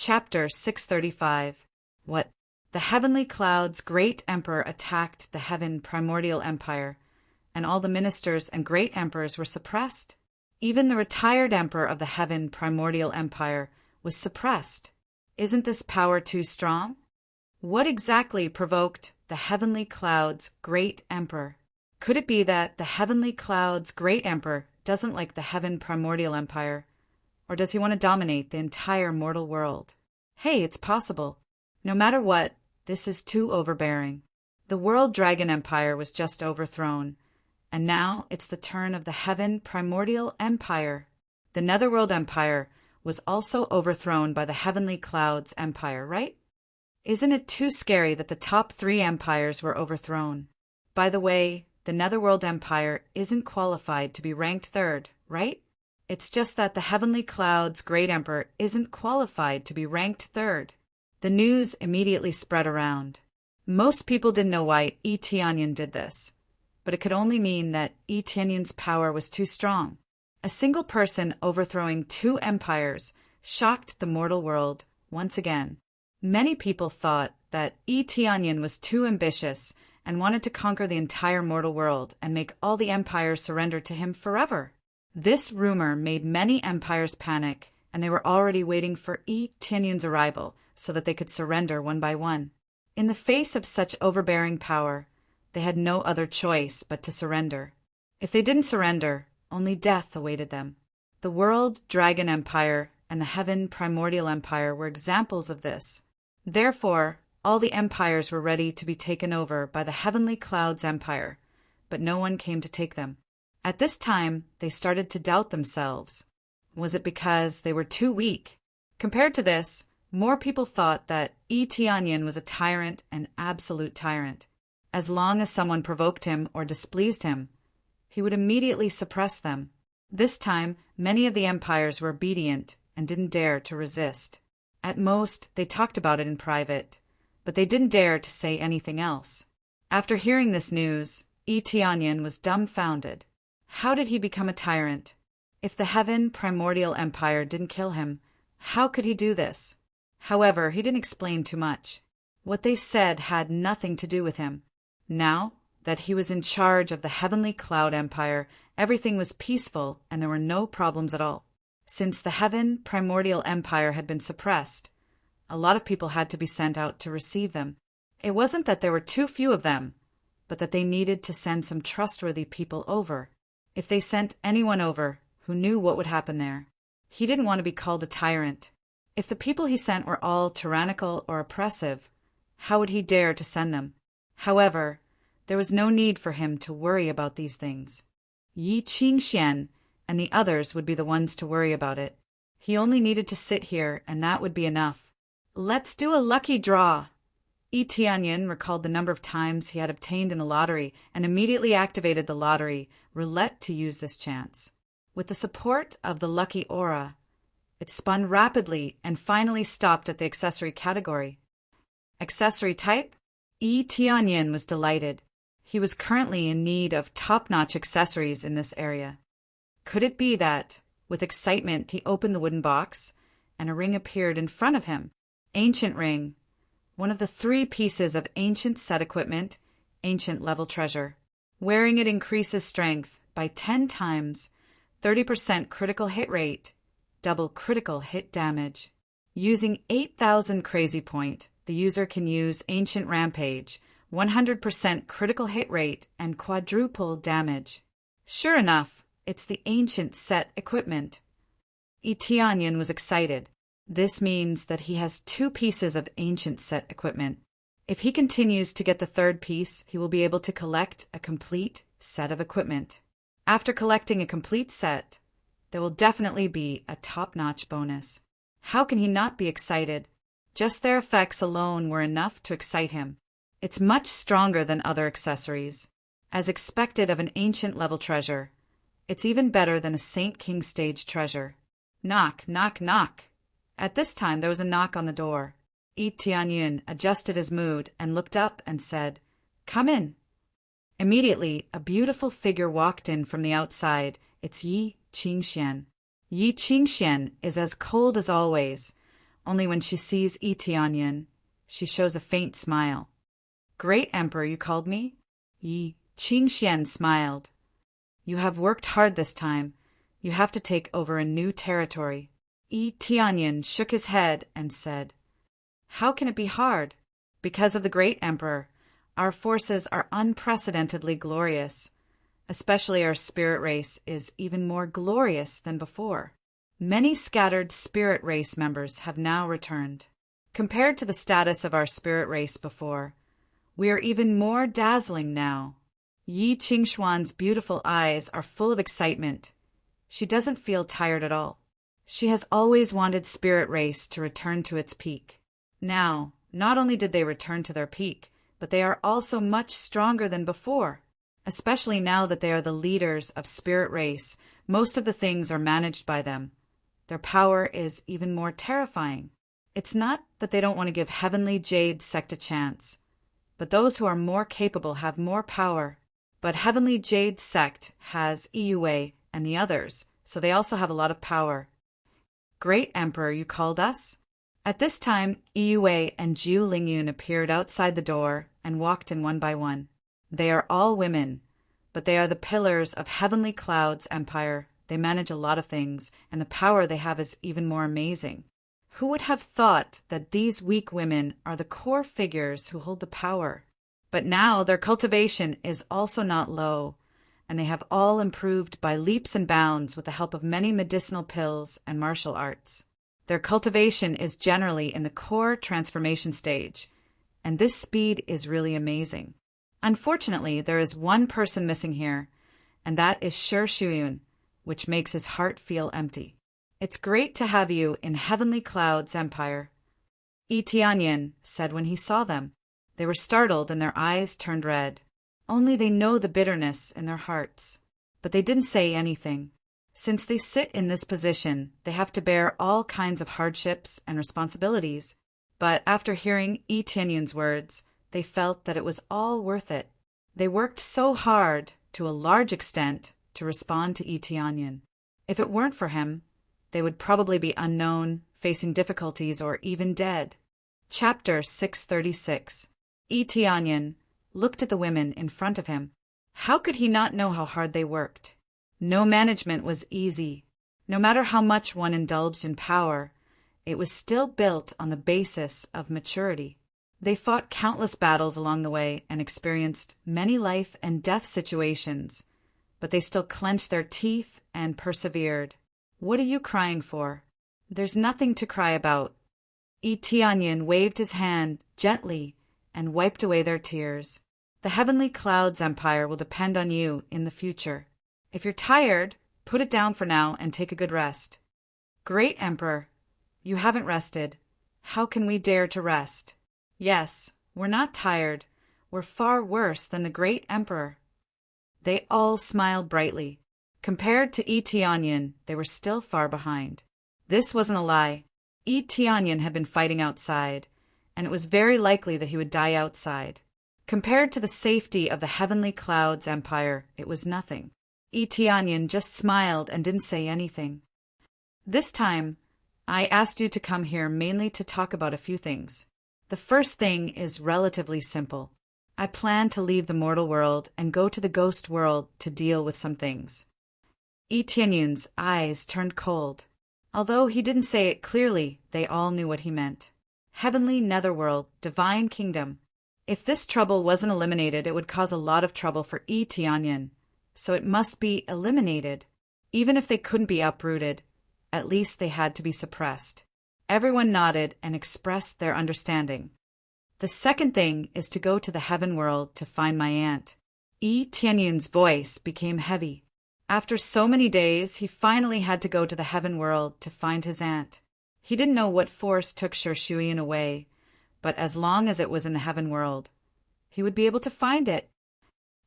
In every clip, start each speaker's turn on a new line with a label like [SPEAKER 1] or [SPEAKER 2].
[SPEAKER 1] Chapter 635. What? The heavenly cloud's great emperor attacked the heaven primordial empire, and all the ministers and great emperors were suppressed. Even the retired emperor of the heaven primordial empire was suppressed. Isn't this power too strong? What exactly provoked the heavenly cloud's great emperor? Could it be that the heavenly cloud's great emperor doesn't like the heaven primordial empire? Or does he want to dominate the entire mortal world? Hey, it's possible. No matter what, this is too overbearing. The World Dragon Empire was just overthrown, and now it's the turn of the Heaven Primordial Empire. The Netherworld Empire was also overthrown by the Heavenly Clouds Empire, right? Isn't it too scary that the top 3 empires were overthrown? By the way, the Netherworld Empire isn't qualified to be ranked 3rd, right? It's just that the Heavenly Clouds Great Emperor isn't qualified to be ranked 3rd. The news immediately spread around. Most people didn't know why Tianyan did this, but it could only mean that Tianyan's power was too strong. A single person overthrowing 2 empires shocked the mortal world once again. Many people thought that Tianyan was too ambitious and wanted to conquer the entire mortal world and make all the empires surrender to him forever. This rumor made many empires panic, and they were already waiting for Tianyan's arrival so that they could surrender one by one. In the face of such overbearing power, they had no other choice but to surrender. If they didn't surrender, only death awaited them. The World Dragon Empire and the Heaven Primordial Empire were examples of this. Therefore, all the empires were ready to be taken over by the Heavenly Clouds Empire, but no one came to take them. At this time, they started to doubt themselves. Was it because they were too weak? Compared to this, more people thought that Tianyan was a tyrant, an absolute tyrant. As long as someone provoked him or displeased him, he would immediately suppress them. This time, many of the empires were obedient and didn't dare to resist. At most, they talked about it in private, but they didn't dare to say anything else. After hearing this news, Tianyan was dumbfounded. How did he become a tyrant? If the Heaven Primordial Empire didn't kill him, how could he do this? However, he didn't explain too much. What they said had nothing to do with him. Now that he was in charge of the Heavenly Cloud Empire, everything was peaceful and there were no problems at all. Since the Heaven Primordial Empire had been suppressed, a lot of people had to be sent out to receive them. It wasn't that there were too few of them, but that they needed to send some trustworthy people over. If they sent anyone over who knew what would happen there, he didn't want to be called a tyrant. If the people he sent were all tyrannical or oppressive, how would he dare to send them? However, there was no need for him to worry about these things. Yi Qingxian and the others would be the ones to worry about it. He only needed to sit here, and that would be enough. Let's do a lucky draw. Tianyan recalled the number of times he had obtained in the lottery and immediately activated the lottery roulette to use this chance. With the support of the lucky aura, it spun rapidly and finally stopped at the accessory category. Accessory type? Tianyan was delighted. He was currently in need of top-notch accessories in this area. Could it be that, with excitement, he opened the wooden box and a ring appeared in front of him? Ancient ring. One of the 3 pieces of ancient set equipment, ancient level treasure. Wearing it increases strength by 10 times, 30% critical hit rate, double critical hit damage. Using 8,000 crazy point, the user can use Ancient Rampage, 100% critical hit rate, and quadruple damage. Sure enough, it's the ancient set equipment. Tianyan was excited. This means that he has 2 pieces of ancient set equipment. If he continues to get the 3rd piece, he will be able to collect a complete set of equipment. After collecting a complete set, there will definitely be a top-notch bonus. How can he not be excited? Just their effects alone were enough to excite him. It's much stronger than other accessories. As expected of an ancient level treasure, it's even better than a Saint King stage treasure. Knock, knock, knock. At this time there was a knock on the door. Tianyan adjusted his mood and looked up and said, "Come in." Immediately, a beautiful figure walked in from the outside. It's Yi Qingxian. Yi Qingxian is as cold as always. Only when she sees Yi Tianyin, she shows a faint smile. Great Emperor, you called me? Yi Qingxian smiled. You have worked hard this time. You have to take over a new territory. Yi Tianyin shook his head and said, How can it be hard? Because of the Great Emperor, our forces are unprecedentedly glorious. Especially our spirit race is even more glorious than before. Many scattered spirit race members have now returned. Compared to the status of our spirit race before, we are even more dazzling now. Yi Qingshuan's beautiful eyes are full of excitement. She doesn't feel tired at all. She has always wanted spirit race to return to its peak. Now, not only did they return to their peak, but they are also much stronger than before. Especially now that they are the leaders of spirit race, most of the things are managed by them. Their power is even more terrifying. It's not that they don't want to give Heavenly Jade Sect a chance, but those who are more capable have more power. But Heavenly Jade Sect has EUA and the others, so they also have a lot of power. Great Emperor, you called us? At this time, EUA and Jiu Lingyun appeared outside the door and walked in one by one. They are all women, but they are the pillars of Heavenly Cloud's empire. They manage a lot of things, and the power they have is even more amazing. Who would have thought that these weak women are the core figures who hold the power? But now their cultivation is also not low, and they have all improved by leaps and bounds with the help of many medicinal pills and martial arts. Their cultivation is generally in the core transformation stage, and this speed is really amazing. Unfortunately, there is one person missing here, and that is Shi Shuyun, which makes his heart feel empty. It's great to have you in Heavenly Cloud's empire. Yi Tianyin said when he saw them. They were startled and their eyes turned red. Only they know the bitterness in their hearts. But they didn't say anything. Since they sit in this position, they have to bear all kinds of hardships and responsibilities. But after hearing Yi Tianyin's words, they felt that it was all worth it. They worked so hard, to a large extent, to respond to Yi Tianyin. If it weren't for him, they would probably be unknown, facing difficulties, or even dead. Chapter 636. Yi Tianyin looked at the women in front of him. How could he not know how hard they worked? No management was easy. No matter how much one indulged in power, it was still built on the basis of maturity. They fought countless battles along the way and experienced many life and death situations, but they still clenched their teeth and persevered. What are you crying for? There's nothing to cry about. Yi Tianyin waved his hand gently and wiped away their tears. The Heavenly Cloud's empire will depend on you in the future. If you're tired, put it down for now and take a good rest. Great Emperor, you haven't rested. How can we dare to rest? Yes, we're not tired. We're far worse than the Great Emperor. They all smiled brightly. Compared to Yi Tianyin, they were still far behind. This wasn't a lie. Yi Tianyin had been fighting outside, and it was very likely that he would die outside. Compared to the safety of the Heavenly Cloud's empire, it was nothing. Yi Tianyin just smiled and didn't say anything. This time, I asked you to come here mainly to talk about a few things. The first thing is relatively simple. I plan to leave the mortal world and go to the ghost world to deal with some things. Yi Tianyin's eyes turned cold. Although he didn't say it clearly, they all knew what he meant. Heavenly netherworld, divine kingdom. If this trouble wasn't eliminated, it would cause a lot of trouble for Yi Tianyin, so it must be eliminated. Even if they couldn't be uprooted, at least they had to be suppressed. Everyone nodded and expressed their understanding. The second thing is to go to the heaven world to find my aunt. Yi Tianyin's voice became heavy. After so many days, he finally had to go to the heaven world to find his aunt. He didn't know what force took Shi Shuyun away, but as long as it was in the heaven world, he would be able to find it.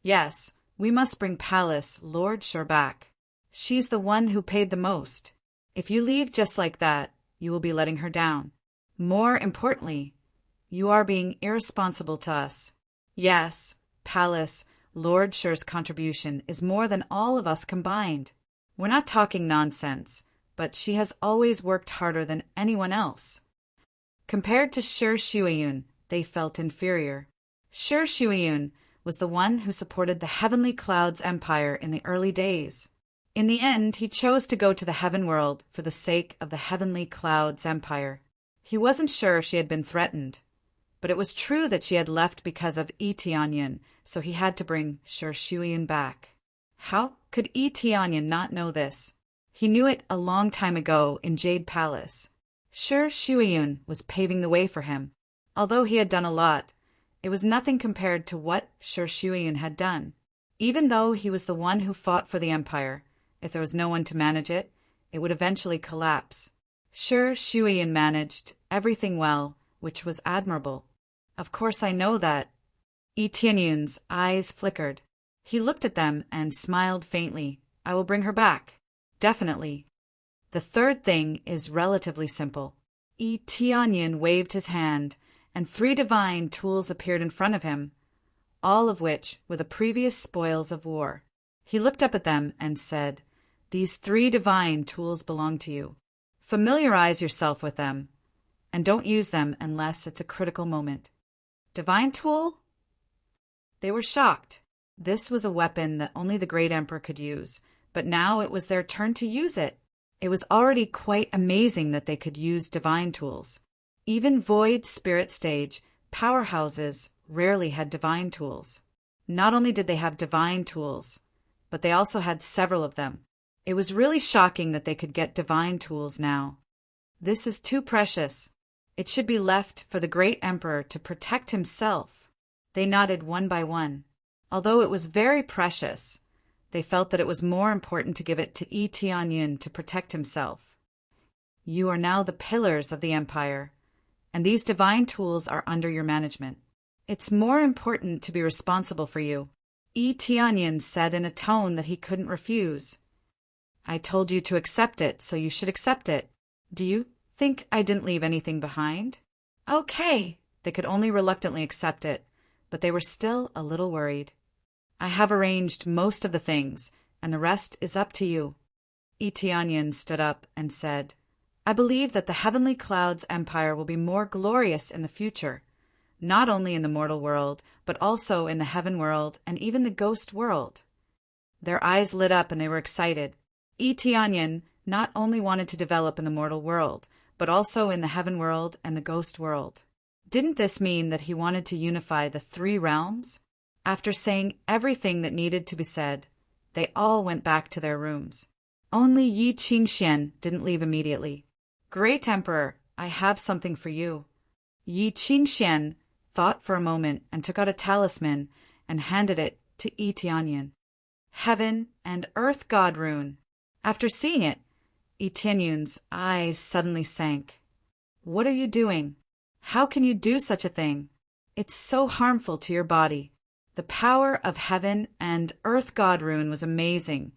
[SPEAKER 1] Yes, we must bring Palace, Lord Shur back. She's the one who paid the most. If you leave just like that, you will be letting her down. More importantly, you are being irresponsible to us. Yes, Palace, Lord Shur's contribution is more than all of us combined. We're not talking nonsense, but she has always worked harder than anyone else. Compared to Shi Shuiyun, they felt inferior. Shi Shuiyun was the one who supported the Heavenly Clouds Empire in the early days. In the end, he chose to go to the heaven world for the sake of the Heavenly Clouds Empire. He wasn't sure she had been threatened, but it was true that she had left because of Yi Tianyin, so he had to bring Shi Shuiyun back. How could Yi Tianyin not know this? He knew it a long time ago in Jade Palace. Shi Shuiyun was paving the way for him. Although he had done a lot, it was nothing compared to what Shi Shuiyun had done. Even though he was the one who fought for the empire, if there was no one to manage it, it would eventually collapse. Shi Shuiyun managed everything well, which was admirable. Of course I know that. Yi Tianyun's eyes flickered. He looked at them and smiled faintly. I will bring her back. Definitely. The third thing is relatively simple. Yi Tianyin waved his hand, and 3 divine tools appeared in front of him, all of which were the previous spoils of war. He looked up at them and said, "These 3 divine tools belong to you. Familiarize yourself with them, and don't use them unless it's a critical moment." Divine tool? They were shocked. This was a weapon that only the Great Emperor could use, but now it was their turn to use it. It was already quite amazing that they could use divine tools. Even Void Spirit Stage powerhouses rarely had divine tools. Not only did they have divine tools, but they also had several of them. It was really shocking that they could get divine tools now. This is too precious. It should be left for the Great Emperor to protect himself. They nodded one by one. Although it was very precious, they felt that it was more important to give it to Yi Tianyin to protect himself. You are now the pillars of the empire, and these divine tools are under your management. It's more important to be responsible for you, Yi Tianyin said in a tone that he couldn't refuse. I told you to accept it, so you should accept it. Do you think I didn't leave anything behind? Okay. They could only reluctantly accept it, but they were still a little worried. I have arranged most of the things, and the rest is up to you. Yi Tianyin stood up and said, I believe that the Heavenly Clouds Empire will be more glorious in the future, not only in the mortal world, but also in the heaven world and even the ghost world. Their eyes lit up and they were excited. Yi Tianyin not only wanted to develop in the mortal world, but also in the heaven world and the ghost world. Didn't this mean that he wanted to unify the 3 realms? After saying everything that needed to be said, they all went back to their rooms. Only Yi Qingxian didn't leave immediately. Great Emperor, I have something for you. Yi Qingxian thought for a moment and took out a talisman and handed it to Yi Tianyin. Heaven and Earth God rune. After seeing it, Yi Tianyun's eyes suddenly sank. What are you doing? How can you do such a thing? It's so harmful to your body. The power of Heaven and Earth God rune was amazing,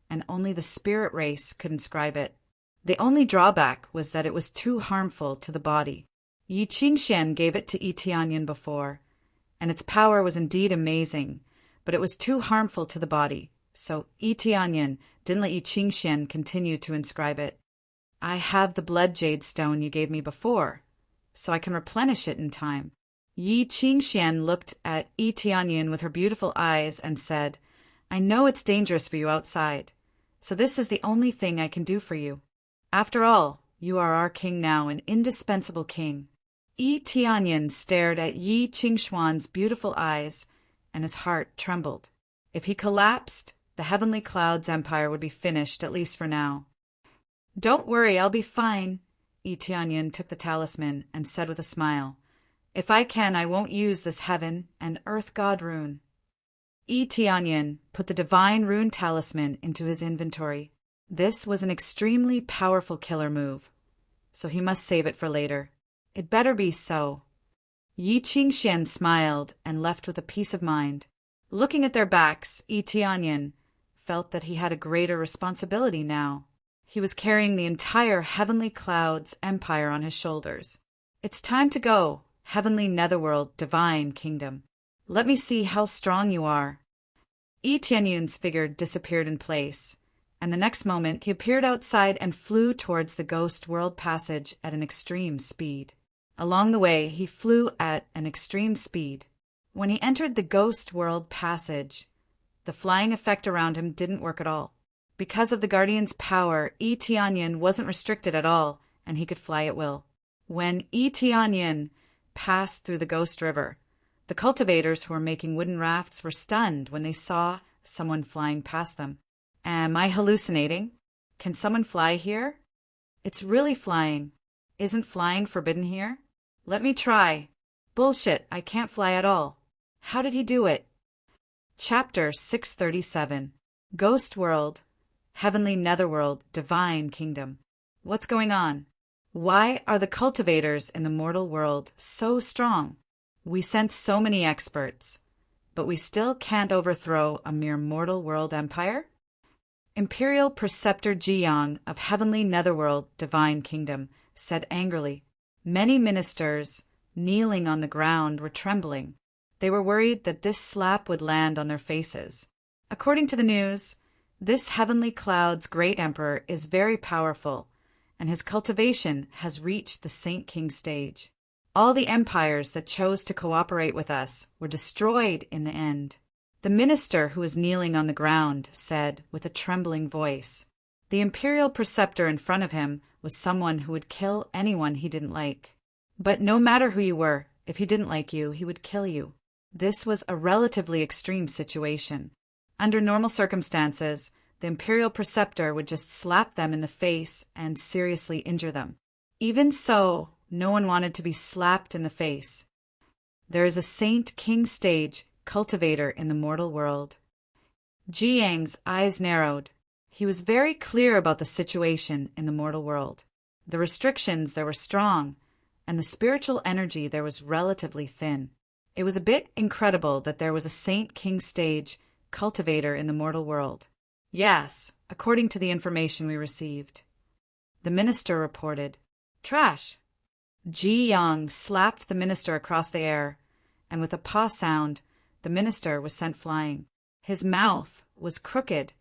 [SPEAKER 1] and only the spirit race could inscribe it. The only drawback was that it was too harmful to the body. Yi Qingxian gave it to Yi Tianyin before, and its power was indeed amazing, but it was too harmful to the body, so Yi Tianyin didn't let Yi Qingxian continue to inscribe it. I have the blood jade stone you gave me before, so I can replenish it in time. Yi Qingxian looked at Yi Tianyin with her beautiful eyes and said, I know it's dangerous for you outside, so this is the only thing I can do for you. After all, you are our king now, an indispensable king. Yi Tianyin stared at Yi Qingxuan's beautiful eyes, and his heart trembled. If he collapsed, the Heavenly Clouds Empire would be finished, at least for now. Don't worry, I'll be fine. Yi Tianyin took the talisman and said with a smile, If I can, I won't use this Heaven and Earth God rune. Yi Tianyin put the divine rune talisman into his inventory. This was an extremely powerful killer move, so he must save it for later. It better be so. Yi Qingxian smiled and left with a peace of mind. Looking at their backs, Yi Tianyin felt that he had a greater responsibility now. He was carrying the entire Heavenly Clouds Empire on his shoulders. It's time to go, Heavenly Netherworld Divine Kingdom. Let me see how strong you are. Yi Tianyun's figure disappeared in place, and the next moment he appeared outside and flew towards the Ghost World Passage at an extreme speed. Along the way, he flew at an extreme speed. When he entered the Ghost World passage, the flying effect around him didn't work at all. Because of the Guardian's power, Etionyan wasn't restricted at all, and he could fly at will. When Etionyan passed through the Ghost River, the cultivators who were making wooden rafts were stunned when they saw someone flying past them. Am I hallucinating? Can someone fly here? It's really flying. Isn't flying forbidden here? Let me try. Bullshit, I can't fly at all. How did he do it? Chapter 637. Ghost World, Heavenly Netherworld, Divine Kingdom. What's going on? Why are the cultivators in the mortal world so strong? We sent so many experts, but we still can't overthrow a mere mortal world empire? Imperial Preceptor Jiang of Heavenly Netherworld, Divine Kingdom, said angrily. Many ministers, kneeling on the ground, were trembling. They were worried that this slap would land on their faces. According to the news, this Heavenly Cloud's great emperor is very powerful, and his cultivation has reached the Saint King stage. All the empires that chose to cooperate with us were destroyed in the end. The minister who was kneeling on the ground said with a trembling voice. The imperial preceptor in front of him was someone who would kill anyone he didn't like. But no matter who you were, if he didn't like you, he would kill you. This was a relatively extreme situation. Under normal circumstances, the imperial preceptor would just slap them in the face and seriously injure them. Even so, no one wanted to be slapped in the face. There is a Saint King stage cultivator in the mortal world. Jiang's eyes narrowed. He was very clear about the situation in the mortal world. The restrictions there were strong, and the spiritual energy there was relatively thin. It was a bit incredible that there was a Saint King stage cultivator in the mortal world. Yes, according to the information we received. The minister reported. Trash. Ji Yang slapped the minister across the air, and with a paw sound, the minister was sent flying. His mouth was crooked,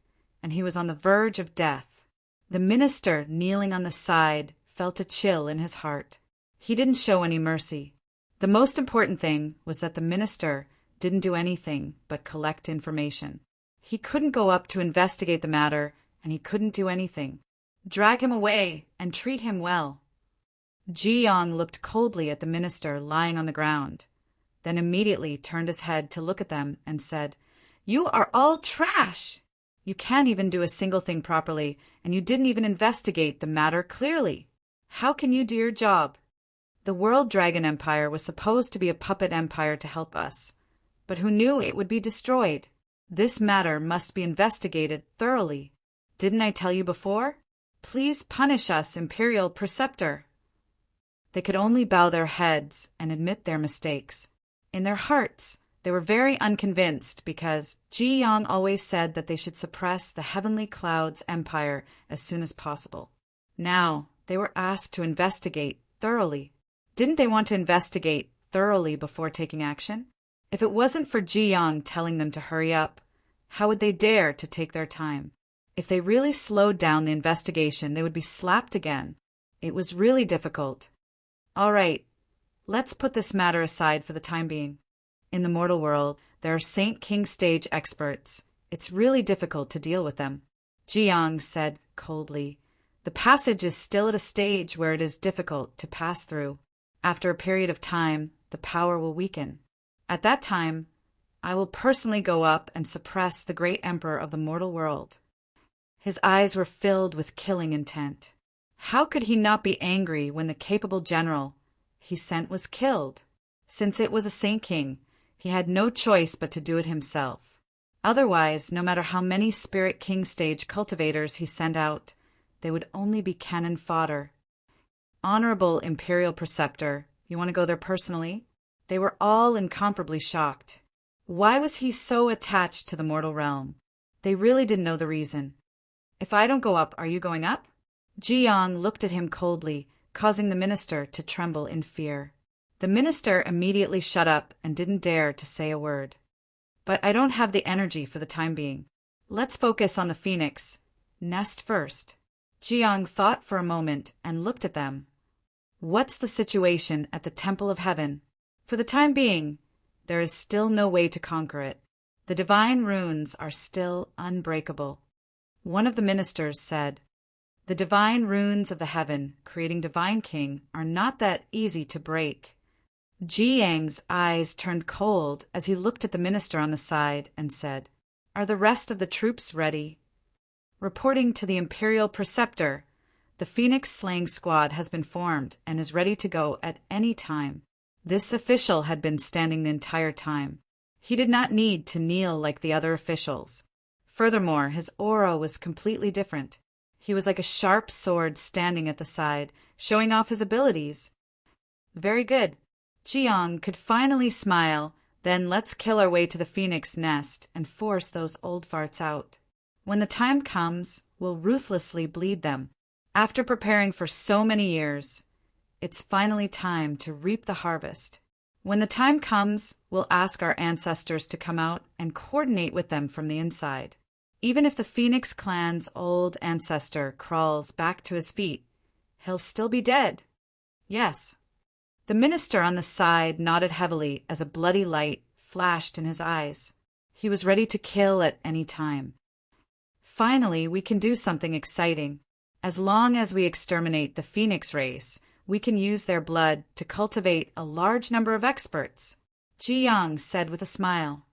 [SPEAKER 1] and he was on the verge of death. The minister, kneeling on the side, felt a chill in his heart. He didn't show any mercy. The most important thing was that the minister didn't do anything but collect information. He couldn't go up to investigate the matter, and he couldn't do anything. Drag him away and treat him well. Ji Yang looked coldly at the minister lying on the ground, then immediately turned his head to look at them and said, You are all trash! You can't even do a single thing properly, and you didn't even investigate the matter clearly. How can you do your job? The World Dragon Empire was supposed to be a puppet empire to help us, but who knew it would be destroyed? This matter must be investigated thoroughly. Didn't I tell you before? Please punish us, Imperial Preceptor. They could only bow their heads and admit their mistakes. In their hearts, they were very unconvinced because Ji Yang always said that they should suppress the Heavenly Cloud's empire as soon as possible. Now, they were asked to investigate thoroughly. Didn't they want to investigate thoroughly before taking action? If it wasn't for Ji Yang telling them to hurry up, how would they dare to take their time? If they really slowed down the investigation, they would be slapped again. It was really difficult. All right, let's put this matter aside for the time being. In the mortal world, there are Saint King stage experts. It's really difficult to deal with them. Ji Yang said coldly, The passage is still at a stage where it is difficult to pass through. After a period of time, the power will weaken. At that time, I will personally go up and suppress the great emperor of the mortal world. His eyes were filled with killing intent. How could he not be angry when the capable general he sent was killed? Since it was a Saint King, he had no choice but to do it himself. Otherwise, no matter how many Spirit King stage cultivators he sent out, they would only be cannon fodder. Honorable Imperial Preceptor, you want to go there personally? They were all incomparably shocked. Why was he so attached to the mortal realm? They really didn't know the reason. If I don't go up, are you going up? Ji Yang looked at him coldly, causing the minister to tremble in fear. The minister immediately shut up and didn't dare to say a word. But I don't have the energy for the time being. Let's focus on the phoenix. Nest first. Ji Yang thought for a moment and looked at them. What's the situation at the Temple of Heaven? For the time being, there is still no way to conquer it. The divine runes are still unbreakable. One of the ministers said, "The divine runes of the heaven, creating Divine King, are not that easy to break." Ji Yang's eyes turned cold as he looked at the minister on the side and said, "Are the rest of the troops ready?" Reporting to the Imperial Preceptor, the Phoenix Slaying Squad has been formed and is ready to go at any time. This official had been standing the entire time. He did not need to kneel like the other officials. Furthermore, his aura was completely different. He was like a sharp sword standing at the side, showing off his abilities. Very good. Jiang could finally smile. Then let's kill our way to the Phoenix Nest and force those old farts out. When the time comes, we'll ruthlessly bleed them. After preparing for so many years, it's finally time to reap the harvest. When the time comes, we'll ask our ancestors to come out and coordinate with them from the inside. Even if the Phoenix clan's old ancestor crawls back to his feet, he'll still be dead. Yes. The minister on the side nodded heavily as a bloody light flashed in his eyes. He was ready to kill at any time. Finally, we can do something exciting. As long as we exterminate the Phoenix race, we can use their blood to cultivate a large number of experts, Ji Yang said with a smile.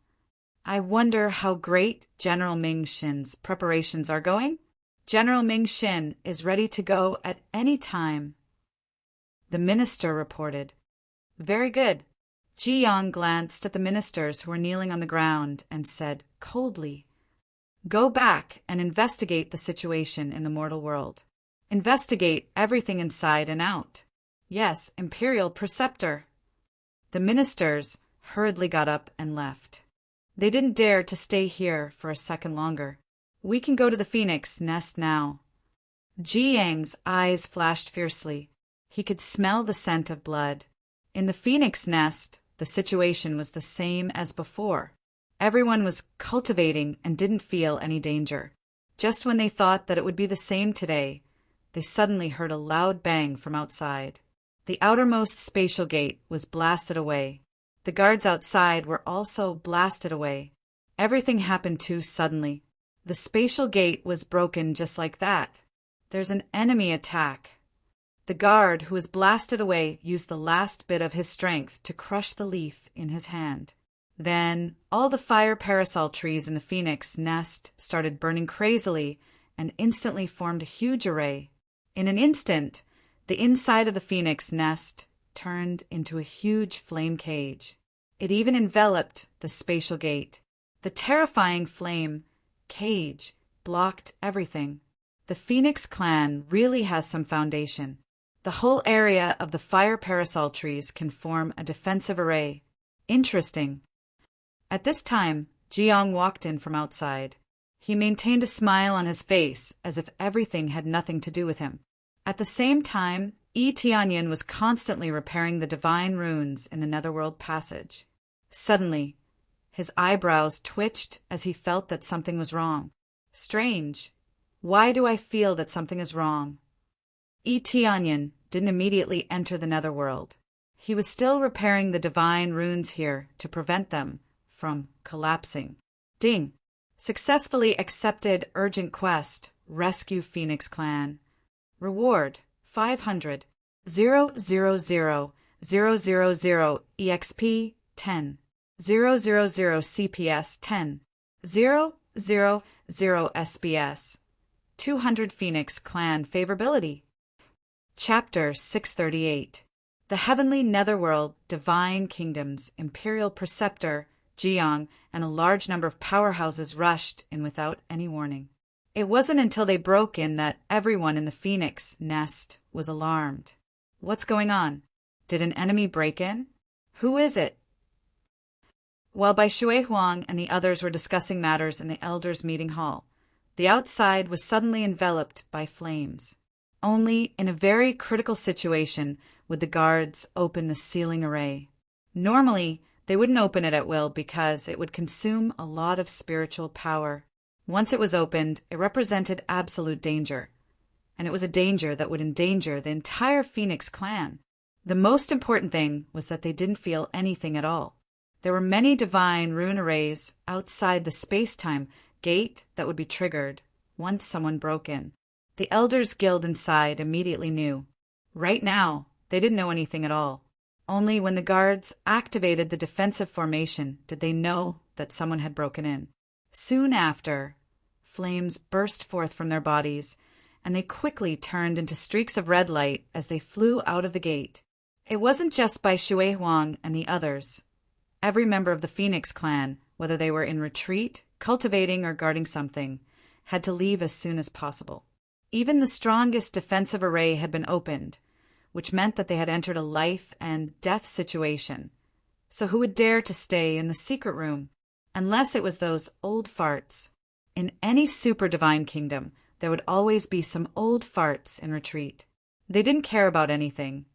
[SPEAKER 1] I wonder how great General Ming Shin's preparations are going? General Ming Shin is ready to go at any time. The minister reported. Very good. Ji Yang glanced at the ministers who were kneeling on the ground and said coldly, Go back and investigate the situation in the mortal world. Investigate everything inside and out. Yes, Imperial Preceptor. The ministers hurriedly got up and left. They didn't dare to stay here for a second longer. We can go to the Phoenix Nest now. Ji Yang's eyes flashed fiercely. He could smell the scent of blood. In the Phoenix Nest, the situation was the same as before. Everyone was cultivating and didn't feel any danger. Just when they thought that it would be the same today, they suddenly heard a loud bang from outside. The outermost spatial gate was blasted away. The guards outside were also blasted away. Everything happened too suddenly. The spatial gate was broken just like that. There's an enemy attack. The guard who was blasted away used the last bit of his strength to crush the leaf in his hand. Then all the fire parasol trees in the Phoenix Nest started burning crazily and instantly formed a huge array. In an instant, the inside of the Phoenix Nest turned into a huge flame cage. It even enveloped the spatial gate. The terrifying flame cage blocked everything. The Phoenix clan really has some foundation. The whole area of the fire parasol trees can form a defensive array. Interesting. At this time, Jiang walked in from outside. He maintained a smile on his face as if everything had nothing to do with him. At the same time, Yi Tianyan was constantly repairing the divine runes in the Netherworld passage. Suddenly, his eyebrows twitched as he felt that something was wrong. Strange. Why do I feel that something is wrong? Yi Tianyan didn't immediately enter the Netherworld. He was still repairing the divine runes here to prevent them from collapsing. Ding! Successfully accepted urgent quest. Rescue Phoenix Clan. Reward 500. 000 000 EXP 10. 000 CPS 10. 000 SBS. 200 Phoenix Clan favorability. Chapter 638. The Heavenly Netherworld, Divine Kingdoms, Imperial Preceptor, Jiang, and a large number of powerhouses rushed in without any warning. It wasn't until they broke in that everyone in the Phoenix Nest was alarmed. What's going on? Did an enemy break in? Who is it? While Bai Shui Huang and the others were discussing matters in the elders' meeting hall, the outside was suddenly enveloped by flames. Only in a very critical situation would the guards open the sealing array. Normally, they wouldn't open it at will because it would consume a lot of spiritual power. Once it was opened, it represented absolute danger. and it was a danger that would endanger the entire Phoenix clan. The most important thing was that they didn't feel anything at all. There were many divine rune arrays outside the space-time gate that would be triggered once someone broke in. The Elders Guild inside immediately knew. Right now, they didn't know anything at all. Only when the guards activated the defensive formation did they know that someone had broken in. Soon after, flames burst forth from their bodies, and they quickly turned into streaks of red light as they flew out of the gate. It wasn't just by Shui Huang and the others. Every member of the Phoenix clan, whether they were in retreat, cultivating, or guarding something, had to leave as soon as possible. Even the strongest defensive array had been opened, which meant that they had entered a life and death situation. So who would dare to stay in the secret room? Unless it was those old farts. In any super divine kingdom, there would always be some old farts in retreat. They didn't care about anything,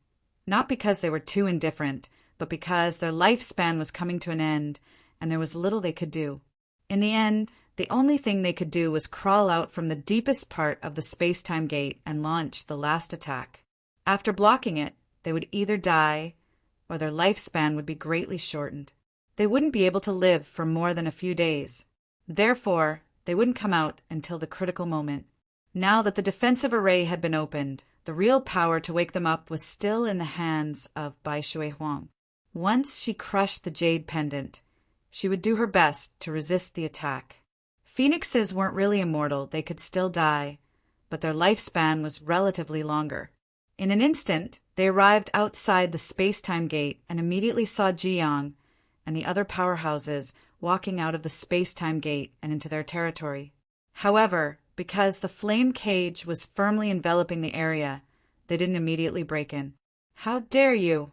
[SPEAKER 1] not because they were too indifferent, but because their lifespan was coming to an end and there was little they could do. In the end, the only thing they could do was crawl out from the deepest part of the space-time gate and launch the last attack. After blocking it, they would either die or their lifespan would be greatly shortened. They wouldn't be able to live for more than a few days. Therefore, they wouldn't come out until the critical moment. Now that the defensive array had been opened, the real power to wake them up was still in the hands of Bai Shui Huang. Once she crushed the jade pendant, she would do her best to resist the attack. Phoenixes weren't really immortal, they could still die, but their lifespan was relatively longer. In an instant, they arrived outside the space-time gate and immediately saw Jiang and the other powerhouses walking out of the space-time gate and into their territory. However, because the flame cage was firmly enveloping the area, they didn't immediately break in. "How dare you!"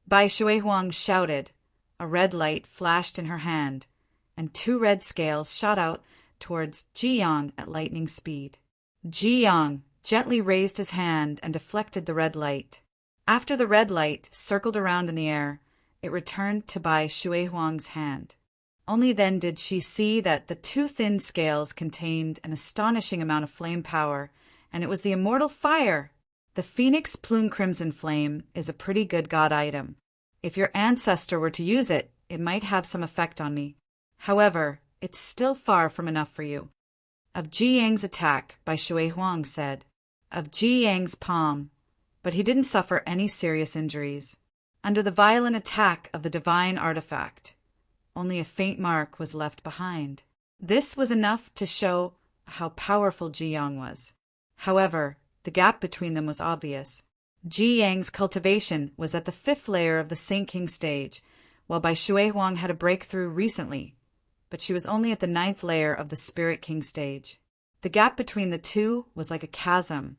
[SPEAKER 1] Bai Shui Huang shouted. A red light flashed in her hand, and 2 red scales shot out towards Jiang at lightning speed. Jiang gently raised his hand and deflected the red light. After the red light circled around in the air, it returned to Bai Shui Huang's hand. Only then did she see that the 2 thin scales contained an astonishing amount of flame power, and it was the immortal fire. The Phoenix Plume Crimson Flame is a pretty good god item. If your ancestor were to use it, it might have some effect on me. However, it's still far from enough for you. Of Ji Yang's attack, Bai Shui Huang said. Of Ji Yang's palm, but he didn't suffer any serious injuries. Under the violent attack of the divine artifact, only a faint mark was left behind. This was enough to show how powerful Ji Yang was. However, the gap between them was obvious. Ji Yang's cultivation was at the 5th layer of the Saint King stage, while Bai Shui Huang had a breakthrough recently, but she was only at the 9th layer of the Spirit King stage. The gap between the two was like a chasm,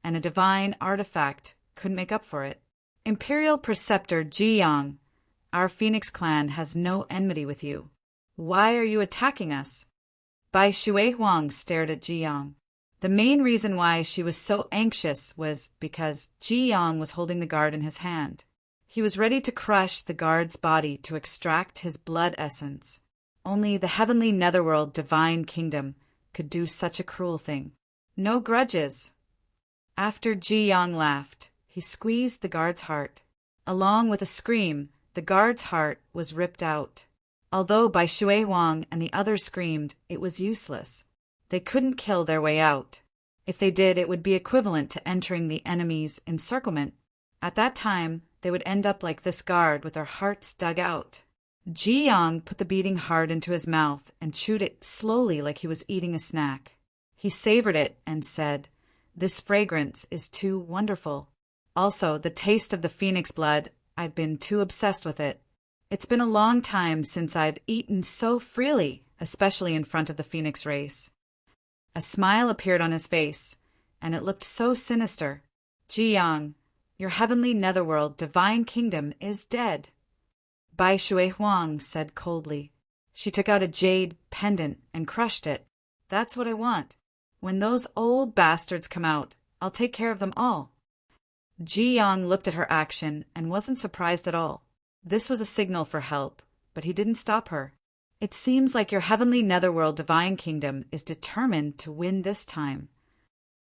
[SPEAKER 1] and a divine artifact couldn't make up for it. Imperial Preceptor Ji Yang, our Phoenix clan has no enmity with you. Why are you attacking us? Bai Shui Huang stared at Ji Yang. The main reason why she was so anxious was because Ji Yang was holding the guard in his hand. He was ready to crush the guard's body to extract his blood essence. Only the heavenly netherworld divine kingdom could do such a cruel thing. No grudges. After Ji Yang laughed, he squeezed the guard's heart. Along with a scream, the guard's heart was ripped out. Although Bai Shui Huang and the others screamed, it was useless. They couldn't kill their way out. If they did, it would be equivalent to entering the enemy's encirclement. At that time, they would end up like this guard with their hearts dug out. Ji Yang put the beating heart into his mouth and chewed it slowly like he was eating a snack. He savored it and said, "This fragrance is too wonderful. Also, the taste of the phoenix blood, I've been too obsessed with it. It's been a long time since I've eaten so freely, especially in front of the phoenix race." A smile appeared on his face, and it looked so sinister. "Ji Yang, your heavenly netherworld divine kingdom is dead." Bai Shui Huang said coldly. She took out a jade pendant and crushed it. "That's what I want. When those old bastards come out, I'll take care of them all." Ji Yang looked at her action and wasn't surprised at all. This was a signal for help, but he didn't stop her. "It seems like your heavenly netherworld divine kingdom is determined to win this time.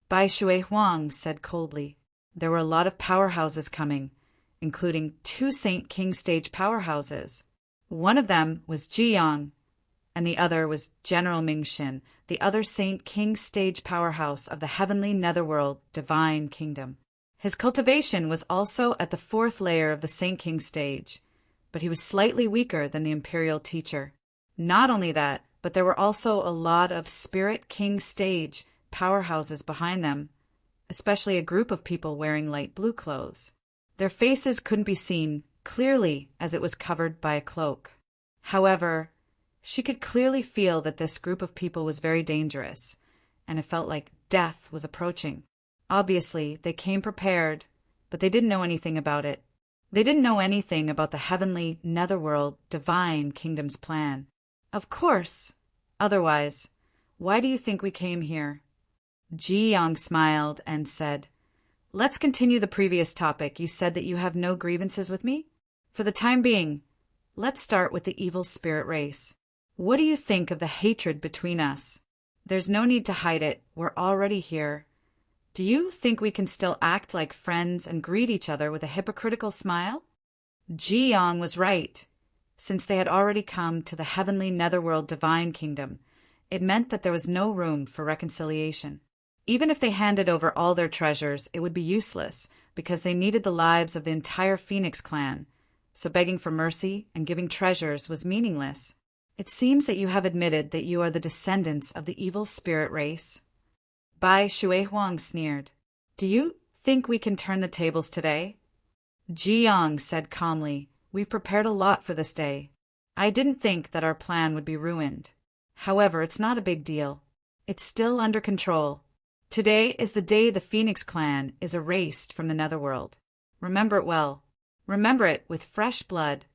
[SPEAKER 1] Bai Shui Huang said coldly. There were a lot of powerhouses coming, including 2 Saint King stage powerhouses. One of them was Jiyang, and the other was General Mingxin, the other Saint King stage powerhouse of the heavenly netherworld divine kingdom. His cultivation was also at the 4th layer of the Saint King stage, but he was slightly weaker than the imperial teacher. Not only that, but there were also a lot of Spirit King stage powerhouses behind them, especially a group of people wearing light blue clothes. Their faces couldn't be seen clearly as it was covered by a cloak. However, she could clearly feel that this group of people was very dangerous, and it felt like death was approaching. Obviously, they came prepared, but they didn't know anything about it. They didn't know anything about the heavenly netherworld divine kingdom's plan. Of course. Otherwise, why do you think we came here? Ji Yang smiled and said, Let's continue the previous topic. You said that you have no grievances with me? For the time being, let's start with the evil spirit race. What do you think of the hatred between us? There's no need to hide it. We're already here. Do you think we can still act like friends and greet each other with a hypocritical smile? Ji Yang was right. Since they had already come to the heavenly netherworld divine kingdom, it meant that there was no room for reconciliation. Even if they handed over all their treasures, it would be useless, because they needed the lives of the entire Phoenix clan, so begging for mercy and giving treasures was meaningless. It seems that you have admitted that you are the descendants of the evil spirit race. Bai Shui Huang sneered. Do you think we can turn the tables today? Ji Yang said calmly, We've prepared a lot for this day. I didn't think that our plan would be ruined. However, it's not a big deal. It's still under control. Today is the day the Phoenix clan is erased from the netherworld. Remember it well. Remember it with fresh blood.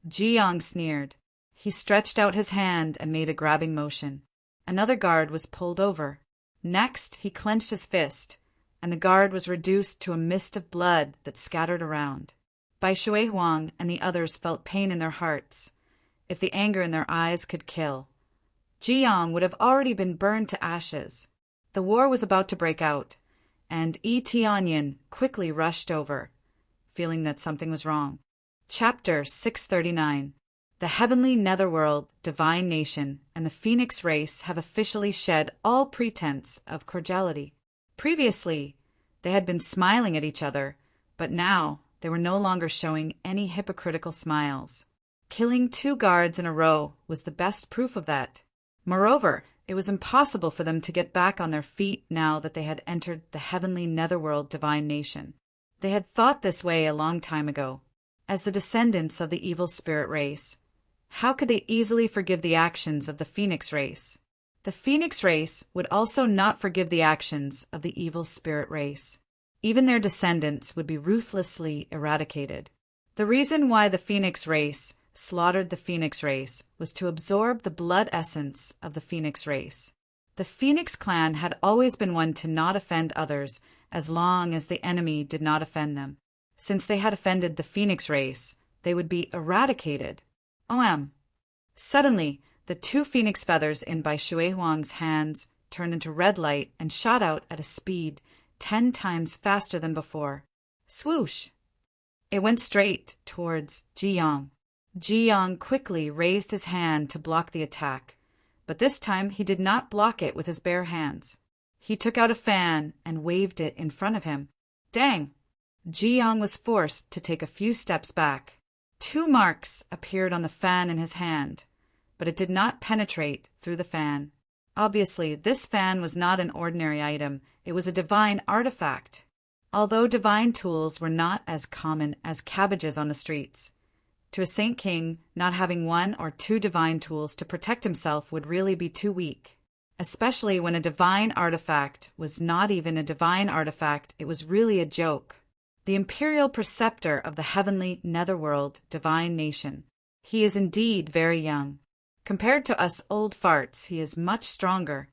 [SPEAKER 1] Ji Yang sneered. He stretched out his hand and made a grabbing motion. Another guard was pulled over. Next, he clenched his fist, and the guard was reduced to a mist of blood that scattered around. Bai Shui Huang and the others felt pain in their hearts. If the anger in their eyes could kill, Ji Yang would have already been burned to ashes. The war was about to break out, and Yi Tianyin quickly rushed over, feeling that something was wrong. Chapter 639. The heavenly netherworld, divine nation, and the Phoenix race have officially shed all pretense of cordiality. Previously, they had been smiling at each other, but now they were no longer showing any hypocritical smiles. Killing 2 guards in a row was the best proof of that. Moreover, it was impossible for them to get back on their feet now that they had entered the heavenly netherworld divine nation. They had thought this way a long time ago. As the descendants of the evil spirit race, how could they easily forgive the actions of the Phoenix race? The Phoenix race would also not forgive the actions of the evil spirit race. Even their descendants would be ruthlessly eradicated. The reason why the Phoenix race slaughtered the Phoenix race was to absorb the blood essence of the Phoenix race. The Phoenix clan had always been one to not offend others as long as the enemy did not offend them. Since they had offended the Phoenix race, they would be eradicated. Suddenly, the 2 phoenix feathers in Bai Shui Huang's hands turned into red light and shot out at a speed 10 times faster than before. Swoosh! It went straight towards Ji Yang. Ji Yang quickly raised his hand to block the attack, but this time he did not block it with his bare hands. He took out a fan and waved it in front of him. Dang! Ji Yang was forced to take a few steps back. 2 marks appeared on the fan in his hand, but it did not penetrate through the fan. Obviously, this fan was not an ordinary item. It was a divine artifact. Although divine tools were not as common as cabbages on the streets, to a Saint King, not having 1 or 2 divine tools to protect himself would really be too weak. Especially when a divine artifact was not even a divine artifact, it was really a joke. The imperial preceptor of the heavenly netherworld divine nation. He is indeed very young. Compared to us old farts, he is much stronger.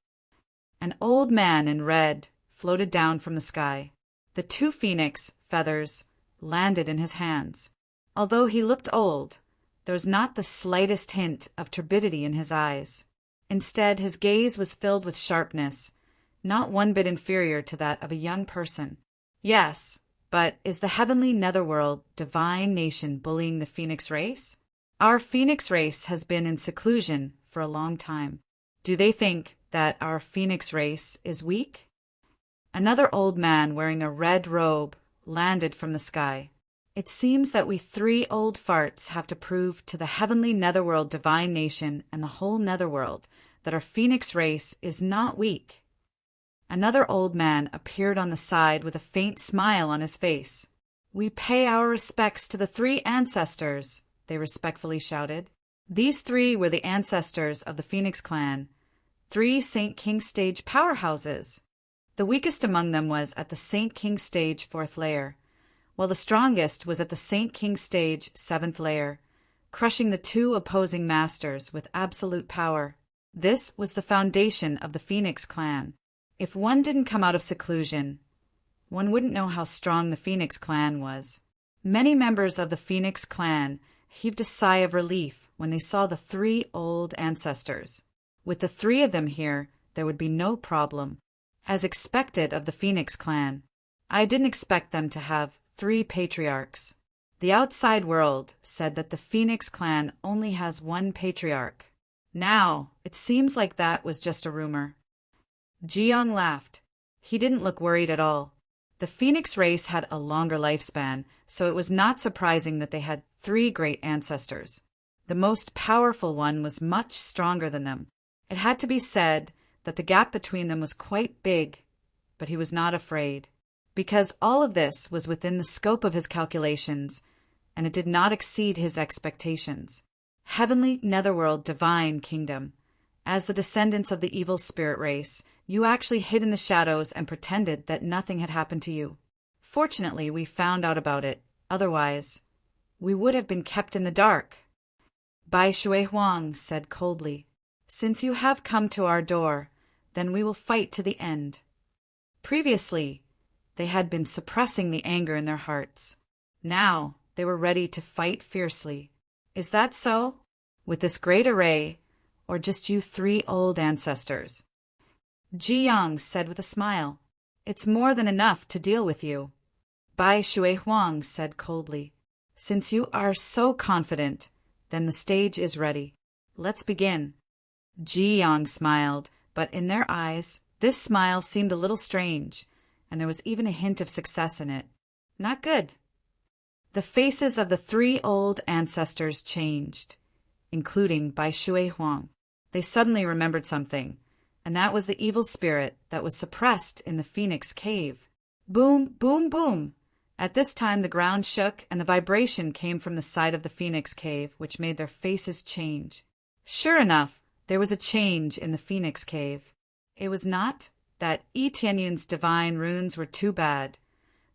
[SPEAKER 1] An old man in red floated down from the sky. The 2 phoenix feathers landed in his hands. Although he looked old, there was not the slightest hint of turbidity in his eyes. Instead, his gaze was filled with sharpness, not one bit inferior to that of a young person. Yes, but is the heavenly netherworld divine nation bullying the phoenix race? Our phoenix race has been in seclusion for a long time. Do they think that our phoenix race is weak? Another old man wearing a red robe landed from the sky. It seems that we 3 old farts have to prove to the heavenly netherworld divine nation and the whole netherworld that our phoenix race is not weak. Another old man appeared on the side with a faint smile on his face. We pay our respects to the 3 ancestors, they respectfully shouted. These 3 were the ancestors of the Phoenix clan, 3 St. King stage powerhouses. The weakest among them was at the St. King stage 4th layer, while the strongest was at the St. King stage 7th layer, crushing the 2 opposing masters with absolute power. This was the foundation of the Phoenix clan. If one didn't come out of seclusion, one wouldn't know how strong the Phoenix clan was. Many members of the Phoenix clan heaved a sigh of relief when they saw the 3 old ancestors. With the 3 of them here, there would be no problem. As expected of the Phoenix clan, I didn't expect them to have 3 patriarchs. The outside world said that the Phoenix clan only has 1 patriarch. Now, it seems like that was just a rumor. Ji-young laughed. He didn't look worried at all. The Phoenix race had a longer lifespan, so it was not surprising that they had 3 great ancestors. The most powerful one was much stronger than them. It had to be said that the gap between them was quite big, but he was not afraid, because all of this was within the scope of his calculations, and it did not exceed his expectations. Heavenly netherworld divine kingdom. As the descendants of the evil spirit race, you actually hid in the shadows and pretended that nothing had happened to you. Fortunately, we found out about it. Otherwise, we would have been kept in the dark. Bai Shui Huang said coldly, "Since you have come to our door, then we will fight to the end." Previously, they had been suppressing the anger in their hearts. Now, they were ready to fight fiercely. Is that so? With this great array, or just you 3 old ancestors? Ji-young said with a smile, "It's more than enough to deal with you." Bai Shui Huang said coldly, "Since you are so confident, then the stage is ready. Let's begin." Ji-young smiled, but in their eyes, this smile seemed a little strange, and there was even a hint of success in it. Not good. The faces of the 3 old ancestors changed, including Bai Shui Huang. They suddenly remembered something, and that was the evil spirit that was suppressed in the Phoenix cave. Boom, boom, boom! At this time the ground shook, and the vibration came from the side of the Phoenix cave, which made their faces change. Sure enough, there was a change in the Phoenix cave. It was not that Yi Tianyun's divine runes were too bad,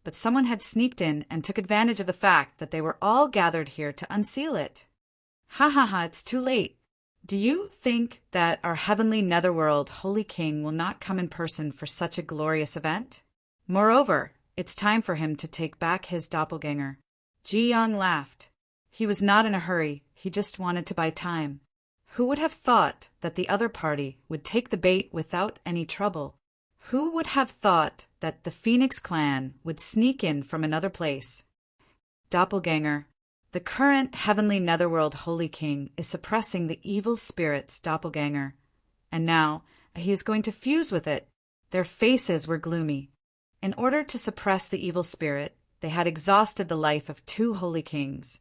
[SPEAKER 1] but someone had sneaked in and took advantage of the fact that they were all gathered here to unseal it. Ha ha ha, it's too late. Do you think that our heavenly netherworld holy king will not come in person for such a glorious event? Moreover, it's time for him to take back his doppelganger. Ji-young laughed. He was not in a hurry, he just wanted to buy time. Who would have thought that the other party would take the bait without any trouble? Who would have thought that the Phoenix clan would sneak in from another place? Doppelganger. The current heavenly netherworld holy king is suppressing the evil spirit's doppelganger, and now he is going to fuse with it. Their faces were gloomy. In order to suppress the evil spirit, they had exhausted the life of 2 holy kings.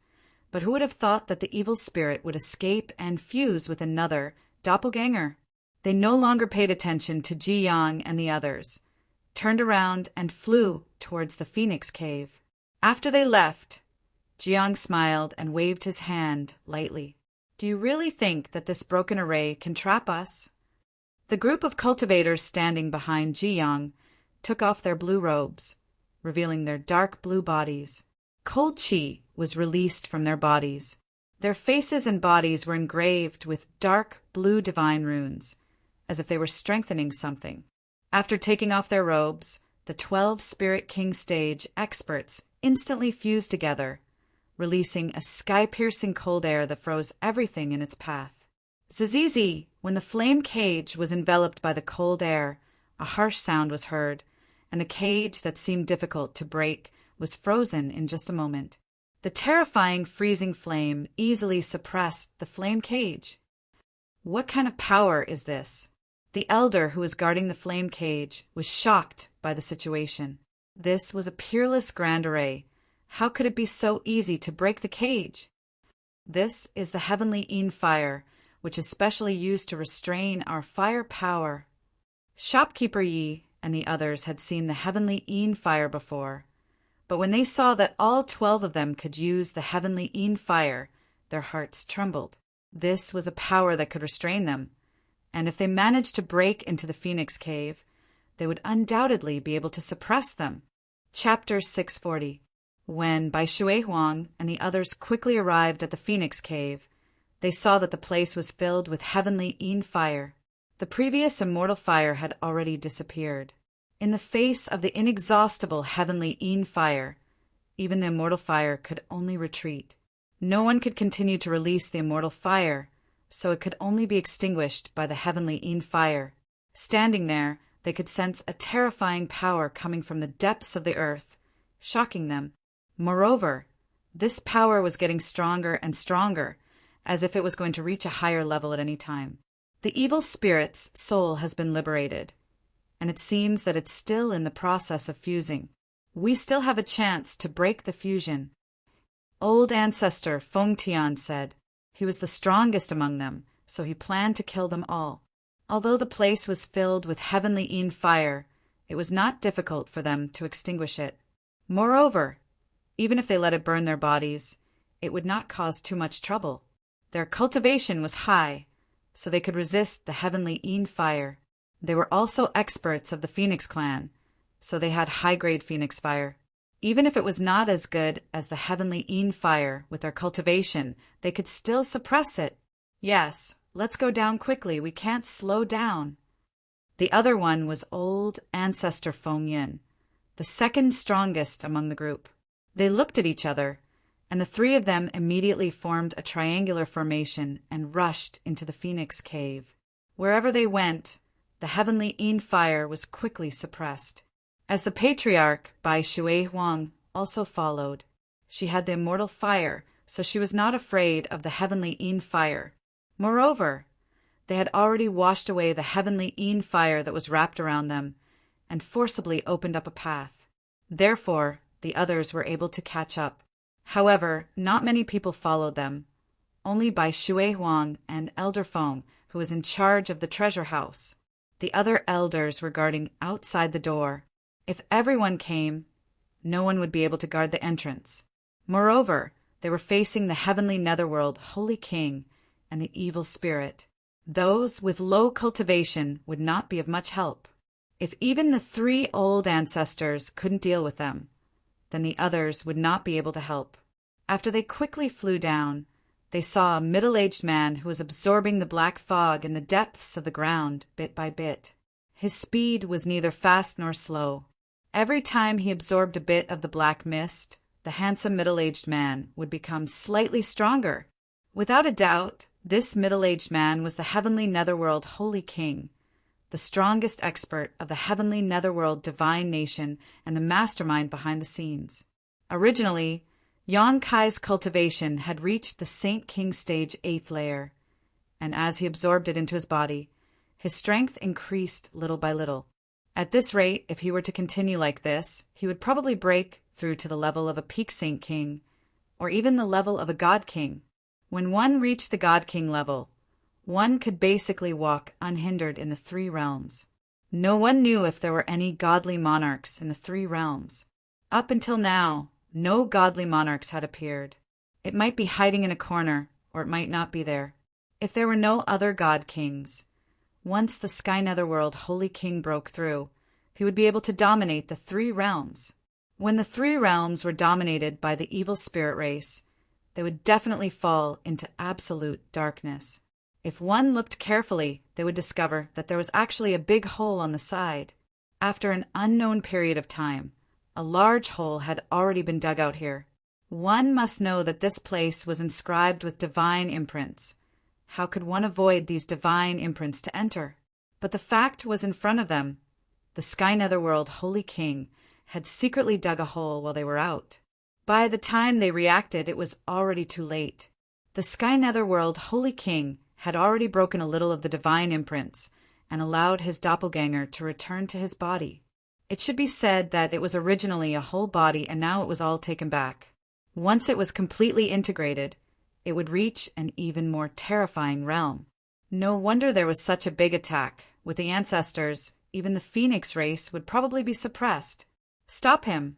[SPEAKER 1] But who would have thought that the evil spirit would escape and fuse with another doppelganger? They no longer paid attention to Ji-young and the others, turned around and flew towards the Phoenix cave. After they left, Ji-young smiled and waved his hand lightly. Do you really think that this broken array can trap us? The group of cultivators standing behind Ji-young took off their blue robes, revealing their dark blue bodies. Cold chi was released from their bodies. Their faces and bodies were engraved with dark blue divine runes, as if they were strengthening something. After taking off their robes, the 12 Spirit King stage experts instantly fused together, releasing a sky-piercing cold air that froze everything in its path. Zizizi, when the flame cage was enveloped by the cold air, A harsh sound was heard, and the cage that seemed difficult to break was frozen in just a moment. The terrifying freezing flame easily suppressed the flame cage. What kind of power is this? The elder who was guarding the flame cage was shocked by the situation. This was a peerless grand array. How could it be so easy to break the cage? This is the heavenly Een fire, which is specially used to restrain our fire power. Shopkeeper Yi and the others had seen the heavenly Een fire before, but when they saw that all 12 of them could use the heavenly Een fire, their hearts trembled. This was a power that could restrain them, and if they managed to break into the Phoenix Cave, they would undoubtedly be able to suppress them. Chapter 640. When Bai Shui Huang and the others quickly arrived at the Phoenix Cave, they saw that the place was filled with heavenly Een fire. The previous immortal fire had already disappeared. In the face of the inexhaustible heavenly Een fire, even the immortal fire could only retreat. No one could continue to release the immortal fire, so it could only be extinguished by the heavenly Een fire. Standing there, they could sense a terrifying power coming from the depths of the earth, shocking them. Moreover, this power was getting stronger and stronger, as if it was going to reach a higher level at any time. The evil spirit's soul has been liberated, and it seems that it's still in the process of fusing. We still have a chance to break the fusion. Old ancestor Feng Tian said. He was the strongest among them, so he planned to kill them all. Although the place was filled with heavenly Een fire, it was not difficult for them to extinguish it. Moreover, even if they let it burn their bodies, it would not cause too much trouble. Their cultivation was high, so they could resist the heavenly Een fire. They were also experts of the Phoenix clan, so they had high-grade Phoenix fire. Even if it was not as good as the heavenly Een fire with their cultivation, they could still suppress it. Yes, let's go down quickly, we can't slow down. The other one was old ancestor Feng Yin, the second strongest among the group. They looked at each other, and the 3 of them immediately formed a triangular formation and rushed into the Phoenix Cave. Wherever they went, the heavenly Een fire was quickly suppressed. As the patriarch, Bai Shui Huang, also followed. She had the immortal fire, so she was not afraid of the heavenly Een fire. Moreover, they had already washed away the heavenly Een fire that was wrapped around them, and forcibly opened up a path. Therefore, the others were able to catch up. However, not many people followed them. Only Bai Shui Huang and Elder Feng, who was in charge of the treasure house. The other elders were guarding outside the door. If everyone came, no one would be able to guard the entrance. Moreover, they were facing the heavenly netherworld Holy King and the evil spirit. Those with low cultivation would not be of much help. If even the 3 old ancestors couldn't deal with them, then the others would not be able to help. After they quickly flew down, they saw a middle-aged man who was absorbing the black fog in the depths of the ground bit by bit. His speed was neither fast nor slow. Every time he absorbed a bit of the black mist, the handsome middle-aged man would become slightly stronger. Without a doubt, this middle-aged man was the heavenly netherworld Holy King, the strongest expert of the heavenly netherworld divine nation and the mastermind behind the scenes. Originally, Yang Kai's cultivation had reached the Saint King stage 8th layer, and as he absorbed it into his body, his strength increased little by little. At this rate, if he were to continue like this, he would probably break through to the level of a peak Saint King, or even the level of a God King. When one reached the God King level, one could basically walk unhindered in the 3 realms. No one knew if there were any godly monarchs in the 3 realms. Up until now, no godly monarchs had appeared. It might be hiding in a corner, or it might not be there. If there were no other God Kings, once the Sky Netherworld Holy King broke through, he would be able to dominate the 3 realms. When the 3 realms were dominated by the evil spirit race, they would definitely fall into absolute darkness. If one looked carefully, they would discover that there was actually a big hole on the side. After an unknown period of time, a large hole had already been dug out here. One must know that this place was inscribed with divine imprints. How could one avoid these divine imprints to enter? But the fact was in front of them. the Sky Netherworld Holy King, had secretly dug a hole while they were out. By the time they reacted, it was already too late. The Sky Netherworld Holy King had already broken a little of the divine imprints and allowed his doppelganger to return to his body. It should be said that it was originally a whole body and now it was all taken back. Once it was completely integrated, it would reach an even more terrifying realm. No wonder there was such a big attack. With the ancestors, even the Phoenix race would probably be suppressed. Stop him!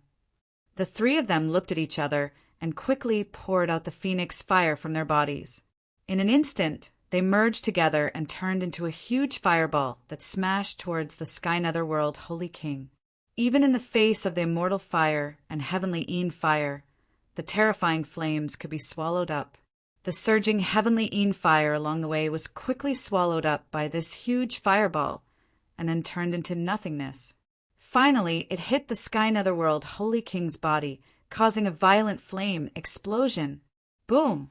[SPEAKER 1] The three of them looked at each other and quickly poured out the Phoenix fire from their bodies. In an instant, they merged together and turned into a huge fireball that smashed towards the Sky Netherworld Holy King. Even in the face of the immortal fire and heavenly Een fire, the terrifying flames could be swallowed up. The surging heavenly Een fire along the way was quickly swallowed up by this huge fireball and then turned into nothingness. Finally, it hit the Sky Netherworld Holy King's body, causing a violent flame explosion. Boom!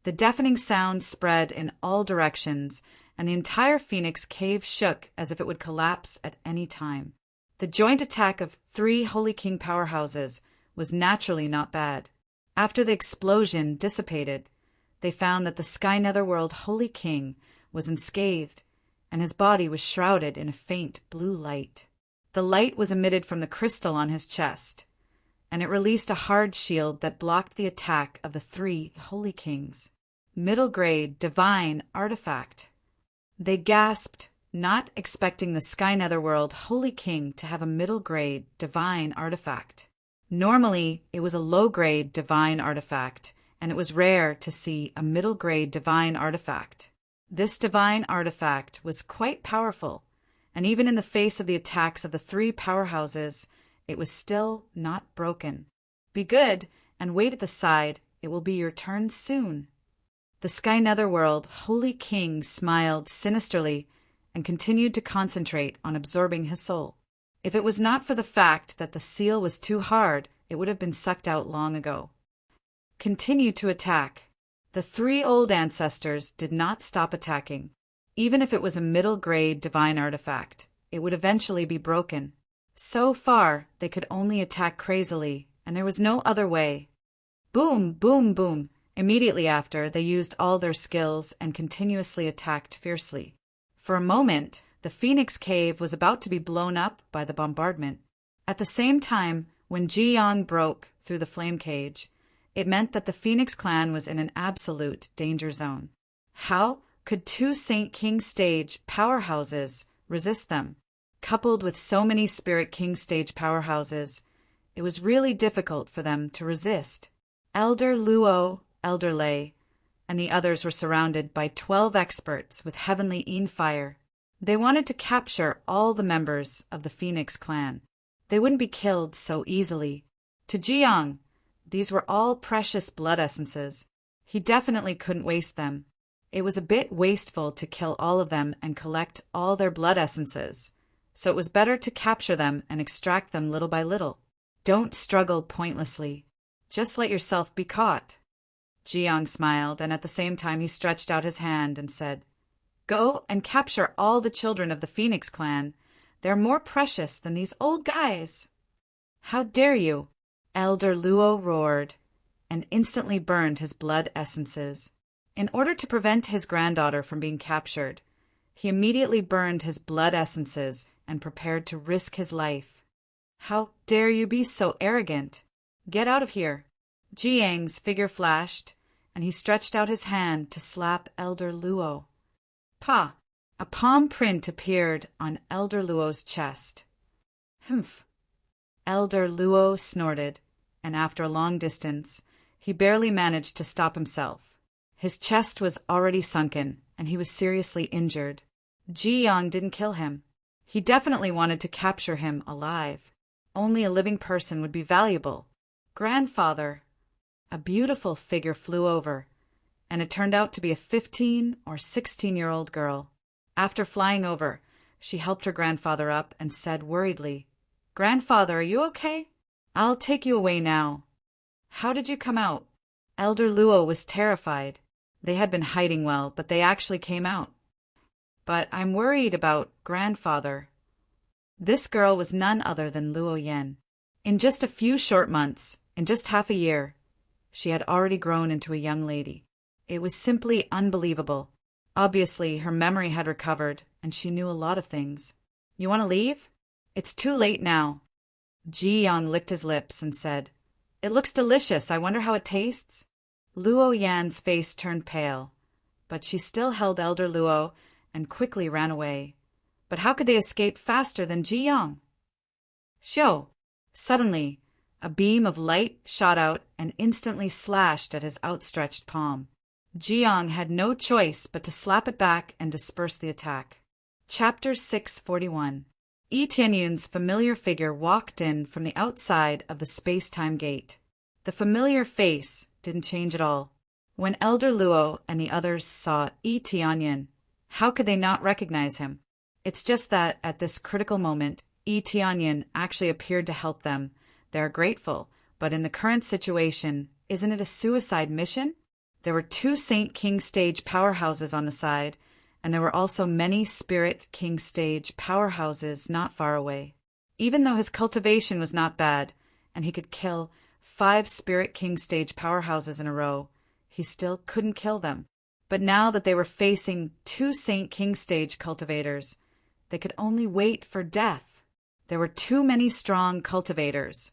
[SPEAKER 1] The deafening sound spread in all directions, and the entire Phoenix cave shook as if it would collapse at any time. The joint attack of 3 Holy King powerhouses was naturally not bad. After the explosion dissipated, they found that the Sky Netherworld Holy King was unscathed, and his body was shrouded in a faint blue light. The light was emitted from the crystal on his chest, and it released a hard shield that blocked the attack of the 3 Holy Kings. Middle grade divine artifact. They gasped, not expecting the Sky Netherworld Holy King to have a middle grade divine artifact. Normally, it was a low grade divine artifact, and it was rare to see a middle grade divine artifact. This divine artifact was quite powerful, and even in the face of the attacks of the 3 powerhouses, it was still not broken. Be good and wait at the side. It will be your turn soon. The Sky Netherworld Holy King smiled sinisterly and continued to concentrate on absorbing his soul. If it was not for the fact that the seal was too hard, it would have been sucked out long ago. Continue to attack. The 3 old ancestors did not stop attacking. Even if it was a middle-grade divine artifact, it would eventually be broken. So far, they could only attack crazily, and there was no other way. Boom, boom, boom. Immediately after, they used all their skills and continuously attacked fiercely. For a moment, the Phoenix Cave was about to be blown up by the bombardment. At the same time, when Ji-Yang broke through the flame cage, it meant that the Phoenix clan was in an absolute danger zone. How could 2 Saint King stage powerhouses resist them? Coupled with so many Spirit King stage powerhouses, it was really difficult for them to resist. Elder Luo, Elder Lei, and the others were surrounded by 12 experts with heavenly Een fire. They wanted to capture all the members of the Phoenix clan. They wouldn't be killed so easily. To Ji-Yang, these were all precious blood essences. He definitely couldn't waste them. It was a bit wasteful to kill all of them and collect all their blood essences, so it was better to capture them and extract them little by little. Don't struggle pointlessly. Just let yourself be caught. Ji-Yang smiled, and at the same time he stretched out his hand and said, "Go and capture all the children of the Phoenix clan. They're more precious than these old guys." "How dare you?" Elder Luo roared, and instantly burned his blood essences. In order to prevent his granddaughter from being captured, he immediately burned his blood essences and prepared to risk his life. "How dare you be so arrogant? Get out of here." Ji-Yang's figure flashed, and he stretched out his hand to slap Elder Luo. Pa! A palm print appeared on Elder Luo's chest. Humph! Elder Luo snorted, and after a long distance, he barely managed to stop himself. His chest was already sunken, and he was seriously injured. Ji-Yang didn't kill him. He definitely wanted to capture him alive. Only a living person would be valuable. "Grandfather!" A beautiful figure flew over, and it turned out to be a 15 or 16-year-old girl. After flying over, she helped her grandfather up and said worriedly, "Grandfather, are you okay? I'll take you away now." "How did you come out?" Elder Luo was terrified. They had been hiding well, but they actually came out. "But I'm worried about Grandfather." This girl was none other than Luo Yan. In just a few short months, in just half a year, she had already grown into a young lady. It was simply unbelievable. Obviously, her memory had recovered, and she knew a lot of things. You want to leave? It's too late now. Ji Yang licked his lips and said, It looks delicious. I wonder how it tastes. Luo Yan's face turned pale, but she still held Elder Luo and quickly ran away. But how could they escape faster than Ji Yang? Xiao! Suddenly, a beam of light shot out and instantly slashed at his outstretched palm. Ji Yang had no choice but to slap it back and disperse the attack. Chapter 641. Yi Tianyun's familiar figure walked in from the outside of the space-time gate. The familiar face didn't change at all. When Elder Luo and the others saw Yi Tianyun, how could they not recognize him? It's just that, at this critical moment, Yi Tianyun actually appeared to help them. They're grateful, but in the current situation, isn't it a suicide mission? There were 2 Saint King stage powerhouses on the side, and there were also many Spirit King stage powerhouses not far away. Even though his cultivation was not bad, and he could kill 5 Spirit King stage powerhouses in a row, he still couldn't kill them. But now that they were facing 2 Saint King stage cultivators, they could only wait for death. There were too many strong cultivators,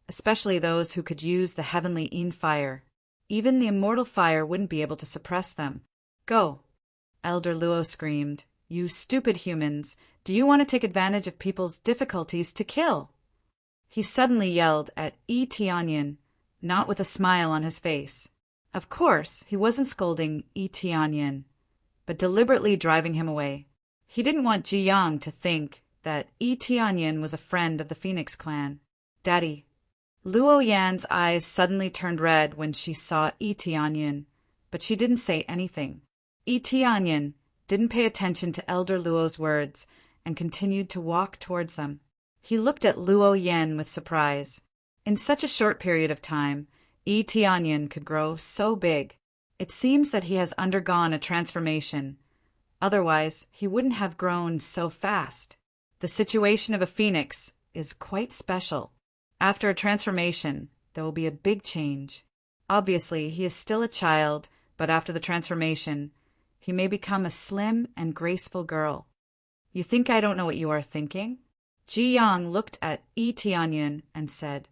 [SPEAKER 1] especially those who could use the heavenly Yin fire. Even the immortal fire wouldn't be able to suppress them. Go! Elder Luo screamed. You stupid humans! Do you want to take advantage of people's difficulties to kill? He suddenly yelled at Yi Tianyun, not with a smile on his face. Of course, he wasn't scolding Yi Tianyun, but deliberately driving him away. He didn't want Ji Yang to think that Yi Tianyun was a friend of the Phoenix clan. Daddy. Luo Yan's eyes suddenly turned red when she saw Yi Tianyun, but she didn't say anything. Yi Tianyun didn't pay attention to Elder Luo's words and continued to walk towards them. He looked at Luo Yan with surprise. In such a short period of time, Yi Tianyun could grow so big. It seems that he has undergone a transformation. Otherwise, he wouldn't have grown so fast. The situation of a phoenix is quite special. After a transformation, there will be a big change. Obviously, he is still a child, but after the transformation, he may become a slim and graceful girl. You think I don't know what you are thinking? Ji Yang looked at Yi Tianyun and said,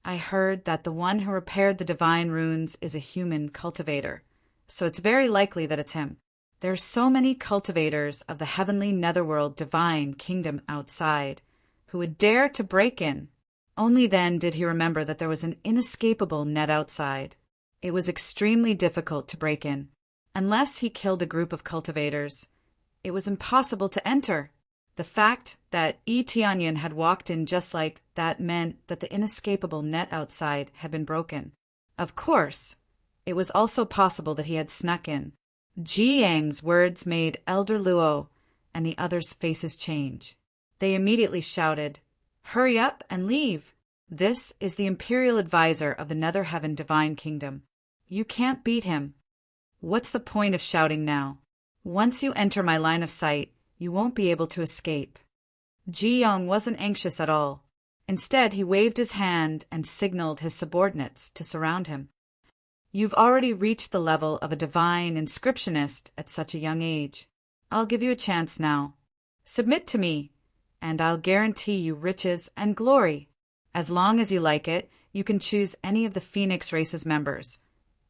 [SPEAKER 1] I heard that the one who repaired the divine runes is a human cultivator, so it's very likely that it's him. There are so many cultivators of the heavenly netherworld divine kingdom outside who would dare to break in. Only then did he remember that there was an inescapable net outside. It was extremely difficult to break in. Unless he killed a group of cultivators, it was impossible to enter. The fact that Yi Tianyun had walked in just like that meant that the inescapable net outside had been broken. Of course, it was also possible that he had snuck in. Ji Yang's words made Elder Luo and the others' faces change. They immediately shouted, Hurry up and leave! This is the Imperial Advisor of the Nether Heaven Divine Kingdom. You can't beat him. What's the point of shouting now? Once you enter my line of sight, you won't be able to escape. Ji Yang wasn't anxious at all. Instead, he waved his hand and signaled his subordinates to surround him. You've already reached the level of a divine inscriptionist at such a young age. I'll give you a chance now. Submit to me, and I'll guarantee you riches and glory. As long as you like it, you can choose any of the Phoenix race's members,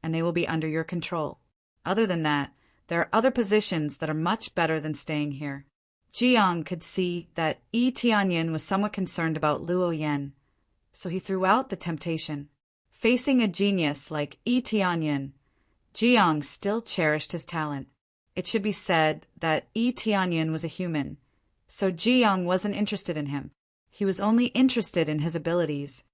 [SPEAKER 1] and they will be under your control. Other than that, there are other positions that are much better than staying here. Ji Yang could see that Yi Tianyun was somewhat concerned about Luo Yan, so he threw out the temptation. Facing a genius like Yi Tianyun, Ji Yang still cherished his talent. It should be said that Yi Tianyun was a human, so Ji Yang wasn't interested in him. He was only interested in his abilities.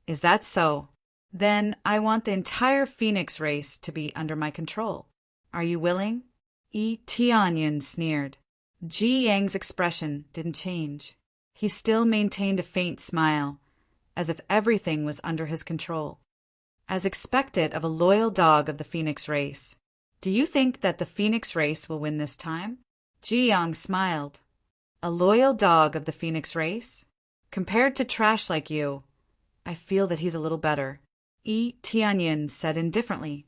[SPEAKER 1] Is that so? Then I want the entire Phoenix race to be under my control. Are you willing? Yi Tianyun sneered. Ji Yang's expression didn't change. He still maintained a faint smile, as if everything was under his control. As expected of a loyal dog of the Phoenix race. Do you think that the Phoenix race will win this time? Ji Yang smiled. A loyal dog of the phoenix race? Compared to trash like you, I feel that he's a little better. Yi Tianyin said indifferently.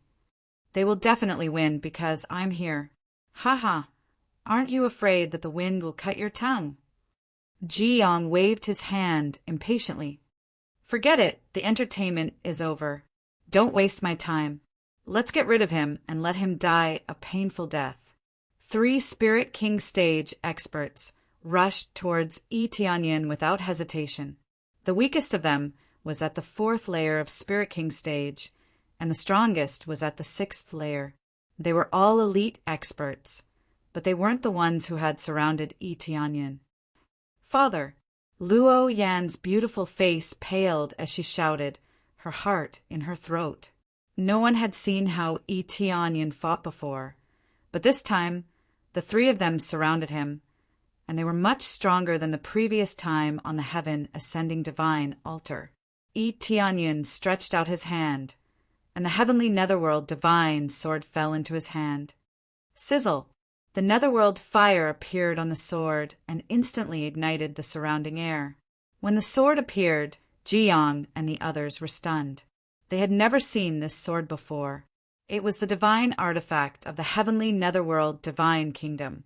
[SPEAKER 1] They will definitely win because I'm here. Ha ha. Aren't you afraid that the wind will cut your tongue? Ji Yang waved his hand impatiently. Forget it, the entertainment is over. Don't waste my time. Let's get rid of him and let him die a painful death. 3 Spirit King stage experts rushed towards Yi Tianyin without hesitation. The weakest of them was at the 4th layer of Spirit King stage, and the strongest was at the 6th layer. They were all elite experts, but they weren't the ones who had surrounded Yi Tianyin. Father! Luo Yan's beautiful face paled as she shouted, her heart in her throat. No one had seen how Yi Tianyin fought before, but this time the 3 of them surrounded him, and they were much stronger than the previous time on the Heaven Ascending Divine altar. Yi Tianyin stretched out his hand, and the heavenly netherworld divine sword fell into his hand. Sizzle! The netherworld fire appeared on the sword and instantly ignited the surrounding air. When the sword appeared, Ji Yang and the others were stunned. They had never seen this sword before. It was the divine artifact of the heavenly netherworld divine kingdom,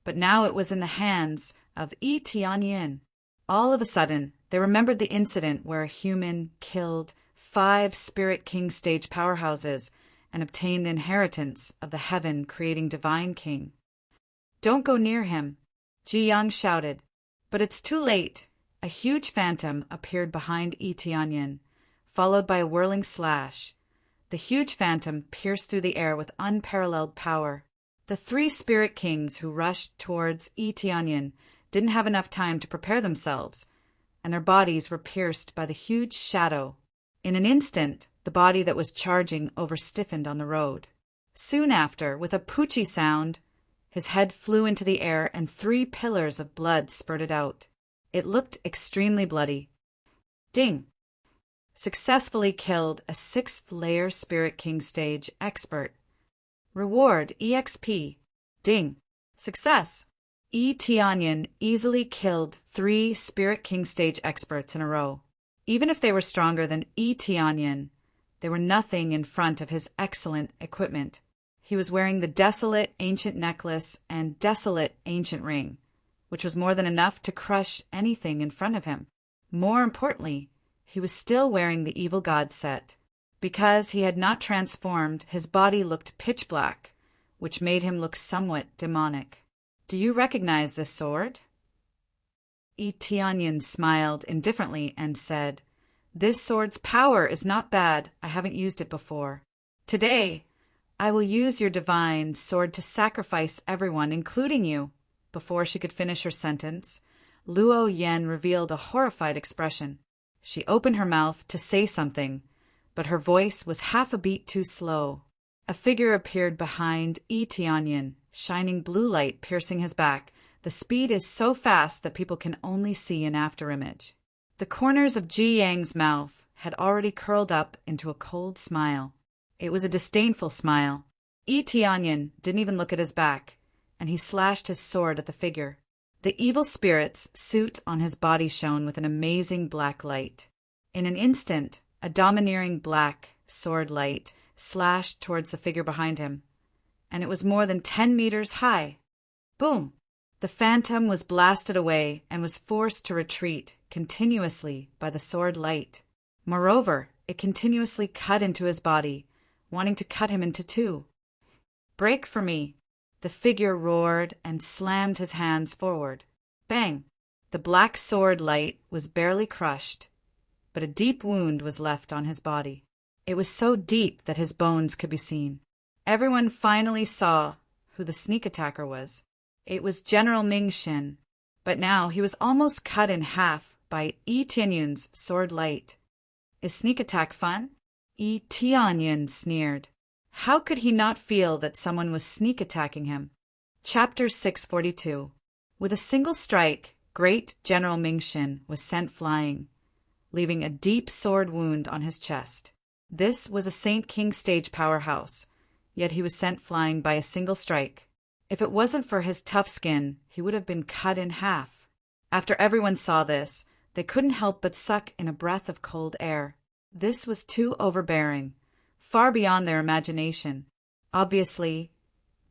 [SPEAKER 1] but now it was in the hands of Yi Tianyin. All of a sudden, they remembered the incident where a human killed 5 Spirit King stage powerhouses and obtained the inheritance of the heaven-creating divine king. Don't go near him, Ji Yang shouted. But it's too late. A huge phantom appeared behind Yi Tianyin, followed by a whirling slash. The huge phantom pierced through the air with unparalleled power. The 3 Spirit Kings who rushed towards Yi Tianyin didn't have enough time to prepare themselves, and their bodies were pierced by the huge shadow. In an instant, the body that was charging over-stiffened on the road. Soon after, with a poochie sound, his head flew into the air and 3 pillars of blood spurted out. It looked extremely bloody. Ding! Successfully killed a 6th layer Spirit King stage expert. Reward EXP. Ding! Success! Yi Tianyin easily killed 3 Spirit King stage experts in a row. Even if they were stronger than Yi Tianyin, they were nothing in front of his excellent equipment. He was wearing the desolate ancient necklace and desolate ancient ring, which was more than enough to crush anything in front of him. More importantly, he was still wearing the evil god set. Because he had not transformed, his body looked pitch black, which made him look somewhat demonic. Do you recognize this sword? Yi Tianyin smiled indifferently and said, This sword's power is not bad. I haven't used it before. Today, I will use your divine sword to sacrifice everyone, including you. Before she could finish her sentence, Luo Yan revealed a horrified expression. She opened her mouth to say something, but her voice was half a beat too slow. A figure appeared behind Yi Tianyin, shining blue light piercing his back. The speed is so fast that people can only see an afterimage. The corners of Ji Yang's mouth had already curled up into a cold smile. It was a disdainful smile. Yi Tianyin didn't even look at his back, and he slashed his sword at the figure. The evil spirit's suit on his body shone with an amazing black light. In an instant, a domineering black sword light slashed towards the figure behind him, and it was more than 10 meters high. Boom! The phantom was blasted away and was forced to retreat continuously by the sword light. Moreover, it continuously cut into his body, wanting to cut him into 2. Break for me! The figure roared and slammed his hands forward. Bang! The black sword light was barely crushed, but a deep wound was left on his body. It was so deep that his bones could be seen. Everyone finally saw who the sneak attacker was. It was General Ming Xin, but now he was almost cut in half by Yi Tianyin's sword light. Is sneak attack fun? Yi Tianyin sneered. How could he not feel that someone was sneak attacking him? Chapter 642. With a single strike, great General Ming Xin was sent flying, leaving a deep sword wound on his chest. This was a Saint King stage powerhouse, yet he was sent flying by a single strike. If it wasn't for his tough skin, he would have been cut in half. After everyone saw this, they couldn't help but suck in a breath of cold air. This was too overbearing, far beyond their imagination. Obviously,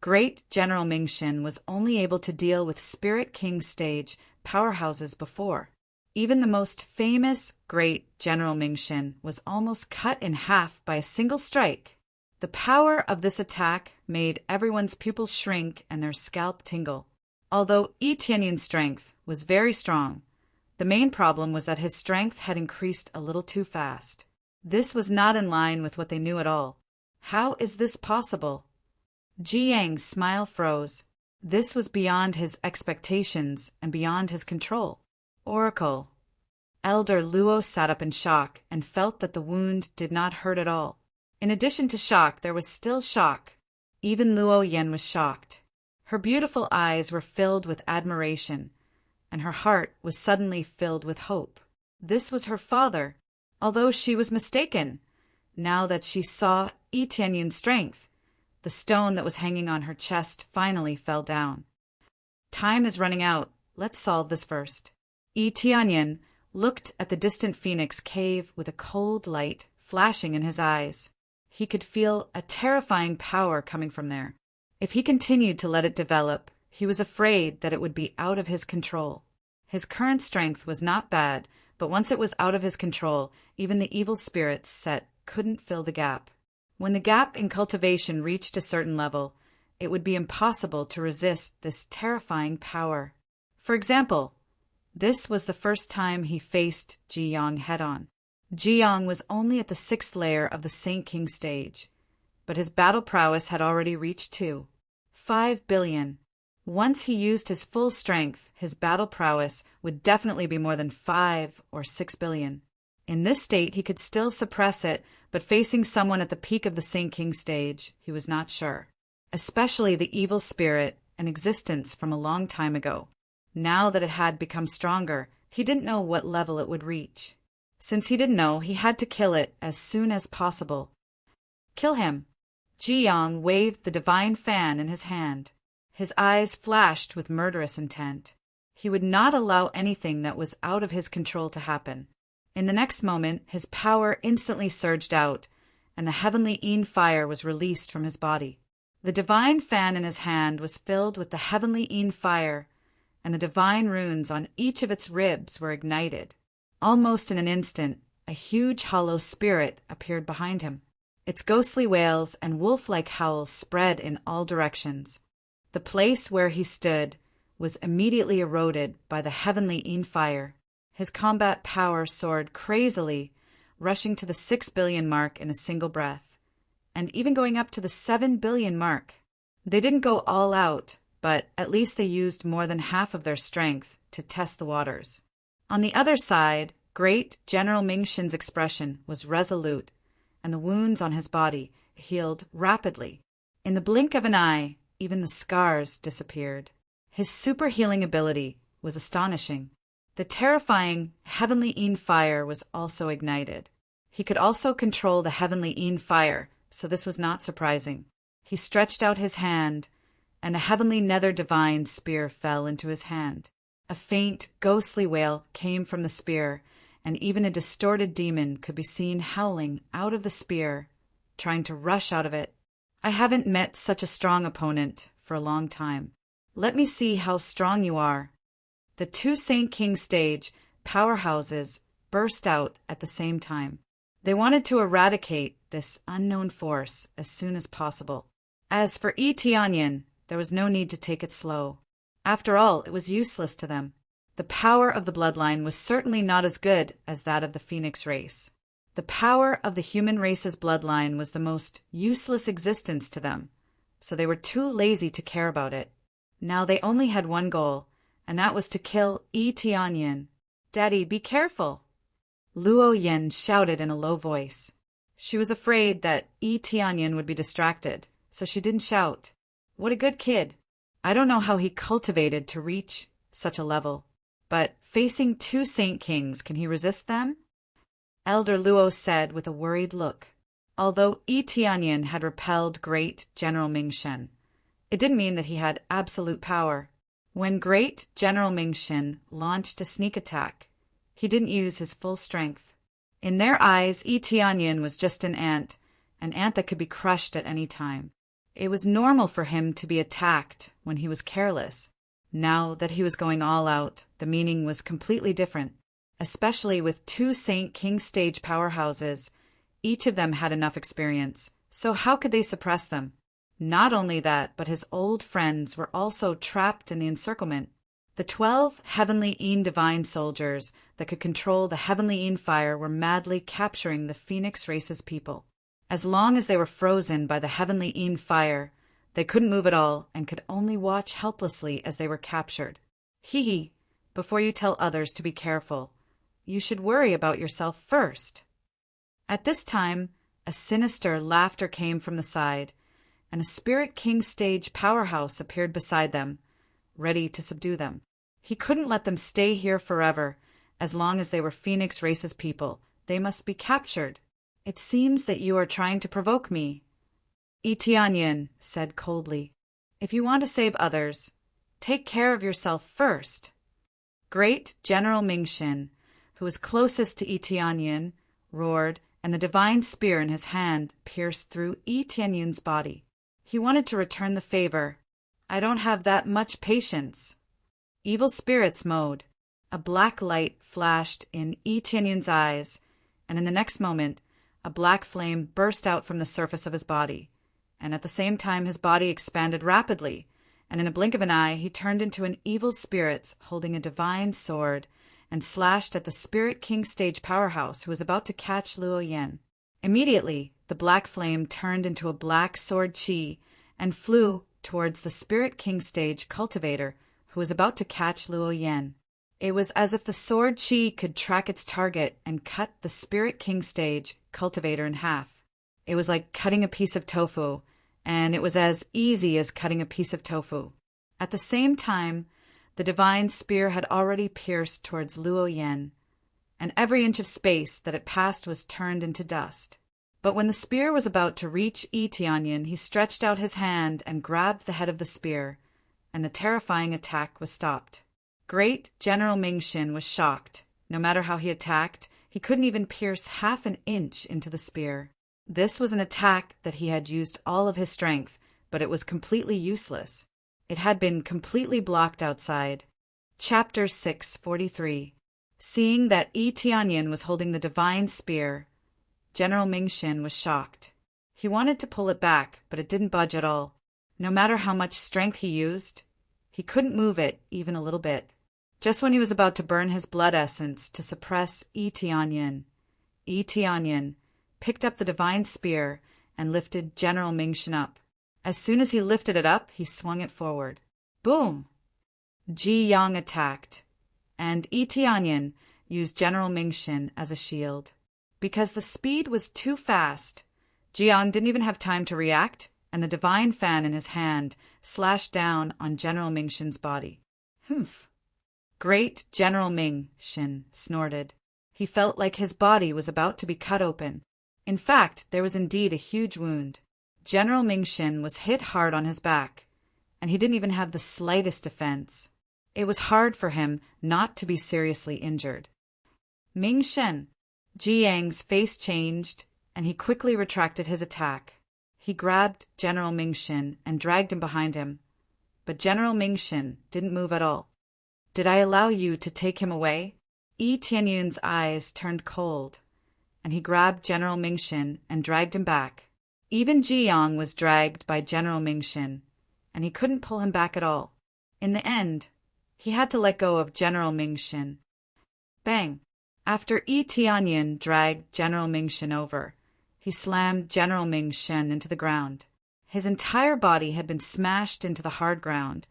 [SPEAKER 1] great General Mingxin was only able to deal with Spirit King stage powerhouses before. Even the most famous great General Mingxin was almost cut in half by a single strike. The power of this attack made everyone's pupils shrink and their scalp tingle. Although Yi Tianyin's strength was very strong, the main problem was that his strength had increased a little too fast. This was not in line with what they knew at all. How is this possible? Ji Yang's smile froze. This was beyond his expectations and beyond his control. Oracle. Elder Luo sat up in shock and felt that the wound did not hurt at all. In addition to shock, there was still shock. Even Luo Yan was shocked. Her beautiful eyes were filled with admiration, and her heart was suddenly filled with hope. This was her father, although she was mistaken. Now that she saw Yi Tianyin's strength, the stone that was hanging on her chest finally fell down. Time is running out. Let's solve this first. Yi Tianyin looked at the distant phoenix cave with a cold light flashing in his eyes. He could feel a terrifying power coming from there. If he continued to let it develop, he was afraid that it would be out of his control. His current strength was not bad, but once it was out of his control, even the evil spirits set couldn't fill the gap. When the gap in cultivation reached a certain level, it would be impossible to resist this terrifying power. For example, this was the first time he faced Ji Yang head-on. Ji Yang was only at the 6th layer of the Saint King stage, but his battle prowess had already reached 5 billion. Once he used his full strength, his battle prowess would definitely be more than 5 or 6 billion. In this state, he could still suppress it, but facing someone at the peak of the Saint King stage, he was not sure. Especially the evil spirit, an existence from a long time ago. Now that it had become stronger, he didn't know what level it would reach. Since he didn't know, he had to kill it as soon as possible. Kill him. Ji Yang waved the divine fan in his hand. His eyes flashed with murderous intent. He would not allow anything that was out of his control to happen. In the next moment, his power instantly surged out, and the heavenly Yin fire was released from his body. The divine fan in his hand was filled with the heavenly Yin fire, and the divine runes on each of its ribs were ignited. Almost in an instant, a huge hollow spirit appeared behind him. Its ghostly wails and wolf-like howls spread in all directions. The place where he stood was immediately eroded by the heavenly Yin fire. His combat power soared crazily, rushing to the 6 billion mark in a single breath, and even going up to the 7 billion mark. They didn't go all out, but at least they used more than half of their strength to test the waters. On the other side, great General Mingxin's expression was resolute, and the wounds on his body healed rapidly. In the blink of an eye, even the scars disappeared. His super healing ability was astonishing. The terrifying heavenly Yin fire was also ignited. He could also control the heavenly Yin fire, so this was not surprising. He stretched out his hand, and a heavenly nether divine spear fell into his hand. A faint, ghostly wail came from the spear, and even a distorted demon could be seen howling out of the spear, trying to rush out of it. I haven't met such a strong opponent for a long time. Let me see how strong you are. The 2 Saint King stage powerhouses burst out at the same time. They wanted to eradicate this unknown force as soon as possible. As for Yi Tianyin, there was no need to take it slow. After all, it was useless to them. The power of the bloodline was certainly not as good as that of the Phoenix race. The power of the human race's bloodline was the most useless existence to them, so they were too lazy to care about it. Now they only had one goal, and that was to kill Yi Tianyin. "Daddy, be careful!" Luo Yan shouted in a low voice. She was afraid that Yi Tianyin would be distracted, so she didn't shout. What a good kid. I don't know how he cultivated to reach such a level, but facing 2 Saint Kings, can he resist them? Elder Luo said with a worried look. Although Yi Tianyin had repelled great General Mingxin, It didn't mean that he had absolute power. When great General Mingxin launched a sneak attack, he didn't use his full strength. In their eyes, Yi Tianyin was just an ant that could be crushed at any time. It was normal for him to be attacked when he was careless. Now that he was going all out, the meaning was completely different. Especially with two Saint King stage powerhouses, each of them had enough experience, so how could they suppress them? Not only that, but his old friends were also trapped in the encirclement. The 12 heavenly Yin divine soldiers that could control the heavenly Yin fire were madly capturing the Phoenix race's people. As long as they were frozen by the heavenly Yin fire, they couldn't move at all and could only watch helplessly as they were captured. Hee, before you tell others to be careful, you should worry about yourself first. At this time, a sinister laughter came from the side, and a Spirit King stage powerhouse appeared beside them, ready to subdue them. He couldn't let them stay here forever. As long as they were Phoenix Race's people, they must be captured. It seems that you are trying to provoke me, Yi Tianyin said coldly. If you want to save others, take care of yourself first. Great General Mingxin, who was closest to Yi Tianyin, roared, and the divine spear in his hand pierced through Yi Tianyin's body. He wanted to return the favor. I don't have that much patience. Evil spirits mode. A black light flashed in Yi Tianyin's eyes, and in the next moment, a black flame burst out from the surface of his body, and at the same time his body expanded rapidly, and in a blink of an eye he turned into an evil spirit holding a divine sword and slashed at the Spirit King stage powerhouse who was about to catch Luo Yan. Immediately, the black flame turned into a black sword chi and flew towards the Spirit King stage cultivator who was about to catch Luo Yan. It was as if the sword chi could track its target and cut the Spirit King stage cultivator in half. It was like cutting a piece of tofu, and it was as easy as cutting a piece of tofu. At the same time, the divine spear had already pierced towards Luo Yan, and every inch of space that it passed was turned into dust. But when the spear was about to reach Yi Tianyin, he stretched out his hand and grabbed the head of the spear, and the terrifying attack was stopped. Great General Mingxin was shocked. No matter how he attacked, he couldn't even pierce half an inch into the spear. This was an attack that he had used all of his strength, but it was completely useless. It had been completely blocked outside. Chapter 643. Seeing that Yi Tianyin was holding the divine spear, General Mingxin was shocked. He wanted to pull it back, but it didn't budge at all. No matter how much strength he used, he couldn't move it even a little bit. Just when he was about to burn his blood essence to suppress Yi Tianyin picked up the divine spear and lifted General Mingxin up. As soon as he lifted it up, he swung it forward. Boom! Ji Yang attacked, and Yi Tianyin used General Mingxin as a shield. Because the speed was too fast, Ji Yang didn't even have time to react, and the divine fan in his hand slashed down on General Mingxin's body. Humph! Great General Mingxin snorted. He felt like his body was about to be cut open. In fact, there was indeed a huge wound. General Mingxin was hit hard on his back, and he didn't even have the slightest defense. It was hard for him not to be seriously injured. Mingxin! Ji Yang's face changed, and he quickly retracted his attack. He grabbed General Mingxin and dragged him behind him, but General Mingxin didn't move at all. Did I allow you to take him away? Yi Tianyin's eyes turned cold, and he grabbed General Mingxin and dragged him back. Even Ji Yang was dragged by General Mingxin, and he couldn't pull him back at all. In the end, he had to let go of General Mingxin. Bang! After Yi Tianyin dragged General Mingxin over, he slammed General Mingxin into the ground. His entire body had been smashed into the hard ground,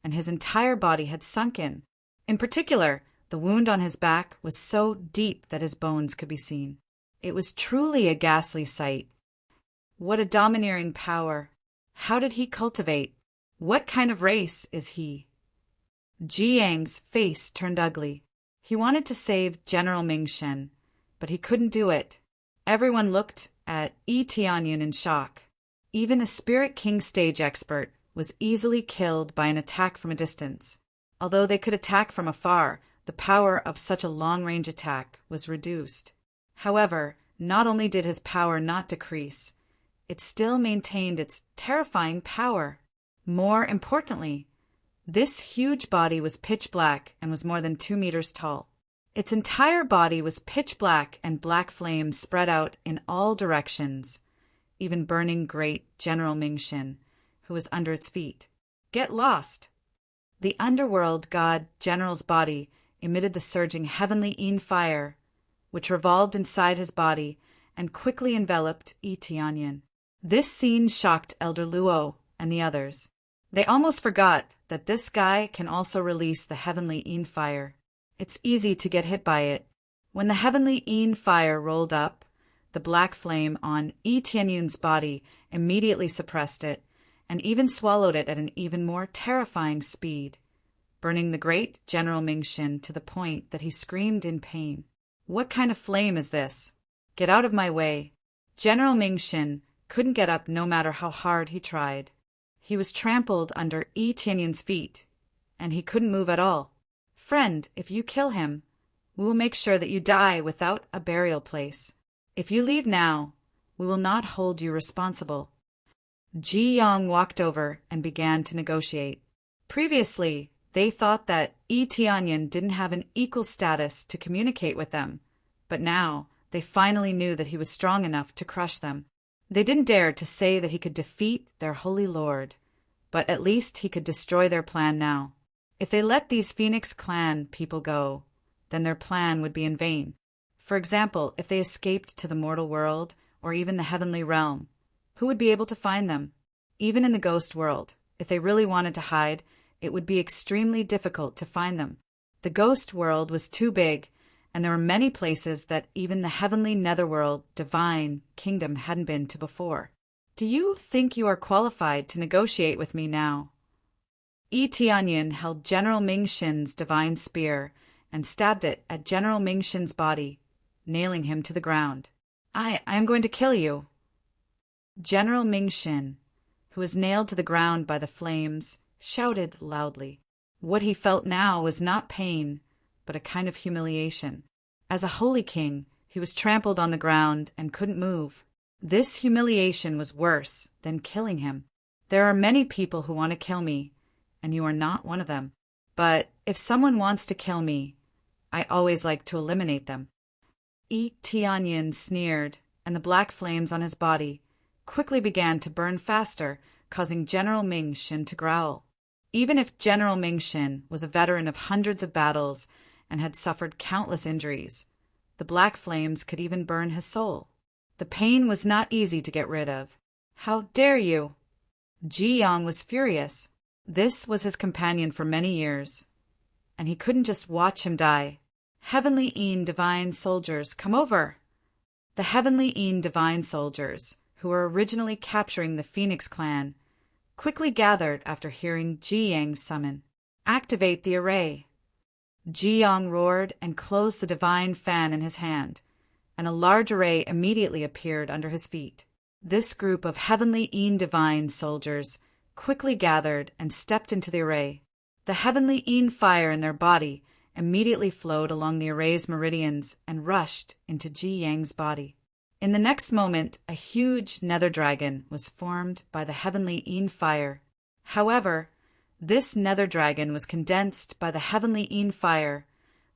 [SPEAKER 1] and his entire body had sunken. In particular, the wound on his back was so deep that his bones could be seen. It was truly a ghastly sight. What a domineering power! How did he cultivate? What kind of race is he? Ji Yang's face turned ugly. He wanted to save General Mingxin, but he couldn't do it. Everyone looked at Yi Tianyin in shock. Even a Spirit King stage expert was easily killed by an attack from a distance. Although they could attack from afar, the power of such a long-range attack was reduced. However, not only did his power not decrease, it still maintained its terrifying power. More importantly, this huge body was pitch black and was more than 2 meters tall. Its entire body was pitch black, and black flames spread out in all directions, even burning great General Ming-Shin, who was under its feet. Get lost! The underworld god General's body emitted the surging heavenly Yin fire, which revolved inside his body and quickly enveloped Yi Tianyin. This scene shocked Elder Luo and the others. They almost forgot that this guy can also release the heavenly Yin fire. It's easy to get hit by it. When the heavenly Yin fire rolled up, the black flame on Yi Tianyun's body immediately suppressed it, and even swallowed it at an even more terrifying speed, burning the great General Ming-Shin to the point that he screamed in pain. What kind of flame is this? Get out of my way. General Ming-Shin couldn't get up no matter how hard he tried. He was trampled under Yi Tianyun's feet, and he couldn't move at all. Friend, if you kill him, we will make sure that you die without a burial place. If you leave now, we will not hold you responsible. Ji Yang walked over and began to negotiate. Previously, they thought that Yi Tianyin didn't have an equal status to communicate with them, but now they finally knew that he was strong enough to crush them. They didn't dare to say that he could defeat their holy lord, but at least he could destroy their plan now. If they let these Phoenix Clan people go, then their plan would be in vain. For example, if they escaped to the mortal world or even the heavenly realm, who would be able to find them? Even in the ghost world, if they really wanted to hide, it would be extremely difficult to find them. The ghost world was too big, and there were many places that even the heavenly netherworld divine kingdom hadn't been to before. Do you think you are qualified to negotiate with me now? Yi Tianyin held General Ming-Shin's divine spear and stabbed it at General Ming-Shin's body, nailing him to the ground. I am going to kill you. General Ming-Shin, who was nailed to the ground by the flames, shouted loudly. What he felt now was not pain, but a kind of humiliation. As a holy king, he was trampled on the ground and couldn't move. This humiliation was worse than killing him. There are many people who want to kill me, and you are not one of them. But if someone wants to kill me, I always like to eliminate them. Yi Tianyin sneered, and the black flames on his body quickly began to burn faster, causing General Ming-Shin to growl. Even if General Ming-Shin was a veteran of hundreds of battles and had suffered countless injuries, the black flames could even burn his soul. The pain was not easy to get rid of. How dare you? Ji Yang was furious. This was his companion for many years, and he couldn't just watch him die. Heavenly Yin divine soldiers, come over! The Heavenly Yin divine soldiers, who were originally capturing the Phoenix Clan, quickly gathered after hearing Ji Yang's summon. Activate the array. Ji Yang roared and closed the divine fan in his hand, and a large array immediately appeared under his feet. This group of Heavenly Yin divine soldiers quickly gathered and stepped into the array. The Heavenly Yin fire in their body immediately flowed along the array's meridians and rushed into Ji Yang's body. In the next moment, a huge nether dragon was formed by the Heavenly Yin fire. However, this nether dragon was condensed by the Heavenly Yin fire,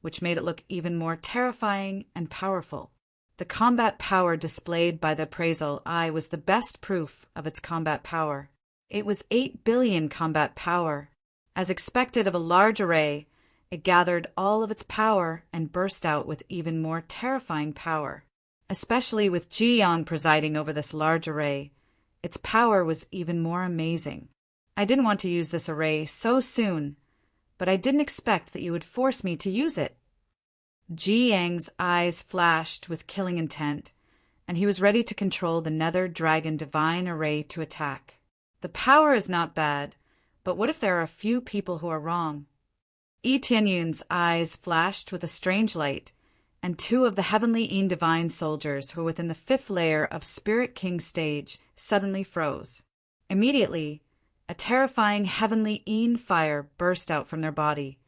[SPEAKER 1] which made it look even more terrifying and powerful. The combat power displayed by the appraisal eye was the best proof of its combat power. It was 8 billion combat power. As expected of a large array, it gathered all of its power and burst out with even more terrifying power. Especially with Ji Yang presiding over this large array, its power was even more amazing. I didn't want to use this array so soon, but I didn't expect that you would force me to use it. Ji Yang's eyes flashed with killing intent, and he was ready to control the Nether Dragon Divine Array to attack. The power is not bad, but what if there are a few people who are wrong? Yi Tianyun's eyes flashed with a strange light, and 2 of the Heavenly Yin Divine soldiers who were within the 5th layer of Spirit King stage suddenly froze. Immediately, A terrifying heavenly een fire burst out from their body,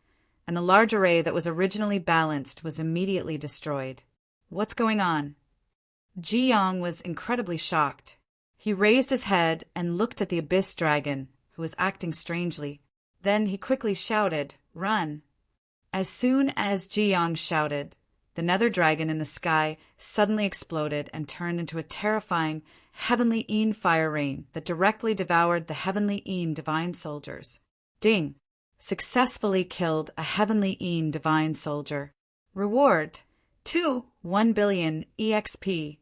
[SPEAKER 1] and the large array that was originally balanced was immediately destroyed. What's going on? Ji Yong was incredibly shocked. He raised his head and looked at the abyss dragon, who was acting strangely. Then he quickly shouted, "Run!" As soon as Ji Yong shouted, the nether dragon in the sky suddenly exploded and turned into a terrifying heavenly een fire rain that directly devoured the heavenly een divine soldiers. Ding! Successfully killed a heavenly een divine soldier. Reward: 1 billion EXP,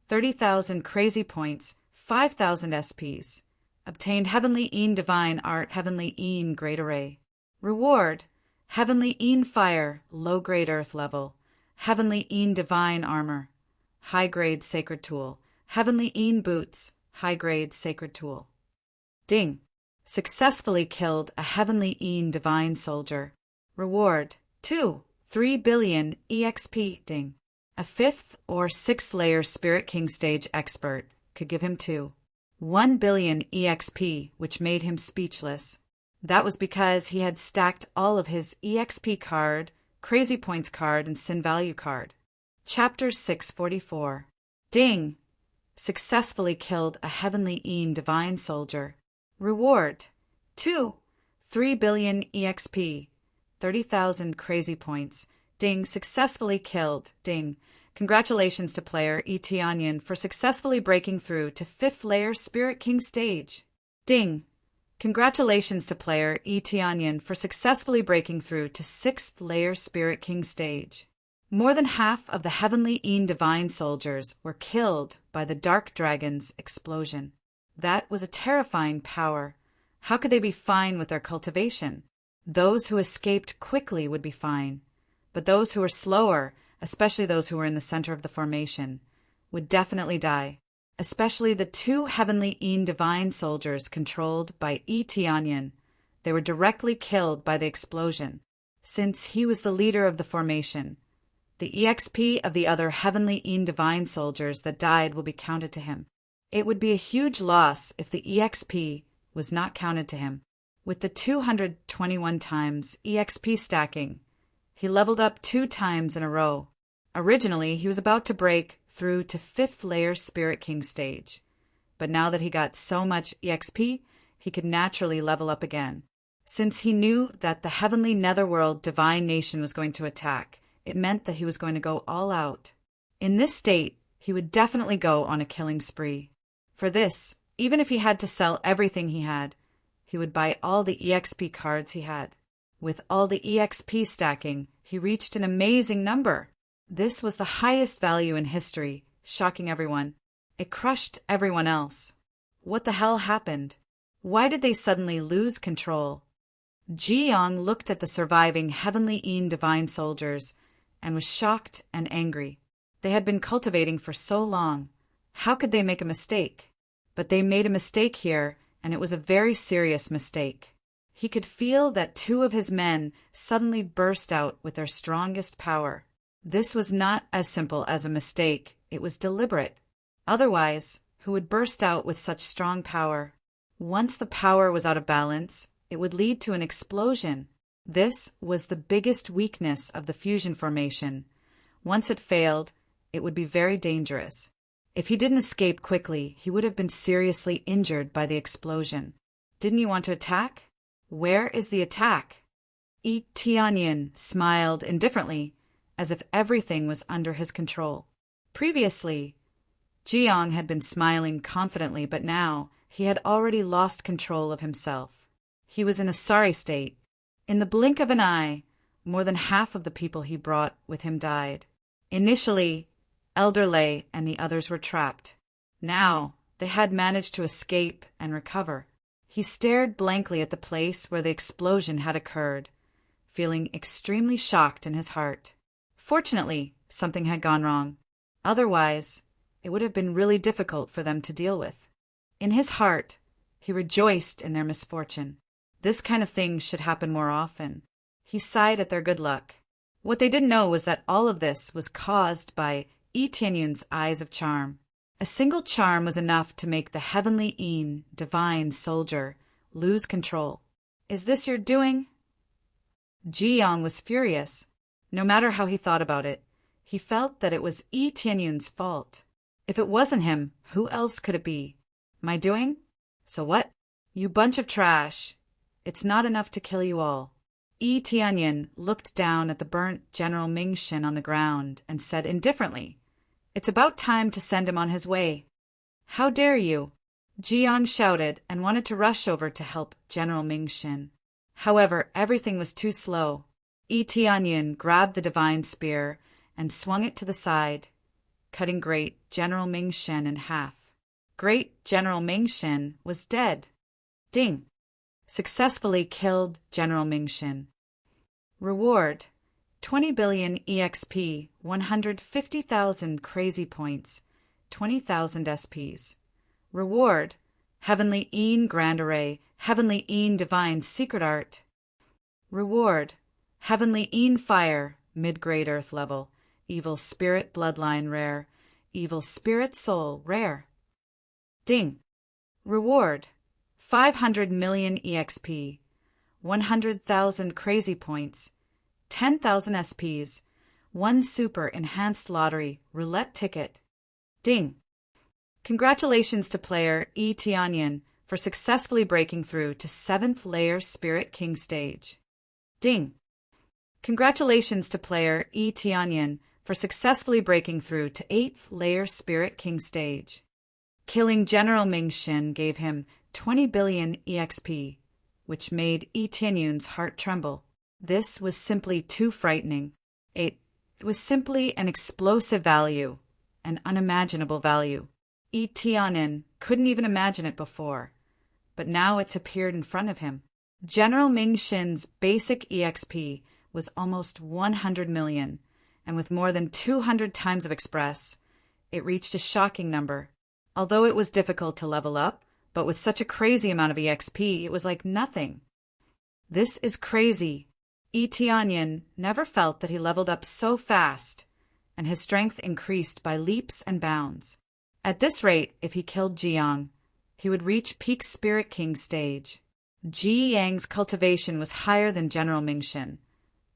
[SPEAKER 1] 30,000 crazy points, 5,000 SPs. Obtained heavenly een divine art, heavenly een great array. Reward: heavenly een fire, low grade earth level. Heavenly een divine armor, high grade sacred tool. Heavenly een boots, high grade sacred tool. Ding! Successfully killed a heavenly een divine soldier. Reward: 3 billion EXP. Ding! A 5th or 6th layer Spirit King stage expert could give him 1 billion EXP, which made him speechless. That was because he had stacked all of his EXP card, Crazy Points card, and Sin Value card. Chapter 644. Ding! Successfully killed a heavenly een divine soldier. Reward: 3 billion EXP, 30,000 crazy points. Ding! Successfully killed. Ding! Congratulations to player Etianyan for successfully breaking through to 5th layer Spirit King stage. Ding! Congratulations to player Etianyan for successfully breaking through to 6th layer Spirit King stage. More than half of the heavenly een divine soldiers were killed by the dark dragon's explosion. That was a terrifying power. How could they be fine with their cultivation? Those who escaped quickly would be fine, but those who were slower, especially those who were in the center of the formation, would definitely die, especially the 2 heavenly een divine soldiers controlled by Etianyan. They were directly killed by the explosion, since he was the leader of the formation. The EXP of the other heavenly een divine soldiers that died will be counted to him. It would be a huge loss if the EXP was not counted to him. With the 221 times EXP stacking, he leveled up 2 times in a row. Originally, he was about to break through to 5th layer Spirit King stage, but now that he got so much EXP, he could naturally level up again. Since he knew that the heavenly netherworld divine nation was going to attack, it meant that he was going to go all out. In this state, he would definitely go on a killing spree. For this, even if he had to sell everything he had, he would buy all the EXP cards he had. With all the EXP stacking, he reached an amazing number. This was the highest value in history, shocking everyone. It crushed everyone else. What the hell happened? Why did they suddenly lose control? Ji Yong looked at the surviving heavenly een divine soldiers and was shocked and angry. They had been cultivating for so long. How could they make a mistake? But they made a mistake here, and it was a very serious mistake. He could feel that 2 of his men suddenly burst out with their strongest power. This was not as simple as a mistake, it was deliberate. Otherwise, who would burst out with such strong power? Once the power was out of balance, it would lead to an explosion. This was the biggest weakness of the fusion formation. Once it failed, it would be very dangerous. If he didn't escape quickly, he would have been seriously injured by the explosion. Didn't you want to attack? Where is the attack? Tianyin smiled indifferently, as if everything was under his control. Previously, Ji Yong had been smiling confidently, but now he had already lost control of himself. He was in a sorry state. In the blink of an eye, more than half of the people he brought with him died. Initially, Elder Lei and the others were trapped. Now, they had managed to escape and recover. He stared blankly at the place where the explosion had occurred, feeling extremely shocked in his heart. Fortunately, something had gone wrong. Otherwise, it would have been really difficult for them to deal with. In his heart, he rejoiced in their misfortune. This kind of thing should happen more often. He sighed at their good luck. What they didn't know was that all of this was caused by Etianyan's eyes of charm. A single charm was enough to make the heavenly een divine soldier lose control. "Is this your doing?" Ji Yang was furious. No matter how he thought about it, he felt that it was Yi Tianyun's fault. If it wasn't him, who else could it be? "My doing? So what? You bunch of trash. It's not enough to kill you all." Yi Tianyun looked down at the burnt General Mingxin on the ground and said indifferently, "It's about time to send him on his way." "How dare you!" Ji Yang shouted and wanted to rush over to help General Mingxin. However, everything was too slow. Yi Tianyun grabbed the divine spear and swung it to the side, cutting Great General Mingxin in half. Great General Mingxin was dead. Ding! Successfully killed General Mingxin. Reward: 20 billion EXP, 150,000 crazy points, 20,000 SPs. Reward: Heavenly Een Grand Array, Heavenly Een Divine Secret Art. Reward: Heavenly Een Fire, mid-grade Earth level, Evil Spirit Bloodline rare, Evil Spirit Soul rare. Ding! Reward: 500 million EXP, 100,000 crazy points, 10,000 SPs, 1 super enhanced lottery roulette ticket. Ding! Congratulations to player Yi Tianyun for successfully breaking through to 7th layer Spirit King stage. Ding! Congratulations to player Yi Tianyun for successfully breaking through to 8th layer Spirit King stage. Killing General Mingxin gave him 20 billion EXP, which made Yi Tianyun's heart tremble. This was simply too frightening. It was simply an explosive value, an unimaginable value. Yi Tianyun couldn't even imagine it before, but now it appeared in front of him. General Mingxin's basic EXP was almost 100 million, and with more than 200 times of Express, it reached a shocking number. Although it was difficult to level up, but with such a crazy amount of EXP, it was like nothing. This is crazy. Yi Tianyun never felt that he leveled up so fast, and his strength increased by leaps and bounds. At this rate, if he killed Ji Yang, he would reach peak Spirit King stage. Ji Yang's cultivation was higher than General Mingxin,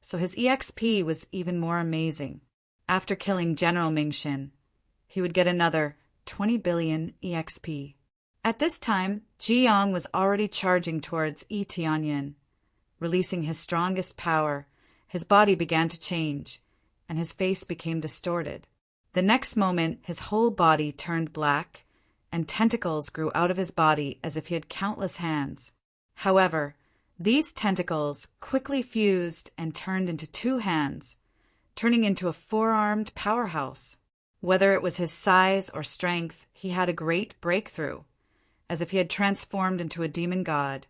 [SPEAKER 1] so his EXP was even more amazing. After killing General Mingxin, he would get another 20 billion EXP. At this time, Ji Yang was already charging towards Yi Tianyun. Releasing his strongest power, his body began to change, and his face became distorted. The next moment, his whole body turned black, and tentacles grew out of his body as if he had countless hands. However, these tentacles quickly fused and turned into 2 hands, turning into a 4-armed powerhouse. Whether it was his size or strength, he had a great breakthrough, as if he had transformed into a demon god.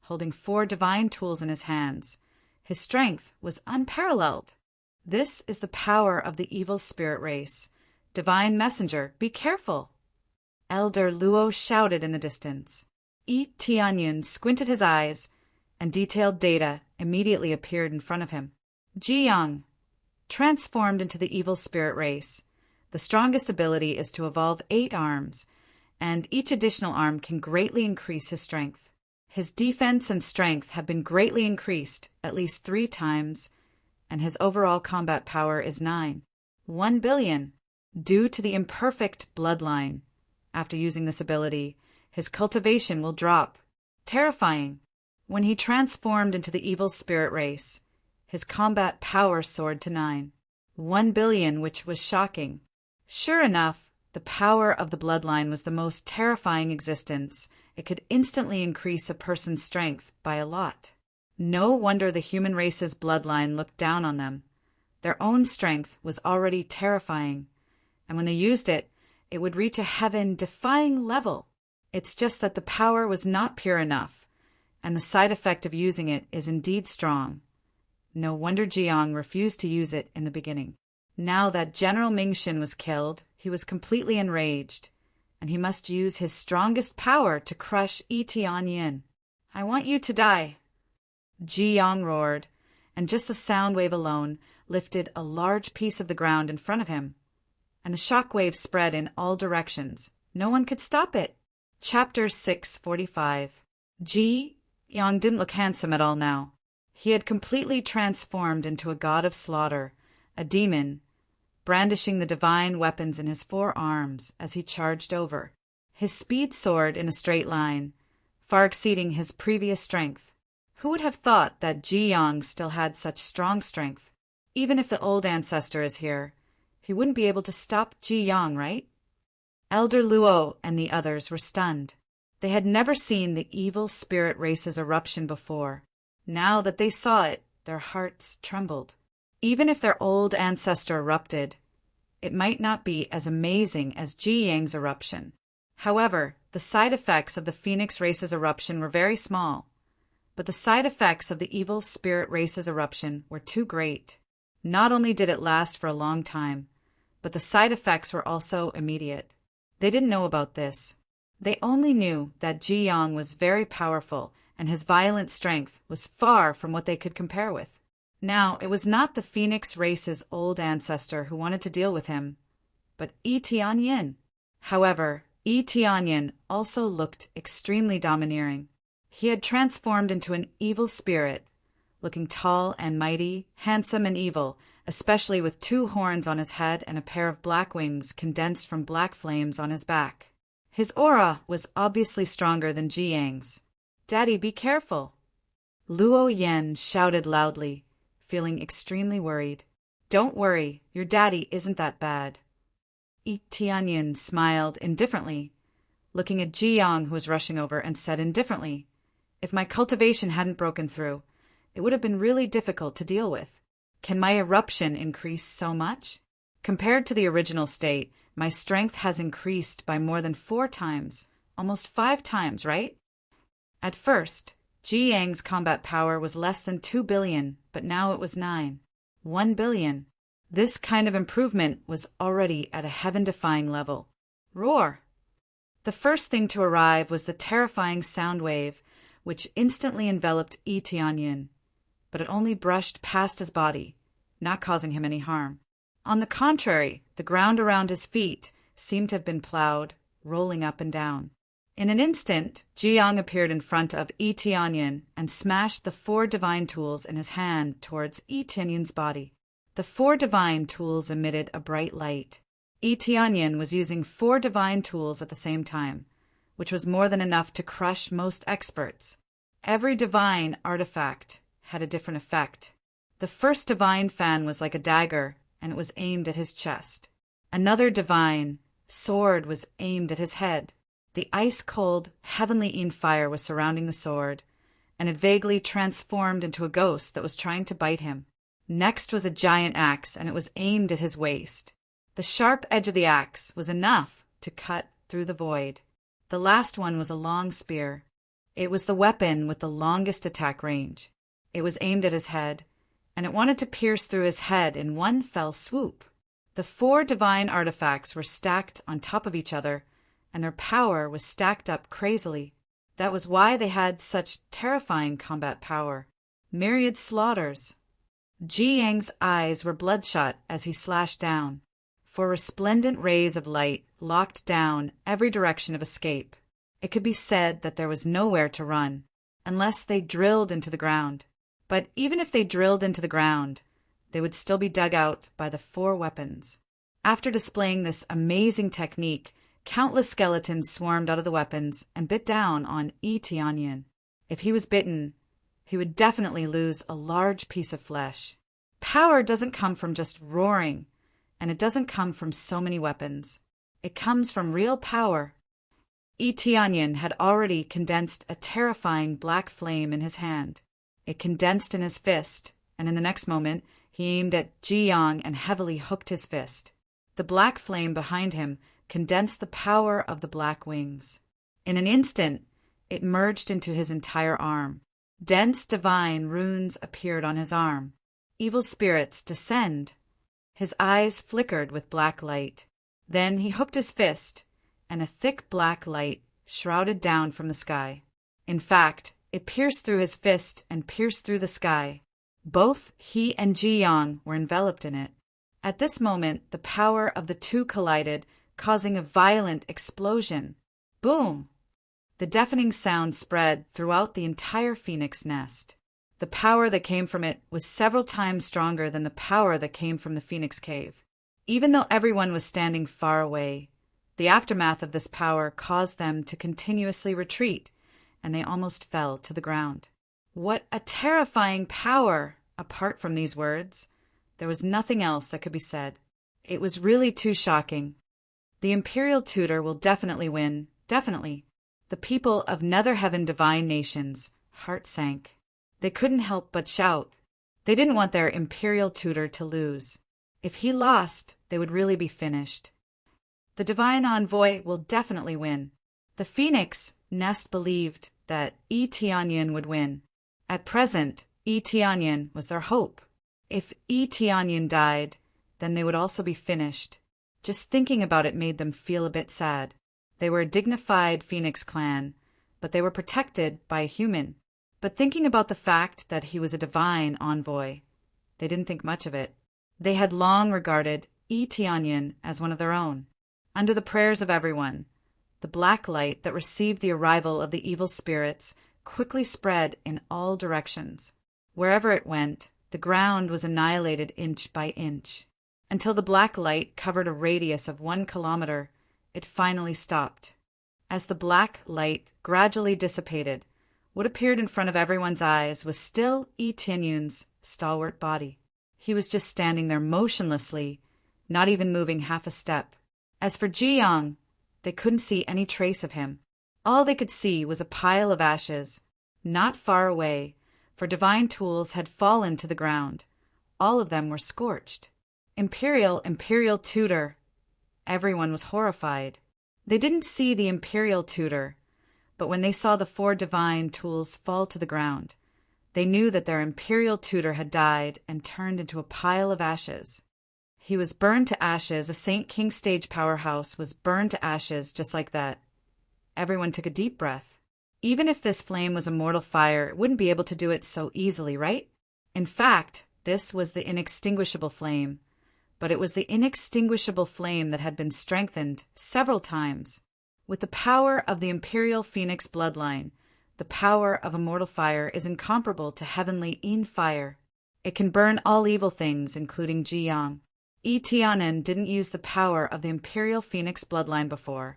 [SPEAKER 1] Holding 4 divine tools in his hands, his strength was unparalleled. This is the power of the evil spirit race. Divine messenger, be careful! Elder Luo shouted in the distance. Yi Tianyun squinted his eyes, and detailed data immediately appeared in front of him. Ji Yang, transformed into the evil spirit race. The strongest ability is to evolve 8 arms, and each additional arm can greatly increase his strength. His defense and strength have been greatly increased at least 3 times, and his overall combat power is 9. 1 billion. Due to the imperfect bloodline, after using this ability, his cultivation will drop. Terrifying. When he transformed into the evil spirit race, his combat power soared to 9. 1 billion, which was shocking. Sure enough, the power of the bloodline was the most terrifying existence. It could instantly increase a person's strength by a lot. No wonder the human race's bloodline looked down on them. Their own strength was already terrifying, and when they used it, it would reach a heaven-defying level. It's just that the power was not pure enough, and the side effect of using it is indeed strong. No wonder Ji Yang refused to use it in the beginning. Now that General Mingxin was killed, he was completely enraged, and he must use his strongest power to crush Yi Tianyun. "I want you to die!" Ji Yang roared, and just the sound wave alone lifted a large piece of the ground in front of him, and the shock wave spread in all directions. No one could stop it. Chapter 645. Ji Yang didn't look handsome at all now. He had completely transformed into a god of slaughter, a demon, brandishing the divine weapons in his 4 arms as he charged over. His speed soared in a straight line, far exceeding his previous strength. Who would have thought that Ji Yang still had such strong strength? Even if the old ancestor is here, he wouldn't be able to stop Ji Yang, right? Elder Luo and the others were stunned. They had never seen the evil spirit race's eruption before. Now that they saw it, their hearts trembled. Even if their old ancestor erupted, it might not be as amazing as Ji Yang's eruption. However, the side effects of the phoenix race's eruption were very small, but the side effects of the evil spirit race's eruption were too great. Not only did it last for a long time, but the side effects were also immediate. They didn't know about this. They only knew that Ji Yang was very powerful and his violent strength was far from what they could compare with. Now, it was not the phoenix race's old ancestor who wanted to deal with him, but Yi Tianyin. However, Yi Tianyin also looked extremely domineering. He had transformed into an evil spirit, looking tall and mighty, handsome and evil, especially with 2 horns on his head and a pair of black wings condensed from black flames on his back. His aura was obviously stronger than Ji Yang's. "Daddy, be careful!" Luo Yan shouted loudly, feeling extremely worried. "Don't worry, your daddy isn't that bad." Yi Tianyin smiled indifferently, looking at Ji Yang, who was rushing over, and said indifferently, "If my cultivation hadn't broken through, it would have been really difficult to deal with. Can my eruption increase so much? Compared to the original state, my strength has increased by more than 4 times, almost 5 times, right?" At first, Ji Yang's combat power was less than 2 billion, but now it was 1 billion. This kind of improvement was already at a heaven-defying level. Roar! The first thing to arrive was the terrifying sound wave, which instantly enveloped Yi Tianyin, but it only brushed past his body, not causing him any harm. On the contrary, the ground around his feet seemed to have been plowed, rolling up and down. In an instant, Ji Yang appeared in front of Yi Tianyin and smashed the 4 divine tools in his hand towards Yi Tianyin's body. The 4 divine tools emitted a bright light. Yi Tianyin was using 4 divine tools at the same time, which was more than enough to crush most experts. Every divine artifact had a different effect. The first divine fan was like a dagger, and it was aimed at his chest. Another divine sword was aimed at his head. The ice-cold, heavenly fire was surrounding the sword, and it vaguely transformed into a ghost that was trying to bite him. Next was a giant axe, and it was aimed at his waist. The sharp edge of the axe was enough to cut through the void. The last one was a long spear. It was the weapon with the longest attack range. It was aimed at his head, and it wanted to pierce through his head in one fell swoop. The 4 divine artifacts were stacked on top of each other, and their power was stacked up crazily. That was why they had such terrifying combat power. Myriad slaughters. Ji Yang's eyes were bloodshot as he slashed down, for resplendent rays of light locked down every direction of escape. It could be said that there was nowhere to run, unless they drilled into the ground. But even if they drilled into the ground, they would still be dug out by the 4 weapons. After displaying this amazing technique, countless skeletons swarmed out of the weapons and bit down on Yi Tianyin. If he was bitten, he would definitely lose a large piece of flesh. Power doesn't come from just roaring, and it doesn't come from so many weapons. It comes from real power. Yi Tianyin had already condensed a terrifying black flame in his hand. It condensed in his fist, and in the next moment, he aimed at Ji Yang and heavily hooked his fist. The black flame behind him condensed the power of the black wings. In an instant, it merged into his entire arm. Dense divine runes appeared on his arm. Evil spirits descend. His eyes flickered with black light. Then he hooked his fist, and a thick black light shrouded down from the sky. In fact, it pierced through his fist and pierced through the sky. Both he and Ji Yang were enveloped in it. At this moment, the power of the 2 collided, causing a violent explosion. Boom! The deafening sound spread throughout the entire phoenix nest. The power that came from it was several times stronger than the power that came from the phoenix cave. Even though everyone was standing far away, the aftermath of this power caused them to continuously retreat, and they almost fell to the ground. What a terrifying power! Apart from these words, there was nothing else that could be said. It was really too shocking. The Imperial Tutor will definitely win, definitely. The people of Nether Heaven Divine Nations' heart sank. They couldn't help but shout. They didn't want their Imperial Tutor to lose. If he lost, they would really be finished. The Divine Envoy will definitely win. The Phoenix Nest believed that Tianyin would win. At present, Tianyin was their hope. If Tianyin died, then they would also be finished. Just thinking about it made them feel a bit sad. They were a dignified Phoenix clan, but they were protected by a human. But thinking about the fact that he was a divine envoy, they didn't think much of it. They had long regarded Tianyin as one of their own. Under the prayers of everyone, the black light that received the arrival of the evil spirits quickly spread in all directions. Wherever it went, the ground was annihilated inch by inch. Until the black light covered a radius of 1 kilometer, it finally stopped. As the black light gradually dissipated, what appeared in front of everyone's eyes was still Tianyun's stalwart body. He was just standing there motionlessly, not even moving half a step. As for Jiang, they couldn't see any trace of him. All they could see was a pile of ashes, not far away, for divine tools had fallen to the ground. All of them were scorched. Imperial Tutor. Everyone was horrified. They didn't see the Imperial Tutor, but when they saw the 4 divine tools fall to the ground, they knew that their Imperial Tutor had died and turned into a pile of ashes. He was burned to ashes. A Saint King stage powerhouse was burned to ashes just like that. Everyone took a deep breath. Even if this flame was a mortal fire, it wouldn't be able to do it so easily, right? In fact, this was the inextinguishable flame. But it was the inextinguishable flame that had been strengthened several times. With the power of the Imperial Phoenix bloodline, the power of immortal fire is incomparable to heavenly Yin fire. It can burn all evil things, including Jiang. Tianyin didn't use the power of the Imperial Phoenix bloodline before,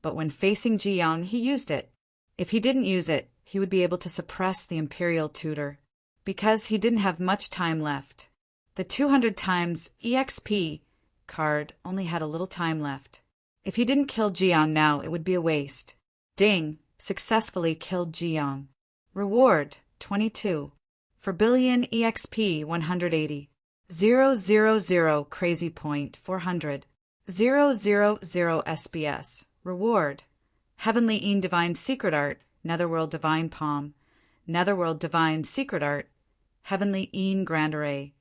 [SPEAKER 1] but when facing Jiang, he used it. If he didn't use it, he would be able to suppress the Imperial Tutor, because he didn't have much time left. The 200 times EXP card only had a little time left. If he didn't kill Jiang now, it would be a waste. Ding! Successfully killed Jiang. Reward, 22. For billion EXP, 180. 000 crazy point, 400. 000 SBS. Reward. Heavenly Yin Divine Secret Art, Netherworld Divine Palm. Netherworld Divine Secret Art. Heavenly Yin Grand Array.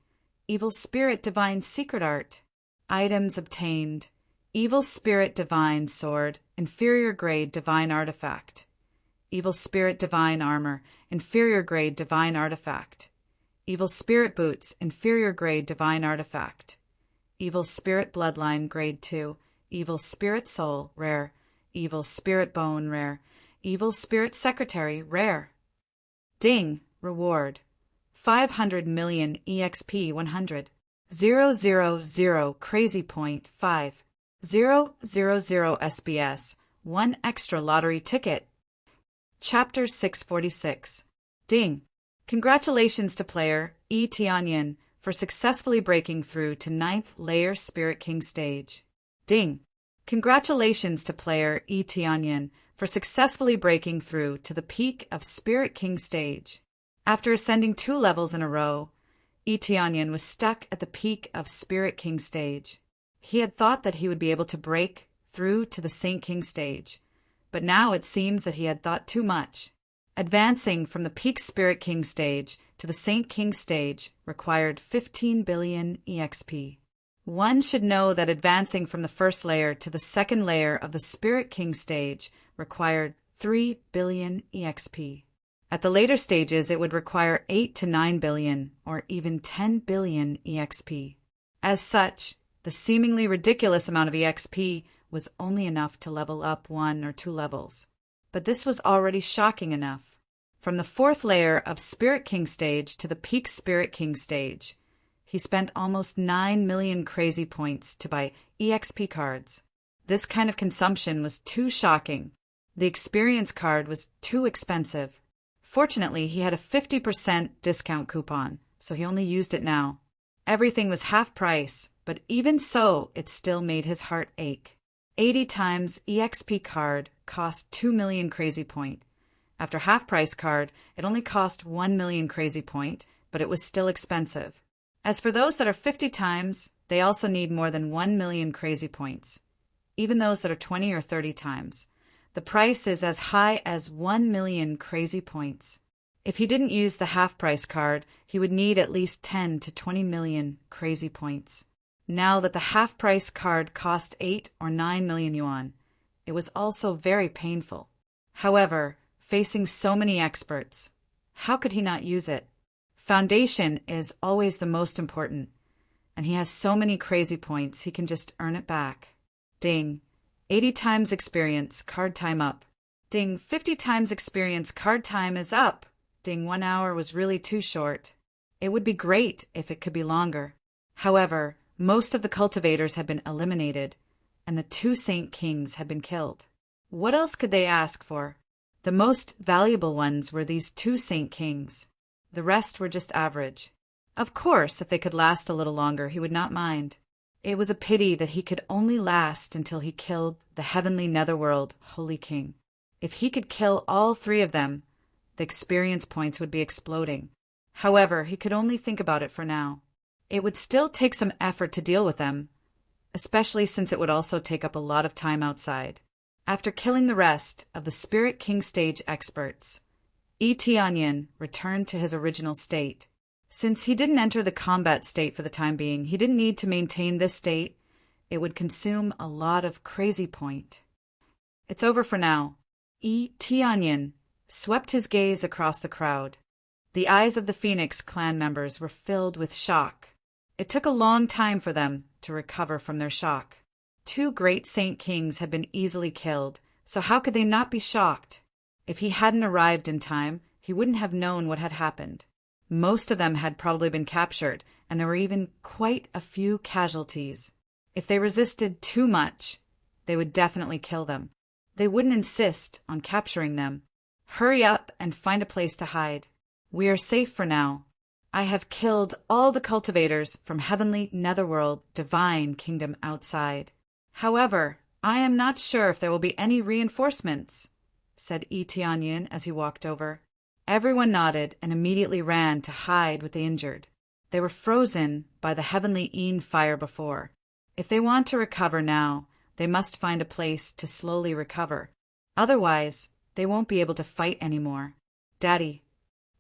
[SPEAKER 1] Evil Spirit Divine Secret Art. Items obtained. Evil Spirit Divine Sword, Inferior Grade Divine Artifact. Evil Spirit Divine Armor, Inferior Grade Divine Artifact. Evil Spirit Boots, Inferior Grade Divine Artifact. Evil Spirit Bloodline Grade 2. Evil Spirit Soul, Rare. Evil Spirit Bone, Rare. Evil Spirit Secretary, Rare. Ding! Reward. 500 million EXP 100. 000 crazy point 5. 000 SBS. 1 extra lottery ticket. Chapter 646. Ding! Congratulations to player Tianyin for successfully breaking through to 9th layer Spirit King stage. Ding! Congratulations to player Tianyin for successfully breaking through to the peak of Spirit King stage. After ascending 2 levels in a row, Tianyin was stuck at the peak of Spirit King stage. He had thought that he would be able to break through to the Saint King stage, but now it seems that he had thought too much. Advancing from the peak Spirit King stage to the Saint King stage required 15 billion EXP. One should know that advancing from the first layer to the second layer of the Spirit King stage required 3 billion EXP. At the later stages, it would require 8 to 9 billion or even 10 billion EXP. As such, the seemingly ridiculous amount of EXP was only enough to level up 1 or 2 levels. but this was already shocking enough. From the 4th layer of Spirit King stage to the peak Spirit King stage, he spent almost 9 million crazy points to buy EXP cards. This kind of consumption was too shocking. The experience card was too expensive. Fortunately, he had a 50% discount coupon, so he only used it now. Everything was half price, but even so, it still made his heart ache. 80 times EXP card cost 2 million crazy point. After half price card, it only cost 1 million crazy point, but it was still expensive. As for those that are 50 times, they also need more than 1 million crazy points. Even those that are 20 or 30 times. The price is as high as 1 million crazy points. If he didn't use the half-price card, he would need at least 10 to 20 million crazy points. Now that the half-price card cost 8 or 9 million yuan, it was also very painful. However, facing so many experts, how could he not use it? Foundation is always the most important, and he has so many crazy points he can just earn it back. Ding. 80 times experience, card time up. Ding. 50 times experience, card time is up. Ding. 1 hour was really too short. It would be great if it could be longer. However, most of the cultivators had been eliminated, and the 2 Saint Kings had been killed. What else could they ask for? The most valuable ones were these 2 Saint Kings. The rest were just average. Of course, if they could last a little longer, he would not mind. It was a pity that he could only last until he killed the heavenly netherworld Holy King. If he could kill all 3 of them, the experience points would be exploding. However, he could only think about it for now. It would still take some effort to deal with them, especially since it would also take up a lot of time outside. After killing the rest of the Spirit King stage experts, Yi Tianyin returned to his original state. Since he didn't enter the combat state for the time being, he didn't need to maintain this state. It would consume a lot of crazy point. It's over for now. Yi Tianyin swept his gaze across the crowd. The eyes of the Phoenix clan members were filled with shock. It took a long time for them to recover from their shock. 2 great Saint Kings had been easily killed, so how could they not be shocked? If he hadn't arrived in time, he wouldn't have known what had happened. Most of them had probably been captured, and there were even quite a few casualties. If they resisted too much, they would definitely kill them. They wouldn't insist on capturing them. Hurry up and find a place to hide. We are safe for now. I have killed all the cultivators from heavenly netherworld divine kingdom outside. However, I am not sure if there will be any reinforcements, said Yi Tianyin as he walked over. Everyone nodded and immediately ran to hide with the injured. They were frozen by the heavenly Yin fire before. If they want to recover now, they must find a place to slowly recover. Otherwise, they won't be able to fight anymore. Daddy,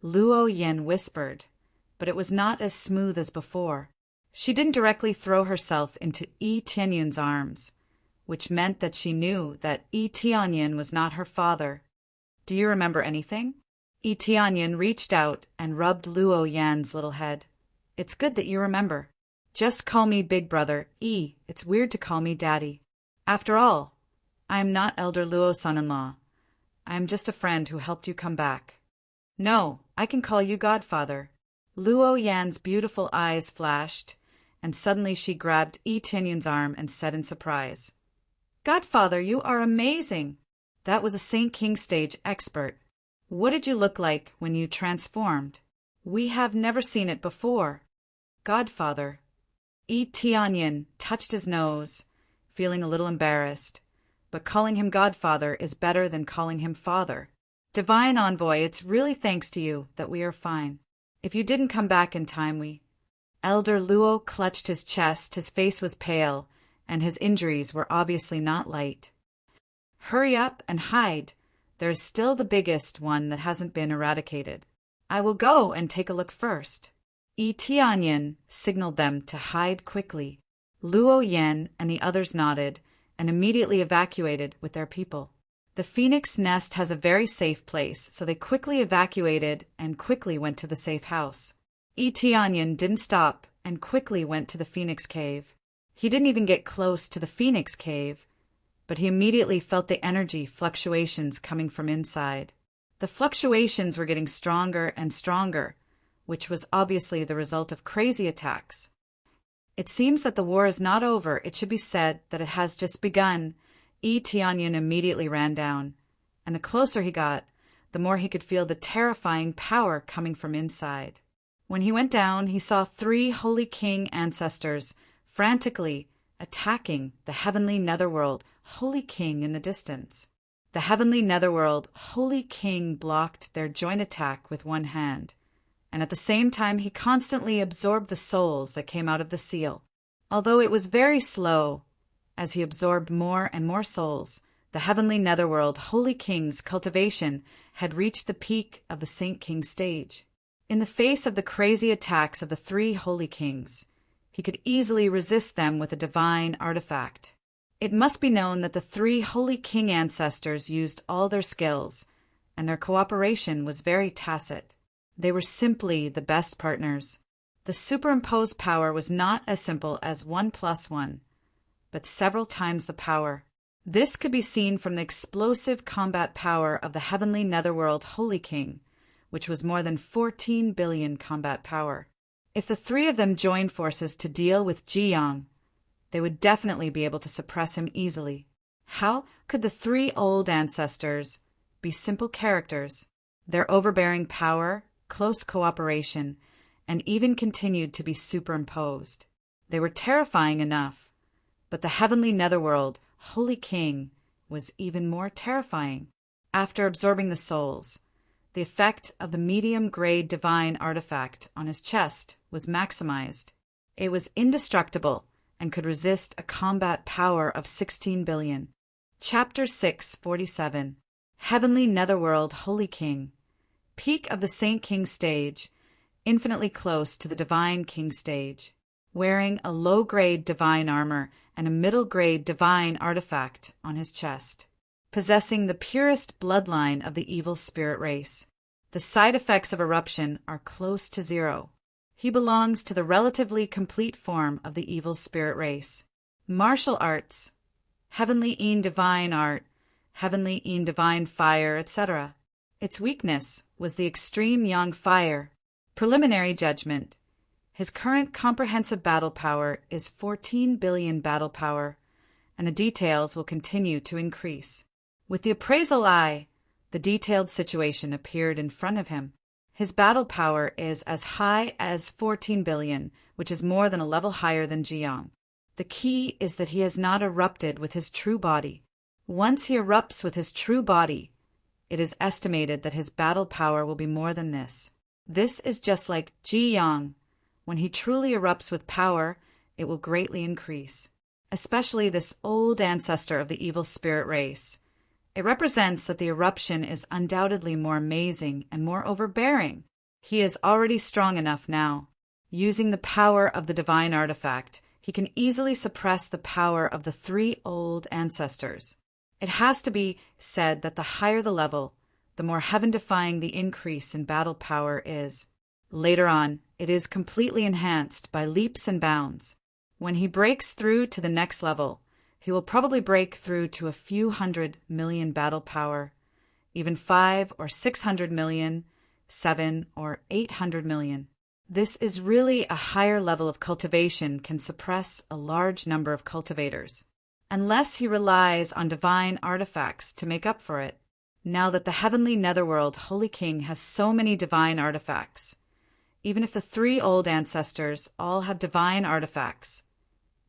[SPEAKER 1] Luo Yen whispered, but it was not as smooth as before. She didn't directly throw herself into Yi Tianyin's arms, which meant that she knew that Yi Tianyin was not her father. Do you remember anything? Yi Tianyin reached out and rubbed Luo Yan's little head. It's good that you remember. Just call me Big Brother, Yi. It's weird to call me Daddy. After all, I am not Elder Luo's son-in-law. I am just a friend who helped you come back. No, I can call you Godfather. Luo Yan's beautiful eyes flashed, and suddenly she grabbed Yi Tianyin's arm and said in surprise, Godfather, you are amazing. That was a Saint King stage expert. What did you look like when you transformed? We have never seen it before. Godfather. Yi Tianyin touched his nose, feeling a little embarrassed, but calling him Godfather is better than calling him Father. Divine Envoy, it's really thanks to you that we are fine. If you didn't come back in time, Elder Luo clutched his chest, his face was pale, and his injuries were obviously not light. Hurry up and hide. There's still the biggest one that hasn't been eradicated. I will go and take a look first. Yi Tianyin signaled them to hide quickly. Luo Yan and the others nodded and immediately evacuated with their people. The Phoenix Nest has a very safe place, so they quickly evacuated and quickly went to the safe house. Yi Tianyin didn't stop and quickly went to the Phoenix Cave. He didn't even get close to the Phoenix Cave but he immediately felt the energy fluctuations coming from inside. The fluctuations were getting stronger and stronger, which was obviously the result of crazy attacks. It seems that the war is not over. It should be said that it has just begun. Tianyin immediately ran down, and the closer he got, the more he could feel the terrifying power coming from inside. When he went down, he saw 3 Holy King ancestors frantically attacking the heavenly netherworld Holy King in the distance. The heavenly netherworld Holy King blocked their joint attack with one hand, and at the same time he constantly absorbed the souls that came out of the seal. Although it was very slow, as he absorbed more and more souls, the heavenly netherworld Holy King's cultivation had reached the peak of the Saint King stage. In the face of the crazy attacks of the 3 Holy Kings, he could easily resist them with a divine artifact. It must be known that the 3 Holy King ancestors used all their skills, and their cooperation was very tacit. They were simply the best partners. The superimposed power was not as simple as 1 + 1, but several times the power. This could be seen from the explosive combat power of the heavenly netherworld Holy King, which was more than 14 billion combat power. If the 3 of them joined forces to deal with Jiyang, they would definitely be able to suppress him easily. How could the 3 old ancestors be simple characters? Their overbearing power, close cooperation, and even continued to be superimposed. They were terrifying enough, but the heavenly netherworld Holy King was even more terrifying. After absorbing the souls, the effect of the medium-grade divine artifact on his chest was maximized. It was indestructible and could resist a combat power of 16 billion. Chapter 647. Heavenly Netherworld Holy King. Peak of the Saint King stage, infinitely close to the Divine King stage. Wearing a low-grade divine armor and a middle-grade divine artifact on his chest. Possessing the purest bloodline of the evil spirit race. The side effects of eruption are close to 0. He belongs to the relatively complete form of the evil spirit race. Martial arts, heavenly een divine art, heavenly een divine fire, etc. Its weakness was the extreme yang fire. Preliminary judgment. His current comprehensive battle power is 14 billion battle power, and the details will continue to increase. With the appraisal eye, the detailed situation appeared in front of him. His battle power is as high as 14 billion, which is more than a level higher than Jiang. The key is that he has not erupted with his true body. Once he erupts with his true body, it is estimated that his battle power will be more than this. This is just like Jiang. When he truly erupts with power, it will greatly increase. Especially this old ancestor of the evil spirit race. It represents that the eruption is undoubtedly more amazing and more overbearing. He is already strong enough now. Using the power of the divine artifact, he can easily suppress the power of the 3 old ancestors. It has to be said that the higher the level, the more heaven-defying the increase in battle power is. Later on, it is completely enhanced by leaps and bounds. When he breaks through to the next level, he will probably break through to a few 100 million battle power, even 500 or 600 million, 700 or 800 million. This is really a higher level of cultivation can suppress a large number of cultivators, unless he relies on divine artifacts to make up for it. Now that the heavenly netherworld Holy King has so many divine artifacts, even if the 3 old ancestors all have divine artifacts,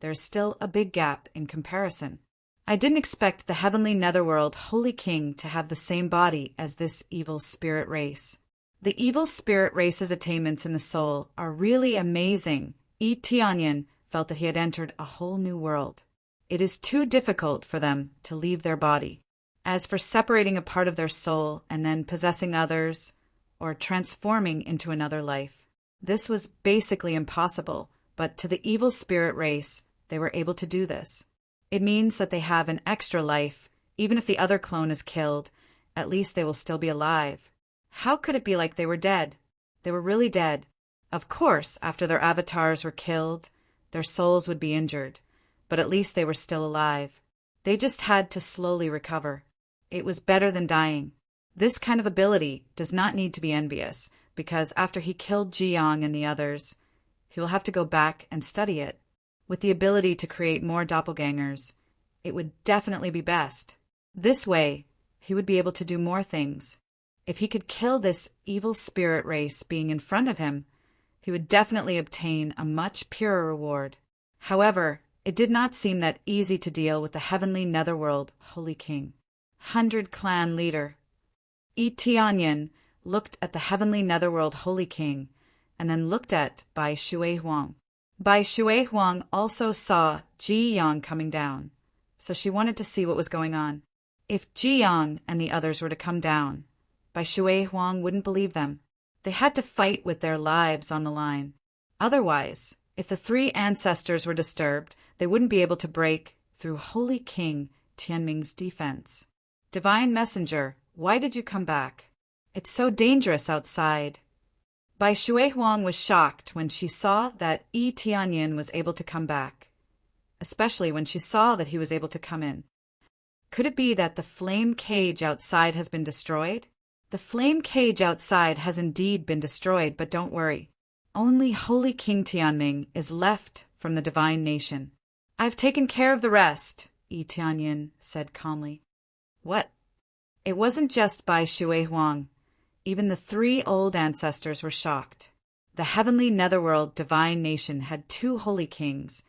[SPEAKER 1] there's still a big gap in comparison. I didn't expect the heavenly netherworld Holy King to have the same body as this evil spirit race. The evil spirit race's attainments in the soul are really amazing. Tianyin felt that he had entered a whole new world. It is too difficult for them to leave their body. As for separating a part of their soul and then possessing others, or transforming into another life, this was basically impossible, but to the evil spirit race, they were able to do this. It means that they have an extra life. Even if the other clone is killed, at least they will still be alive. How could it be like they were dead? They were really dead. Of course, after their avatars were killed, their souls would be injured, but at least they were still alive. They just had to slowly recover. It was better than dying. This kind of ability does not need to be envious, because after he killed Jiang and the others, he will have to go back and study it. With the ability to create more doppelgangers, it would definitely be best. This way, he would be able to do more things. If he could kill this evil spirit race being in front of him, he would definitely obtain a much purer reward. However, it did not seem that easy to deal with the heavenly netherworld Holy King. 100 Clan Leader. Yi Tianyin looked at the heavenly netherworld Holy King, and then looked at Bai Shuihuang. Bai Shuihuang also saw Ji Yang coming down, so she wanted to see what was going on. If Ji Yang and the others were to come down, Bai Shuihuang wouldn't believe them. They had to fight with their lives on the line. Otherwise, if the three ancestors were disturbed, they wouldn't be able to break through Holy King Tianming's defense. Divine Messenger, why did you come back? It's so dangerous outside. Bai Shuihuang was shocked when she saw that Yi Tianyin was able to come back, especially when she saw that he was able to come in. Could it be that the flame cage outside has been destroyed? The flame cage outside has indeed been destroyed, but don't worry. Only Holy King Tianming is left from the divine nation. I've taken care of the rest, Yi Tianyin said calmly. What? It wasn't just Bai Shuihuang. Even the three old ancestors were shocked. The heavenly netherworld divine nation had 2 holy kings,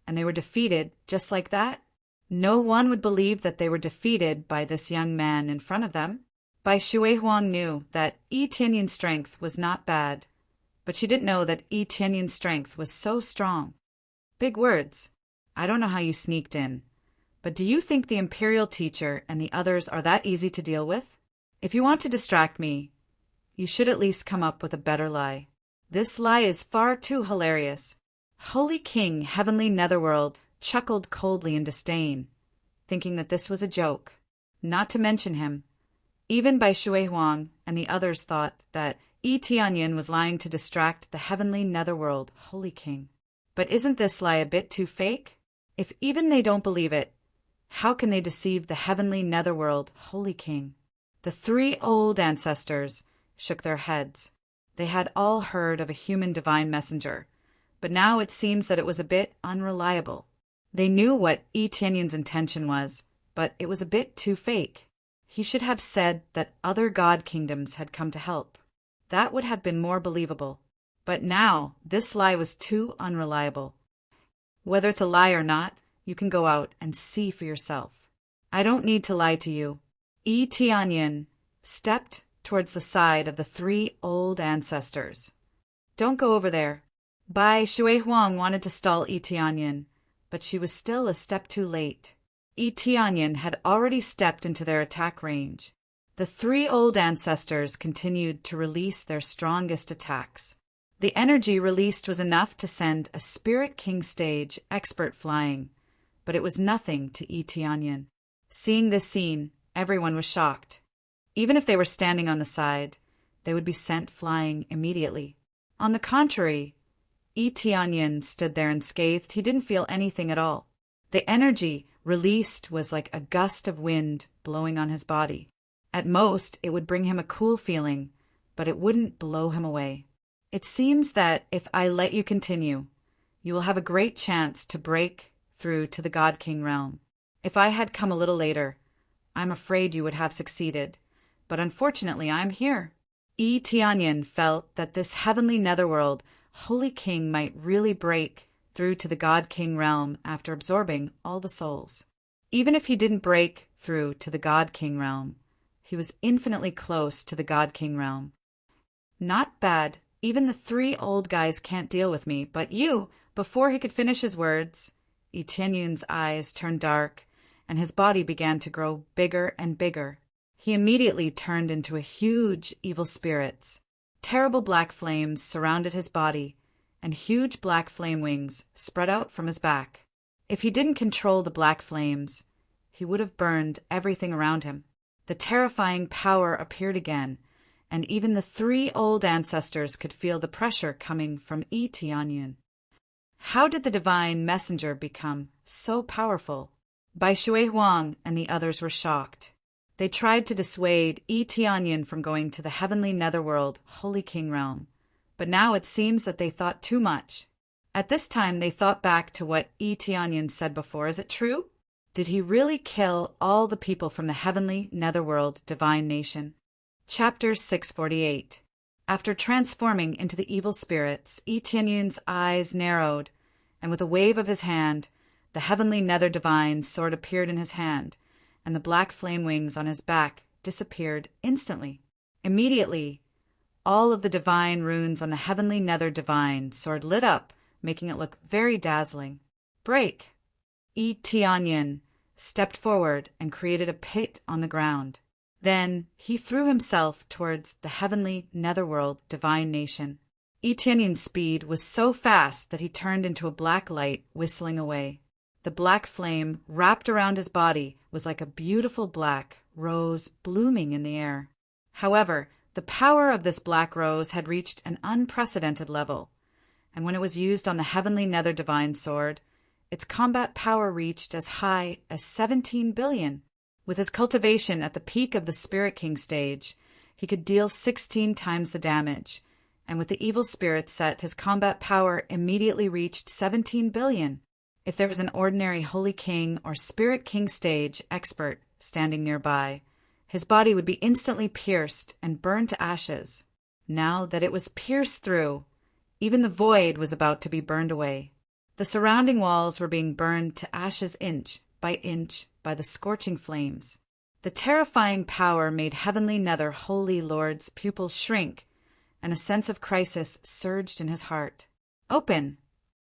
[SPEAKER 1] and they were defeated just like that? No one would believe that they were defeated by this young man in front of them. Bai Shuihuang knew that Yi Tianyin's strength was not bad, but she didn't know that Yi Tianyin's strength was so strong. Big words. I don't know how you sneaked in, but do you think the imperial teacher and the others are that easy to deal with? If you want to distract me, you should at least come up with a better lie. This lie is far too hilarious. Holy King Heavenly Netherworld chuckled coldly in disdain, thinking that this was a joke. Not to mention him. Even Bai Shuihuang and the others thought that Yi Tianyin was lying to distract the Heavenly Netherworld Holy King. But isn't this lie a bit too fake? If even they don't believe it, how can they deceive the Heavenly Netherworld Holy King? The 3 old ancestors shook their heads. They had all heard of a human divine messenger, but now it seems that it was a bit unreliable. They knew what Yi Tianyin's intention was, but it was a bit too fake. He should have said that other god kingdoms had come to help. That would have been more believable. But now, this lie was too unreliable. Whether it's a lie or not, you can go out and see for yourself. I don't need to lie to you. Yi Tianyin stepped towards the side of the 3 old ancestors. Don't go over there. Bai Shuihuang wanted to stall Yi Tianyin, but she was still a step too late. Yi Tianyin had already stepped into their attack range. The 3 old ancestors continued to release their strongest attacks. The energy released was enough to send a Spirit King stage expert flying, but it was nothing to Yi Tianyin. Seeing this scene, everyone was shocked. Even if they were standing on the side, they would be sent flying immediately. On the contrary, Yi Tianyin stood there unscathed. He didn't feel anything at all. The energy released was like a gust of wind blowing on his body. At most, it would bring him a cool feeling, but it wouldn't blow him away. It seems that if I let you continue, you will have a great chance to break through to the God King realm. If I had come a little later, I'm afraid you would have succeeded, but unfortunately I'm here. Yi Tianyin felt that this heavenly netherworld Holy King might really break through to the God King realm after absorbing all the souls. Even if he didn't break through to the God King realm, he was infinitely close to the God King realm. Not bad. Even the 3 old guys can't deal with me, but you— Before he could finish his words, Yi Tianyin's eyes turned dark, and his body began to grow bigger and bigger. He immediately turned into a huge evil spirit. Terrible black flames surrounded his body, and huge black flame wings spread out from his back. If he didn't control the black flames, he would have burned everything around him. The terrifying power appeared again, and even the 3 old ancestors could feel the pressure coming from Yi Tianyin. How did the divine messenger become so powerful? Bai Shui Huang and the others were shocked. They tried to dissuade Yi Tianyin from going to the heavenly netherworld, Holy King realm, but now it seems that they thought too much. At this time they thought back to what Yi Tianyin said before. Is it true? Did he really kill all the people from the heavenly netherworld divine nation? Chapter 648. After transforming into the evil spirits, Yi Tianyin's eyes narrowed, and with a wave of his hand, the heavenly nether divine sword appeared in his hand, and the black flame wings on his back disappeared instantly. Immediately, all of the divine runes on the heavenly nether divine sword lit up, making it look very dazzling. Break! Yi Tianyin stepped forward and created a pit on the ground. Then he threw himself towards the heavenly netherworld divine nation. Yi Tianyin's speed was so fast that he turned into a black light whistling away. The black flame wrapped around his body was like a beautiful black rose blooming in the air. However, the power of this black rose had reached an unprecedented level, and when it was used on the heavenly nether divine sword, its combat power reached as high as 17 billion. With his cultivation at the peak of the Spirit King stage, he could deal 16 times the damage, and with the evil spirit set, his combat power immediately reached 17 billion. If there was an ordinary Holy King or Spirit King stage expert standing nearby, his body would be instantly pierced and burned to ashes. Now that it was pierced through, even the void was about to be burned away. The surrounding walls were being burned to ashes inch by the scorching flames. The terrifying power made Heavenly Nether Holy Lord's pupils shrink, and a sense of crisis surged in his heart. Open!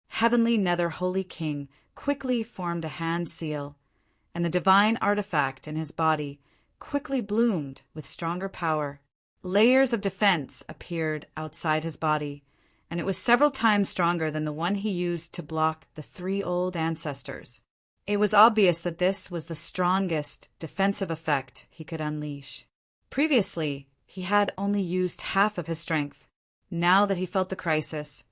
[SPEAKER 1] Heavenly Nether Holy King quickly formed a hand seal, and the divine artifact in his body quickly bloomed with stronger power. Layers of defense appeared outside his body, and it was several times stronger than the one he used to block the 3 old ancestors. It was obvious that this was the strongest defensive effect he could unleash. Previously, he had only used half of his strength. Now that he felt the crisis,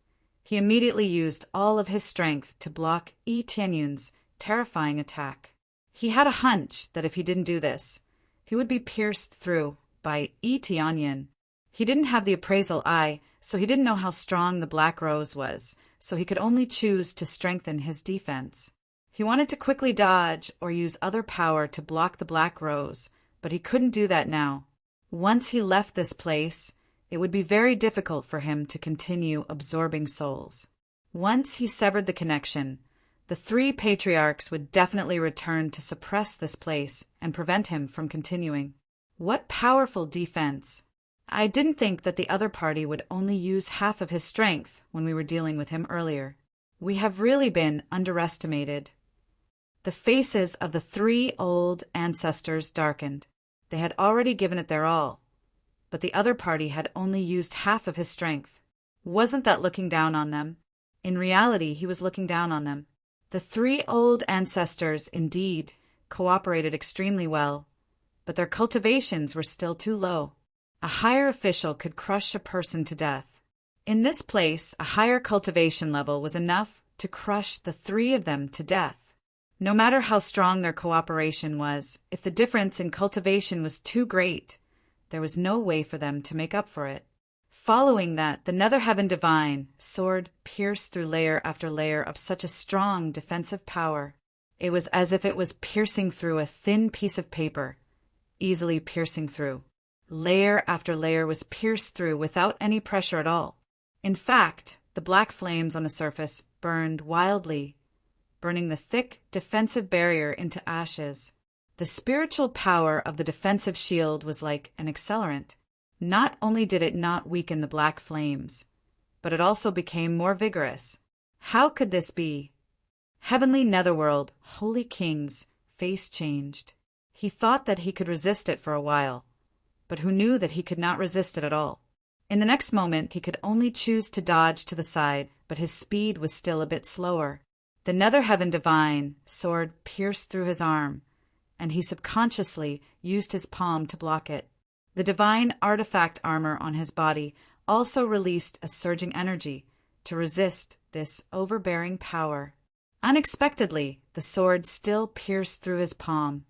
[SPEAKER 1] he immediately used all of his strength to block Yi Tianyin's terrifying attack. He had a hunch that if he didn't do this, he would be pierced through by Yi Tianyin. He didn't have the appraisal eye, so he didn't know how strong the black rose was, so he could only choose to strengthen his defense. He wanted to quickly dodge or use other power to block the black rose, but he couldn't do that now. Once he left this place, it would be very difficult for him to continue absorbing souls. Once he severed the connection, the 3 patriarchs would definitely return to suppress this place and prevent him from continuing. What powerful defense! I didn't think that the other party would only use half of his strength when we were dealing with him earlier. We have really been underestimated. The faces of the 3 old ancestors darkened. They had already given it their all, but the other party had only used half of his strength. Wasn't that looking down on them? In reality, he was looking down on them. The 3 old ancestors, indeed, cooperated extremely well, but their cultivations were still too low. A higher official could crush a person to death. In this place, a higher cultivation level was enough to crush the 3 of them to death. No matter how strong their cooperation was, if the difference in cultivation was too great, there was no way for them to make up for it. Following that, the Nether Heaven Divine sword pierced through layer after layer of such a strong defensive power. It was as if it was piercing through a thin piece of paper, easily piercing through. Layer after layer was pierced through without any pressure at all. In fact, the black flames on the surface burned wildly, burning the thick defensive barrier into ashes. The spiritual power of the defensive shield was like an accelerant. Not only did it not weaken the black flames, but it also became more vigorous. How could this be? Heavenly Netherworld, Holy King's face changed. He thought that he could resist it for a while, but who knew that he could not resist it at all? In the next moment, he could only choose to dodge to the side, but his speed was still a bit slower. The Nether Heaven Divine sword pierced through his arm, and he subconsciously used his palm to block it. The divine artifact armor on his body also released a surging energy to resist this overbearing power. Unexpectedly, the sword still pierced through his palm,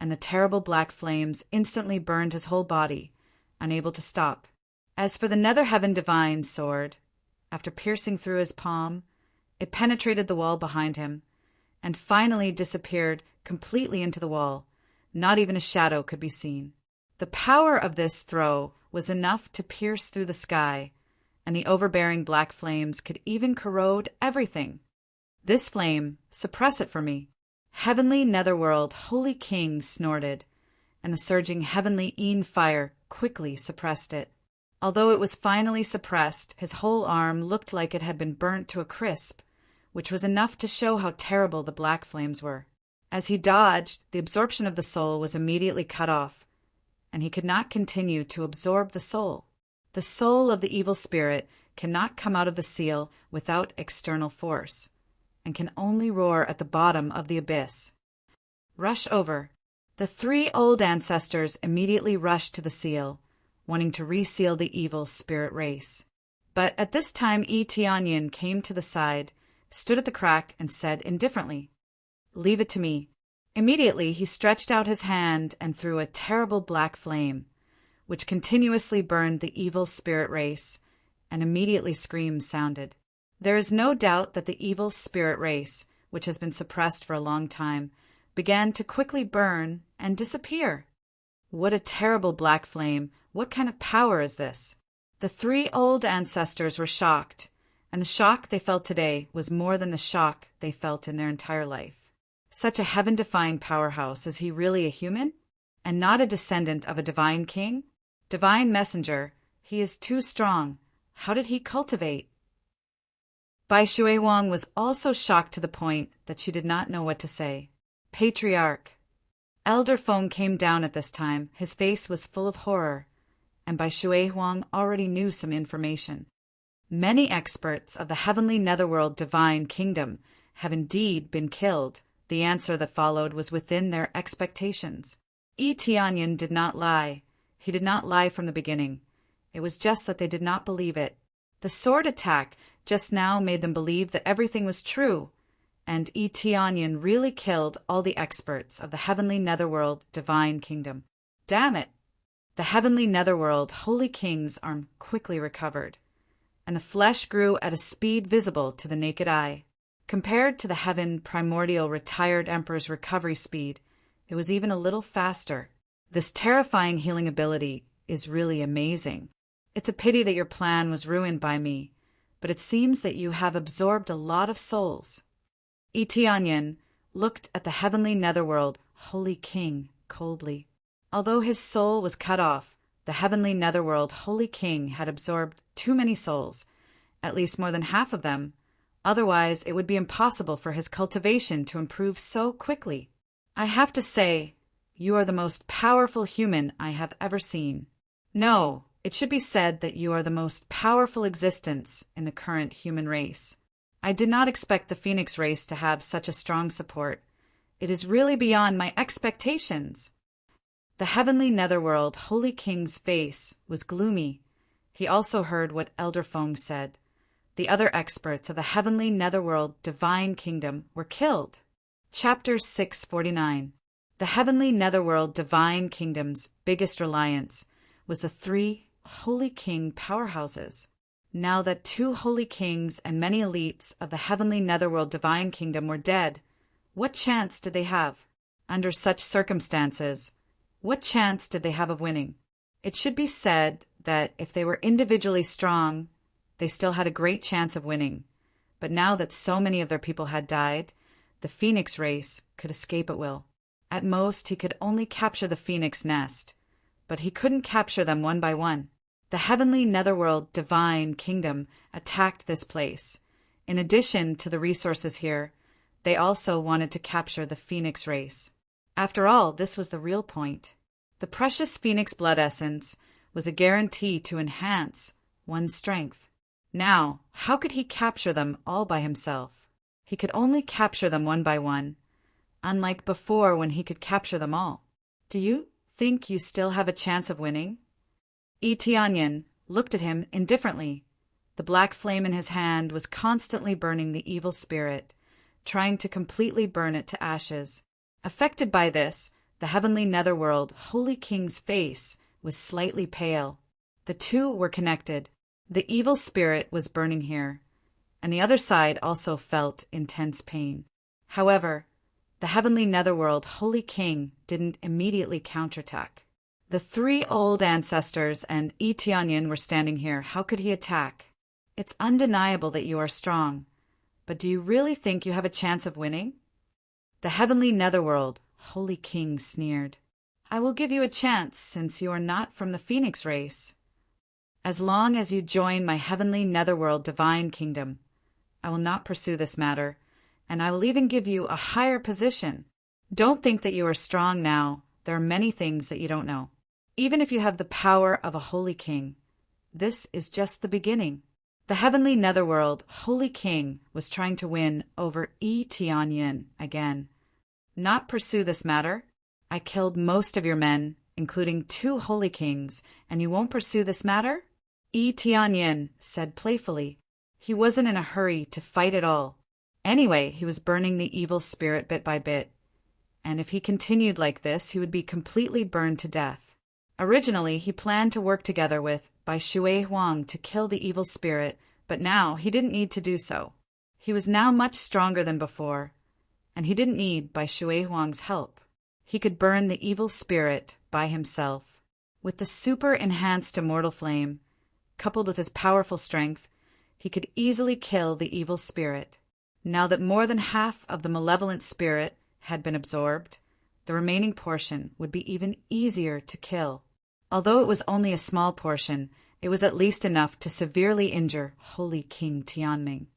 [SPEAKER 1] and the terrible black flames instantly burned his whole body, unable to stop. As for the Nether Heaven Divine sword, after piercing through his palm, it penetrated the wall behind him, and finally disappeared completely into the wall. Not even a shadow could be seen. The power of this throw was enough to pierce through the sky, and the overbearing black flames could even corrode everything. This flame, suppress it for me. Heavenly netherworld, holy king snorted, and the surging heavenly een fire quickly suppressed it. Although it was finally suppressed, his whole arm looked like it had been burnt to a crisp, which was enough to show how terrible the black flames were. As he dodged, the absorption of the soul was immediately cut off, and he could not continue to absorb the soul. The soul of the evil spirit cannot come out of the seal without external force, and can only roar at the bottom of the abyss. Rush over. The 3 old ancestors immediately rushed to the seal, wanting to reseal the evil spirit race. But at this time Tianyin came to the side, stood at the crack, and said indifferently, "Leave it to me." Immediately he stretched out his hand and threw a terrible black flame, which continuously burned the evil spirit race, and immediately screams sounded. There is no doubt that the evil spirit race, which has been suppressed for a long time, began to quickly burn and disappear. What a terrible black flame! What kind of power is this? The 3 old ancestors were shocked, and the shock they felt today was more than the shock they felt in their entire life. Such a heaven-defying powerhouse, is he really a human? And not a descendant of a divine king? Divine messenger, he is too strong. How did he cultivate? Bai Shuihuang was also shocked to the point that she did not know what to say. Patriarch. Elder Feng came down at this time. His face was full of horror, and Bai Shuihuang already knew some information. Many experts of the heavenly netherworld divine kingdom have indeed been killed. The answer that followed was within their expectations. Tianyin did not lie. He did not lie from the beginning. It was just that they did not believe it. The sword attack just now made them believe that everything was true, and Tianyin really killed all the experts of the heavenly netherworld divine kingdom. Damn it! The heavenly netherworld holy king's arm quickly recovered, and the flesh grew at a speed visible to the naked eye. Compared to the heaven primordial retired emperor's recovery speed, it was even a little faster. This terrifying healing ability is really amazing. It's a pity that your plan was ruined by me, but it seems that you have absorbed a lot of souls. Tianyin looked at the heavenly netherworld holy king coldly. Although his soul was cut off, the heavenly netherworld holy king had absorbed too many souls, at least more than half of them. Otherwise, it would be impossible for his cultivation to improve so quickly. I have to say, you are the most powerful human I have ever seen. No, it should be said that you are the most powerful existence in the current human race. I did not expect the Phoenix race to have such a strong support. It is really beyond my expectations. The heavenly netherworld holy king's face was gloomy. He also heard what Elder Feng said. The other experts of the heavenly netherworld divine kingdom were killed. Chapter 649. The heavenly netherworld divine kingdom's biggest reliance was the 3 holy king powerhouses. Now that 2 holy kings and many elites of the heavenly netherworld divine kingdom were dead, what chance did they have? Under such circumstances, what chance did they have of winning? It should be said that if they were individually strong, they still had a great chance of winning. But now that so many of their people had died, the Phoenix race could escape at will. At most, he could only capture the Phoenix nest, but he couldn't capture them one by one. The heavenly netherworld divine kingdom attacked this place. In addition to the resources here, they also wanted to capture the Phoenix race. After all, this was the real point. The precious Phoenix blood essence was a guarantee to enhance one's strength. Now, how could he capture them all by himself? He could only capture them one by one, unlike before when he could capture them all. Do you think you still have a chance of winning? Tianyin looked at him indifferently. The black flame in his hand was constantly burning the evil spirit, trying to completely burn it to ashes. Affected by this, the heavenly netherworld Holy King's face was slightly pale. The two were connected. The evil spirit was burning here, and the other side also felt intense pain. However, the heavenly netherworld Holy King didn't immediately counterattack. The three old ancestors and Yi Tianyin were standing here. How could he attack? It's undeniable that you are strong, but do you really think you have a chance of winning? The heavenly netherworld Holy King sneered. I will give you a chance since you are not from the Phoenix race. As long as you join my heavenly netherworld divine kingdom, I will not pursue this matter, and I will even give you a higher position. Don't think that you are strong now. There are many things that you don't know. Even if you have the power of a holy king, this is just the beginning. The heavenly netherworld Holy King was trying to win over Yi Tianyin again. Not pursue this matter? I killed most of your men, including 2 holy kings, and you won't pursue this matter? Yi Tianyin said playfully. He wasn't in a hurry to fight at all. Anyway, he was burning the evil spirit bit by bit, and if he continued like this, he would be completely burned to death. Originally, he planned to work together with Bai Shui Huang to kill the evil spirit, but now he didn't need to do so. He was now much stronger than before, and he didn't need Bai Shui Huang's help. He could burn the evil spirit by himself. With the super-enhanced immortal flame, coupled with his powerful strength, he could easily kill the evil spirit. Now that more than half of the malevolent spirit had been absorbed, the remaining portion would be even easier to kill. Although it was only a small portion, it was at least enough to severely injure Holy King Tianming.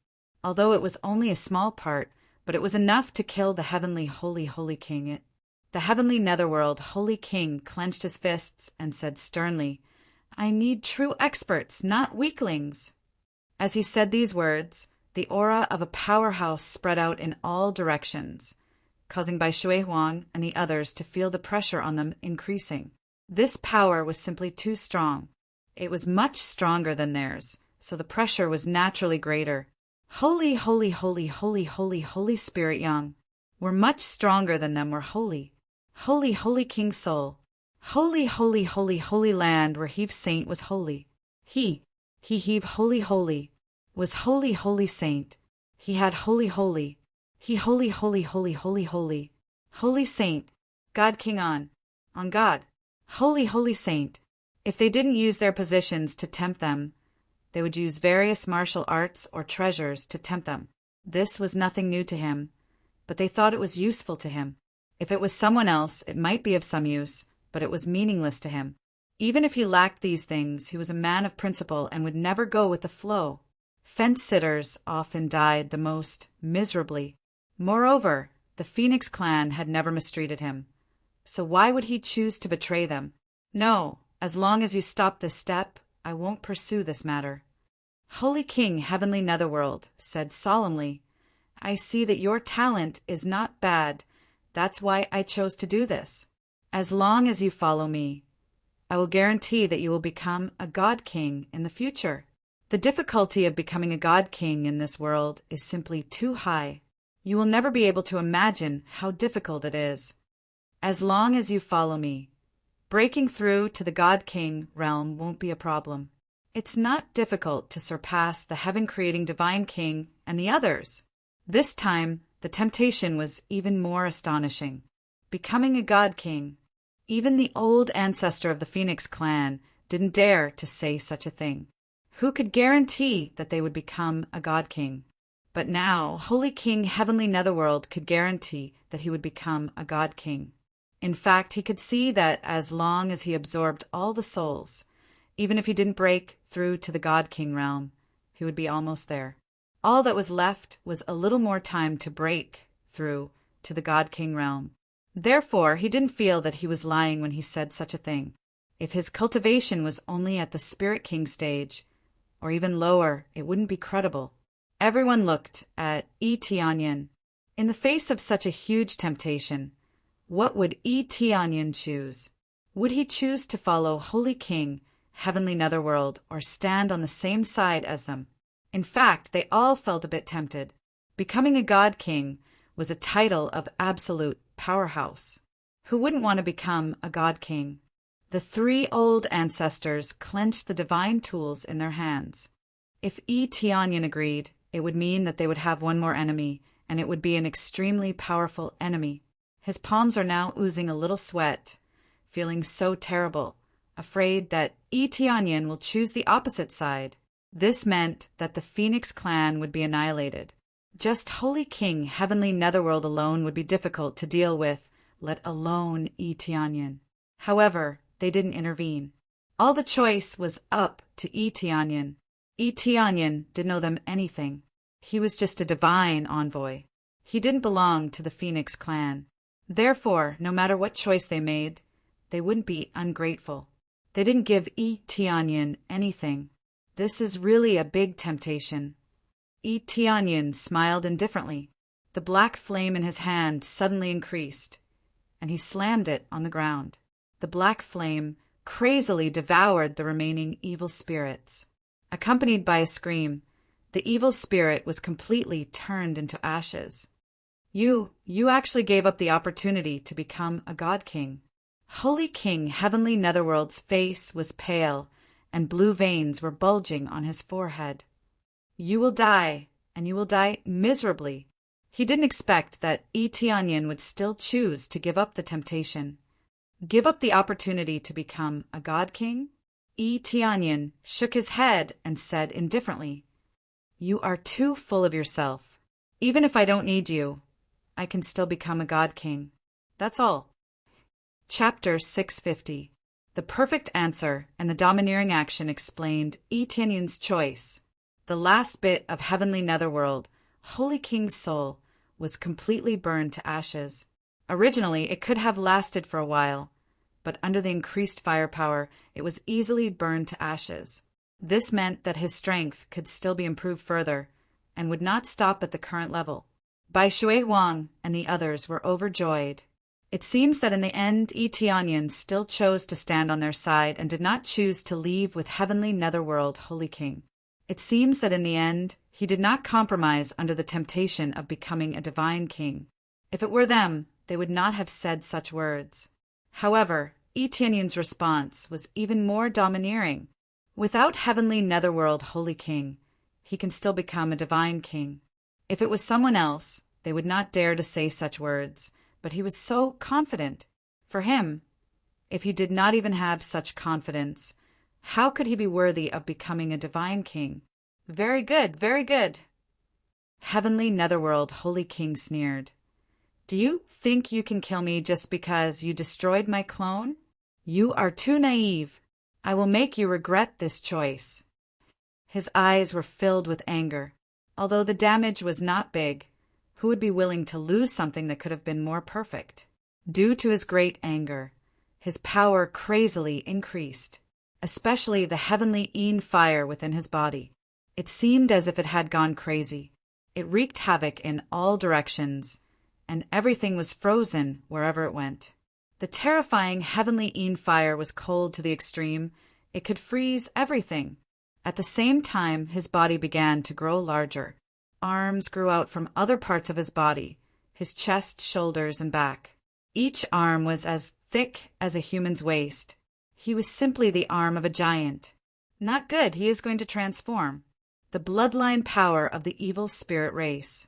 [SPEAKER 1] Although it was only a small part, but it was enough to kill the heavenly Holy King. The heavenly netherworld Holy King clenched his fists and said sternly, I need true experts, not weaklings. As he said these words, the aura of a powerhouse spread out in all directions, causing Bai Shui Huang and the others to feel the pressure on them increasing. This power was simply too strong. It was much stronger than theirs, so the pressure was naturally greater. Holy Spirit Yang were much stronger than them were holy. Holy King Soul. Holy land where Heave Saint was holy. He holy was holy saint. He had holy. He holy saint. God King on God. Holy saint. If they didn't use their positions to tempt them, they would use various martial arts or treasures to tempt them. This was nothing new to him, but they thought it was useful to him. If it was someone else, it might be of some use, but it was meaningless to him. Even if he lacked these things, he was a man of principle and would never go with the flow. Fence-sitters often died the most miserably. Moreover, the Phoenix clan had never mistreated him. So why would he choose to betray them? No, as long as you stop this step, I won't pursue this matter. Holy King Heavenly Netherworld said solemnly, I see that your talent is not bad. That's why I chose to do this. As long as you follow me, I will guarantee that you will become a God King in the future. The difficulty of becoming a God King in this world is simply too high. You will never be able to imagine how difficult it is. As long as you follow me, breaking through to the God King realm won't be a problem. It's not difficult to surpass the heaven-creating Divine King and the others. This time, the temptation was even more astonishing. Becoming a God King. Even the old ancestor of the Phoenix clan didn't dare to say such a thing. Who could guarantee that they would become a God King? But now, Holy King Heavenly Netherworld could guarantee that he would become a God King. In fact, he could see that as long as he absorbed all the souls, even if he didn't break through to the God King realm, he would be almost there. All that was left was a little more time to break through to the God King realm. Therefore, he didn't feel that he was lying when he said such a thing. If his cultivation was only at the Spirit King stage, or even lower, it wouldn't be credible. Everyone looked at Yi Tianyin. In the face of such a huge temptation, what would Yi Tianyin choose? Would he choose to follow Holy King, Heavenly Netherworld, or stand on the same side as them? In fact, they all felt a bit tempted. Becoming a god king was a title of absolute powerhouse. Who wouldn't want to become a god king? The three old ancestors clenched the divine tools in their hands. If Tianyin agreed, it would mean that they would have one more enemy, and it would be an extremely powerful enemy. His palms are now oozing a little sweat, feeling so terrible, afraid that Tianyin will choose the opposite side. This meant that the Phoenix clan would be annihilated. Just Holy King Heavenly Netherworld alone would be difficult to deal with, let alone Tianyin. However, they didn't intervene. All the choice was up to Tianyin. Tianyin didn't owe them anything. He was just a divine envoy. He didn't belong to the Phoenix clan. Therefore, no matter what choice they made, they wouldn't be ungrateful. They didn't give Tianyin anything. This is really a big temptation. Tianyin smiled indifferently. The black flame in his hand suddenly increased, and he slammed it on the ground. The black flame crazily devoured the remaining evil spirits. Accompanied by a scream, the evil spirit was completely turned into ashes. You actually gave up the opportunity to become a god king. Holy King Heavenly Netherworld's face was pale, and blue veins were bulging on his forehead. You will die, and you will die miserably. He didn't expect that Tianyin would still choose to give up the temptation. Give up the opportunity to become a god king? Tianyin shook his head and said indifferently, "You are too full of yourself. Even if I don't need you, I can still become a god king. That's all." Chapter 650. The perfect answer and the domineering action explained Tianyin's choice. The last bit of Heavenly Netherworld, Holy King's soul, was completely burned to ashes. Originally, it could have lasted for a while, but under the increased firepower, it was easily burned to ashes. This meant that his strength could still be improved further, and would not stop at the current level. Bai Shui Huang and the others were overjoyed. It seems that in the end, Tianyin still chose to stand on their side and did not choose to leave with Heavenly Netherworld Holy King. It seems that in the end, he did not compromise under the temptation of becoming a divine king. If it were them, they would not have said such words. However, Tianyin's response was even more domineering. Without Heavenly Netherworld Holy King, he can still become a divine king. If it was someone else, they would not dare to say such words, but he was so confident. For him, if he did not even have such confidence, how could he be worthy of becoming a divine king? Very good, very good. Heavenly Netherworld Holy King sneered. Do you think you can kill me just because you destroyed my clone? You are too naive. I will make you regret this choice. His eyes were filled with anger. Although the damage was not big, who would be willing to lose something that could have been more perfect? Due to his great anger, his power crazily increased, especially the heavenly Yin fire within his body. It seemed as if it had gone crazy. It wreaked havoc in all directions, and everything was frozen wherever it went. The terrifying heavenly Yin fire was cold to the extreme. It could freeze everything. At the same time, his body began to grow larger. Arms grew out from other parts of his body, his chest, shoulders, and back. Each arm was as thick as a human's waist. He was simply the arm of a giant. Not good, he is going to transform. The bloodline power of the evil spirit race.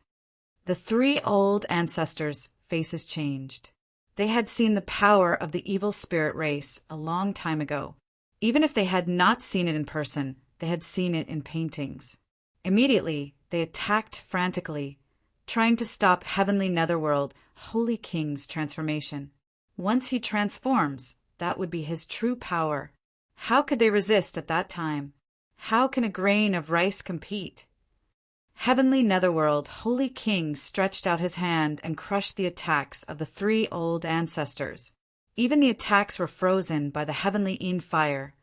[SPEAKER 1] The three old ancestors' faces changed. They had seen the power of the evil spirit race a long time ago. Even if they had not seen it in person, they had seen it in paintings. Immediately, they attacked frantically, trying to stop Heavenly Netherworld Holy King's transformation. Once he transforms, that would be his true power. How could they resist at that time? How can a grain of rice compete? Heavenly Netherworld Holy King stretched out his hand and crushed the attacks of the three old ancestors. Even the attacks were frozen by the heavenly Yin fire,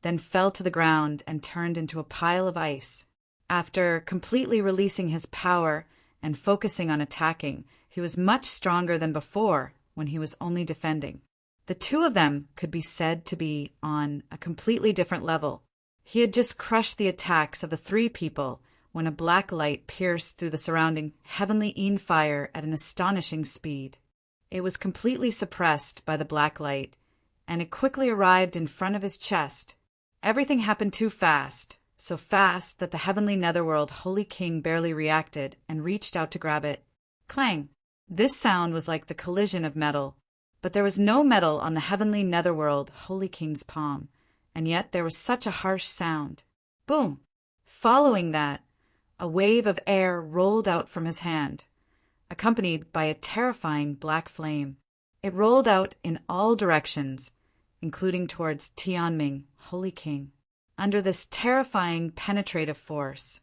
[SPEAKER 1] then fell to the ground and turned into a pile of ice. After completely releasing his power and focusing on attacking, he was much stronger than before when he was only defending. The two of them could be said to be on a completely different level. He had just crushed the attacks of the three people when a black light pierced through the surrounding heavenly fire at an astonishing speed. It was completely suppressed by the black light, and it quickly arrived in front of his chest. Everything happened too fast, so fast that the heavenly netherworld Holy King barely reacted and reached out to grab it. Clang! This sound was like the collision of metal, but there was no metal on the heavenly netherworld Holy King's palm, and yet there was such a harsh sound. Boom! Following that, a wave of air rolled out from his hand, accompanied by a terrifying black flame. It rolled out in all directions, including towards Tianming, Holy King. Under this terrifying penetrative force,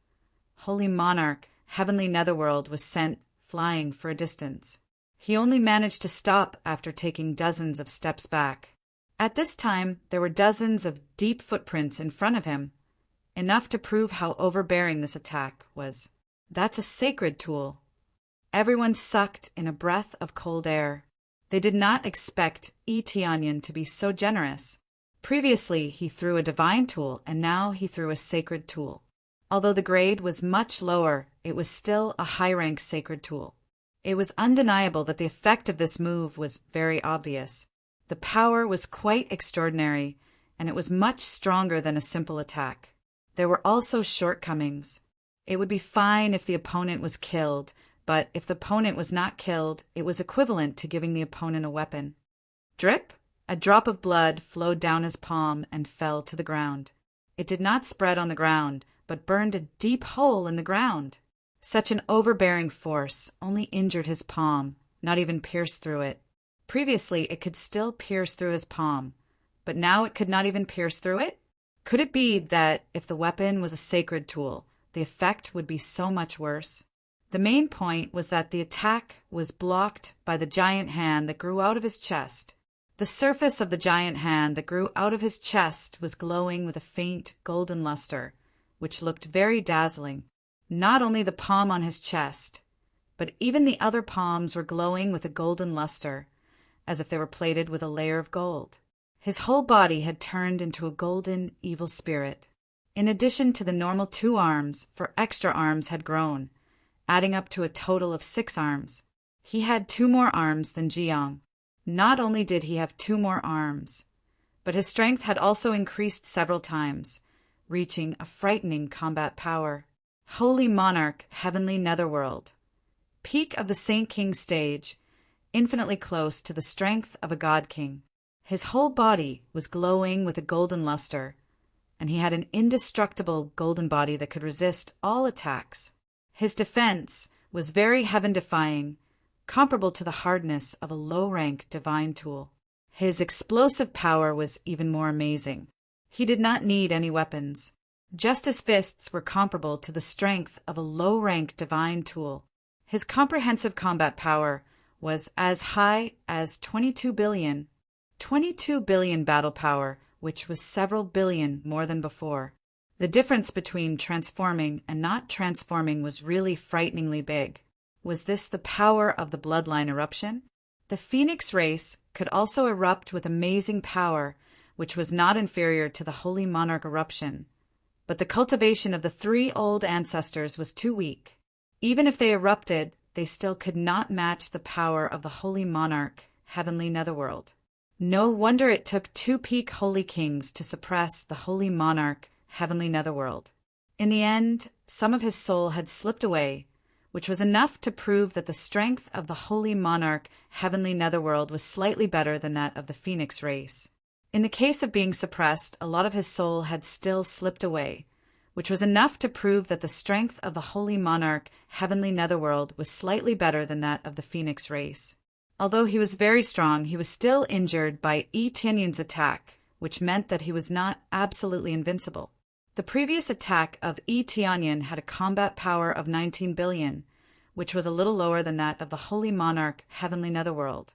[SPEAKER 1] Holy Monarch, Heavenly Netherworld was sent flying for a distance. He only managed to stop after taking dozens of steps back. At this time, there were dozens of deep footprints in front of him, enough to prove how overbearing this attack was. That's a sacred tool. Everyone sucked in a breath of cold air. They did not expect Tianyan to be so generous. Previously, he threw a divine tool, and now he threw a sacred tool. Although the grade was much lower, it was still a high-rank sacred tool. It was undeniable that the effect of this move was very obvious. The power was quite extraordinary, and it was much stronger than a simple attack. There were also shortcomings. It would be fine if the opponent was killed, but if the opponent was not killed, it was equivalent to giving the opponent a weapon. Drip! A drop of blood flowed down his palm and fell to the ground. It did not spread on the ground, but burned a deep hole in the ground. Such an overbearing force only injured his palm, not even pierced through it. Previously, it could still pierce through his palm, but now it could not even pierce through it? Could it be that if the weapon was a sacred tool, the effect would be so much worse? The main point was that the attack was blocked by the giant hand that grew out of his chest. The surface of the giant hand that grew out of his chest was glowing with a faint golden luster, which looked very dazzling. Not only the palm on his chest, but even the other palms were glowing with a golden luster, as if they were plated with a layer of gold. His whole body had turned into a golden, evil spirit. In addition to the normal 2 arms, 4 extra arms had grown, adding up to a total of 6 arms. He had 2 more arms than Jiang. Not only did he have 2 more arms, but his strength had also increased several times, reaching a frightening combat power. Holy Monarch, Heavenly Netherworld. Peak of the Saint King stage, infinitely close to the strength of a God King. His whole body was glowing with a golden luster, and he had an indestructible golden body that could resist all attacks. His defense was very heaven-defying, comparable to the hardness of a low-rank divine tool. His explosive power was even more amazing. He did not need any weapons. Just his fists were comparable to the strength of a low-rank divine tool. His comprehensive combat power was as high as 22 billion battle power, which was several billion more than before. The difference between transforming and not transforming was really frighteningly big. Was this the power of the bloodline eruption? The Phoenix race could also erupt with amazing power, which was not inferior to the Holy Monarch eruption. But the cultivation of the 3 old ancestors was too weak. Even if they erupted, they still could not match the power of the Holy Monarch, Heavenly Netherworld. No wonder it took 2 peak Holy Kings to suppress the Holy Monarch, Heavenly Netherworld. In the end, some of his soul had slipped away, which was enough to prove that the strength of the Holy Monarch, Heavenly Netherworld was slightly better than that of the Phoenix race. In the case of being suppressed, a lot of his soul had still slipped away, which was enough to prove that the strength of the Holy Monarch, Heavenly Netherworld was slightly better than that of the Phoenix race. Although he was very strong, he was still injured by Tianyan's attack, which meant that he was not absolutely invincible. The previous attack of Tianyan had a combat power of 19 billion, which was a little lower than that of the Holy Monarch, Heavenly Netherworld.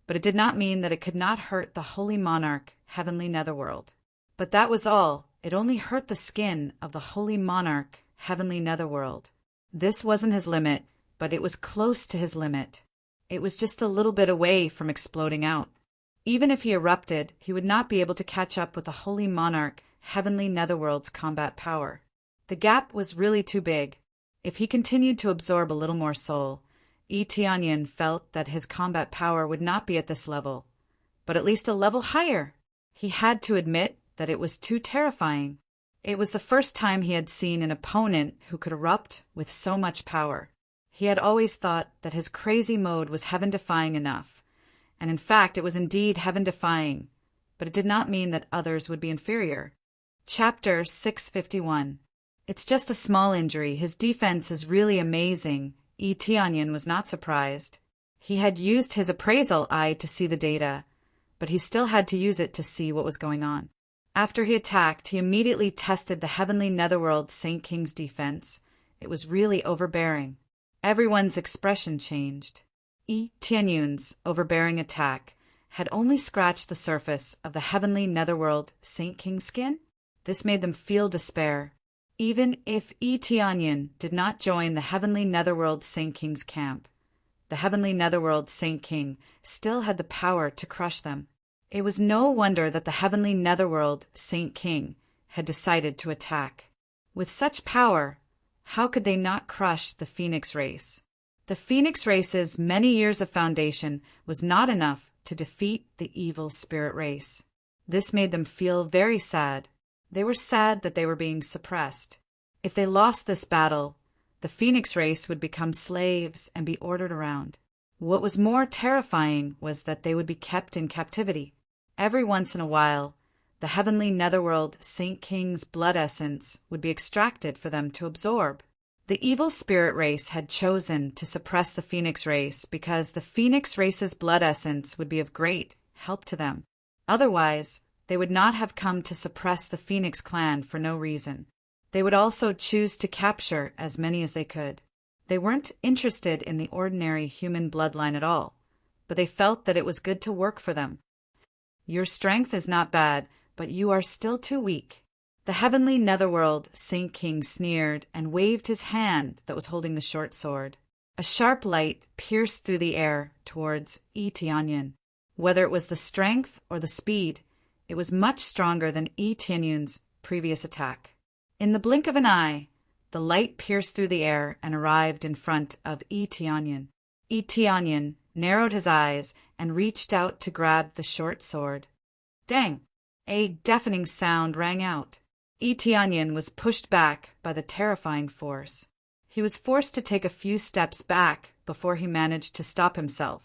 [SPEAKER 1] But it did not mean that it could not hurt the Holy Monarch, Heavenly Netherworld. But that was all. It only hurt the skin of the Holy Monarch, Heavenly Netherworld. This wasn't his limit, but it was close to his limit. It was just a little bit away from exploding out. Even if he erupted, he would not be able to catch up with the Holy Monarch, Heavenly Netherworld's combat power. The gap was really too big. If he continued to absorb a little more soul, Tianyin felt that his combat power would not be at this level, but at least a level higher. He had to admit that it was too terrifying. It was the first time he had seen an opponent who could erupt with so much power. He had always thought that his crazy mode was heaven-defying enough, and in fact it was indeed heaven-defying, but it did not mean that others would be inferior. Chapter 651. It's just a small injury. His defense is really amazing. Tianyin was not surprised. He had used his appraisal eye to see the data, but he still had to use it to see what was going on. After he attacked, he immediately tested the heavenly netherworld Saint King's defense. It was really overbearing. Everyone's expression changed. Tianyun's overbearing attack had only scratched the surface of the heavenly netherworld Saint King's skin. This made them feel despair. Even if Tianyin did not join the heavenly netherworld Saint King's camp, the heavenly netherworld Saint King still had the power to crush them. It was no wonder that the heavenly netherworld Saint King had decided to attack. With such power, how could they not crush the Phoenix race? The Phoenix race's many years of foundation was not enough to defeat the evil spirit race. This made them feel very sad. They were sad that they were being suppressed. If they lost this battle, the Phoenix race would become slaves and be ordered around. What was more terrifying was that they would be kept in captivity. Every once in a while, the heavenly netherworld Saint King's blood essence would be extracted for them to absorb. The evil spirit race had chosen to suppress the Phoenix race because the Phoenix race's blood essence would be of great help to them. Otherwise, they would not have come to suppress the Phoenix clan for no reason. They would also choose to capture as many as they could. They weren't interested in the ordinary human bloodline at all, but they felt that it was good to work for them. Your strength is not bad, but you are still too weak. The heavenly netherworld Saint King sneered and waved his hand that was holding the short sword. A sharp light pierced through the air towards Tianyin. Whether it was the strength or the speed, it was much stronger than Tianyun's previous attack. In the blink of an eye, the light pierced through the air and arrived in front of Tianyin. Tianyin narrowed his eyes and reached out to grab the short sword. Dang! A deafening sound rang out. Tianyin was pushed back by the terrifying force. He was forced to take a few steps back before he managed to stop himself.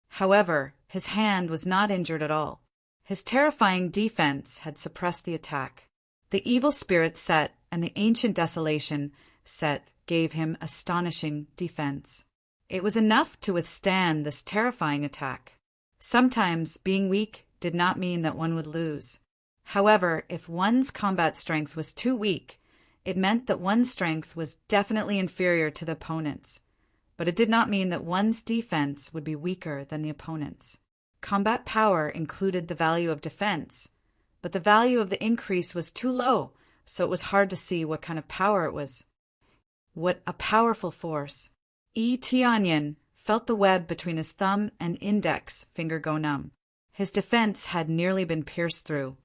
[SPEAKER 1] However, his hand was not injured at all. His terrifying defense had suppressed the attack. The evil spirit set and the ancient desolation set gave him astonishing defense. It was enough to withstand this terrifying attack. Sometimes being weak did not mean that one would lose. However, if one's combat strength was too weak, it meant that one's strength was definitely inferior to the opponent's, but it did not mean that one's defense would be weaker than the opponent's. Combat power included the value of defense, but the value of the increase was too low, so it was hard to see what kind of power it was. What a powerful force! Tianyin felt the web between his thumb and index finger go numb. His defense had nearly been pierced through.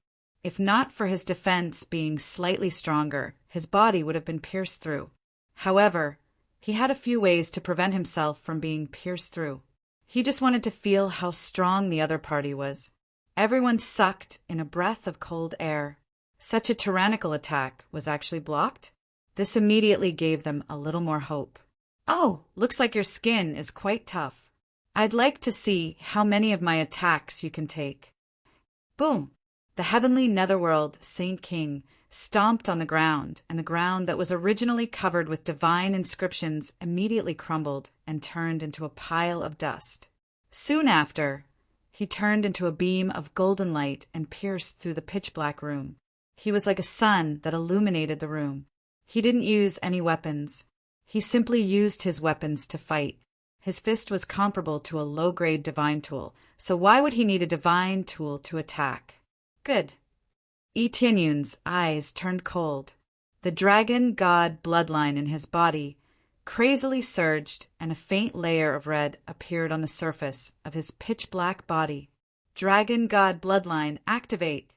[SPEAKER 1] If not for his defense being slightly stronger, his body would have been pierced through. However, he had a few ways to prevent himself from being pierced through. He just wanted to feel how strong the other party was. Everyone sucked in a breath of cold air. Such a tyrannical attack was actually blocked. This immediately gave them a little more hope. Oh, looks like your skin is quite tough. I'd like to see how many of my attacks you can take. Boom! The heavenly netherworld Saint King stomped on the ground, and the ground that was originally covered with divine inscriptions immediately crumbled and turned into a pile of dust. Soon after, he turned into a beam of golden light and pierced through the pitch-black room. He was like a sun that illuminated the room. He didn't use any weapons. He simply used his weapons to fight. His fist was comparable to a low-grade divine tool, so why would he need a divine tool to attack? Good. Tianyun's eyes turned cold. The dragon god bloodline in his body crazily surged, and a faint layer of red appeared on the surface of his pitch-black body. Dragon god bloodline, activate!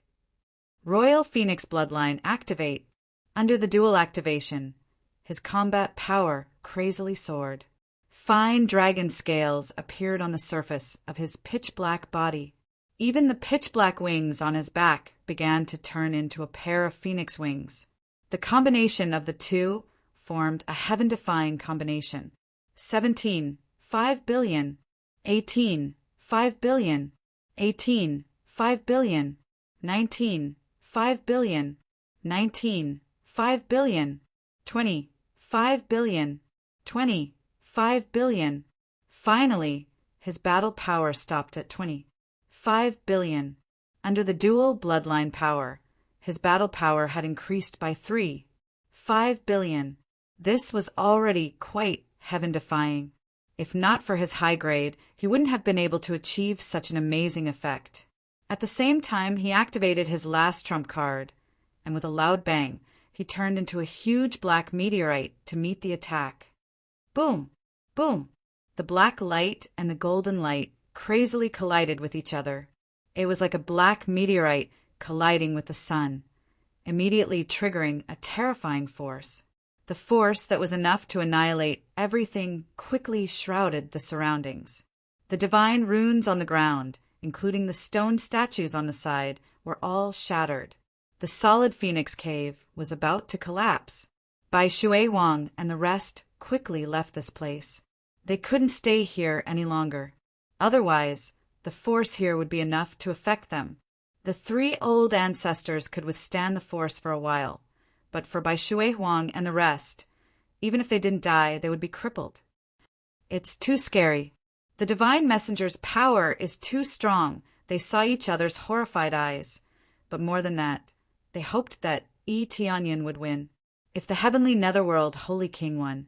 [SPEAKER 1] Royal Phoenix bloodline, activate! Under the dual activation, his combat power crazily soared. Fine dragon scales appeared on the surface of his pitch-black body. Even the pitch-black wings on his back began to turn into a pair of phoenix wings. The combination of the two formed a heaven-defying combination. 17, 5 billion. 18, 5 billion. 18, 5 billion. 19, 5 billion. 19, 5 billion. 20, 5 billion. 20, 5 billion. Finally, his battle power stopped at 5 billion. Under the dual bloodline power, his battle power had increased by 5 billion. This was already quite heaven-defying. If not for his high grade, he wouldn't have been able to achieve such an amazing effect. At the same time, he activated his last trump card, and with a loud bang, he turned into a huge black meteorite to meet the attack. Boom! Boom! The black light and the golden light crazily collided with each other. It was like a black meteorite colliding with the sun, immediately triggering a terrifying force. The force that was enough to annihilate everything quickly shrouded the surroundings. The divine runes on the ground, including the stone statues on the side, were all shattered. The solid phoenix cave was about to collapse. Bai Shui Wang and the rest quickly left this place. They couldn't stay here any longer. Otherwise, the force here would be enough to affect them. The three old ancestors could withstand the force for a while, but for Bai Shui Huang and the rest, even if they didn't die, they would be crippled. It's too scary. The divine messenger's power is too strong. They saw each other's horrified eyes. But more than that, they hoped that Yi Tianyin would win. If the heavenly netherworld Holy King won,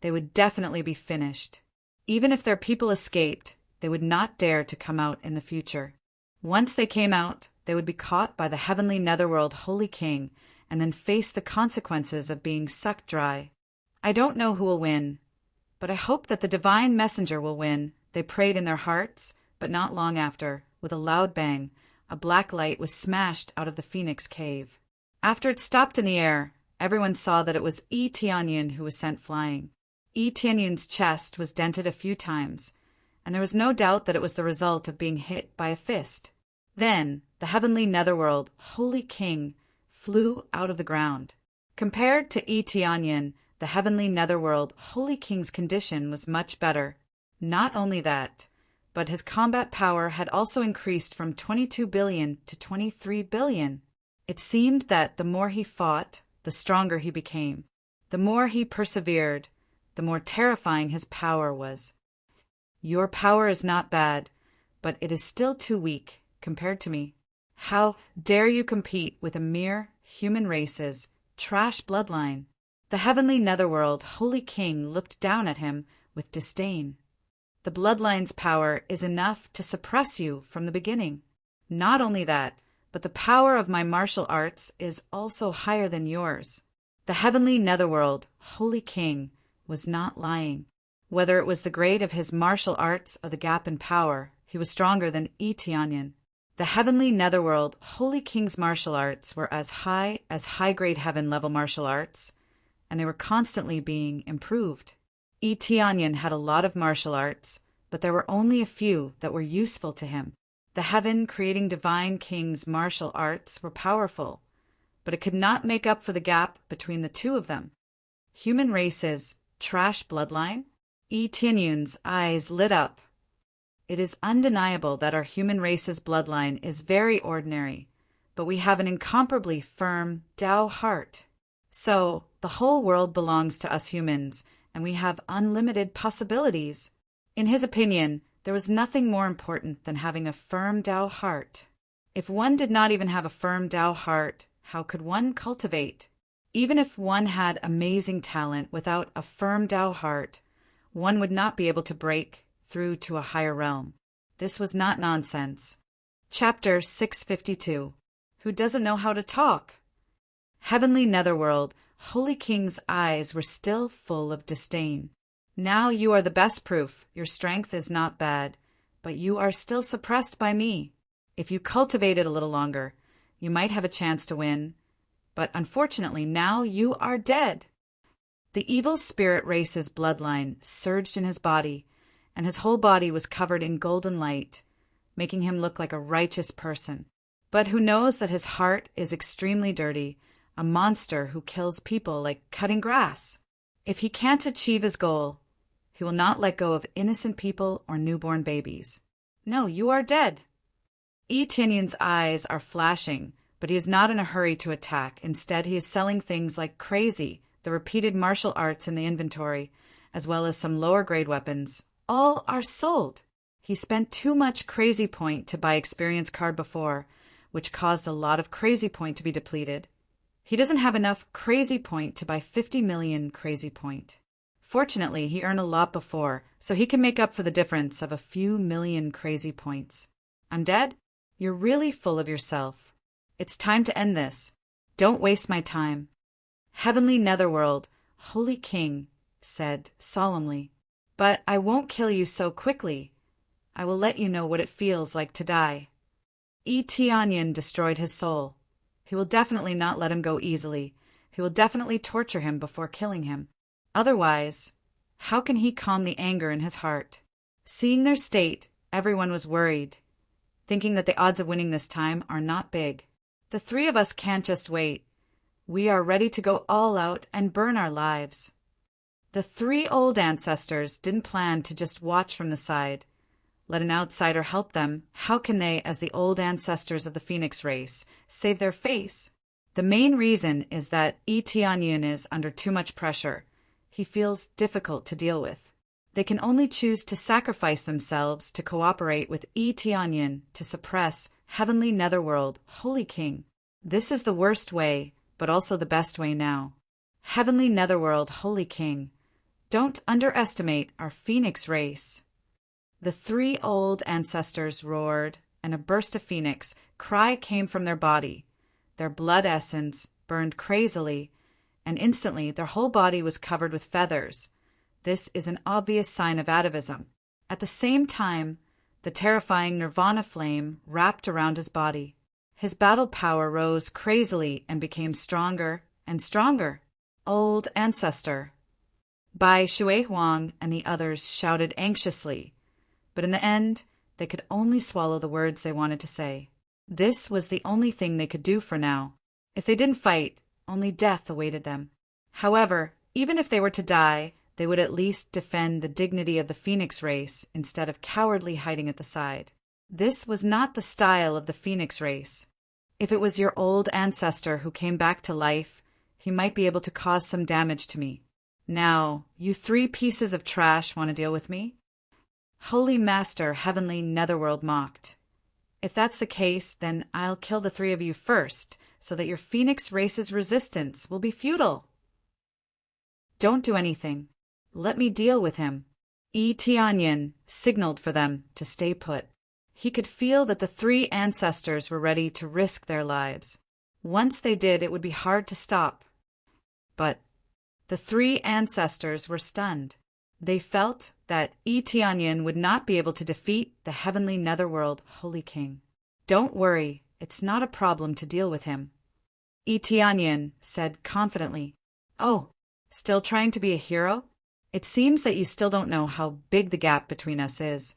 [SPEAKER 1] they would definitely be finished. Even if their people escaped, they would not dare to come out in the future. Once they came out, they would be caught by the heavenly netherworld Holy King and then face the consequences of being sucked dry. I don't know who will win, but I hope that the divine messenger will win. They prayed in their hearts, but not long after, with a loud bang, a black light was smashed out of the phoenix cave. After it stopped in the air, everyone saw that it was Yi Tianyin who was sent flying. Yi Tianyin's chest was dented a few times, and there was no doubt that it was the result of being hit by a fist. Then, the heavenly netherworld Holy King flew out of the ground. Compared to Yi Tianyin, the heavenly netherworld Holy King's condition was much better. Not only that, but his combat power had also increased from 22 billion to 23 billion. It seemed that the more he fought, the stronger he became. The more he persevered, the more terrifying his power was. Your power is not bad, but it is still too weak compared to me. How dare you compete with a mere human race's trash bloodline? The heavenly netherworld Holy King looked down at him with disdain. The bloodline's power is enough to suppress you from the beginning. Not only that, but the power of my martial arts is also higher than yours. The heavenly netherworld Holy King was not lying. Whether it was the grade of his martial arts or the gap in power, he was stronger than Yi Tianyin. The heavenly netherworld Holy King's martial arts were as high-grade heaven-level martial arts, and they were constantly being improved. Yi Tianyin had a lot of martial arts, but there were only a few that were useful to him. The heaven-creating divine king's martial arts were powerful, but it could not make up for the gap between the two of them. Human race's trash bloodline? Yi Tianyin's eyes lit up. It is undeniable that our human race's bloodline is very ordinary, but we have an incomparably firm Tao heart. So, the whole world belongs to us humans, and we have unlimited possibilities. In his opinion, there was nothing more important than having a firm Tao heart. If one did not even have a firm Tao heart, how could one cultivate? Even if one had amazing talent without a firm Tao heart, one would not be able to break through to a higher realm. This was not nonsense. Chapter 652. Who doesn't know how to talk? Heavenly netherworld, Holy King's eyes were still full of disdain. Now you are the best proof. Your strength is not bad, but you are still suppressed by me. If you cultivated a little longer, you might have a chance to win. But unfortunately, now you are dead. The evil spirit race's bloodline surged in his body, and his whole body was covered in golden light, making him look like a righteous person. But who knows that his heart is extremely dirty, a monster who kills people like cutting grass? If he can't achieve his goal, he will not let go of innocent people or newborn babies. No, you are dead. Yi Tianyin's eyes are flashing, but he is not in a hurry to attack. Instead, he is selling things like crazy, the repeated martial arts in the inventory, as well as some lower-grade weapons. All are sold. He spent too much crazy point to buy experience card before, which caused a lot of crazy point to be depleted. He doesn't have enough crazy point to buy 50 million crazy point. Fortunately, he earned a lot before, so he can make up for the difference of a few million crazy points. I'm dead? You're really full of yourself. It's time to end this. Don't waste my time. Heavenly Netherworld, Holy King, said solemnly. But I won't kill you so quickly. I will let you know what it feels like to die. Yi Tianyin destroyed his soul. He will definitely not let him go easily. He will definitely torture him before killing him. Otherwise, how can he calm the anger in his heart? Seeing their state, everyone was worried, thinking that the odds of winning this time are not big. The three of us can't just wait. We are ready to go all out and burn our lives. The three old ancestors didn't plan to just watch from the side. Let an outsider help them. How can they, as the old ancestors of the Phoenix race, save their face? The main reason is that Yi Tianyin is under too much pressure. He feels difficult to deal with. They can only choose to sacrifice themselves to cooperate with Yi Tianyin to suppress Heavenly Netherworld, Holy King. This is the worst way, but also the best way now. Heavenly Netherworld, Holy King, don't underestimate our Phoenix race. The three old ancestors roared, and a burst of phoenix cry came from their body. Their blood essence burned crazily, and instantly their whole body was covered with feathers. This is an obvious sign of atavism. At the same time, the terrifying nirvana flame wrapped around his body. His battle power rose crazily and became stronger and stronger. Old ancestor. Bai Shui Huang and the others shouted anxiously, but in the end, they could only swallow the words they wanted to say. This was the only thing they could do for now. If they didn't fight, only death awaited them. However, even if they were to die, they would at least defend the dignity of the Phoenix race instead of cowardly hiding at the side. This was not the style of the Phoenix race. If it was your old ancestor who came back to life, he might be able to cause some damage to me. Now, you three pieces of trash want to deal with me? Holy Master, Heavenly Netherworld mocked. If that's the case, then I'll kill the three of you first, so that your Phoenix race's resistance will be futile. Don't do anything. Let me deal with him. Yi Tianyin signaled for them to stay put. He could feel that the three ancestors were ready to risk their lives. Once they did, it would be hard to stop. But the three ancestors were stunned. They felt that Yi Tianyin would not be able to defeat the Heavenly Netherworld Holy King. Don't worry, it's not a problem to deal with him. Yi Tianyin said confidently. Oh, still trying to be a hero? It seems that you still don't know how big the gap between us is.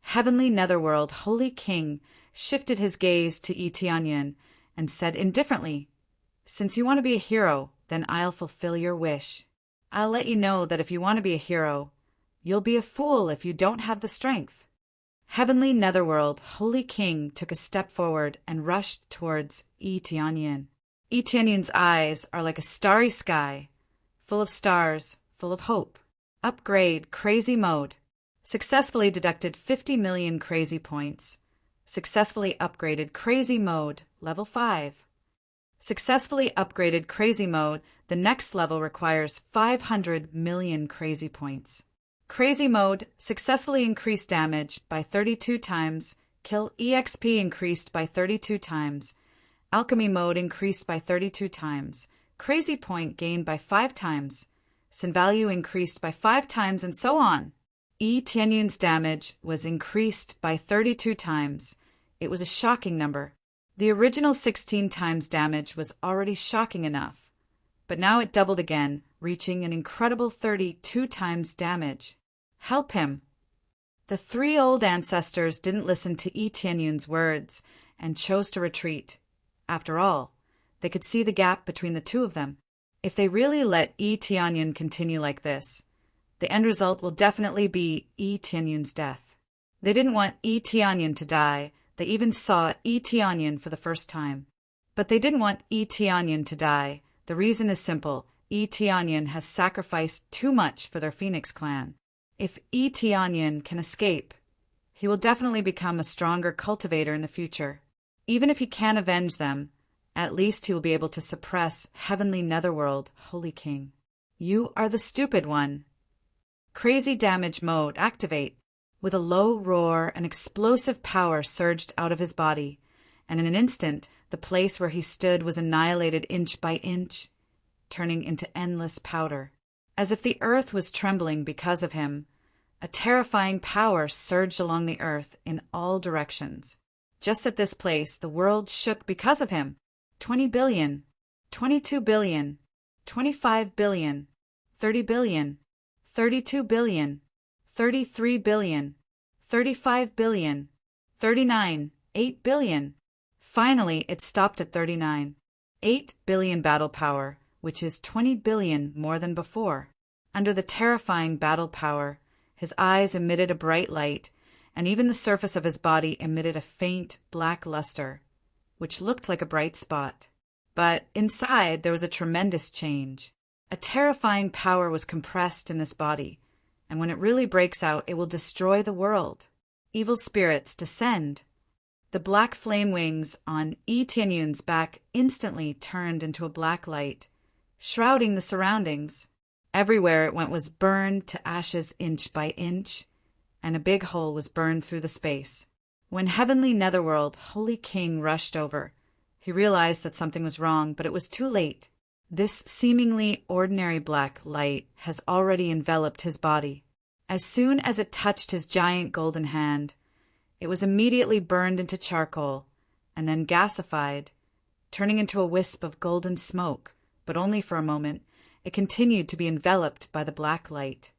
[SPEAKER 1] Heavenly Netherworld Holy King shifted his gaze to Yi Tianyin and said indifferently, Since you want to be a hero, then I'll fulfill your wish. I'll let you know that if you want to be a hero, you'll be a fool if you don't have the strength. Heavenly Netherworld Holy King took a step forward and rushed towards Yi Tianyin. Yi Tianyin's eyes are like a starry sky, full of stars, full of hope. Upgrade Crazy Mode. Successfully deducted 50 million crazy points. Successfully upgraded Crazy Mode, level 5. Successfully upgraded Crazy Mode, the next level requires 500 million crazy points. Crazy Mode, successfully increased damage by 32 times, kill EXP increased by 32 times, Alchemy Mode increased by 32 times, Crazy Point gained by 5 times, Sin value increased by 5 times, and so on. Yi Tianyin's damage was increased by 32 times. It was a shocking number. The original 16 times damage was already shocking enough, but now it doubled again, reaching an incredible 32 times damage. Help him! The three old ancestors didn't listen to Yi Tianyun's words and chose to retreat. After all, they could see the gap between the two of them. If they really let Yi Tianyun continue like this, the end result will definitely be Yi Tianyun's death. They didn't want Yi Tianyun to die. They even saw Yi Tianyun for the first time. But they didn't want Yi Tianyun to die. The reason is simple. Yi Tianyun has sacrificed too much for their Phoenix clan. If Yi Tianyun can escape, he will definitely become a stronger cultivator in the future. Even if he can't avenge them, at least he will be able to suppress Heavenly Netherworld, Holy King. You are the stupid one. Crazy damage mode activate. With a low roar, an explosive power surged out of his body, and in an instant, the place where he stood was annihilated inch by inch, turning into endless powder. As if the earth was trembling because of him, a terrifying power surged along the earth in all directions. Just at this place, the world shook because of him. 20 billion, 22 billion, 25 billion, 30 billion, 32 billion, 33 billion, 35 billion, 39, 8 billion. Finally, it stopped at 39. 8 billion battle power, which is 20 billion more than before. Under the terrifying battle power, his eyes emitted a bright light, and even the surface of his body emitted a faint black luster, which looked like a bright spot. But inside there was a tremendous change. A terrifying power was compressed in this body, and when it really breaks out, it will destroy the world. Evil spirits descend. The black flame wings on Yi Tianyun's back instantly turned into a black light, shrouding the surroundings. Everywhere it went was burned to ashes inch by inch, and a big hole was burned through the space. When Heavenly Netherworld, Holy King, rushed over, he realized that something was wrong, but it was too late. This seemingly ordinary black light has already enveloped his body. As soon as it touched his giant golden hand, it was immediately burned into charcoal, and then gasified, turning into a wisp of golden smoke, but only for a moment. It continued to be enveloped by the black light.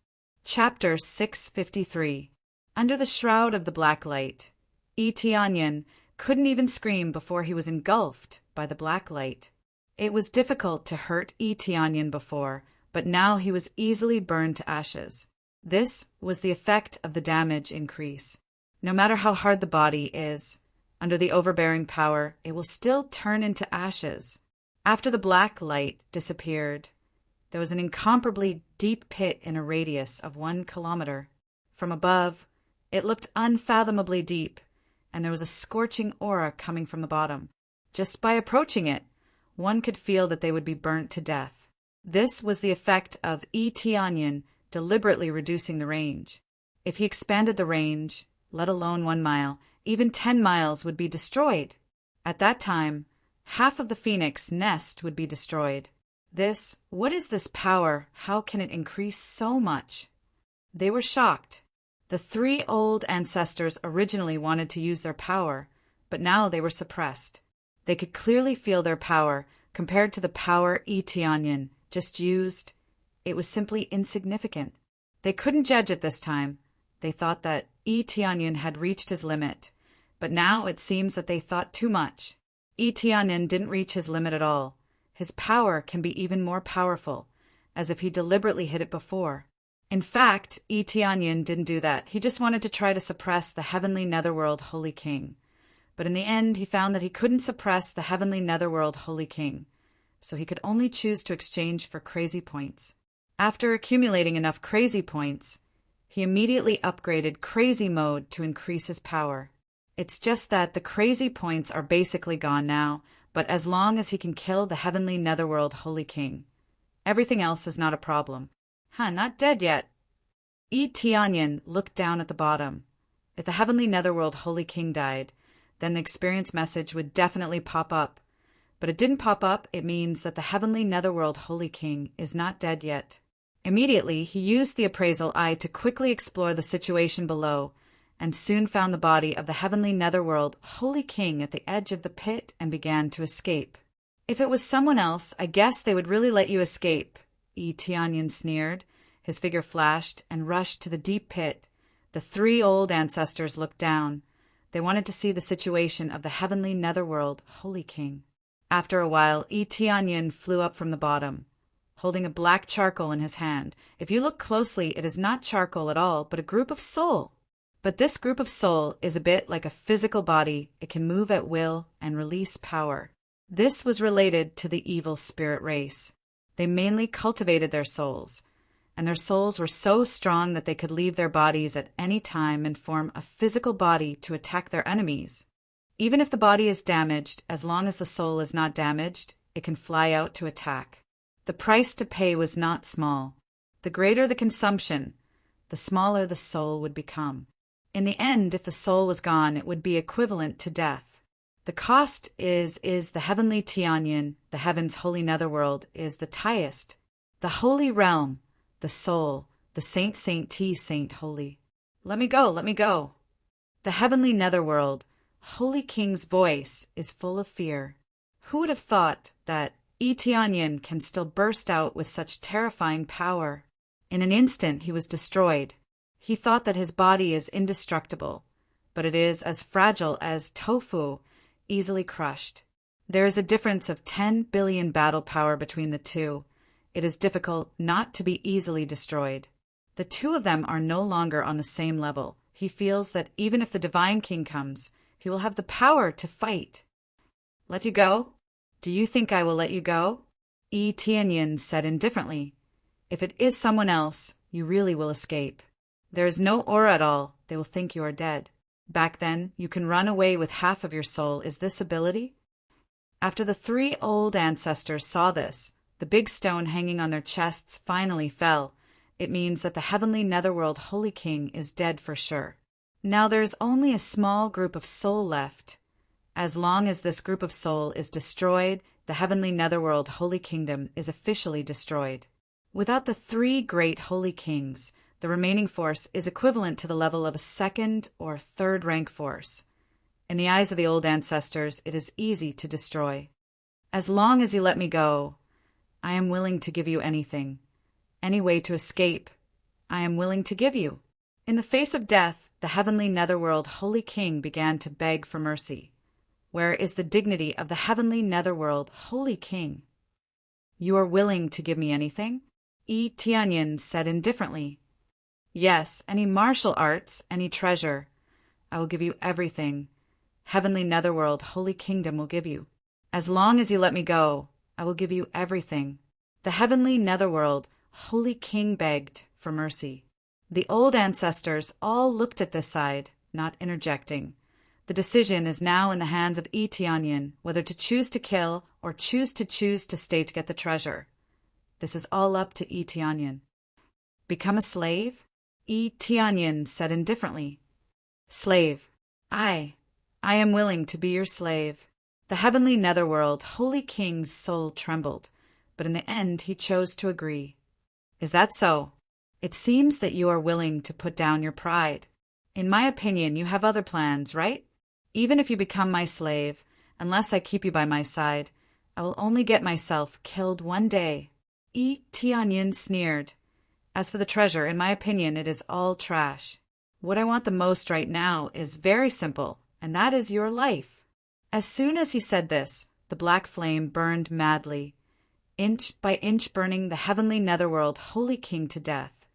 [SPEAKER 1] Chapter 653. Under the shroud of the black light, Yi Tianyun couldn't even scream before he was engulfed by the black light. It was difficult to hurt Yi Tianyun before, but now he was easily burned to ashes. This was the effect of the damage increase. No matter how hard the body is, under the overbearing power, it will still turn into ashes. After the black light disappeared, there was an incomparably deep pit in a radius of 1 kilometer. From above, it looked unfathomably deep, and there was a scorching aura coming from the bottom. Just by approaching it, one could feel that they would be burnt to death. This was the effect of Yi Tianyun deliberately reducing the range. If he expanded the range, let alone 1 mile, even 10 miles would be destroyed. At that time, half of the phoenix nest would be destroyed. What is this power? How can it increase so much? They were shocked. The 3 old ancestors originally wanted to use their power, but now they were suppressed. They could clearly feel their power compared to the power Yi Tianyun just used. It was simply insignificant. They couldn't judge it this time. They thought that Yi Tianyun had reached his limit, but now it seems that they thought too much. Yi Tianyun didn't reach his limit at all. His power can be even more powerful, as if he deliberately hid it before. In fact, Yi Tianyun didn't do that. He just wanted to try to suppress the Heavenly Netherworld Holy King. But in the end, he found that he couldn't suppress the Heavenly Netherworld Holy King, so he could only choose to exchange for crazy points. After accumulating enough crazy points, he immediately upgraded Crazy Mode to increase his power. It's just that the crazy points are basically gone now, but as long as he can kill the Heavenly Netherworld Holy King, everything else is not a problem. Not dead yet. Yi Tianyun looked down at the bottom. If the Heavenly Netherworld Holy King died, then the experience message would definitely pop up. But it didn't pop up. It means that the Heavenly Netherworld Holy King is not dead yet. Immediately, he used the appraisal eye to quickly explore the situation below and soon found the body of the heavenly netherworld holy king at the edge of the pit and began to escape. If it was someone else, I guess they would really let you escape, Tianyin sneered. His figure flashed and rushed to the deep pit. The three old ancestors looked down. They wanted to see the situation of the heavenly netherworld holy king. After a while, Tianyin flew up from the bottom, holding a black charcoal in his hand. If you look closely, it is not charcoal at all, but a group of soul. But this group of soul is a bit like a physical body. It can move at will and release power. This was related to the evil spirit race. They mainly cultivated their souls, and their souls were so strong that they could leave their bodies at any time and form a physical body to attack their enemies. Even if the body is damaged, as long as the soul is not damaged, it can fly out to attack. The price to pay was not small. The greater the consumption, the smaller the soul would become. In the end, if the soul was gone, it would be equivalent to death. The cost is the heavenly Tianyin, the heaven's holy netherworld, is the highest. The holy realm, the soul, the saint holy. Let me go, let me go. The heavenly netherworld, holy king's voice is full of fear. Who would have thought that Tianyin can still burst out with such terrifying power? In an instant he was destroyed. He thought that his body is indestructible, but it is as fragile as tofu, easily crushed. There is a difference of 10 billion battle power between the two. It is difficult not to be easily destroyed. The two of them are no longer on the same level. He feels that even if the Divine King comes, he will have the power to fight. Let you go? Do you think I will let you go? Tianyin said indifferently. If it is someone else, you really will escape. There is no aura at all. They will think you are dead. Back then, you can run away with half of your soul. Is this ability? After the three old ancestors saw this, the big stone hanging on their chests finally fell. It means that the heavenly netherworld holy king is dead for sure. Now there is only a small group of soul left. As long as this group of soul is destroyed, the heavenly netherworld holy kingdom is officially destroyed. Without the three great holy kings, the remaining force is equivalent to the level of a second or third rank force. In the eyes of the old ancestors, it is easy to destroy. As long as you let me go, I am willing to give you anything. Any way to escape, I am willing to give you. In the face of death, the heavenly netherworld holy king began to beg for mercy. Where is the dignity of the heavenly netherworld holy king? You are willing to give me anything? Tianyin said indifferently. Yes, any martial arts, any treasure. I will give you everything. Heavenly netherworld holy kingdom will give you. As long as you let me go, I will give you everything. The heavenly netherworld holy king begged for mercy. The old ancestors all looked at this side, not interjecting. The decision is now in the hands of Tianyin, whether to choose to kill or choose to stay to get the treasure. This is all up to Tianyin. Become a slave? Tianyin said indifferently. Slave. I am willing to be your slave. The heavenly netherworld holy king's soul trembled, but in the end he chose to agree. Is that so? It seems that you are willing to put down your pride. In my opinion, you have other plans, right? Even if you become my slave, unless I keep you by my side, I will only get myself killed one day. Tianyin sneered. As for the treasure, in my opinion, it is all trash. What I want the most right now is very simple, and that is your life. As soon as he said this, the black flame burned madly, inch by inch burning the heavenly netherworld holy king to death.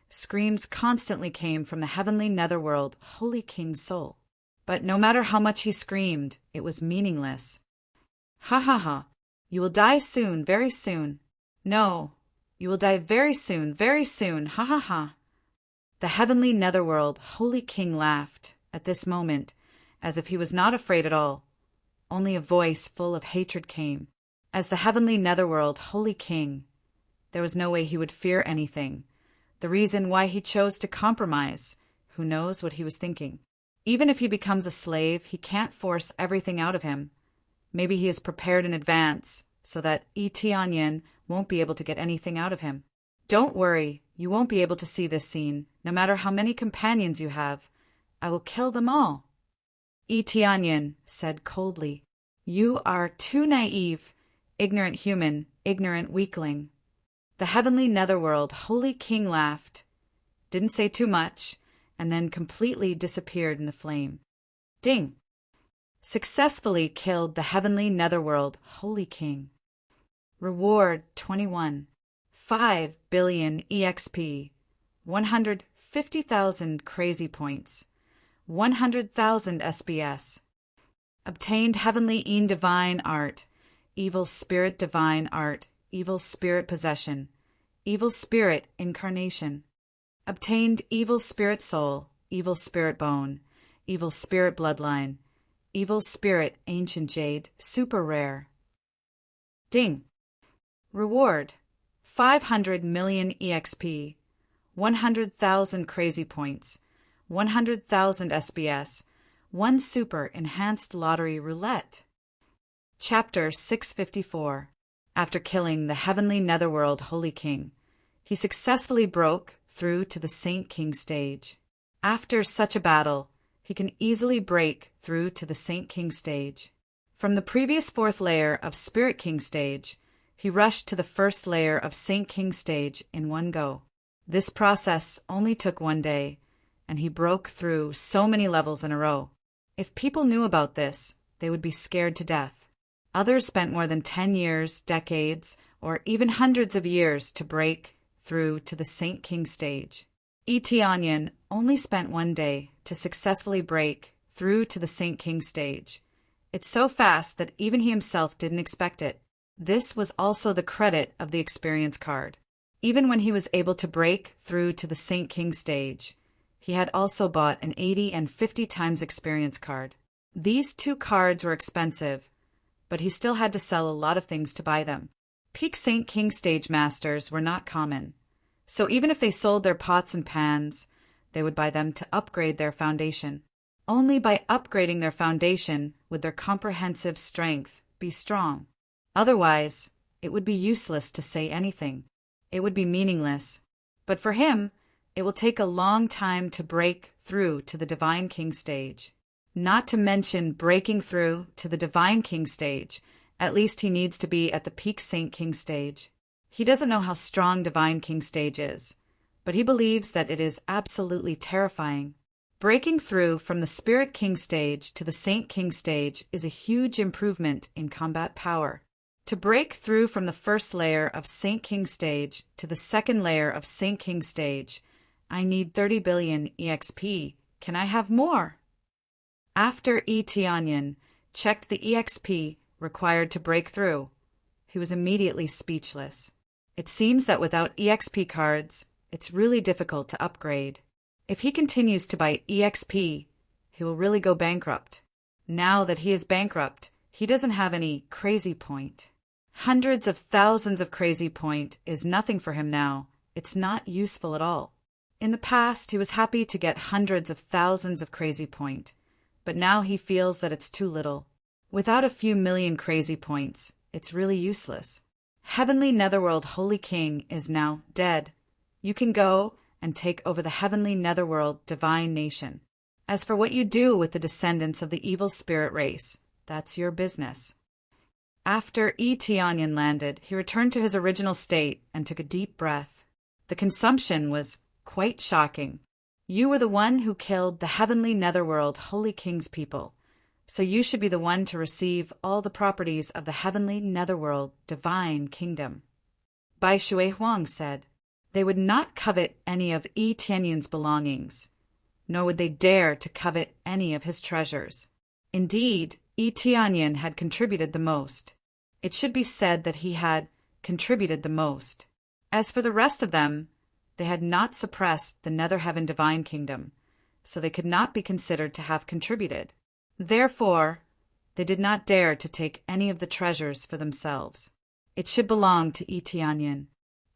[SPEAKER 1] Screams constantly came from the heavenly netherworld holy king's soul. But no matter how much he screamed, it was meaningless. Ha ha ha! You will die soon, very soon. No. You will die very soon, ha ha ha. The heavenly netherworld holy king laughed at this moment, as if he was not afraid at all. Only a voice full of hatred came. As the heavenly netherworld holy king, there was no way he would fear anything. The reason why he chose to compromise, who knows what he was thinking. Even if he becomes a slave, he can't force everything out of him. Maybe he is prepared in advance, so that Tianyin won't be able to get anything out of him. Don't worry, you won't be able to see this scene, no matter how many companions you have. I will kill them all. Itianyan said coldly, "You are too naive, ignorant human, ignorant weakling." The heavenly netherworld holy king laughed, didn't say too much, and then completely disappeared in the flame. Ding! Successfully killed the heavenly netherworld holy king. Reward 21. 5 billion EXP. 150,000 crazy points. 100,000 SBS. Obtained heavenly een divine art. Evil spirit divine art. Evil spirit possession. Evil spirit incarnation. Obtained evil spirit soul. Evil spirit bone. Evil spirit bloodline. Evil spirit ancient jade. Super rare. Ding! Reward 500 million EXP. 100,000 crazy points. 100,000 SBS. 1 super enhanced lottery roulette. Chapter 654. After killing the heavenly netherworld holy king, he successfully broke through to the Saint King stage. After such a battle, he can easily break through to the Saint King stage. From the previous 4th layer of Spirit King stage, he rushed to the 1st layer of Saint King stage in one go. This process only took 1 day, and he broke through so many levels in a row. If people knew about this, they would be scared to death. Others spent more than 10 years, decades, or even hundreds of years to break through to the Saint King stage. Itianyan only spent 1 day to successfully break through to the Saint King stage. It's so fast that even he himself didn't expect it. This was also the credit of the experience card. Even when he was able to break through to the Saint King stage, he had also bought an 80 and 50 times experience card. These 2 cards were expensive, but he still had to sell a lot of things to buy them. Peak Saint King stage masters were not common, so even if they sold their pots and pans, they would buy them to upgrade their foundation. Only by upgrading their foundation would their comprehensive strength be strong. Otherwise, it would be useless to say anything. It would be meaningless. But for him, it will take a long time to break through to the Divine King stage. Not to mention breaking through to the Divine King stage, at least he needs to be at the peak Saint King stage. He doesn't know how strong Divine King stage is, but he believes that it is absolutely terrifying. Breaking through from the Spirit King stage to the Saint King stage is a huge improvement in combat power. To break through from the 1st layer of Saint King stage to the 2nd layer of Saint King stage, I need 30 billion EXP. Can I have more? After Itianyan checked the EXP required to break through, he was immediately speechless. It seems that without EXP cards, it's really difficult to upgrade. If he continues to buy EXP, he will really go bankrupt. Now that he is bankrupt, he doesn't have any crazy point. Hundreds of thousands of crazy point is nothing for him now. It's not useful at all. In the past, he was happy to get hundreds of thousands of crazy point, but now he feels that it's too little. Without a few million crazy points, it's really useless. Heavenly Netherworld Holy King is now dead. You can go and take over the Heavenly Netherworld Divine Nation. As for what you do with the descendants of the evil spirit race, that's your business. After Itianyan landed, he returned to his original state and took a deep breath. The consumption was quite shocking. You were the one who killed the Heavenly Netherworld Holy King's people, so you should be the one to receive all the properties of the Heavenly Netherworld Divine Kingdom. Bai Shui Huang said, they would not covet any of Itianyan's belongings, nor would they dare to covet any of his treasures. Indeed, Itianyan had contributed the most. It should be said that he had contributed the most. As for the rest of them, they had not suppressed the Nether Heaven Divine Kingdom, so they could not be considered to have contributed. Therefore, they did not dare to take any of the treasures for themselves. It should belong to Itianyan.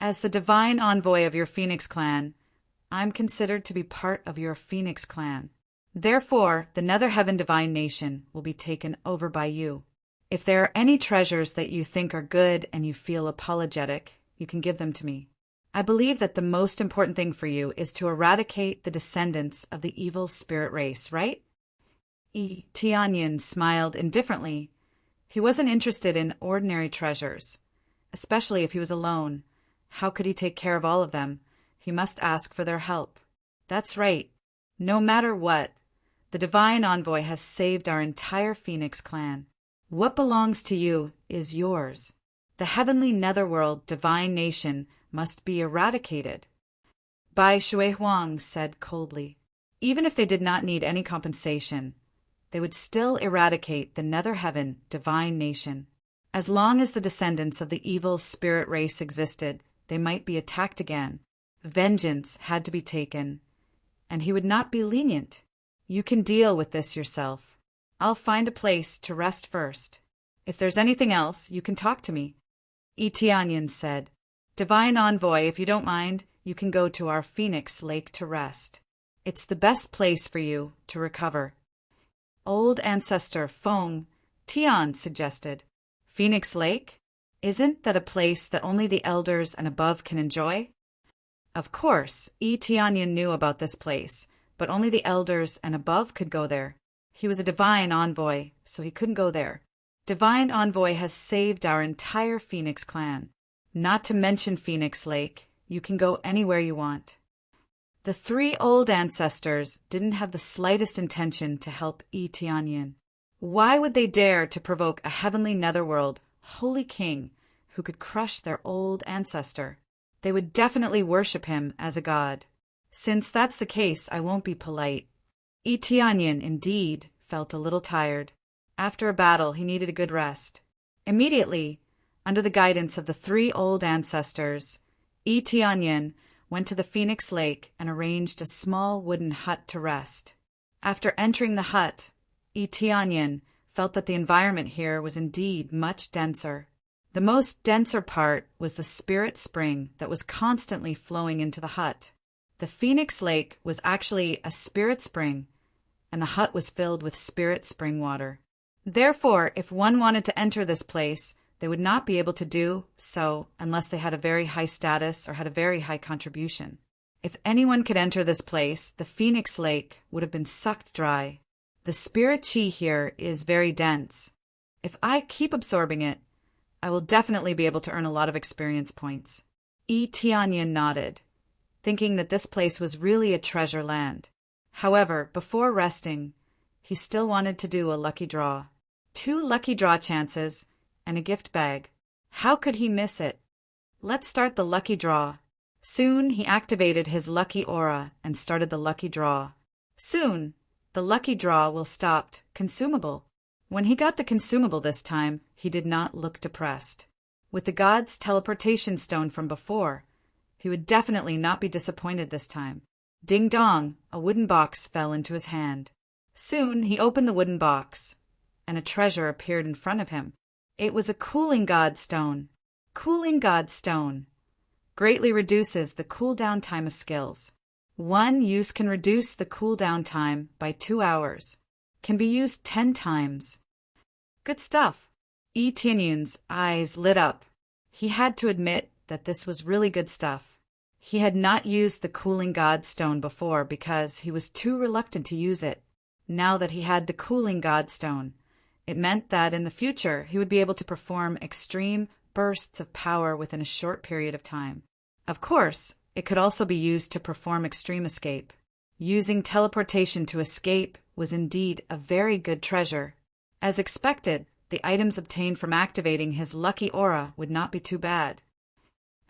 [SPEAKER 1] As the divine envoy of your Phoenix clan, I'm considered to be part of your Phoenix clan. Therefore, the Nether Heaven Divine Nation will be taken over by you. If there are any treasures that you think are good and you feel apologetic, you can give them to me. I believe that the most important thing for you is to eradicate the descendants of the evil spirit race, right? Tianyin smiled indifferently. He wasn't interested in ordinary treasures, especially if he was alone. How could he take care of all of them? He must ask for their help. That's right. No matter what, the divine envoy has saved our entire Phoenix clan. What belongs to you is yours. The heavenly netherworld divine nation must be eradicated. Bai Shuihuang said coldly. Even if they did not need any compensation, they would still eradicate the nether heaven divine nation. As long as the descendants of the evil spirit race existed, they might be attacked again. Vengeance had to be taken, and he would not be lenient. You can deal with this yourself. I'll find a place to rest first. If there's anything else, you can talk to me. Tianyin said. Divine Envoy, if you don't mind, you can go to our Phoenix Lake to rest. It's the best place for you to recover. Old ancestor Feng, Tian suggested. Phoenix Lake? Isn't that a place that only the elders and above can enjoy? Of course, Tianyin knew about this place, but only the elders and above could go there. He was a divine envoy, so he couldn't go there. Divine Envoy has saved our entire Phoenix clan. Not to mention Phoenix Lake, you can go anywhere you want. The three old ancestors didn't have the slightest intention to help Tianyin. Why would they dare to provoke a heavenly netherworld, holy king, who could crush their old ancestor? They would definitely worship him as a god. Since that's the case, I won't be polite. Tianyin, indeed, felt a little tired. After a battle, he needed a good rest. Immediately, under the guidance of the three old ancestors, Tianyin went to the Phoenix Lake and arranged a small wooden hut to rest. After entering the hut, Tianyin felt that the environment here was indeed much denser. The most denser part was the spirit spring that was constantly flowing into the hut. The Phoenix Lake was actually a spirit spring, and the hut was filled with spirit spring water. Therefore, if one wanted to enter this place, they would not be able to do so unless they had a very high status or had a very high contribution. If anyone could enter this place, the Phoenix Lake would have been sucked dry. The spirit chi here is very dense. If I keep absorbing it, I will definitely be able to earn a lot of experience points. Tianyin nodded, thinking that this place was really a treasure land. However, before resting, he still wanted to do a lucky draw. 2 lucky draw chances and a gift bag. How could he miss it? Let's start the lucky draw. Soon he activated his lucky aura and started the lucky draw. Soon, the lucky draw will stop consumable. When he got the consumable this time, he did not look depressed. With the god's teleportation stone from before, he would definitely not be disappointed this time. Ding dong, a wooden box fell into his hand. Soon he opened the wooden box, and a treasure appeared in front of him. It was a cooling god stone. Cooling god stone greatly reduces the cooldown time of skills. One use can reduce the cooldown time by 2 hours. Can be used 10 times. Good stuff. Tianyin's eyes lit up. He had to admit that this was really good stuff. He had not used the cooling god stone before because he was too reluctant to use it. Now that he had the cooling god stone, it meant that in the future he would be able to perform extreme bursts of power within a short period of time. Of course, it could also be used to perform extreme escape. Using teleportation to escape was indeed a very good treasure. As expected, the items obtained from activating his lucky aura would not be too bad.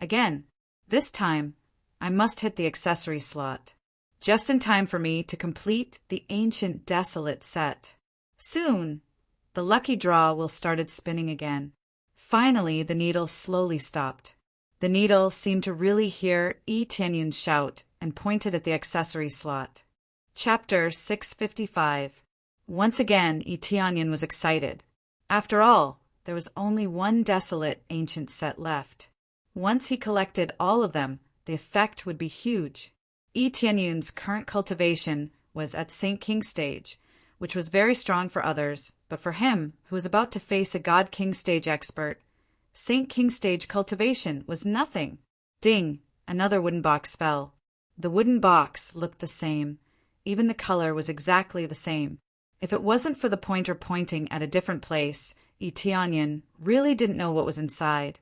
[SPEAKER 1] Again, this time, I must hit the accessory slot, just in time for me to complete the Ancient Desolate set. Soon, the lucky draw will start spinning again. Finally, the needle slowly stopped. The needle seemed to really hear Tianyin shout and pointed at the accessory slot. Chapter 655. Once again, Tianyin was excited. After all, there was only one desolate ancient set left. Once he collected all of them, the effect would be huge. Tianyin's current cultivation was at Saint King stage, which was very strong for others, but for him, who was about to face a God King stage expert, Saint King stage cultivation was nothing. Ding! Another wooden box fell. The wooden box looked the same. Even the color was exactly the same. If it wasn't for the pointer pointing at a different place, Tianyin really didn't know what was inside.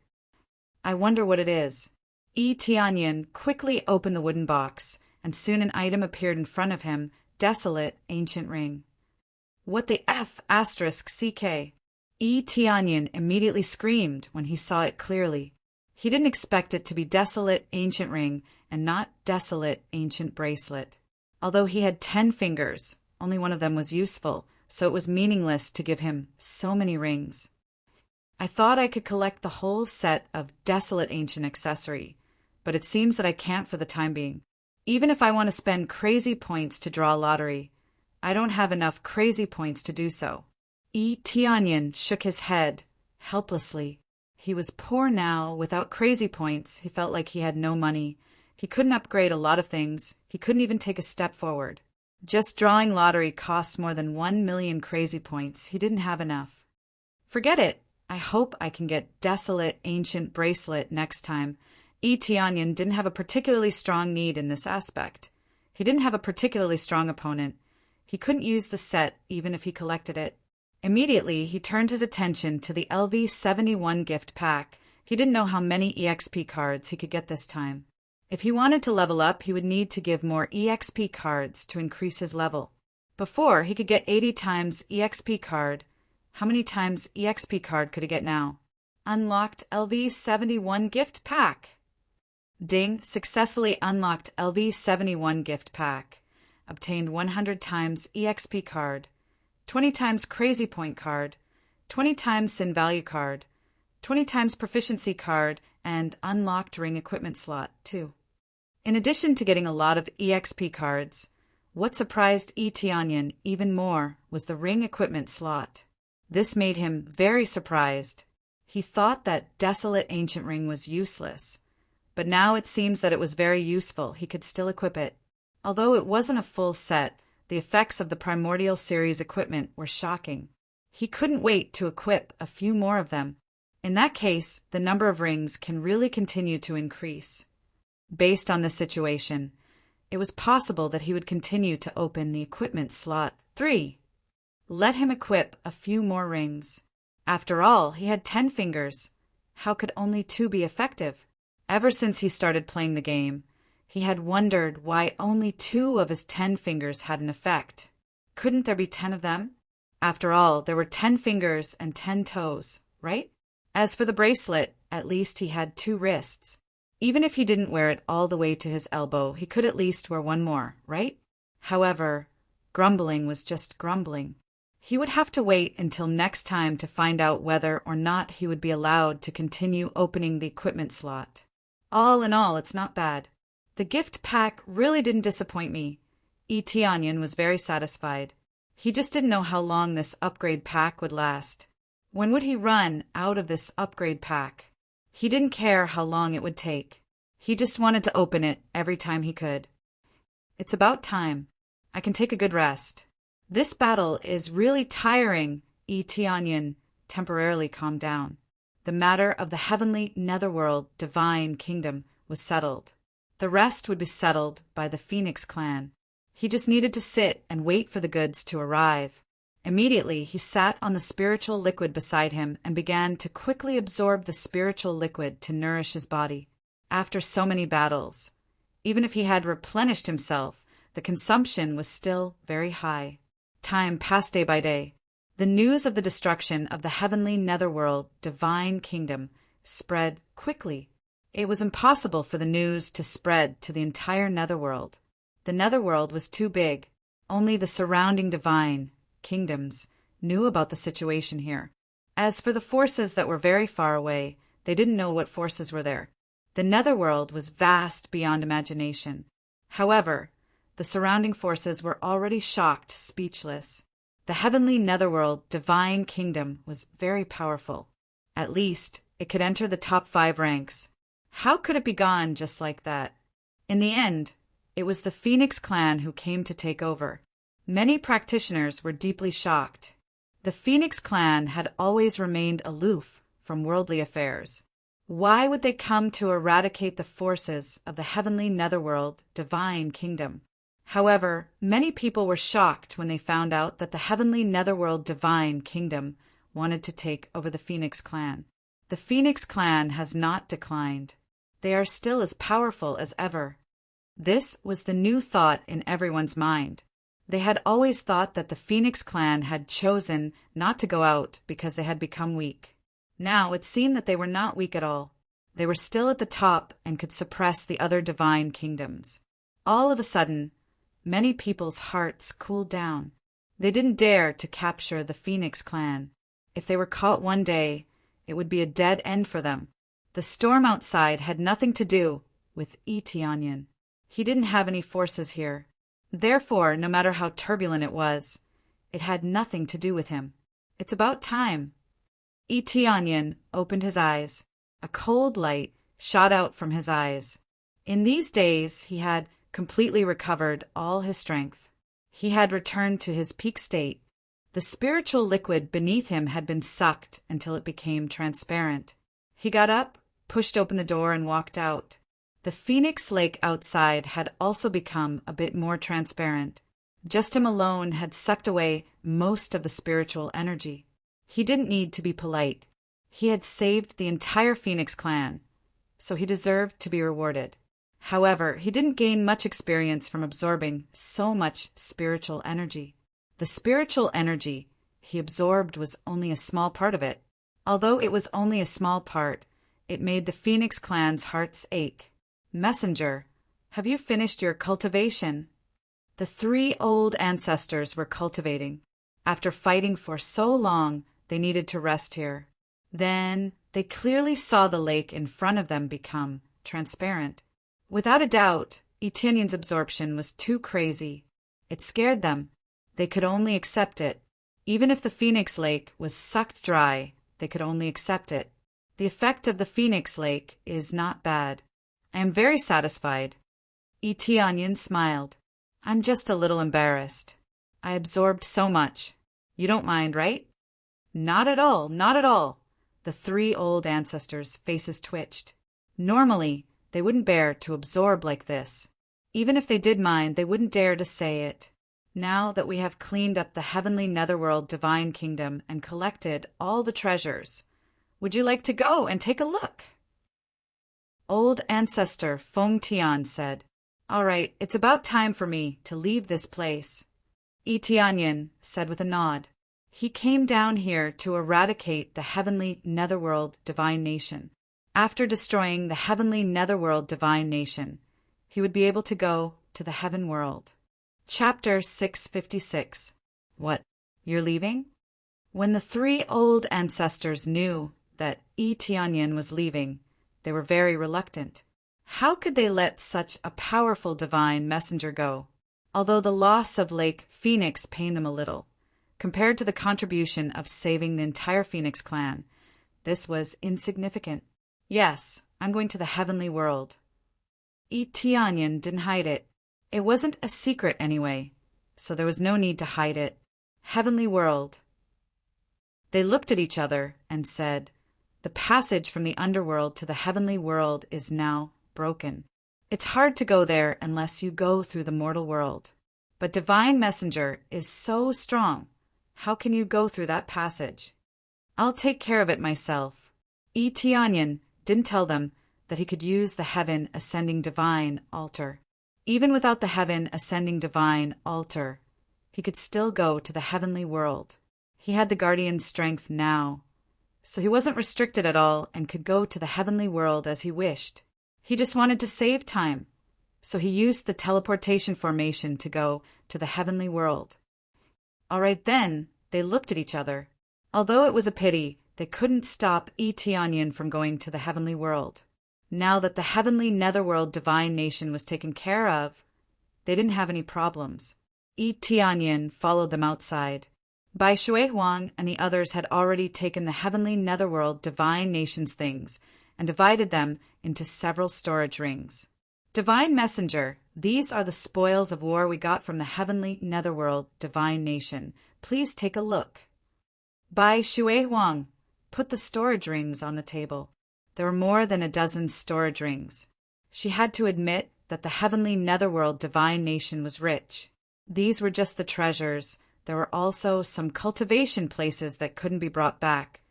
[SPEAKER 1] I wonder what it is. Tianyin quickly opened the wooden box, and soon an item appeared in front of him, desolate ancient ring. What the F***? Tianyin immediately screamed when he saw it clearly. He didn't expect it to be desolate ancient ring and not desolate ancient bracelet. Although he had 10 fingers, only one of them was useful, so it was meaningless to give him so many rings. I thought I could collect the whole set of desolate ancient accessory, but it seems that I can't for the time being. Even if I want to spend crazy points to draw a lottery, I don't have enough crazy points to do so. Tianyin shook his head, helplessly. He was poor now. Without crazy points, he felt like he had no money. He couldn't upgrade a lot of things. He couldn't even take a step forward. Just drawing lottery cost more than 1 million crazy points. He didn't have enough. Forget it. I hope I can get desolate ancient bracelet next time. Tianyin didn't have a particularly strong need in this aspect. He didn't have a particularly strong opponent. He couldn't use the set even if he collected it. Immediately, he turned his attention to the LV71 gift pack. He didn't know how many EXP cards he could get this time. If he wanted to level up, he would need to give more EXP cards to increase his level. Before, he could get 80 times EXP card. How many times EXP card could he get now? Unlocked LV71 gift pack. Ding, successfully unlocked LV71 gift pack. Obtained 100 times EXP card. 20 times Crazy Point card, 20 times Sin Value card, 20 times Proficiency card, and unlocked ring equipment slot, too. In addition to getting a lot of EXP cards, what surprised Tianyin even more was the ring equipment slot. This made him very surprised. He thought that desolate ancient ring was useless, but now it seems that it was very useful. He could still equip it. Although it wasn't a full set, the effects of the Primordial Series equipment were shocking. He couldn't wait to equip a few more of them. In that case, the number of rings can really continue to increase. Based on this situation, it was possible that he would continue to open the equipment slot 3. Let him equip a few more rings. After all, he had 10 fingers. How could only 2 be effective? Ever since he started playing the game, he had wondered why only 2 of his 10 fingers had an effect. Couldn't there be 10 of them? After all, there were 10 fingers and 10 toes, right? As for the bracelet, at least he had 2 wrists. Even if he didn't wear it all the way to his elbow, he could at least wear one more, right? However, grumbling was just grumbling. He would have to wait until next time to find out whether or not he would be allowed to continue opening the equipment slot. All in all, it's not bad. The gift pack really didn't disappoint me. Tianyin was very satisfied. He just didn't know how long this upgrade pack would last. When would he run out of this upgrade pack? He didn't care how long it would take. He just wanted to open it every time he could. It's about time. I can take a good rest. This battle is really tiring. Tianyin temporarily calmed down. The matter of the heavenly netherworld divine kingdom was settled. The rest would be settled by the Phoenix clan. He just needed to sit and wait for the goods to arrive. Immediately, he sat on the spiritual liquid beside him and began to quickly absorb the spiritual liquid to nourish his body. After so many battles, even if he had replenished himself, the consumption was still very high. Time passed day by day. The news of the destruction of the heavenly netherworld divine kingdom spread quickly. It was impossible for the news to spread to the entire netherworld. The netherworld was too big. Only the surrounding divine kingdoms knew about the situation here. As for the forces that were very far away, they didn't know what forces were there. The netherworld was vast beyond imagination. However, the surrounding forces were already shocked, speechless. The heavenly netherworld divine kingdom was very powerful. At least, it could enter the top 5 ranks. How could it be gone just like that? In the end, it was the Phoenix clan who came to take over. Many practitioners were deeply shocked. The Phoenix clan had always remained aloof from worldly affairs. Why would they come to eradicate the forces of the heavenly netherworld divine kingdom? However, many people were shocked when they found out that the heavenly netherworld divine kingdom wanted to take over the Phoenix clan. The Phoenix clan has not declined. They are still as powerful as ever. This was the new thought in everyone's mind. They had always thought that the Phoenix clan had chosen not to go out because they had become weak. Now it seemed that they were not weak at all. They were still at the top and could suppress the other divine kingdoms. All of a sudden, many people's hearts cooled down. They didn't dare to capture the Phoenix clan. If they were caught one day, it would be a dead end for them. The storm outside had nothing to do with Eteonyan. He didn't have any forces here. Therefore, no matter how turbulent it was, it had nothing to do with him. It's about time. Eteonyan opened his eyes. A cold light shot out from his eyes. In these days, he had completely recovered all his strength. He had returned to his peak state. The spiritual liquid beneath him had been sucked until it became transparent. He got up, pushed open the door, and walked out. The Phoenix Lake outside had also become a bit more transparent. Just him alone had sucked away most of the spiritual energy. He didn't need to be polite. He had saved the entire Phoenix clan, so he deserved to be rewarded. However, he didn't gain much experience from absorbing so much spiritual energy. The spiritual energy he absorbed was only a small part of it. Although it was only a small part, it made the Phoenix clan's hearts ache. Messenger, have you finished your cultivation? The 3 old ancestors were cultivating. After fighting for so long, they needed to rest here. Then they clearly saw the lake in front of them become transparent. Without a doubt, Eteonyan's absorption was too crazy. It scared them. They could only accept it. Even if the Phoenix Lake was sucked dry, they could only accept it. The effect of the Phoenix Lake is not bad. I am very satisfied. Eteonyan smiled. I'm just a little embarrassed. I absorbed so much. You don't mind, right? Not at all, not at all. The 3 old ancestors' faces twitched. Normally, they wouldn't bear to absorb like this. Even if they did mind, they wouldn't dare to say it. Now that we have cleaned up the heavenly netherworld divine kingdom and collected all the treasures, would you like to go and take a look? Old ancestor Feng Tian said, All right, it's about time for me to leave this place. Eteonyan said with a nod. He came down here to eradicate the heavenly netherworld divine nation. After destroying the heavenly netherworld divine nation, he would be able to go to the heaven world. Chapter 656. What, you're leaving? When the 3 old ancestors knew that Eteonyan was leaving, they were very reluctant. How could they let such a powerful divine messenger go? Although the loss of Lake Phoenix pained them a little, compared to the contribution of saving the entire Phoenix clan, this was insignificant. Yes, I'm going to the heavenly world. Eteonyan didn't hide it. It wasn't a secret anyway, so there was no need to hide it. Heavenly world. They looked at each other and said, The passage from the underworld to the heavenly world is now broken. It's hard to go there unless you go through the mortal world. But Divine Messenger is so strong. How can you go through that passage? I'll take care of it myself. Eteonyan didn't tell them that he could use the Heaven Ascending Divine altar. Even without the Heaven Ascending Divine altar, he could still go to the heavenly world. He had the guardian's strength now, so he wasn't restricted at all and could go to the heavenly world as he wished. He just wanted to save time, so he used the teleportation formation to go to the heavenly world. All right then, they looked at each other. Although it was a pity, they couldn't stop Eteonyan from going to the heavenly world. Now that the heavenly netherworld divine nation was taken care of, they didn't have any problems. Eteonyan followed them outside. Bai Shui Huang and the others had already taken the heavenly netherworld divine nation's things and divided them into several storage rings. Divine Messenger, these are the spoils of war we got from the heavenly netherworld divine nation. Please take a look. Bai Shui Huang, put the storage rings on the table. There were more than a dozen storage rings. She had to admit that the heavenly netherworld divine nation was rich. These were just the treasures. There were also some cultivation places that couldn't be brought back,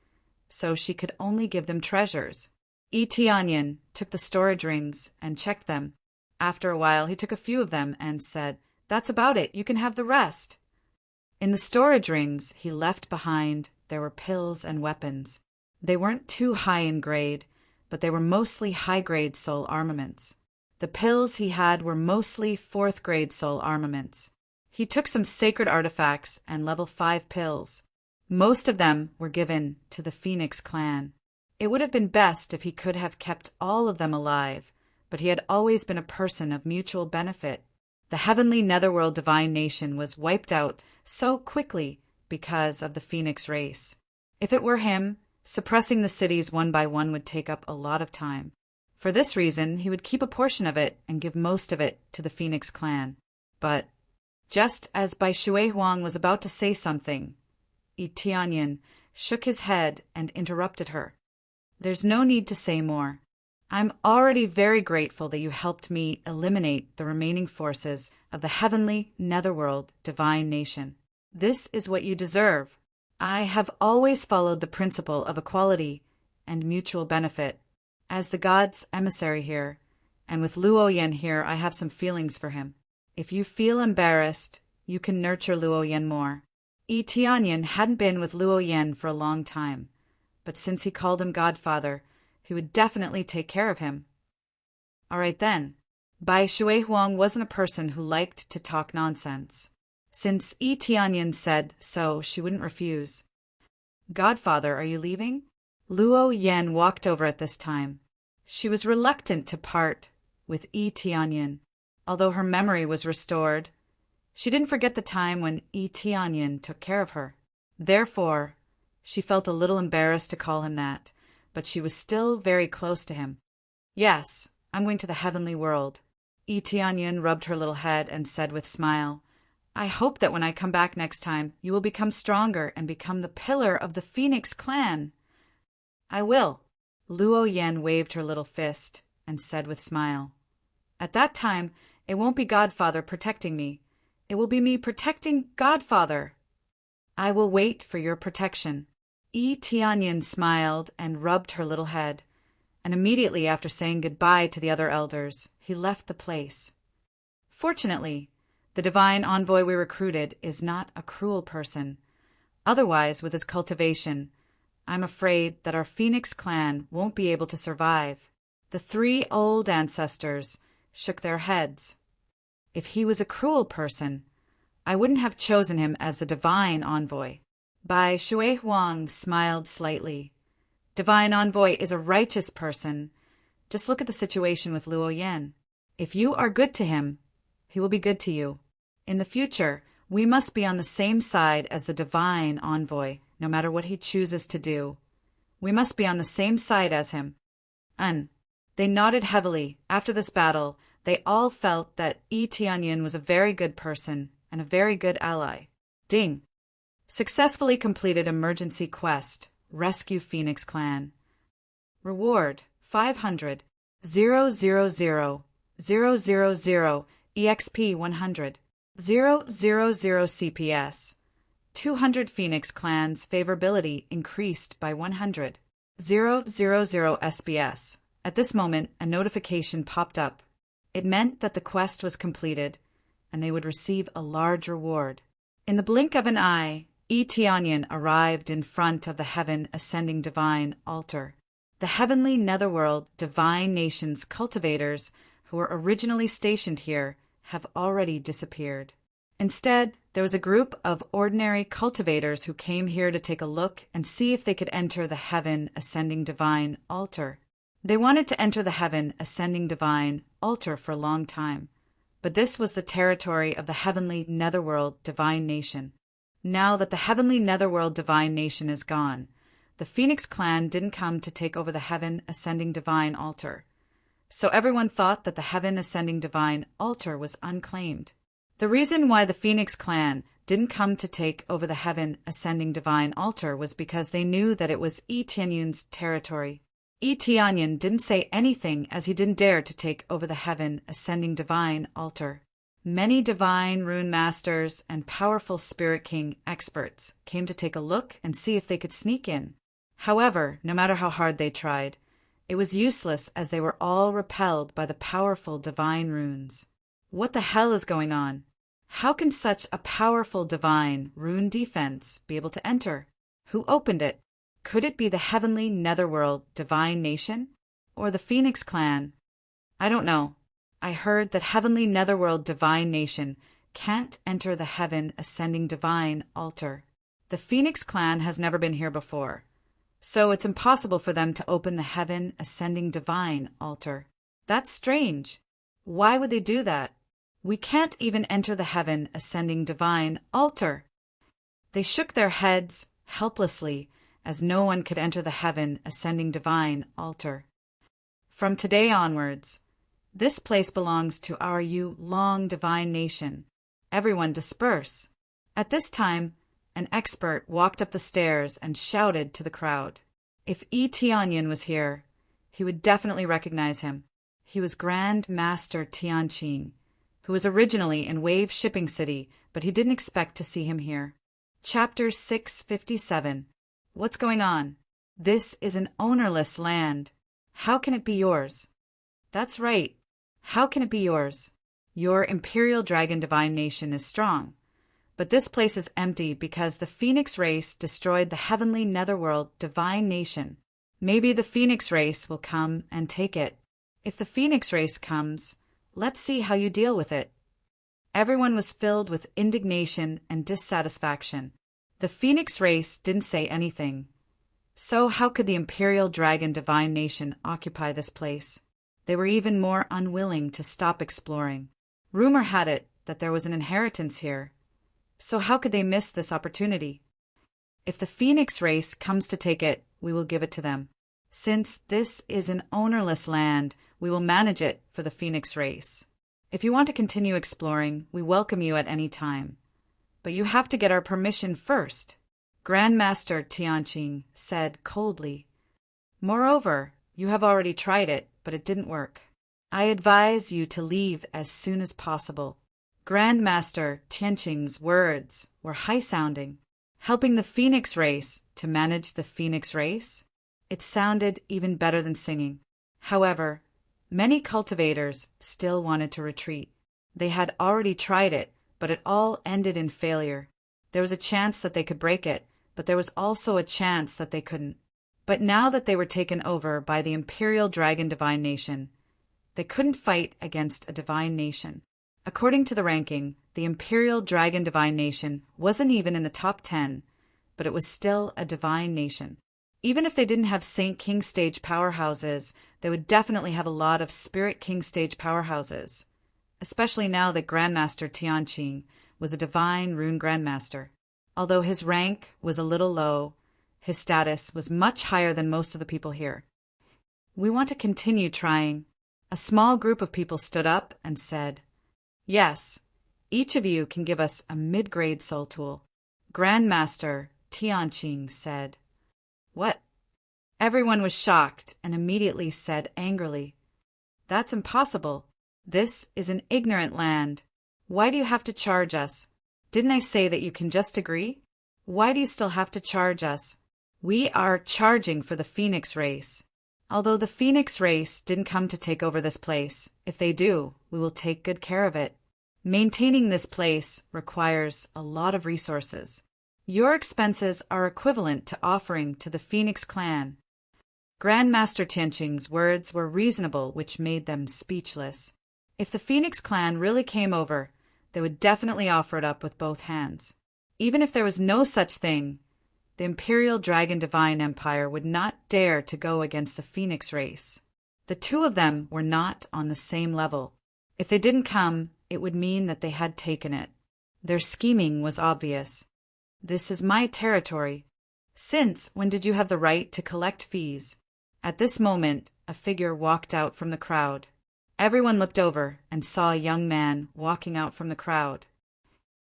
[SPEAKER 1] so she could only give them treasures. Etianyan took the storage rings and checked them. After a while, he took a few of them and said, "That's about it. You can have the rest." In the storage rings he left behind, there were pills and weapons. They weren't too high in grade, but they were mostly high-grade soul armaments. The pills he had were mostly 4th-grade soul armaments. He took some sacred artifacts and level 5 pills. Most of them were given to the Phoenix clan. It would have been best if he could have kept all of them alive, but he had always been a person of mutual benefit. The heavenly netherworld divine nation was wiped out so quickly because of the Phoenix race. If it were him, suppressing the cities one by one would take up a lot of time. For this reason, he would keep a portion of it and give most of it to the Phoenix clan. But just as Bai Shui Huang was about to say something, Etianyan shook his head and interrupted her. "There's no need to say more. I'm already very grateful that you helped me eliminate the remaining forces of the heavenly netherworld divine nation. This is what you deserve. I have always followed the principle of equality and mutual benefit. As the god's emissary here, and with Luoyen here, I have some feelings for him. If you feel embarrassed, you can nurture Luoyen more." Etianyan hadn't been with Luoyen for a long time, but since he called him godfather, he would definitely take care of him. All right then. Bai Shui Huang wasn't a person who liked to talk nonsense. Since Etianyan said so, she wouldn't refuse. "Godfather, are you leaving?" Luoyen walked over at this time. She was reluctant to part with Etianyan, although her memory was restored. She didn't forget the time when Etianyan took care of her. Therefore, she felt a little embarrassed to call him that, but she was still very close to him. "Yes, I'm going to the heavenly world." Etianyan rubbed her little head and said with a smile, "I hope that when I come back next time, you will become stronger and become the pillar of the Phoenix clan." "I will." Luoyen waved her little fist and said with a smile, "At that time, it won't be Godfather protecting me. It will be me protecting Godfather." "I will wait for your protection." Etianyan smiled and rubbed her little head, and immediately after saying goodbye to the other elders, he left the place. Fortunately, the divine envoy we recruited is not a cruel person. Otherwise, with his cultivation, I'm afraid that our Phoenix clan won't be able to survive. The 3 old ancestors shook their heads. If he was a cruel person, I wouldn't have chosen him as the divine envoy. Bai Shui Huang smiled slightly. Divine envoy is a righteous person. Just look at the situation with Luoyen. If you are good to him, he will be good to you. In the future, we must be on the same side as the divine envoy, no matter what he chooses to do. We must be on the same side as him. They nodded heavily. After this battle, they all felt that Etianyan was a very good person and a very good ally. Ding! Successfully completed emergency quest. Rescue Phoenix Clan. Reward 500. 000 000 EXP 100. 000 CPS. 200 Phoenix Clans favorability increased by 100. 000 SBS. At this moment, a notification popped up. It meant that the quest was completed, and they would receive a large reward. In the blink of an eye, Etianyan arrived in front of the Heaven Ascending Divine altar. The heavenly netherworld divine nation's cultivators, who were originally stationed here, have already disappeared. Instead, there was a group of ordinary cultivators who came here to take a look and see if they could enter the Heaven Ascending Divine altar. They wanted to enter the Heaven Ascending Divine altar for a long time, but this was the territory of the heavenly netherworld divine nation. Now that the heavenly netherworld divine nation is gone, the Phoenix clan didn't come to take over the Heaven Ascending Divine altar. So everyone thought that the Heaven Ascending Divine altar was unclaimed. The reason why the Phoenix clan didn't come to take over the Heaven Ascending Divine altar was because they knew that it was Etianyan's territory. Tianyin didn't say anything as he didn't dare to take over the heaven ascending divine altar. Many divine rune masters and powerful spirit king experts came to take a look and see if they could sneak in. However, no matter how hard they tried, it was useless as they were all repelled by the powerful divine runes. What the hell is going on? How can such a powerful divine rune defense be able to enter? Who opened it? Could it be the heavenly netherworld divine nation? Or the Phoenix clan? I don't know. I heard that heavenly netherworld divine nation can't enter the heaven ascending divine altar. The Phoenix clan has never been here before, so it's impossible for them to open the heaven ascending divine altar. That's strange. Why would they do that? We can't even enter the heaven ascending divine altar. They shook their heads helplessly as no one could enter the heaven ascending divine altar. From today onwards, this place belongs to our long divine nation. Everyone disperse. At this time, an expert walked up the stairs and shouted to the crowd. If Tianyin was here, he would definitely recognize him. He was Grand Master Tianqing, who was originally in Wave Shipping City, but he didn't expect to see him here. Chapter 657. What's going on? This is an ownerless land. How can it be yours? That's right. How can it be yours? Your Imperial Dragon Divine Nation is strong. But this place is empty because the Phoenix race destroyed the heavenly netherworld divine nation. Maybe the Phoenix race will come and take it. If the Phoenix race comes, let's see how you deal with it. Everyone was filled with indignation and dissatisfaction. The Phoenix race didn't say anything. So how could the Imperial Dragon Divine Nation occupy this place? They were even more unwilling to stop exploring. Rumor had it that there was an inheritance here. So how could they miss this opportunity? If the Phoenix race comes to take it, we will give it to them. Since this is an ownerless land, we will manage it for the Phoenix race. If you want to continue exploring, we welcome you at any time. But you have to get our permission first, Grandmaster Tianqing said coldly. Moreover, you have already tried it, but it didn't work. I advise you to leave as soon as possible. Grandmaster Tianqing's words were high-sounding. Helping the Phoenix race to manage the Phoenix race? It sounded even better than singing. However, many cultivators still wanted to retreat. They had already tried it, but it all ended in failure. There was a chance that they could break it, but there was also a chance that they couldn't. But now that they were taken over by the Imperial Dragon Divine Nation, they couldn't fight against a divine nation. According to the ranking, the Imperial Dragon Divine Nation wasn't even in the top 10, but it was still a divine nation. Even if they didn't have Saint King stage powerhouses, they would definitely have a lot of Spirit King stage powerhouses, especially now that Grandmaster Tianqing was a divine rune grandmaster. Although his rank was a little low, his status was much higher than most of the people here. We want to continue trying. A small group of people stood up and said, Yes, each of you can give us a mid-grade soul tool. Grandmaster Tianqing said. What? Everyone was shocked and immediately said angrily, That's impossible. This is an ignorant land. Why do you have to charge us? Didn't I say that you can just agree? Why do you still have to charge us? We are charging for the Phoenix race. Although the Phoenix race didn't come to take over this place, if they do, we will take good care of it. Maintaining this place requires a lot of resources. Your expenses are equivalent to offering to the Phoenix clan. Grandmaster Tianqing's words were reasonable, which made them speechless. If the Phoenix clan really came over, they would definitely offer it up with both hands. Even if there was no such thing, the Imperial Dragon Divine Empire would not dare to go against the Phoenix race. The two of them were not on the same level. If they didn't come, it would mean that they had taken it. Their scheming was obvious. This is my territory. Since when did you have the right to collect fees? At this moment, a figure walked out from the crowd. Everyone looked over and saw a young man walking out from the crowd.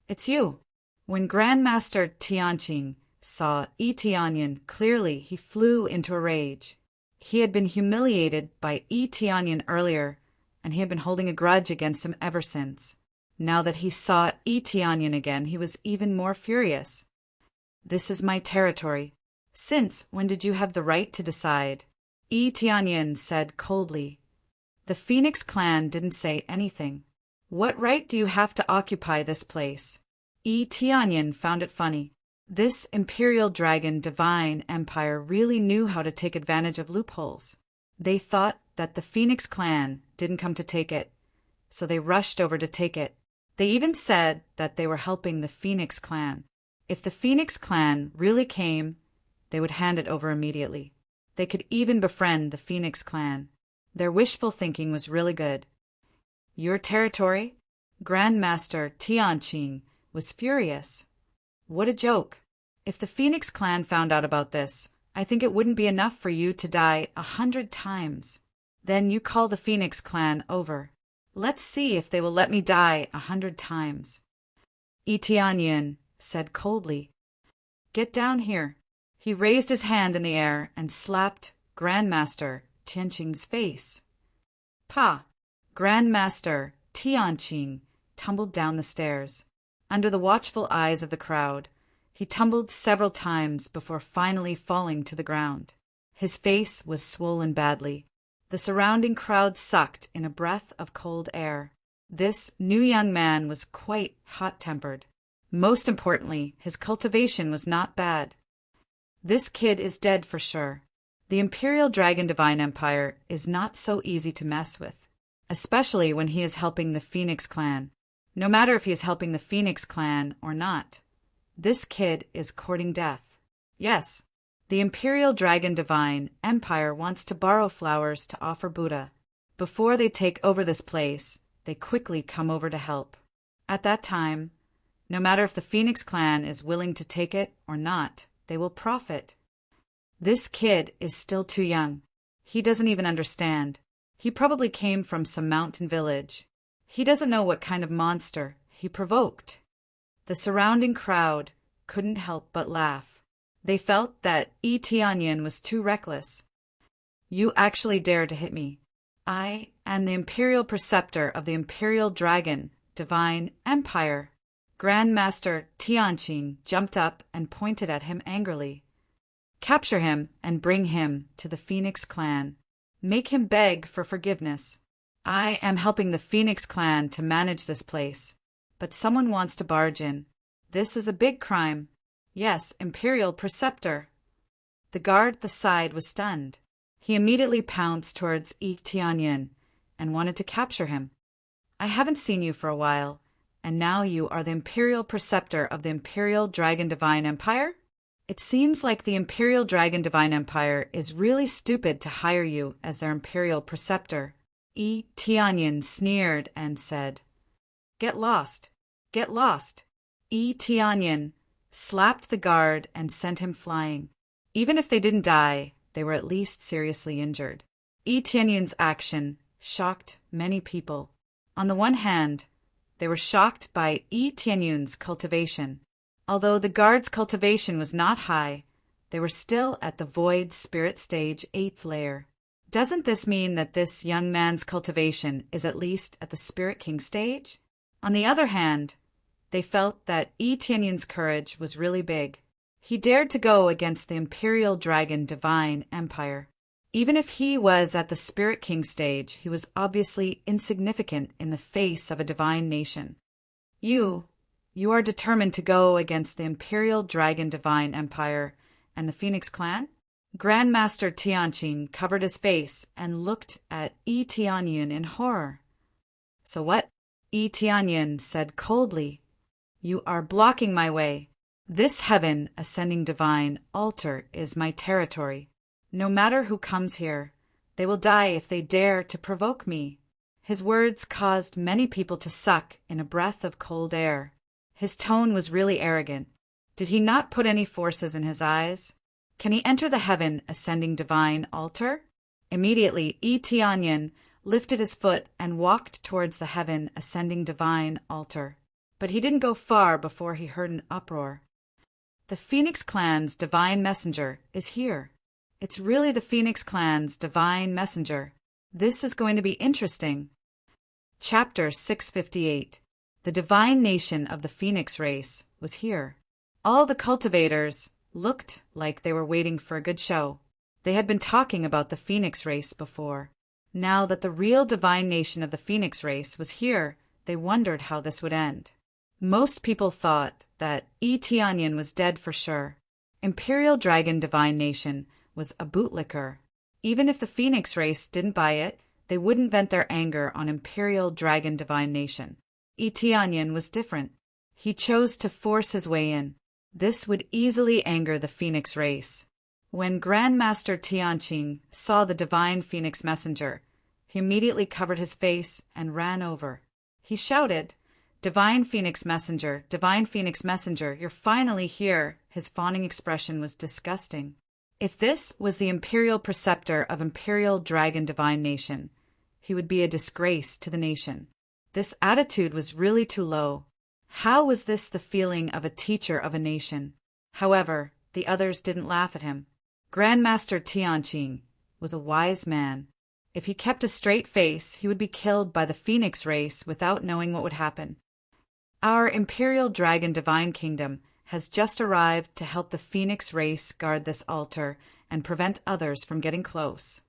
[SPEAKER 1] It's you. When Grandmaster Tianqing saw Tianyin clearly, he flew into a rage. He had been humiliated by Yi Tianyan earlier, and he had been holding a grudge against him ever since. Now that he saw Yi Tianyan again, he was even more furious. "This is my territory. Since when did you have the right to decide?" Yi Tianyan said coldly. The Phoenix clan didn't say anything. "What right do you have to occupy this place?" Yi Tianyan found it funny. This Imperial Dragon Divine Empire really knew how to take advantage of loopholes. They thought that the Phoenix clan didn't come to take it, so they rushed over to take it. They even said that they were helping the Phoenix clan. If the Phoenix clan really came, they would hand it over immediately. They could even befriend the Phoenix clan. Their wishful thinking was really good. "Your territory?" Grandmaster Tianqing was furious. "What a joke. If the Phoenix clan found out about this, I think it wouldn't be enough for you to die 100 times. Then you call the Phoenix clan over. Let's see if they will let me die 100 times." Yi Tianyan said coldly. "Get down here." He raised his hand in the air and slapped Grandmaster Tianqing's face. "Pa!" Grandmaster Tianqing tumbled down the stairs. Under the watchful eyes of the crowd, he tumbled several times before finally falling to the ground. His face was swollen badly. The surrounding crowd sucked in a breath of cold air. This new young man was quite hot-tempered. Most importantly, his cultivation was not bad. "This kid is dead for sure. The Imperial Dragon Divine Empire is not so easy to mess with, especially when he is helping the Phoenix clan. No matter if he is helping the Phoenix clan or not, this kid is courting death. Yes, the Imperial Dragon Divine Empire wants to borrow flowers to offer Buddha. Before they take over this place, they quickly come over to help. At that time, no matter if the Phoenix clan is willing to take it or not, they will profit. This kid is still too young. He doesn't even understand. He probably came from some mountain village. He doesn't know what kind of monster he provoked." The surrounding crowd couldn't help but laugh. They felt that Yi Tianyan was too reckless. "You actually dare to hit me. I am the Imperial Preceptor of the Imperial Dragon Divine Empire." Grandmaster Tianqing jumped up and pointed at him angrily. "Capture him and bring him to the Phoenix clan. Make him beg for forgiveness. I am helping the Phoenix clan to manage this place, but someone wants to barge in. This is a big crime. Yes, Imperial Preceptor." The guard at the side was stunned. He immediately pounced towards Yi Tianyan and wanted to capture him. "I haven't seen you for a while, and now you are the Imperial Preceptor of the Imperial Dragon Divine Empire? It seems like the Imperial Dragon Divine Empire is really stupid to hire you as their Imperial Preceptor." Yi Tianyan sneered and said, "Get lost! Get lost!" Yi Tianyan slapped the guard and sent him flying. Even if they didn't die, they were at least seriously injured. Yi Tianyan's action shocked many people. On the one hand, they were shocked by Yi Tianyan's cultivation. Although the guard's cultivation was not high, they were still at the void spirit stage 8th layer. Doesn't this mean that this young man's cultivation is at least at the Spirit King stage? On the other hand, they felt that Yi Tianyan's courage was really big. He dared to go against the Imperial Dragon Divine Empire. Even if he was at the Spirit King stage, he was obviously insignificant in the face of a divine nation. You are determined to go against the Imperial Dragon Divine Empire and the Phoenix clan?" Grandmaster Tianqing covered his face and looked at Yi Tianyan in horror. "So what?" Yi Tianyan said coldly. "You are blocking my way. This heaven ascending divine altar is my territory. No matter who comes here, they will die if they dare to provoke me." His words caused many people to suck in a breath of cold air. His tone was really arrogant. Did he not put any forces in his eyes? Can he enter the heaven ascending divine altar? Immediately, Yi Tianyan lifted his foot and walked towards the heaven ascending divine altar. But he didn't go far before he heard an uproar. "The Phoenix clan's divine messenger is here. It's really the Phoenix Clan's divine messenger. This is going to be interesting. Chapter 658. The divine nation of the Phoenix race was here. All the cultivators looked like they were waiting for a good show. They had been talking about the Phoenix race before. Now that the real divine nation of the Phoenix race was here, they wondered how this would end. Most people thought that Tianyin was dead for sure. Imperial Dragon Divine Nation was a bootlicker. Even if the Phoenix race didn't buy it, they wouldn't vent their anger on Imperial Dragon Divine Nation. Tianyin was different. He chose to force his way in. This would easily anger the Phoenix race. When Grandmaster Tianqing saw the divine Phoenix messenger, he immediately covered his face and ran over. He shouted, "Divine Phoenix messenger, divine Phoenix messenger, you're finally here." His fawning expression was disgusting. If this was the imperial preceptor of Imperial Dragon Divine Nation, he would be a disgrace to the nation. This attitude was really too low. How was this the feeling of a teacher of a nation? However, the others didn't laugh at him. Grandmaster Tianqing was a wise man. If he kept a straight face, he would be killed by the Phoenix race without knowing what would happen. Our Imperial Dragon Divine Kingdom has just arrived to help the Phoenix race guard this altar and prevent others from getting close.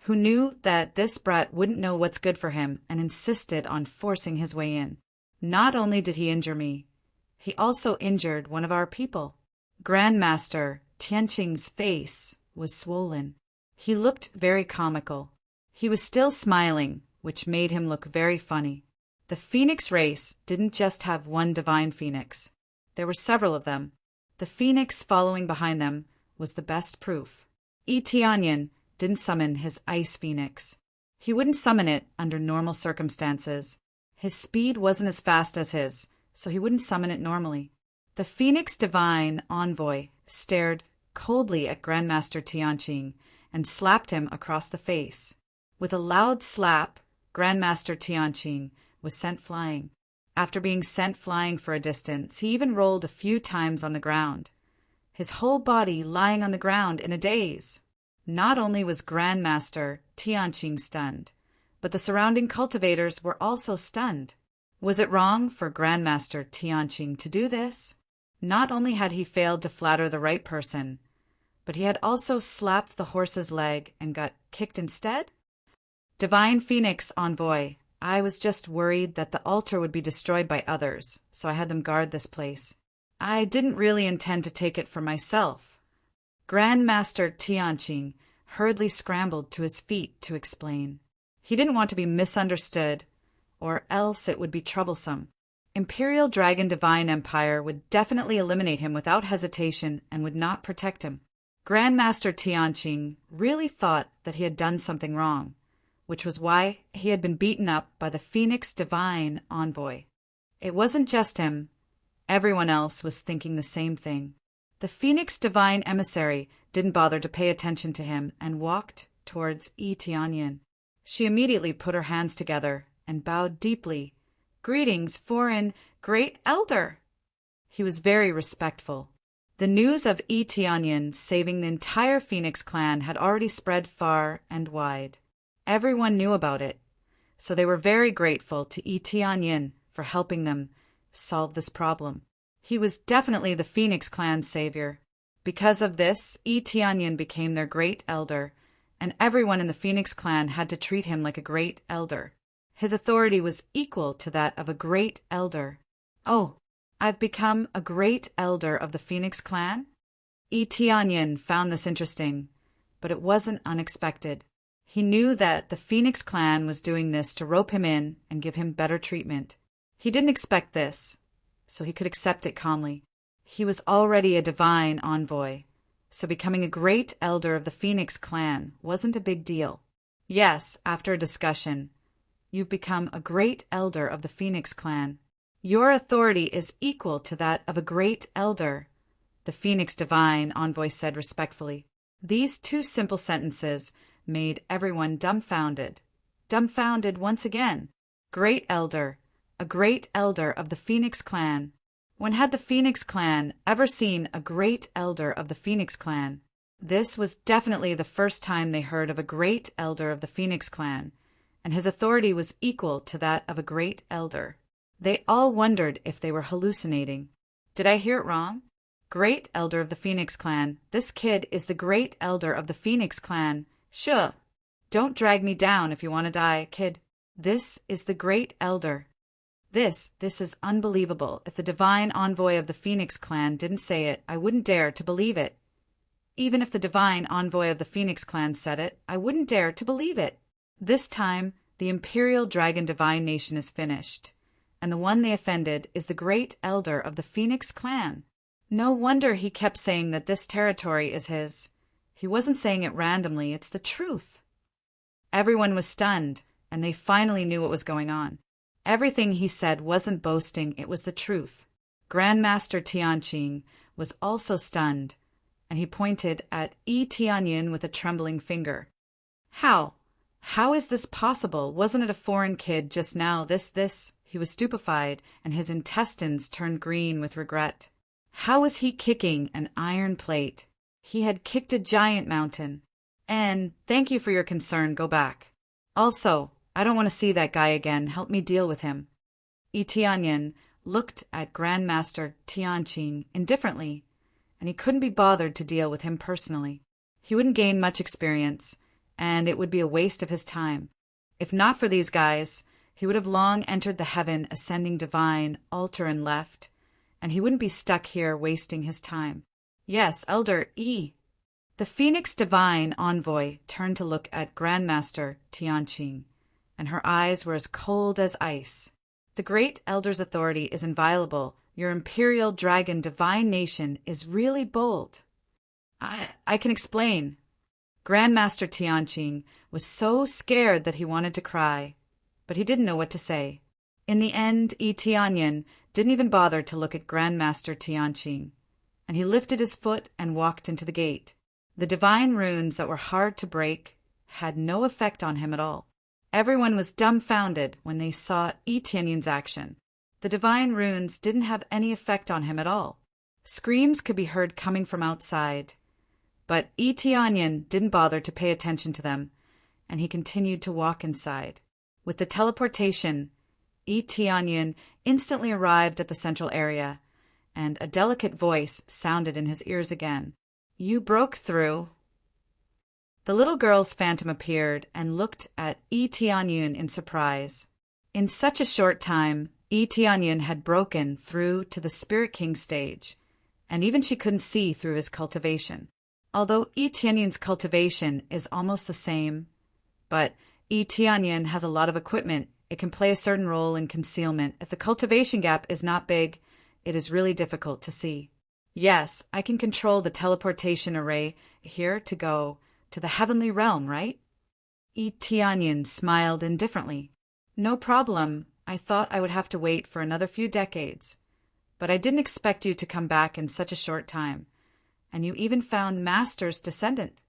[SPEAKER 1] Who knew that this brat wouldn't know what's good for him and insisted on forcing his way in. Not only did he injure me, he also injured one of our people. Grandmaster Tianqing's face was swollen. He looked very comical. He was still smiling, which made him look very funny. The Phoenix race didn't just have one divine phoenix. There were several of them. The phoenix following behind them was the best proof. Tianyin didn't summon his ice phoenix. He wouldn't summon it under normal circumstances. His speed wasn't as fast as his, so he wouldn't summon it normally. The Phoenix Divine Envoy stared coldly at Grandmaster Tianqing and slapped him across the face. With a loud slap, Grandmaster Tianqing was sent flying. After being sent flying for a distance, he even rolled a few times on the ground, his whole body lying on the ground in a daze. Not only was Grandmaster Tianqing stunned, but the surrounding cultivators were also stunned. Was it wrong for Grandmaster Tianqing to do this? Not only had he failed to flatter the right person, but he had also slapped the horse's leg and got kicked instead? Divine Phoenix Envoy, I was just worried that the altar would be destroyed by others, so I had them guard this place. I didn't really intend to take it for myself. Grandmaster Tianqing hurriedly scrambled to his feet to explain. He didn't want to be misunderstood, or else it would be troublesome. Imperial Dragon Divine Empire would definitely eliminate him without hesitation and would not protect him. Grandmaster Tianqing really thought that he had done something wrong, which was why he had been beaten up by the Phoenix Divine Envoy. It wasn't just him. Everyone else was thinking the same thing. The Phoenix Divine Emissary didn't bother to pay attention to him and walked towards Tianyin. She immediately put her hands together and bowed deeply. "Greetings, foreign Great Elder." He was very respectful. The news of Tianyin saving the entire Phoenix clan had already spread far and wide. Everyone knew about it, so they were very grateful to Tianyin for helping them solve this problem. He was definitely the Phoenix clan's savior. Because of this, Tianyin became their great elder, and everyone in the Phoenix clan had to treat him like a great elder. His authority was equal to that of a great elder. "Oh, I've become a great elder of the Phoenix clan?" Tianyin found this interesting, but it wasn't unexpected. He knew that the Phoenix clan was doing this to rope him in and give him better treatment. He didn't expect this, so he could accept it calmly. He was already a divine envoy, so becoming a great elder of the Phoenix clan wasn't a big deal. Yes, after a discussion, you've become a great elder of the Phoenix clan. Your authority is equal to that of a great elder, the Phoenix Divine Envoy said respectfully. These two simple sentences made everyone dumbfounded. Dumbfounded once again. Great elder, a great elder of the Phoenix clan. When had the Phoenix clan ever seen a great elder of the Phoenix clan? This was definitely the first time they heard of a great elder of the Phoenix clan, and his authority was equal to that of a great elder. They all wondered if they were hallucinating. Did I hear it wrong? Great elder of the Phoenix clan. This kid is the great elder of the Phoenix clan. Sure. Don't drag me down if you want to die, kid. This is the great elder. This is unbelievable. If the divine envoy of the Phoenix clan didn't say it, I wouldn't dare to believe it. Even if the divine envoy of the Phoenix clan said it, I wouldn't dare to believe it. This time, the Imperial Dragon Divine Nation is finished, and the one they offended is the great elder of the Phoenix clan. No wonder he kept saying that this territory is his. He wasn't saying it randomly, it's the truth. Everyone was stunned, and they finally knew what was going on. Everything he said wasn't boasting, it was the truth. Grandmaster Tianqing was also stunned, and he pointed at Yi Tianyin with a trembling finger. How? How is this possible? Wasn't it a foreign kid just now? This? He was stupefied, and his intestines turned green with regret. How was he kicking an iron plate? He had kicked a giant mountain. And thank you for your concern, go back. Also, I don't want to see that guy again, help me deal with him. Yi Tianyin looked at Grandmaster Tianqing indifferently, and he couldn't be bothered to deal with him personally. He wouldn't gain much experience, and it would be a waste of his time. If not for these guys, he would have long entered the heaven ascending divine altar and left, and he wouldn't be stuck here wasting his time. Yes, Elder Yi. The Phoenix Divine Envoy turned to look at Grandmaster Tianqing, and her eyes were as cold as ice. The great elder's authority is inviolable. Your Imperial Dragon Divine Nation is really bold. I can explain. Grandmaster Tianqing was so scared that he wanted to cry, but he didn't know what to say. In the end, Yi Tianyin didn't even bother to look at Grandmaster Tianqing, and he lifted his foot and walked into the gate. The divine runes that were hard to break had no effect on him at all. Everyone was dumbfounded when they saw Yi Tianyin's action. The divine runes didn't have any effect on him at all. Screams could be heard coming from outside, but Yi Tianyin didn't bother to pay attention to them, and he continued to walk inside. With the teleportation, Yi Tianyin instantly arrived at the central area, and a delicate voice sounded in his ears again. You broke through. The little girl's phantom appeared and looked at Yi Tianyin in surprise. In such a short time, Yi Tianyin had broken through to the Spirit King stage, and even she couldn't see through his cultivation. Although Yi Tianyin's cultivation is almost the same, but Yi Tianyin has a lot of equipment, it can play a certain role in concealment. If the cultivation gap is not big, it is really difficult to see. Yes, I can control the teleportation array here to go to the heavenly realm, right? Yi Tianyin smiled indifferently. No problem. I thought I would have to wait for another few decades, but I didn't expect you to come back in such a short time, and you even found Master's descendant.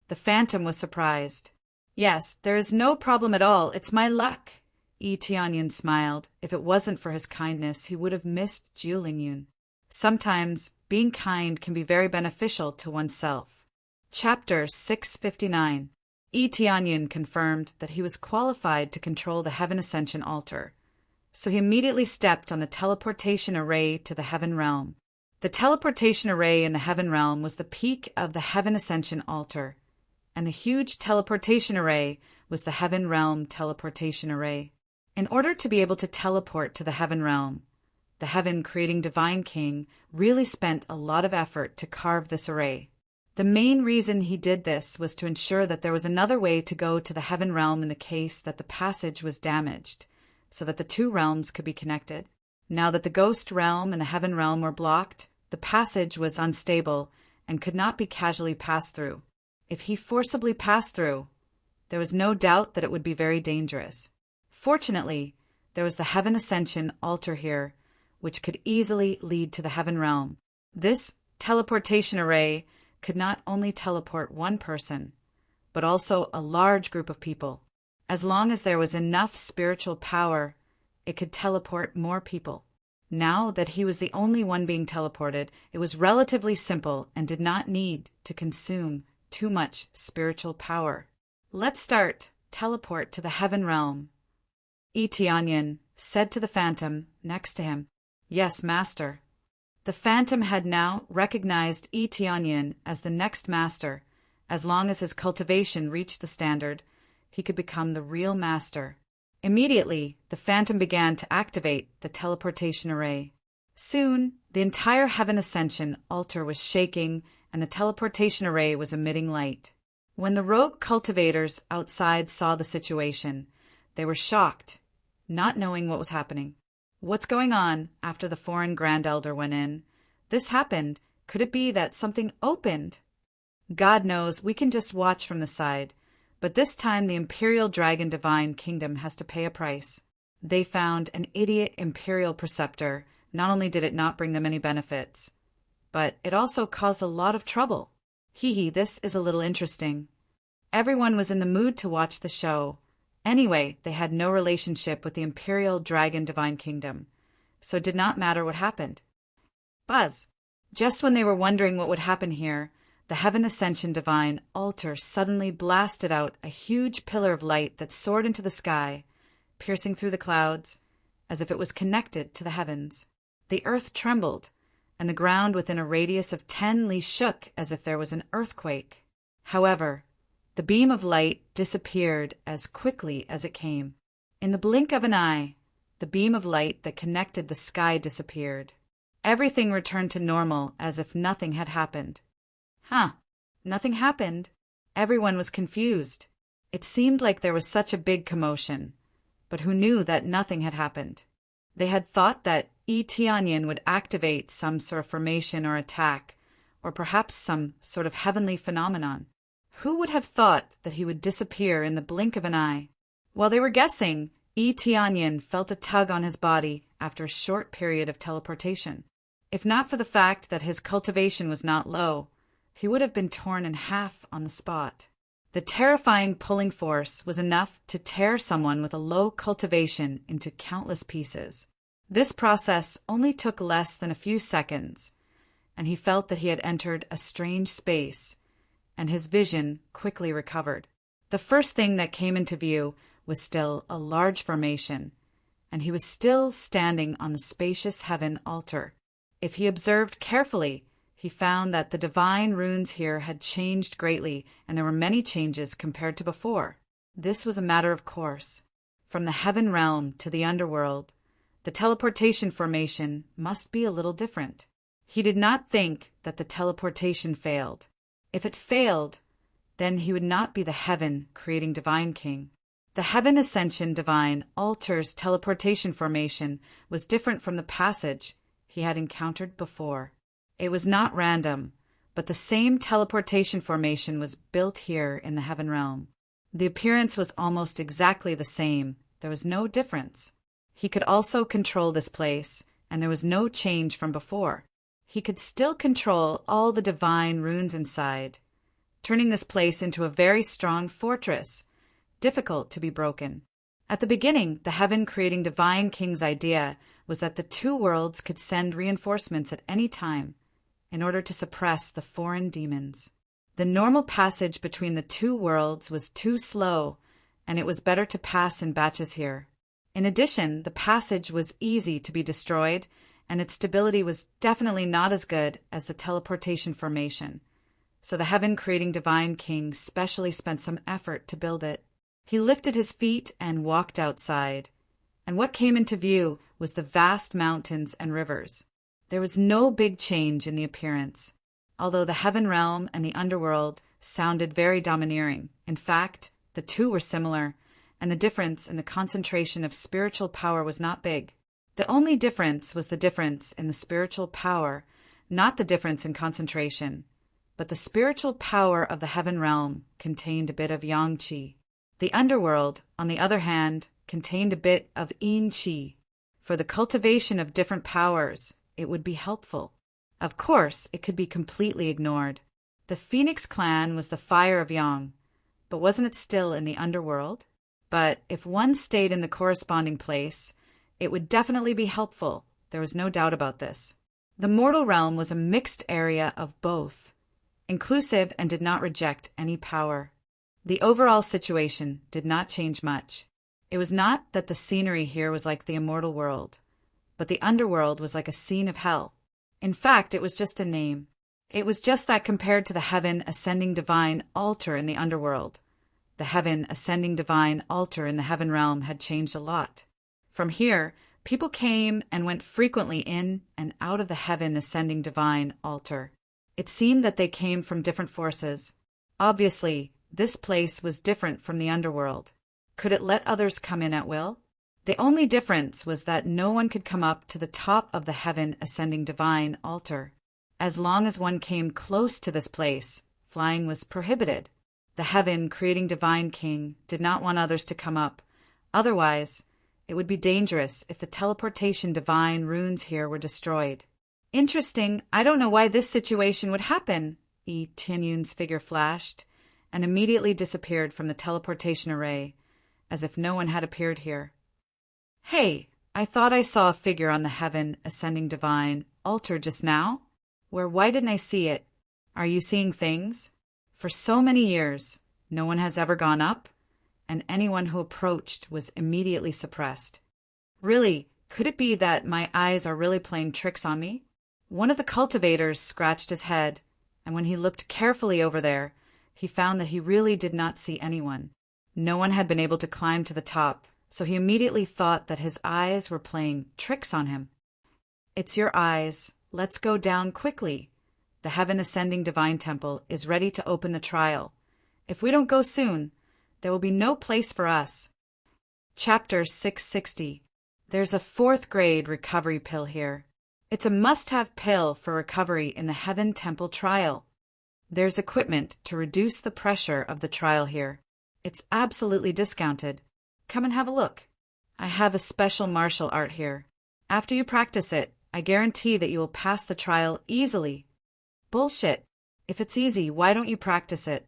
[SPEAKER 1] The Phantom was surprised. Yes, there is no problem at all. It's my luck. Yi Tianyin smiled. If it wasn't for his kindness, he would have missed Jiu Lingyun. Sometimes being kind can be very beneficial to oneself. Chapter 659. Yi Tianyin confirmed that he was qualified to control the Heaven Ascension Altar, so he immediately stepped on the teleportation array to the Heaven Realm. The teleportation array in the Heaven Realm was the peak of the Heaven Ascension Altar, and the huge teleportation array was the Heaven Realm teleportation array. In order to be able to teleport to the Heaven Realm, the Heaven-creating Divine King really spent a lot of effort to carve this array. The main reason he did this was to ensure that there was another way to go to the Heaven Realm in the case that the passage was damaged, so that the two realms could be connected. Now that the Ghost Realm and the Heaven Realm were blocked, the passage was unstable and could not be casually passed through. If he forcibly passed through, there was no doubt that it would be very dangerous. Fortunately, there was the Heaven Ascension Altar here, which could easily lead to the Heaven Realm. This teleportation array could not only teleport one person, but also a large group of people. As long as there was enough spiritual power, it could teleport more people. Now that he was the only one being teleported, it was relatively simple and did not need to consume too much spiritual power. Let's start. Teleport to the heaven realm. Eteonyan said to the phantom next to him. Yes, master. The phantom had now recognized Eteonyan as the next master. As long as his cultivation reached the standard, he could become the real master. Immediately, the phantom began to activate the teleportation array. Soon, the entire heaven ascension altar was shaking and the teleportation array was emitting light. When the rogue cultivators outside saw the situation, they were shocked, not knowing what was happening. What's going on? After the foreign Grand Elder went in. This happened. Could it be that something opened? God knows, we can just watch from the side. But this time the Imperial Dragon Divine Kingdom has to pay a price. They found an idiot Imperial Preceptor. Not only did it not bring them any benefits, but it also caused a lot of trouble. This is a little interesting. Everyone was in the mood to watch the show. Anyway, they had no relationship with the Imperial Dragon Divine Kingdom, so it did not matter what happened. Buzz! Just when they were wondering what would happen here, the Heaven Ascension Divine Altar suddenly blasted out a huge pillar of light that soared into the sky, piercing through the clouds, as if it was connected to the heavens. The earth trembled, and the ground within a radius of 10 li shook as if there was an earthquake. However, the beam of light disappeared as quickly as it came. In the blink of an eye, the beam of light that connected the sky disappeared. Everything returned to normal as if nothing had happened. Nothing happened. Everyone was confused. It seemed like there was such a big commotion, but who knew that nothing had happened? They had thought that Eteonyan would activate some sort of formation or attack, or perhaps some sort of heavenly phenomenon. Who would have thought that he would disappear in the blink of an eye? While they were guessing, Eteonyan felt a tug on his body after a short period of teleportation. If not for the fact that his cultivation was not low, he would have been torn in half on the spot. The terrifying pulling force was enough to tear someone with a low cultivation into countless pieces. This process only took less than a few seconds, and he felt that he had entered a strange space, and his vision quickly recovered. The first thing that came into view was still a large formation, and he was still standing on the spacious heaven altar. If he observed carefully, he found that the divine runes here had changed greatly, and there were many changes compared to before. This was a matter of course. From the heaven realm to the underworld, the teleportation formation must be a little different. He did not think that the teleportation failed. If it failed, then he would not be the heaven-creating Divine King. The Heaven Ascension Divine Altar's teleportation formation was different from the passage he had encountered before. It was not random, but the same teleportation formation was built here in the heaven realm. The appearance was almost exactly the same. There was no difference. He could also control this place, and there was no change from before. He could still control all the divine runes inside, turning this place into a very strong fortress, difficult to be broken. At the beginning, the heaven-creating Divine King's idea was that the two worlds could send reinforcements at any time in order to suppress the foreign demons. The normal passage between the two worlds was too slow, and it was better to pass in batches here. In addition, the passage was easy to be destroyed, and its stability was definitely not as good as the teleportation formation. So the heaven-creating Divine King specially spent some effort to build it. He lifted his feet and walked outside, and what came into view was the vast mountains and rivers. There was no big change in the appearance, although the heaven realm and the underworld sounded very domineering. In fact, the two were similar, and the difference in the concentration of spiritual power was not big. The only difference was the difference in the spiritual power, not the difference in concentration, but the spiritual power of the heaven realm contained a bit of yang qi. The underworld, on the other hand, contained a bit of yin qi. For the cultivation of different powers, it would be helpful. Of course, it could be completely ignored. The Phoenix clan was the fire of yang, but wasn't it still in the underworld? But if one stayed in the corresponding place, it would definitely be helpful. There was no doubt about this. The mortal realm was a mixed area of both, inclusive and did not reject any power. The overall situation did not change much. It was not that the scenery here was like the immortal world, but the underworld was like a scene of hell. In fact, it was just a name. It was just that compared to the heaven ascending divine altar in the underworld. The heaven ascending divine altar in the heaven realm had changed a lot. From here, people came and went frequently in and out of the heaven ascending divine altar. It seemed that they came from different forces. Obviously, this place was different from the underworld. Could it let others come in at will? The only difference was that no one could come up to the top of the heaven ascending divine altar. As long as one came close to this place, flying was prohibited. The heaven creating divine king did not want others to come up. Otherwise, it would be dangerous if the teleportation divine runes here were destroyed. Interesting. I don't know why this situation would happen. Tianyun's figure flashed and immediately disappeared from the teleportation array, as if no one had appeared here. Hey, I thought I saw a figure on the heaven ascending divine altar just now. Why didn't I see it? Are you seeing things? For so many years, no one has ever gone up, and anyone who approached was immediately suppressed. Really, could it be that my eyes are really playing tricks on me? One of the cultivators scratched his head, and when he looked carefully over there, he found that he really did not see anyone. No one had been able to climb to the top, so he immediately thought that his eyes were playing tricks on him. It's your eyes. Let's go down quickly. The heaven ascending divine temple is ready to open the trial. If we don't go soon, there will be no place for us. Chapter 660. There's a 4th grade recovery pill here. It's a must-have pill for recovery in the heaven temple trial. There's equipment to reduce the pressure of the trial here. It's absolutely discounted. Come and have a look. I have a special martial art here. After you practice it, I guarantee that you will pass the trial easily. Bullshit. If it's easy, why don't you practice it?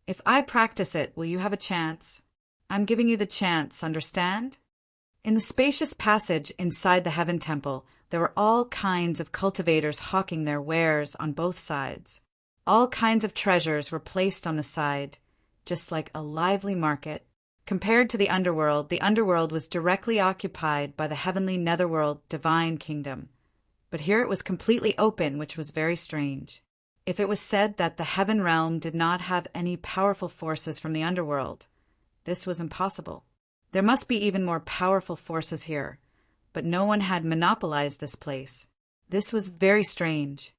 [SPEAKER 1] If I practice it, will you have a chance? I'm giving you the chance, understand? In the spacious passage inside the heaven temple, there were all kinds of cultivators hawking their wares on both sides. All kinds of treasures were placed on the side, just like a lively market. Compared to the underworld was directly occupied by the heavenly netherworld divine kingdom. But here it was completely open, which was very strange. If it was said that the heaven realm did not have any powerful forces from the underworld, this was impossible. There must be even more powerful forces here, but no one had monopolized this place. This was very strange.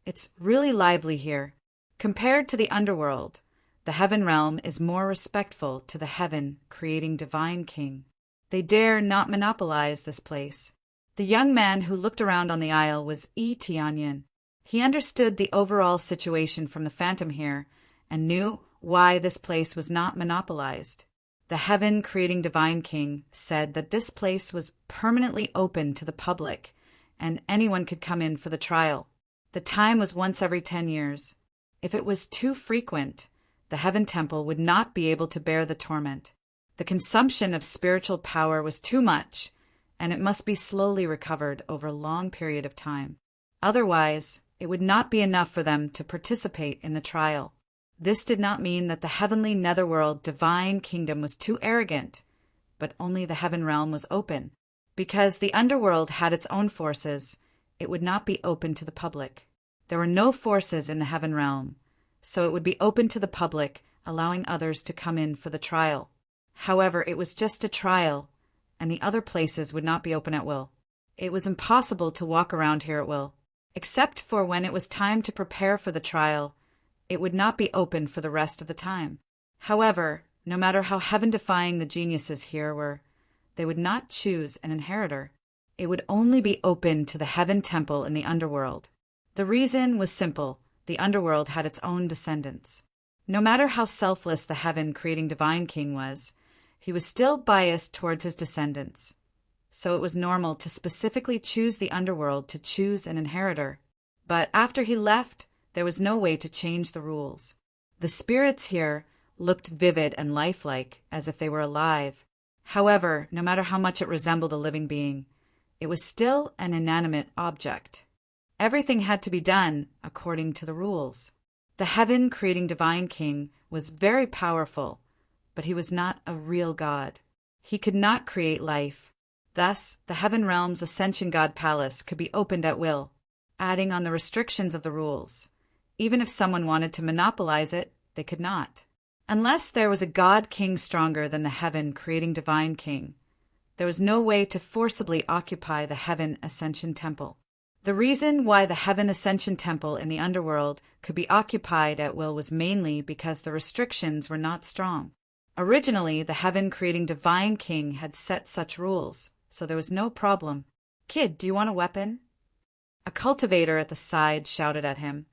[SPEAKER 1] It's really lively here. Compared to the underworld, the heaven realm is more respectful to the heaven creating divine king. They dare not monopolize this place. The young man who looked around on the aisle was Tianyun. He understood the overall situation from the phantom here and knew why this place was not monopolized. The heaven creating divine king said that this place was permanently open to the public and anyone could come in for the trial. The time was once every 10 years. If it was too frequent, the heaven temple would not be able to bear the torment. The consumption of spiritual power was too much, and it must be slowly recovered over a long period of time. Otherwise, it would not be enough for them to participate in the trial. This did not mean that the heavenly netherworld divine kingdom was too arrogant, but only the heaven realm was open. Because the underworld had its own forces, it would not be open to the public. There were no forces in the heaven realm, so it would be open to the public, allowing others to come in for the trial. However, it was just a trial, and the other places would not be open at will. It was impossible to walk around here at will. Except for when it was time to prepare for the trial, it would not be open for the rest of the time. However, no matter how heaven-defying the geniuses here were, they would not choose an inheritor. It would only be open to the heaven temple in the underworld. The reason was simple. The underworld had its own descendants. No matter how selfless the heaven-creating divine king was, he was still biased towards his descendants. So it was normal to specifically choose the underworld to choose an inheritor. But after he left, there was no way to change the rules. The spirits here looked vivid and lifelike, as if they were alive. However, no matter how much it resembled a living being, it was still an inanimate object. Everything had to be done according to the rules. The heaven-creating divine king was very powerful, but he was not a real god. He could not create life. Thus, the heaven realm's Ascension God Palace could be opened at will, adding on the restrictions of the rules. Even if someone wanted to monopolize it, they could not. Unless there was a god king stronger than the heaven-creating divine king, there was no way to forcibly occupy the Heaven Ascension Temple. The reason why the Heaven Ascension Temple in the underworld could be occupied at will was mainly because the restrictions were not strong. Originally, the heaven-creating divine king had set such rules, so there was no problem. "Kid, do you want a weapon?" A cultivator at the side shouted at him.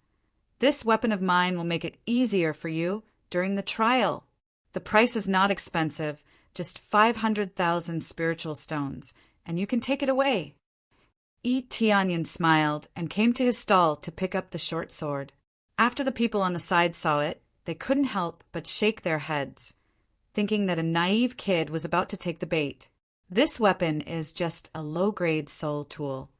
[SPEAKER 1] "This weapon of mine will make it easier for you during the trial. The price is not expensive, just 500,000 spiritual stones, and you can take it away." Tianyin smiled and came to his stall to pick up the short sword. After the people on the side saw it, they couldn't help but shake their heads, thinking that a naive kid was about to take the bait. This weapon is just a low-grade soul tool,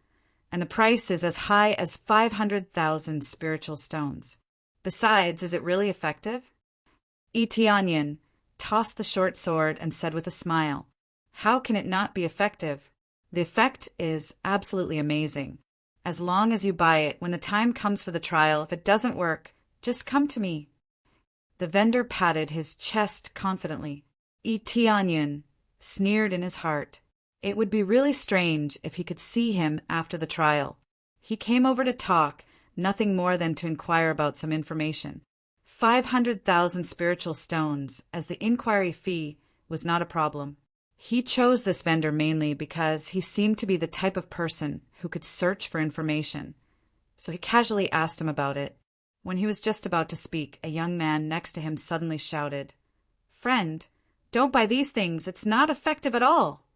[SPEAKER 1] and the price is as high as 500,000 spiritual stones. Besides, is it really effective? Tianyin tossed the short sword and said with a smile, "How can it not be effective? The effect is absolutely amazing. As long as you buy it, when the time comes for the trial, if it doesn't work, just come to me." The vendor patted his chest confidently. Tianyin sneered in his heart. It would be really strange if he could see him after the trial. He came over to talk, nothing more than to inquire about some information. 500,000 spiritual stones as the inquiry fee was not a problem. He chose this vendor mainly because he seemed to be the type of person who could search for information, so he casually asked him about it. When he was just about to speak, a young man next to him suddenly shouted, "Friend, don't buy these things, it's not effective at all."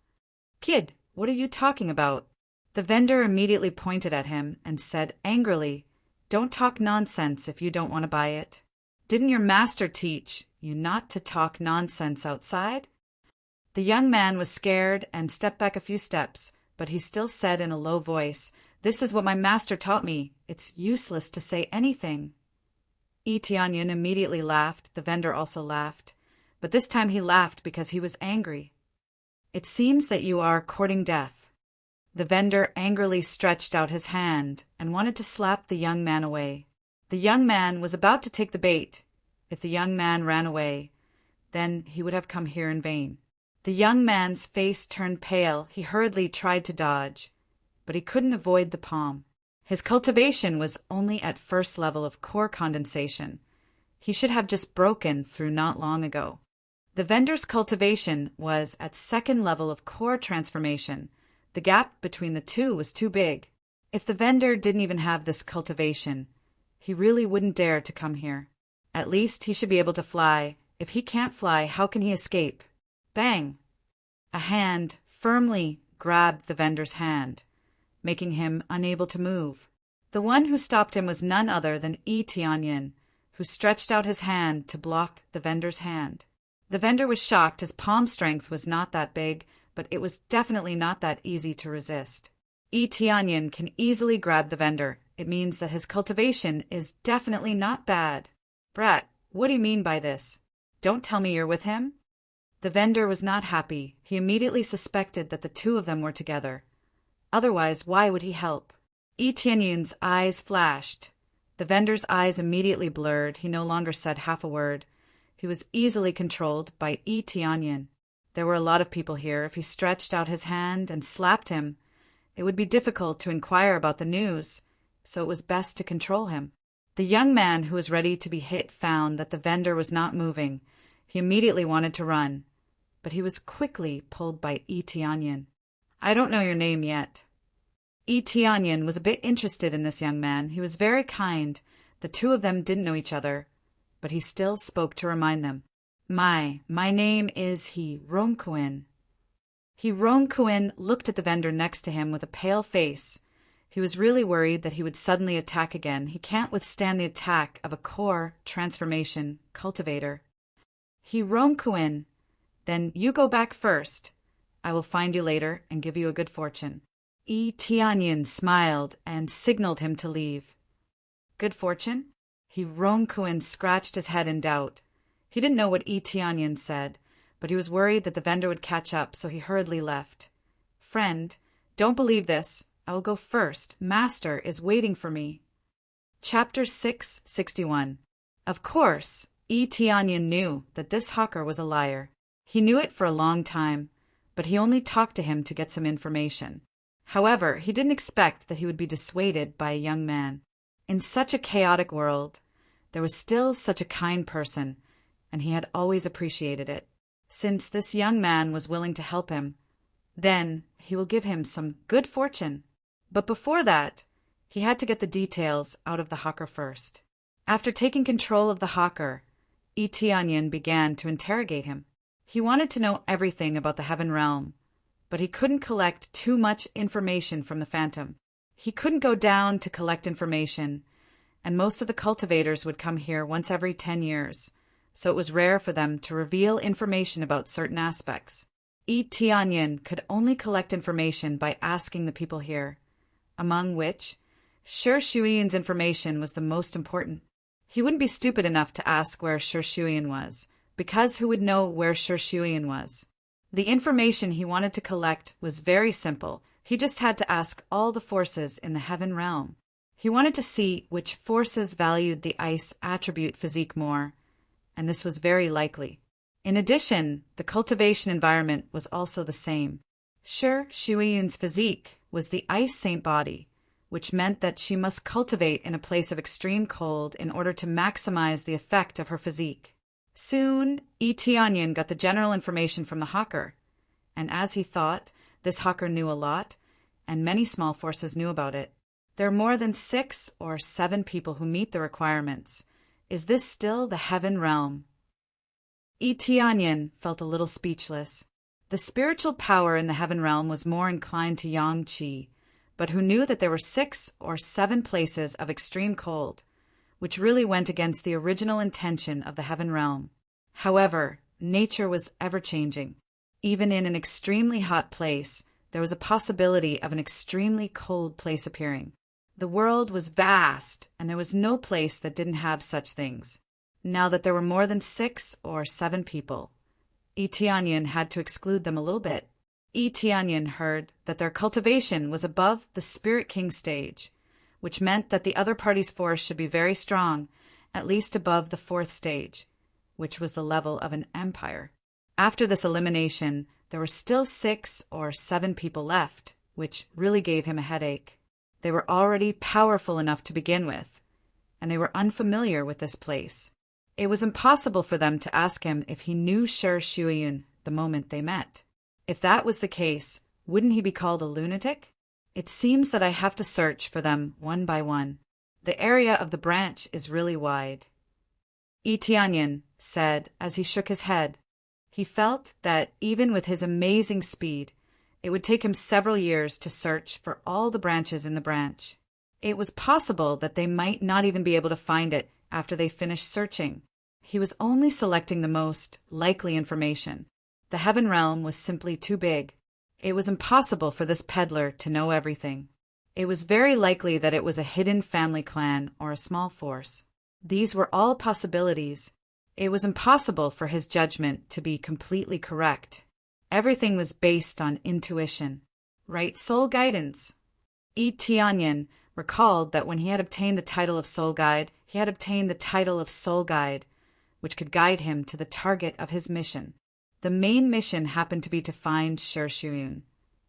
[SPEAKER 1] "Kid, what are you talking about?" The vendor immediately pointed at him and said angrily, "Don't talk nonsense if you don't want to buy it. Didn't your master teach you not to talk nonsense outside?" The young man was scared and stepped back a few steps, but he still said in a low voice, "This is what my master taught me. It's useless to say anything." Tianyin immediately laughed. The vendor also laughed, but this time he laughed because he was angry. "It seems that you are courting death." The vendor angrily stretched out his hand and wanted to slap the young man away. The young man was about to take the bait. If the young man ran away, then he would have come here in vain. The young man's face turned pale. He hurriedly tried to dodge, but he couldn't avoid the palm. His cultivation was only at first level of core condensation. He should have just broken through not long ago. The vendor's cultivation was at second level of core transformation. The gap between the two was too big. If the vendor didn't even have this cultivation, he really wouldn't dare to come here. At least he should be able to fly. If he can't fly, how can he escape? Bang! A hand firmly grabbed the vendor's hand, making him unable to move. The one who stopped him was none other than Tianyin, who stretched out his hand to block the vendor's hand. The vendor was shocked. His palm strength was not that big, but it was definitely not that easy to resist. Tianyin can easily grab the vendor. It means that his cultivation is definitely not bad. "Brat, what do you mean by this? Don't tell me you're with him?" The vendor was not happy. He immediately suspected that the two of them were together. Otherwise, why would he help? Tianyin's eyes flashed. The vendor's eyes immediately blurred. He no longer said half a word. He was easily controlled by Tianyin. There were a lot of people here. If he stretched out his hand and slapped him, it would be difficult to inquire about the news, so it was best to control him. The young man who was ready to be hit found that the vendor was not moving. He immediately wanted to run, but he was quickly pulled by Tianyin. "I don't know your name yet." Tianyin was a bit interested in this young man. He was very kind. The two of them didn't know each other, but he still spoke to remind them. My name is Rongkuin." Rongkuin looked at the vendor next to him with a pale face. He was really worried that he would suddenly attack again. He can't withstand the attack of a core transformation cultivator. "Rongkuin, then you go back first. I will find you later and give you a good fortune." Yi Tianyin smiled and signaled him to leave. Good fortune? He Rongkuan scratched his head in doubt. He didn't know what Yi Tianyin said, but he was worried that the vendor would catch up, so he hurriedly left. Friend, don't believe this. I will go first. Master is waiting for me. Chapter 661. Of course, Yi Tianyin knew that this hawker was a liar. He knew it for a long time, but he only talked to him to get some information. However, he didn't expect that he would be dissuaded by a young man. In such a chaotic world, there was still such a kind person, and he had always appreciated it. Since this young man was willing to help him, then he will give him some good fortune. But before that, he had to get the details out of the hawker first. After taking control of the hawker, Yi Tianyin began to interrogate him. He wanted to know everything about the Heaven Realm, but he couldn't collect too much information from the Phantom. He couldn't go down to collect information, and most of the cultivators would come here once every 10 years, so it was rare for them to reveal information about certain aspects. Yi Tianyin could only collect information by asking the people here, among which Shi Shuyan's information was the most important. He wouldn't be stupid enough to ask where Shi Shuyan was, because who would know where Shi Shuyan was? The information he wanted to collect was very simple. He just had to ask all the forces in the Heaven Realm. He wanted to see which forces valued the ice attribute physique more, and this was very likely. In addition, the cultivation environment was also the same. Shi Shuyan's physique was the ice saint body, which meant that she must cultivate in a place of extreme cold in order to maximize the effect of her physique. Soon, Yi Tianyin got the general information from the hawker, and as he thought, this hawker knew a lot, and many small forces knew about it. There are more than 6 or 7 people who meet the requirements. Is this still the Heaven Realm? Yi Tianyin felt a little speechless. The spiritual power in the Heaven Realm was more inclined to Yang Qi, but who knew that there were 6 or 7 places of extreme cold, which really went against the original intention of the Heaven Realm. However, nature was ever-changing. Even in an extremely hot place, there was a possibility of an extremely cold place appearing. The world was vast, and there was no place that didn't have such things. Now that there were more than 6 or 7 people, Yi Tianyin had to exclude them a little bit. Yi Tianyin heard that their cultivation was above the Spirit King stage, which meant that the other party's force should be very strong, at least above the 4th stage, which was the level of an empire. After this elimination, there were still 6 or 7 people left, which really gave him a headache. They were already powerful enough to begin with, and they were unfamiliar with this place. It was impossible for them to ask him if he knew Shi Shuyan the moment they met. If that was the case, wouldn't he be called a lunatic? It seems that I have to search for them one by one. The area of the branch is really wide. Yi Tianyin said as he shook his head. He felt that even with his amazing speed, it would take him several years to search for all the branches in the branch. It was possible that they might not even be able to find it after they finished searching. He was only selecting the most likely information. The Heaven Realm was simply too big. It was impossible for this peddler to know everything. It was very likely that it was a hidden family clan or a small force. These were all possibilities. It was impossible for his judgment to be completely correct. Everything was based on intuition, right soul guidance. Yi Tianyin recalled that when he had obtained the title of Soul Guide, he had obtained the title of Soul Guide, which could guide him to the target of his mission. The main mission happened to be to find Shi Shuyan.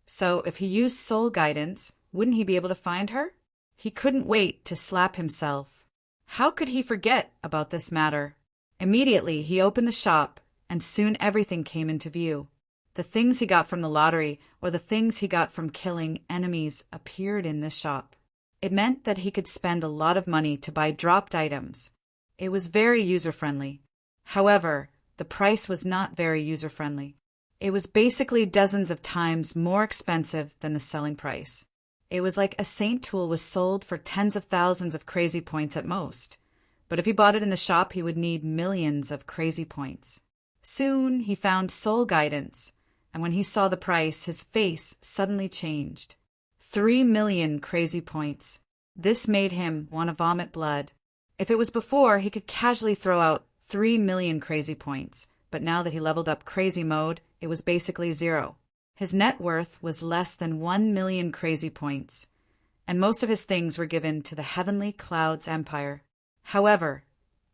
[SPEAKER 1] So if he used soul guidance, wouldn't he be able to find her? He couldn't wait to slap himself. How could he forget about this matter? Immediately he opened the shop, and soon everything came into view. The things he got from the lottery or the things he got from killing enemies appeared in this shop. It meant that he could spend a lot of money to buy dropped items. It was very user-friendly. However, the price was not very user-friendly. It was basically dozens of times more expensive than the selling price. It was like a saint tool was sold for tens of thousands of crazy points at most. But if he bought it in the shop, he would need millions of crazy points. Soon he found soul guidance, and when he saw the price, his face suddenly changed. 3,000,000 crazy points. This made him want to vomit blood. If it was before, he could casually throw out 3,000,000 crazy points, but now that he leveled up crazy mode, it was basically zero. His net worth was less than 1,000,000 crazy points, and most of his things were given to the Heavenly Clouds Empire. However,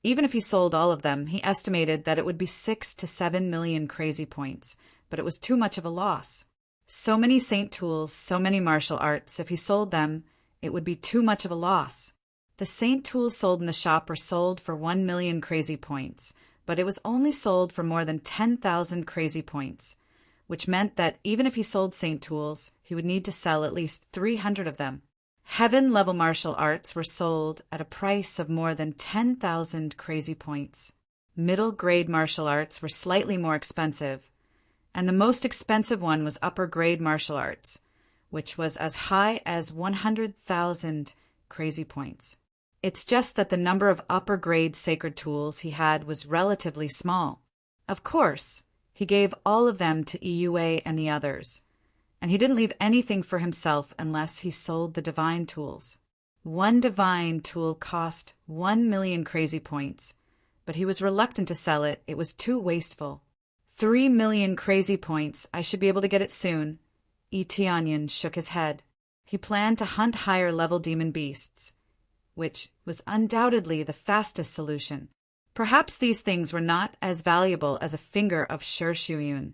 [SPEAKER 1] even if he sold all of them, he estimated that it would be 6 to 7,000,000 crazy points, but it was too much of a loss. So many saint tools, so many martial arts, if he sold them, it would be too much of a loss. The saint tools sold in the shop were sold for 1,000,000 crazy points, but it was only sold for more than 10,000 crazy points, which meant that even if he sold saint tools, he would need to sell at least 300 of them. Heaven-level martial arts were sold at a price of more than 10,000 crazy points. Middle-grade martial arts were slightly more expensive, and the most expensive one was upper-grade martial arts, which was as high as 100,000 crazy points. It's just that the number of upper-grade sacred tools he had was relatively small. Of course, he gave all of them to EUA and the others, and he didn't leave anything for himself unless he sold the divine tools. One divine tool cost 1,000,000 crazy points, but he was reluctant to sell it. It was too wasteful. 3,000,000 crazy points. I should be able to get it soon. Eteonian shook his head. He planned to hunt higher-level demon beasts, which was undoubtedly the fastest solution. Perhaps these things were not as valuable as a finger of Shurshuyun,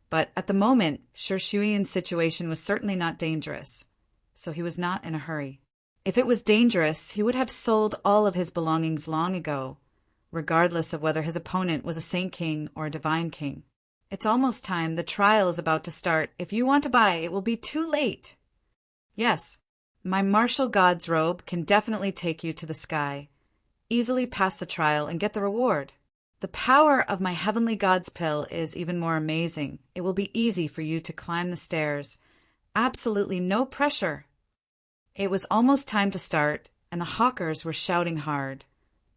[SPEAKER 1] but at the moment, Shurshuyun's situation was certainly not dangerous, so he was not in a hurry. If it was dangerous, he would have sold all of his belongings long ago, regardless of whether his opponent was a saint king or a divine king. It's almost time. The trial is about to start. If you want to buy, it will be too late. Yes, my martial god's robe can definitely take you to the sky. Easily pass the trial and get the reward. The power of my heavenly god's pill is even more amazing. It will be easy for you to climb the stairs. Absolutely no pressure. It was almost time to start, and the hawkers were shouting hard.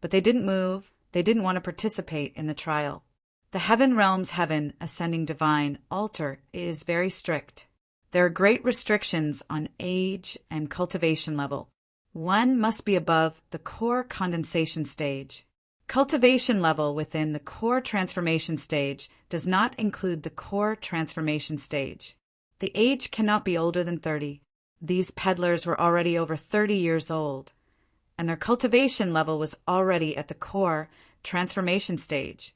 [SPEAKER 1] But they didn't move. They didn't want to participate in the trial. The Heaven Realm's Heaven Ascending Divine altar is very strict. There are great restrictions on age and cultivation level. One must be above the core condensation stage. Cultivation level within the core transformation stage does not include the core transformation stage. The age cannot be older than 30. These peddlers were already over 30 years old, and their cultivation level was already at the core transformation stage,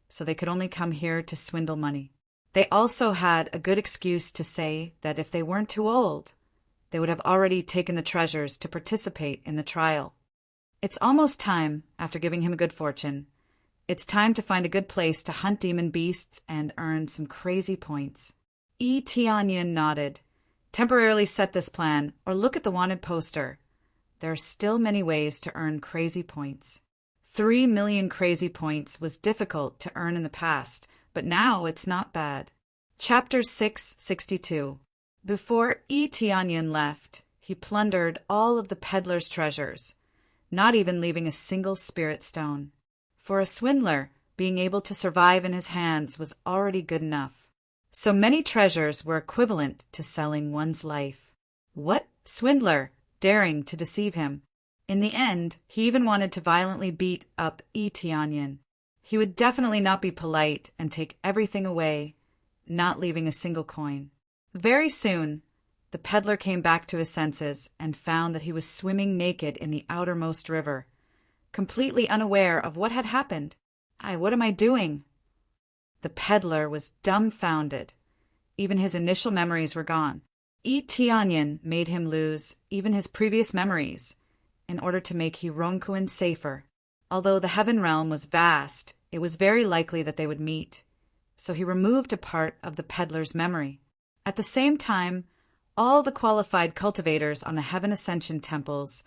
[SPEAKER 1] so they could only come here to swindle money. They also had a good excuse to say that if they weren't too old, they would have already taken the treasures to participate in the trial. It's almost time, after giving him a good fortune. It's time to find a good place to hunt demon beasts and earn some crazy points. Eteonian nodded. Temporarily set this plan, or look at the wanted poster. There are still many ways to earn crazy points. 3,000,000 crazy points was difficult to earn in the past, but now it's not bad. Chapter 662. Before Eteonian left, he plundered all of the peddler's treasures, not even leaving a single spirit stone. For a swindler, being able to survive in his hands was already good enough. So many treasures were equivalent to selling one's life. What swindler daring to deceive him? In the end, he even wanted to violently beat up Eteonian. He would definitely not be polite and take everything away, not leaving a single coin. Very soon, the peddler came back to his senses and found that he was swimming naked in the outermost river, completely unaware of what had happened. What am I doing? The peddler was dumbfounded. Even his initial memories were gone. Eteonian made him lose even his previous memories in order to make Hironkuin safer. Although the heaven realm was vast, it was very likely that they would meet, so he removed a part of the peddler's memory. At the same time, all the qualified cultivators on the Heaven Ascension temples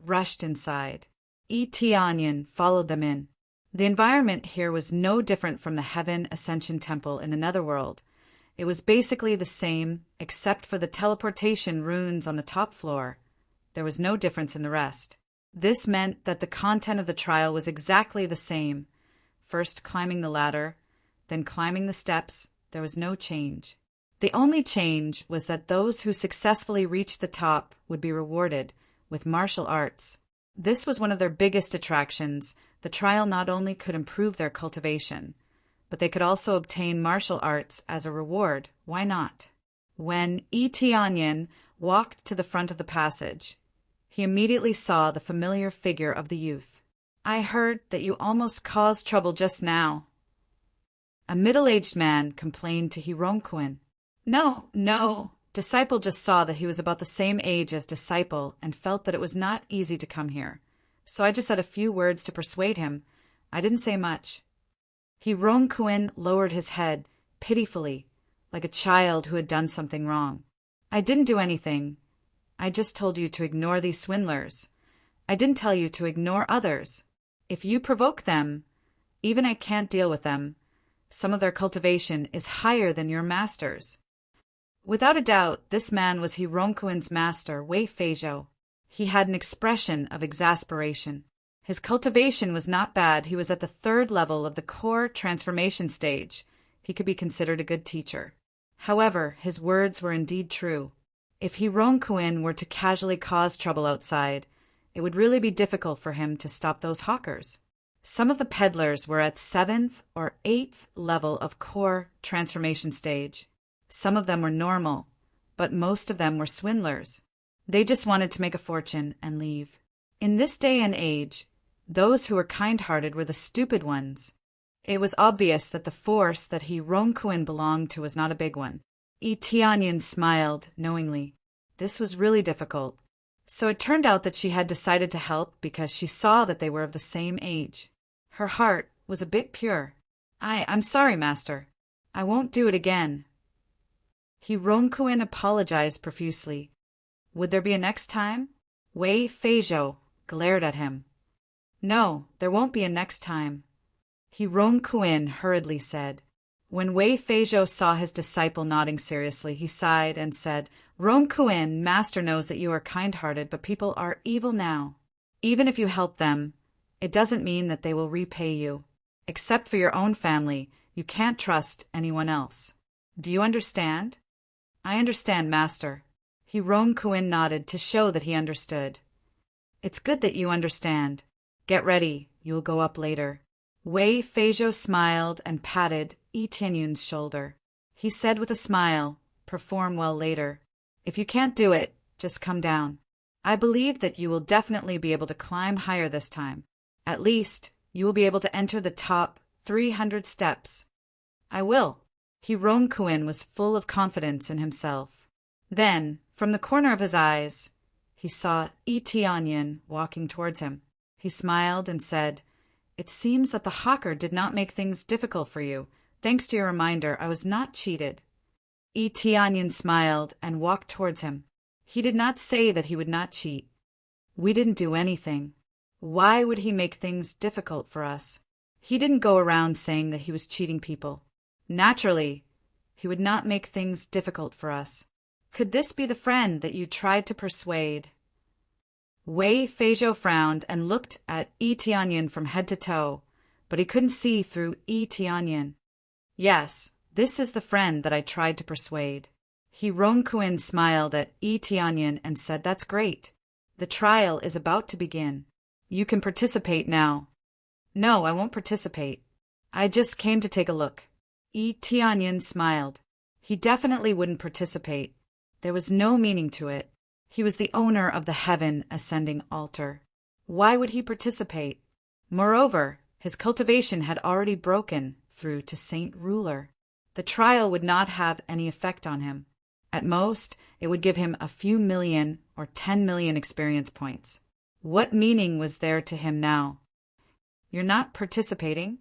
[SPEAKER 1] rushed inside. Eteonian followed them in. The environment here was no different from the Heaven Ascension Temple in the Netherworld. It was basically the same, except for the teleportation runes on the top floor. There was no difference in the rest. This meant that the content of the trial was exactly the same. First climbing the ladder, then climbing the steps, there was no change. The only change was that those who successfully reached the top would be rewarded with martial arts. This was one of their biggest attractions. The trial not only could improve their cultivation, but they could also obtain martial arts as a reward. Why not? When Tianyin walked to the front of the passage, he immediately saw the familiar figure of the youth. "I heard that you almost caused trouble just now," a middle-aged man complained to Hironkuin. No. Disciple just saw that he was about the same age as Disciple and felt that it was not easy to come here. So I just said a few words to persuade him. I didn't say much. Hironkuin lowered his head, pitifully, like a child who had done something wrong. "I didn't do anything. I just told you to ignore these swindlers. I didn't tell you to ignore others. If you provoke them, even I can't deal with them. Some of their cultivation is higher than your master's." Without a doubt, this man was Hironkuin's master, Wei Feizhou. He had an expression of exasperation. His cultivation was not bad. He was at the 3rd level of the core transformation stage. He could be considered a good teacher. However, his words were indeed true. If Hironkuin were to casually cause trouble outside, it would really be difficult for him to stop those hawkers. Some of the peddlers were at 7th or 8th level of core transformation stage. Some of them were normal, but most of them were swindlers. They just wanted to make a fortune and leave. In this day and age, those who were kind-hearted were the stupid ones. It was obvious that the force that Hironkuin belonged to was not a big one. Tianyin smiled knowingly. This was really difficult. So it turned out that she had decided to help because she saw that they were of the same age. Her heart was a bit pure. I'm sorry, master. I won't do it again." Hironkuin apologized profusely. Would there be a next time? Wei Feizhou glared at him. "No, there won't be a next time," Hironkuin hurriedly said. When Wei Feizhou saw his disciple nodding seriously, he sighed and said, "Ronkuin, master knows that you are kind-hearted, but people are evil now. Even if you help them, it doesn't mean that they will repay you. Except for your own family, you can't trust anyone else. Do you understand?" "I understand, master." Hironkuin nodded to show that he understood. "It's good that you understand. Get ready, you'll go up later." Wei Feizhou smiled and patted Tianyun's shoulder. He said with a smile, "Perform well later. If you can't do it, just come down. I believe that you will definitely be able to climb higher this time. At least, you will be able to enter the top 300 steps." "I will." Hironkuin was full of confidence in himself. Then, from the corner of his eyes, he saw Tianyin walking towards him. He smiled and said, "It seems that the hawker did not make things difficult for you. Thanks to your reminder, I was not cheated." Tianyin smiled and walked towards him. He did not say that he would not cheat. "We didn't do anything. Why would he make things difficult for us? He didn't go around saying that he was cheating people. Naturally, he would not make things difficult for us. Could this be the friend that you tried to persuade?" Wei Feizhou frowned and looked at Tianyin from head to toe, but he couldn't see through Tianyin. "Yes, this is the friend that I tried to persuade." Hironkuin smiled at Tianyin and said, "That's great. The trial is about to begin. You can participate now." "No, I won't participate. I just came to take a look." Tianyin smiled. He definitely wouldn't participate. There was no meaning to it. He was the owner of the heaven ascending altar. Why would he participate? Moreover, his cultivation had already broken through to Saint Ruler. The trial would not have any effect on him. At most, it would give him a few million or 10 million experience points. What meaning was there to him now? "You're not participating?"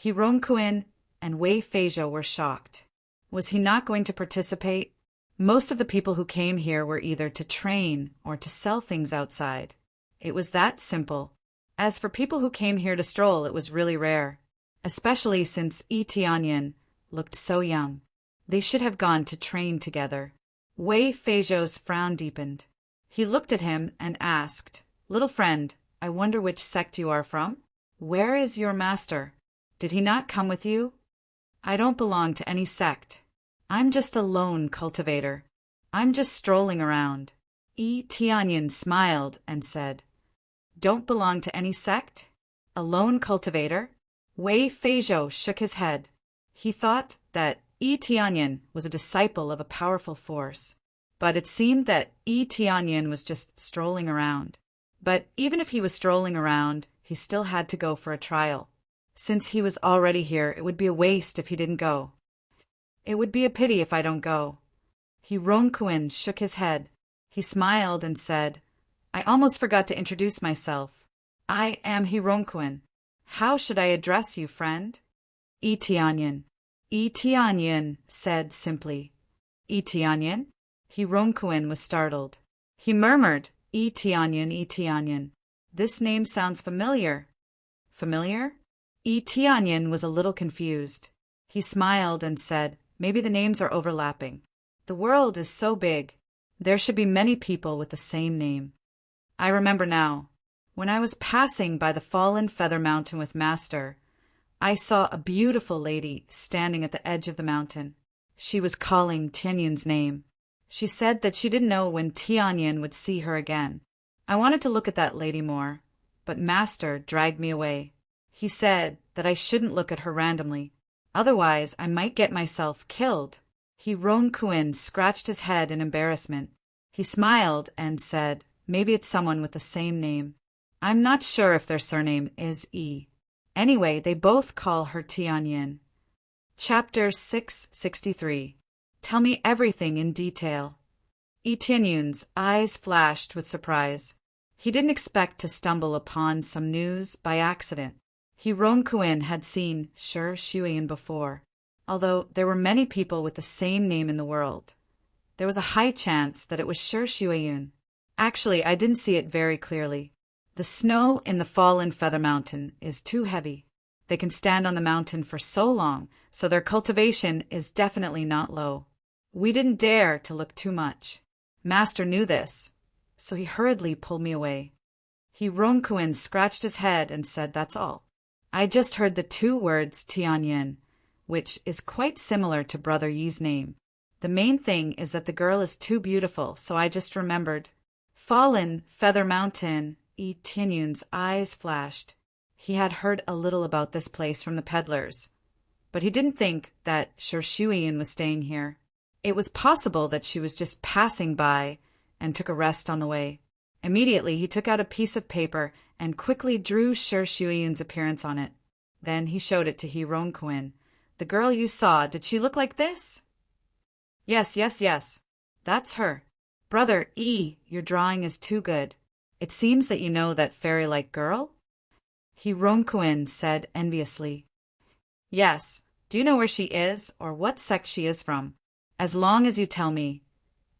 [SPEAKER 1] Hironkuin and Wei Feizhou were shocked. Was he not going to participate? Most of the people who came here were either to train or to sell things outside. It was that simple. As for people who came here to stroll, it was really rare, especially since Tianyin looked so young. They should have gone to train together. Wei Feizhou's frown deepened. He looked at him and asked, "Little friend, I wonder which sect you are from? Where is your master? Did he not come with you?" "I don't belong to any sect." I'm just a lone cultivator. I'm just strolling around. Tianyin smiled and said, Don't belong to any sect? A lone cultivator? Wei Feizhou shook his head. He thought that Tianyin was a disciple of a powerful force, but it seemed that Tianyin was just strolling around. But even if he was strolling around, he still had to go for a trial. Since he was already here, it would be a waste if he didn't go. It would be a pity if I don't go. Ronquin shook his head. He smiled and said, I almost forgot to introduce myself. I am Ronquin. How should I address you, friend? Tianyin. Tianyin said simply. Tianyin? Ronquin was startled. He murmured, Tianyin. This name sounds familiar. Familiar? Tianyin was a little confused. He smiled and said, Maybe the names are overlapping. The world is so big. There should be many people with the same name. I remember now. When I was passing by the fallen feather mountain with Master, I saw a beautiful lady standing at the edge of the mountain. She was calling Tianyin's name. She said that she didn't know when Tianyin would see her again. I wanted to look at that lady more, but Master dragged me away. He said that I shouldn't look at her randomly. Otherwise, I might get myself killed. Ronquin scratched his head in embarrassment. He smiled and said, Maybe it's someone with the same name. I'm not sure if their surname is E. Anyway, they both call her Tianyin. Chapter 663. Tell me everything in detail. Tianyin's eyes flashed with surprise. He didn't expect to stumble upon some news by accident. Ronquin had seen Shi Shuiyin before, although there were many people with the same name in the world. There was a high chance that it was Shi Shuiyin. Actually, I didn't see it very clearly. The snow in the fallen feather mountain is too heavy. They can stand on the mountain for so long, so their cultivation is definitely not low. We didn't dare to look too much. Master knew this, so he hurriedly pulled me away. Ronquin scratched his head and said, That's all. I just heard the two words Tianyin, which is quite similar to Brother Yi's name. The main thing is that the girl is too beautiful, so I just remembered. Fallen Feather Mountain, Tianyin's eyes flashed. He had heard a little about this place from the peddlers, but he didn't think that Shi Shuiyin was staying here. It was possible that she was just passing by and took a rest on the way. Immediately, he took out a piece of paper and quickly drew Shi Shuiyin's appearance on it. Then he showed it to Ronquin. The girl you saw, did she look like this? Yes. That's her. Brother E, your drawing is too good. It seems that you know that fairy-like girl? Ronquin said enviously. Yes. Do you know where she is, or what sect she is from? As long as you tell me,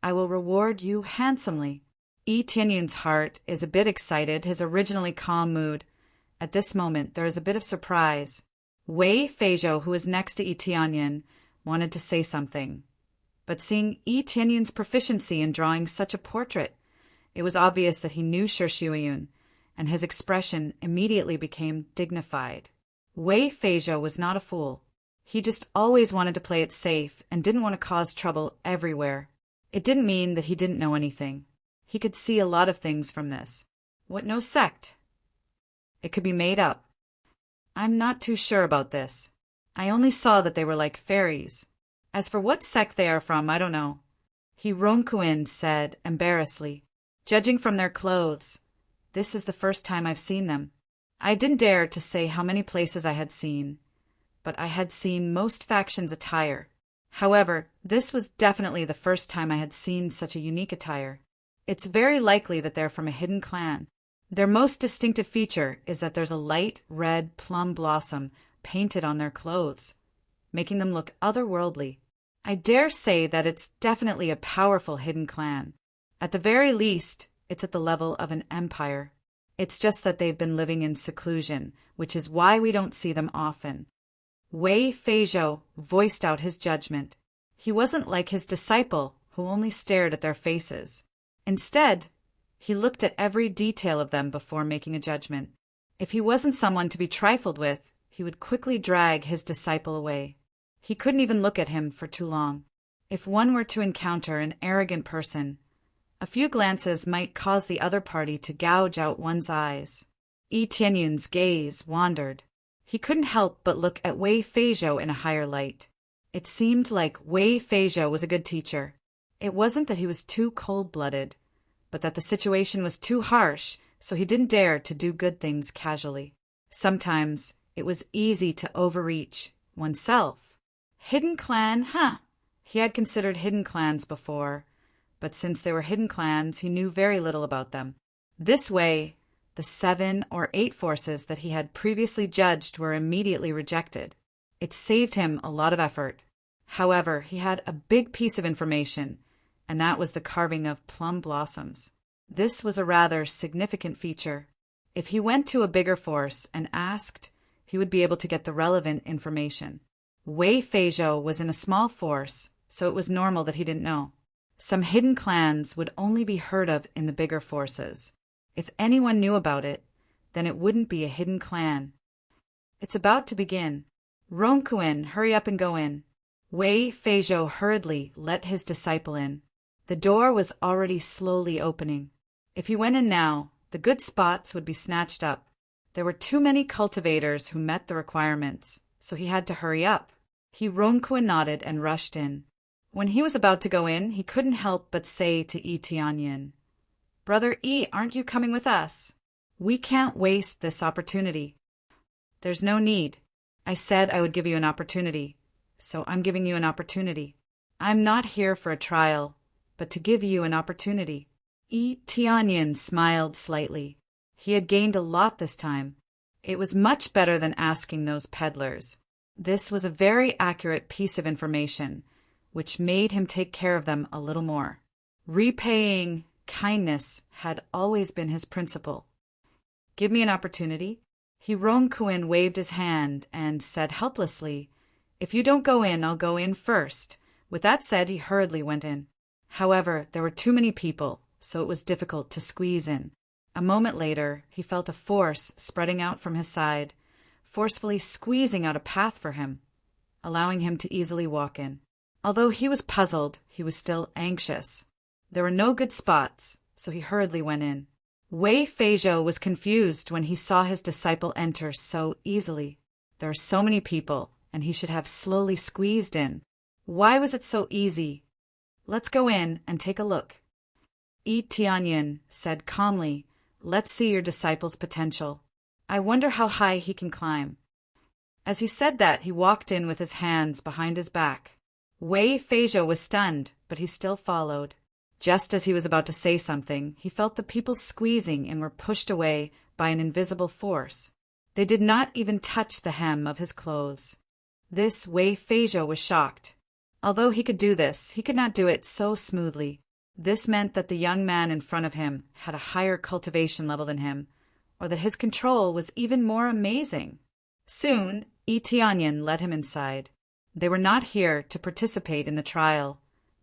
[SPEAKER 1] I will reward you handsomely. Tianyin's heart is a bit excited, his originally calm mood. At this moment, there is a bit of surprise. Wei Feizhou, who is next to Tianyin, wanted to say something. But seeing Tianyin's proficiency in drawing such a portrait, it was obvious that he knew Shi Shuiyin, and his expression immediately became dignified. Wei Feizhou was not a fool. He just always wanted to play it safe and didn't want to cause trouble everywhere. It didn't mean that he didn't know anything. He could see a lot of things from this. What no sect? It could be made up. I'm not too sure about this. I only saw that they were like fairies. As for what sect they are from, I don't know. Ronquin said embarrassedly. Judging from their clothes, this is the first time I've seen them. I didn't dare to say how many places I had seen, but I had seen most factions' attire. However, this was definitely the first time I had seen such a unique attire. It's very likely that they're from a hidden clan. Their most distinctive feature is that there's a light red plum blossom painted on their clothes, making them look otherworldly. I dare say that it's definitely a powerful hidden clan. At the very least, it's at the level of an empire. It's just that they've been living in seclusion, which is why we don't see them often. Wei Feizhou voiced out his judgment. He wasn't like his disciple, who only stared at their faces. Instead, he looked at every detail of them before making a judgment. If he wasn't someone to be trifled with, he would quickly drag his disciple away. He couldn't even look at him for too long. If one were to encounter an arrogant person, a few glances might cause the other party to gouge out one's eyes. Yi Tianyun's gaze wandered. He couldn't help but look at Wei Feizhou in a higher light. It seemed like Wei Feizhou was a good teacher. It wasn't that he was too cold-blooded, but that the situation was too harsh, so he didn't dare to do good things casually. Sometimes it was easy to overreach oneself. Hidden clan, huh? He had considered hidden clans before, but since they were hidden clans, he knew very little about them. This way, the 7 or 8 forces that he had previously judged were immediately rejected. It saved him a lot of effort. However, he had a big piece of information, and that was the carving of plum blossoms. This was a rather significant feature. If he went to a bigger force and asked, he would be able to get the relevant information. Wei Feizhou was in a small force, so it was normal that he didn't know. Some hidden clans would only be heard of in the bigger forces. If anyone knew about it, then it wouldn't be a hidden clan. It's about to begin. Rongkuin, hurry up and go in. Wei Feizhou hurriedly let his disciple in. The door was already slowly opening. If he went in now, the good spots would be snatched up. There were too many cultivators who met the requirements, so he had to hurry up. Rongkuin nodded and rushed in. When he was about to go in, he couldn't help but say to Yi Tianyin, "Brother Yi, aren't you coming with us? We can't waste this opportunity." "There's no need. I said I would give you an opportunity, so I'm giving you an opportunity. I'm not here for a trial, but to give you an opportunity." Yi Tianyin smiled slightly. He had gained a lot this time. It was much better than asking those peddlers. This was a very accurate piece of information, which made him take care of them a little more. Repaying kindness had always been his principle. "Give me an opportunity." Rongkuin waved his hand and said helplessly, "If you don't go in, I'll go in first." With that said, he hurriedly went in. However, there were too many people, so it was difficult to squeeze in. A moment later, he felt a force spreading out from his side, forcefully squeezing out a path for him, allowing him to easily walk in. Although he was puzzled, he was still anxious. There were no good spots, so he hurriedly went in. Wei Feizhou was confused when he saw his disciple enter so easily. There are so many people, and he should have slowly squeezed in. Why was it so easy? "Let's go in and take a look." Yi Tianyin said calmly, "Let's see your disciple's potential. I wonder how high he can climb." As he said that, he walked in with his hands behind his back. Wei Feizhou was stunned, but he still followed. Just as he was about to say something, he felt the people squeezing and were pushed away by an invisible force. They did not even touch the hem of his clothes. This Wei Feizhou was shocked. Although he could do this, he could not do it so smoothly. This meant that the young man in front of him had a higher cultivation level than him, or that his control was even more amazing. Soon, Yi Tianyin led him inside. They were not here to participate in the trial,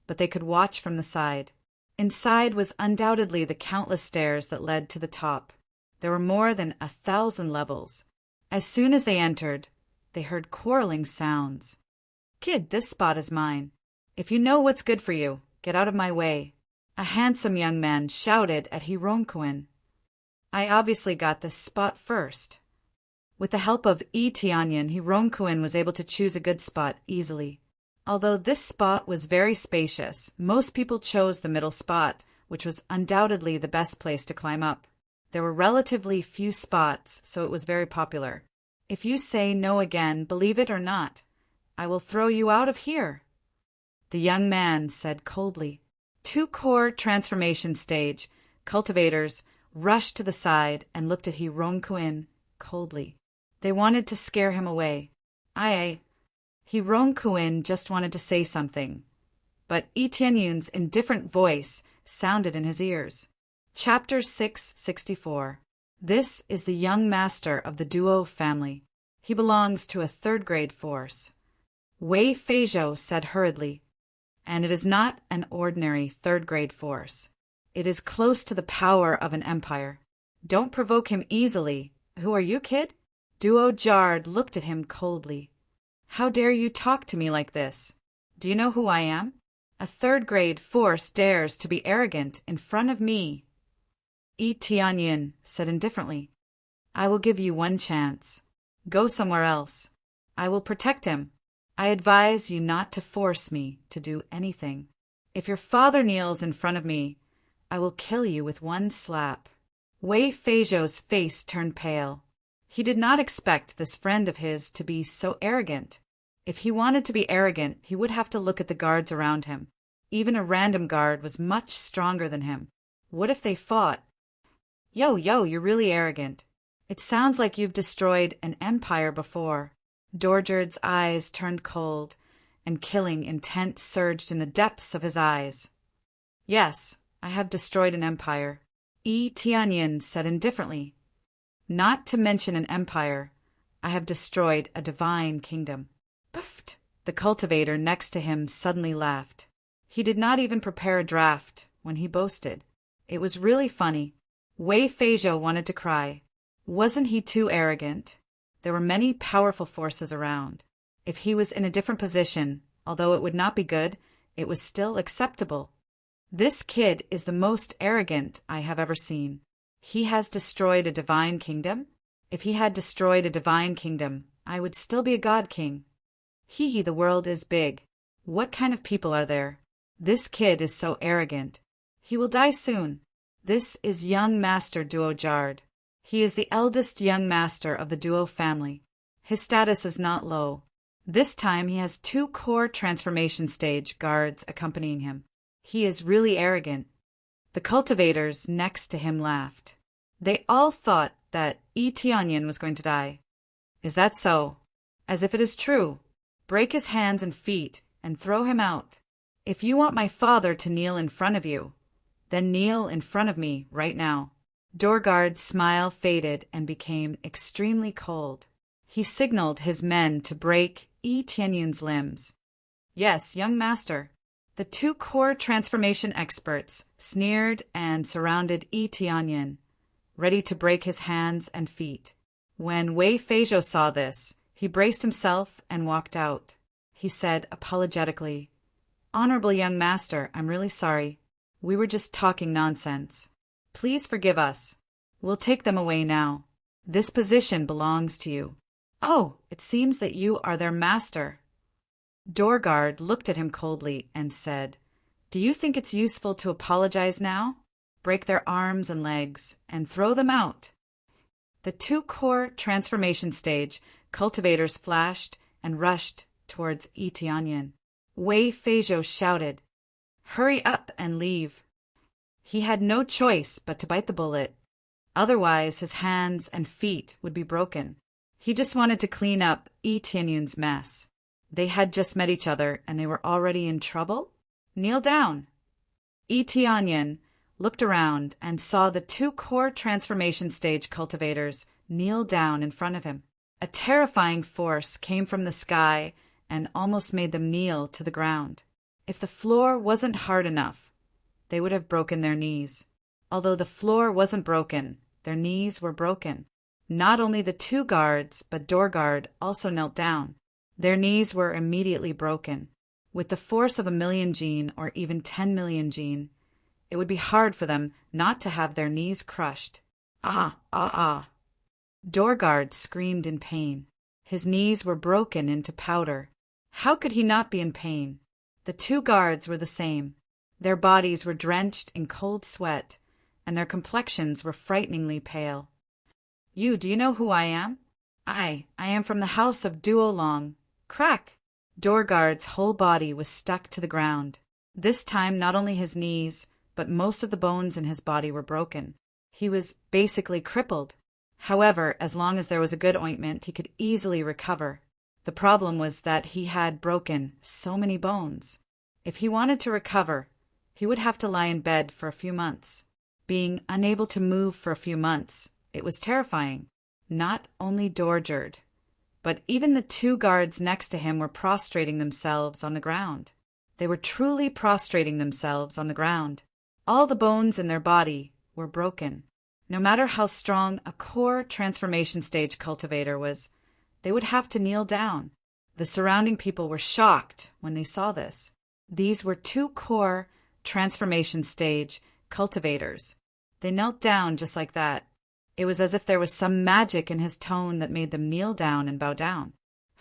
[SPEAKER 1] but they could watch from the side. Inside was undoubtedly the countless stairs that led to the top. There were more than 1,000 levels. As soon as they entered, they heard quarreling sounds. "Kid, this spot is mine. If you know what's good for you, get out of my way." A handsome young man shouted at Rongkuin. "I obviously got this spot first." With the help of Yi Tianyin, Rongkuin was able to choose a good spot easily. Although this spot was very spacious, most people chose the middle spot, which was undoubtedly the best place to climb up. There were relatively few spots, so it was very popular. "If you say no again, believe it or not, I will throw you out of here," the young man said coldly. 2 core transformation stage cultivators rushed to the side and looked at Rongkuin coldly. They wanted to scare him away. Rongkuin just wanted to say something, but Yi Tianyun's indifferent voice sounded in his ears. Chapter 664. This is the young master of the Duo family. He belongs to a 3rd grade force. Wei Feizhou said hurriedly, "And it is not an ordinary 3rd grade force. It is close to the power of an empire. Don't provoke him easily. Who are you, kid?" Duo Jard looked at him coldly. "How dare you talk to me like this? Do you know who I am?" A third-grade force dares to be arrogant in front of me. Yi Tianyin said indifferently, I will give you one chance. Go somewhere else. I will protect him. I advise you not to force me to do anything. If your father kneels in front of me, I will kill you with one slap. Wei Feizhou's face turned pale. He did not expect this friend of his to be so arrogant. If he wanted to be arrogant, he would have to look at the guards around him. Even a random guard was much stronger than him. What if they fought? Yo, you're really arrogant. It sounds like you've destroyed an empire before. Dorjerd's eyes turned cold, and killing intent surged in the depths of his eyes. Yes, I have destroyed an empire, Yi Tianyin said indifferently. Not to mention an empire, I have destroyed a divine kingdom. Puffed! The cultivator next to him suddenly laughed. He did not even prepare a draft when he boasted. It was really funny. Wei Feizhou wanted to cry. Wasn't he too arrogant? There were many powerful forces around. If he was in a different position, although it would not be good, it was still acceptable. This kid is the most arrogant I have ever seen. He has destroyed a divine kingdom? If he had destroyed a divine kingdom, I would still be a god king. Hee, the world is big. What kind of people are there? This kid is so arrogant. He will die soon. This is young Master Duojard. He is the eldest young master of the Duo family. His status is not low. This time he has 2 core transformation stage guards accompanying him. He is really arrogant. The cultivators next to him laughed. They all thought that Yi Tianyin was going to die. Is that so? As if it is true. Break his hands and feet and throw him out. If you want my father to kneel in front of you, then kneel in front of me right now. Dorgard's smile faded and became extremely cold. He signaled his men to break Yi Tianyin's limbs. Yes, young master. The 2 core transformation experts sneered and surrounded Yi Tianyin, ready to break his hands and feet. When Wei Feizhou saw this, he braced himself and walked out. He said apologetically, Honorable young master, I'm really sorry. We were just talking nonsense. Please forgive us. We'll take them away now. This position belongs to you. Oh, it seems that you are their master. Dorgard looked at him coldly and said, Do you think it's useful to apologize now? Break their arms and legs and throw them out. The 2 core transformation stage cultivators flashed and rushed towards Yi Tianyin. Wei Feizhou shouted, Hurry up and leave. He had no choice but to bite the bullet. Otherwise, his hands and feet would be broken. He just wanted to clean up Yi Tianyin's mess. They had just met each other and they were already in trouble? Kneel down. Yi Tianyin looked around and saw the 2 core transformation stage cultivators kneel down in front of him. A terrifying force came from the sky and almost made them kneel to the ground. If the floor wasn't hard enough, they would have broken their knees. Although the floor wasn't broken, their knees were broken. Not only the 2 guards, but Dorgard also knelt down. Their knees were immediately broken. With the force of 1,000,000 Jin or even 10,000,000 Jin, it would be hard for them not to have their knees crushed. Ah. Dorgard screamed in pain. His knees were broken into powder. How could he not be in pain? The 2 guards were the same. Their bodies were drenched in cold sweat, and their complexions were frighteningly pale. Do you know who I am? I am from the house of Duolong. Crack! Dorgard's whole body was stuck to the ground. This time not only his knees, but most of the bones in his body were broken. He was basically crippled. However, as long as there was a good ointment, he could easily recover. The problem was that he had broken so many bones. If he wanted to recover, he would have to lie in bed for a few months. Being unable to move for a few months, it was terrifying. Not only Dorjerd, but even the 2 guards next to him were prostrating themselves on the ground. They were truly prostrating themselves on the ground. All the bones in their body were broken. No matter how strong a core transformation stage cultivator was, they would have to kneel down. The surrounding people were shocked when they saw this. These were two core transformation stage cultivators. They knelt down just like that. It was as if there was some magic in his tone that made them kneel down and bow down.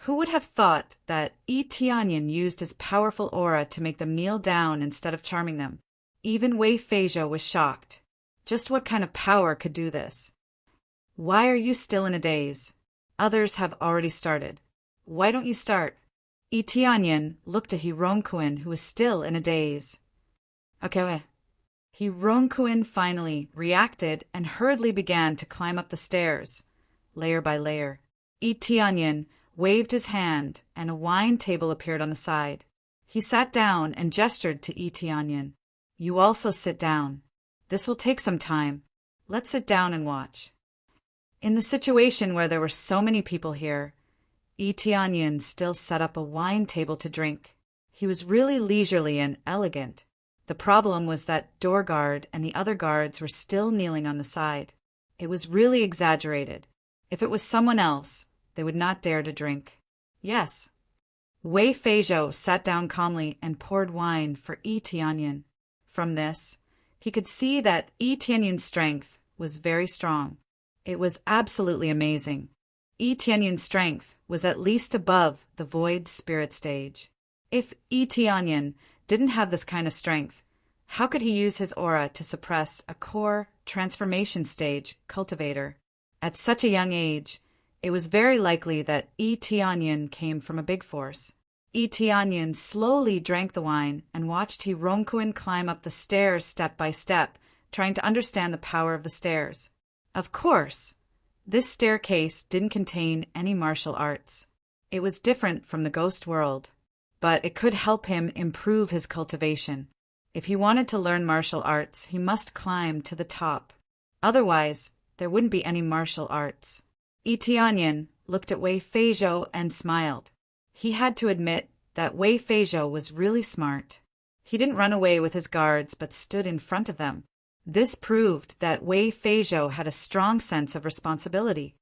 [SPEAKER 1] Who would have thought that Yi Tianyin used his powerful aura to make them kneel down instead of charming them? Even Wei Feizhou was shocked. Just what kind of power could do this? Why are you still in a daze? Others have already started. Why don't you start? Yi Tianyin looked at He Rongkuin, who was still in a daze. Okay. He Rongkuin finally reacted and hurriedly began to climb up the stairs, layer by layer. Yi Tianyin waved his hand, and a wine table appeared on the side. He sat down and gestured to Yi Tianyin. You also sit down. This will take some time. Let's sit down and watch. In the situation where there were so many people here, Yi Tianyin still set up a wine table to drink. He was really leisurely and elegant. The problem was that door guard and the other guards were still kneeling on the side. It was really exaggerated. If it was someone else, they would not dare to drink. Yes. Wei Feizhou sat down calmly and poured wine for Yi Tianyin. From this, he could see that Yi Tianyin's strength was very strong. It was absolutely amazing. Yi Tianyin's strength was at least above the void spirit stage. If Yi Tianyin didn't have this kind of strength, how could he use his aura to suppress a core transformation stage cultivator? At such a young age, it was very likely that Yi Tianyin came from a big force. Yi Tianyin slowly drank the wine and watched He Rongkuin climb up the stairs step by step, trying to understand the power of the stairs. Of course, this staircase didn't contain any martial arts. It was different from the ghost world, but it could help him improve his cultivation. If he wanted to learn martial arts, he must climb to the top. Otherwise, there wouldn't be any martial arts. Yi Tianyin looked at Wei Feizhou and smiled. He had to admit that Wei Feizhou was really smart. He didn't run away with his guards but stood in front of them. This proved that Wei Feizhou had a strong sense of responsibility.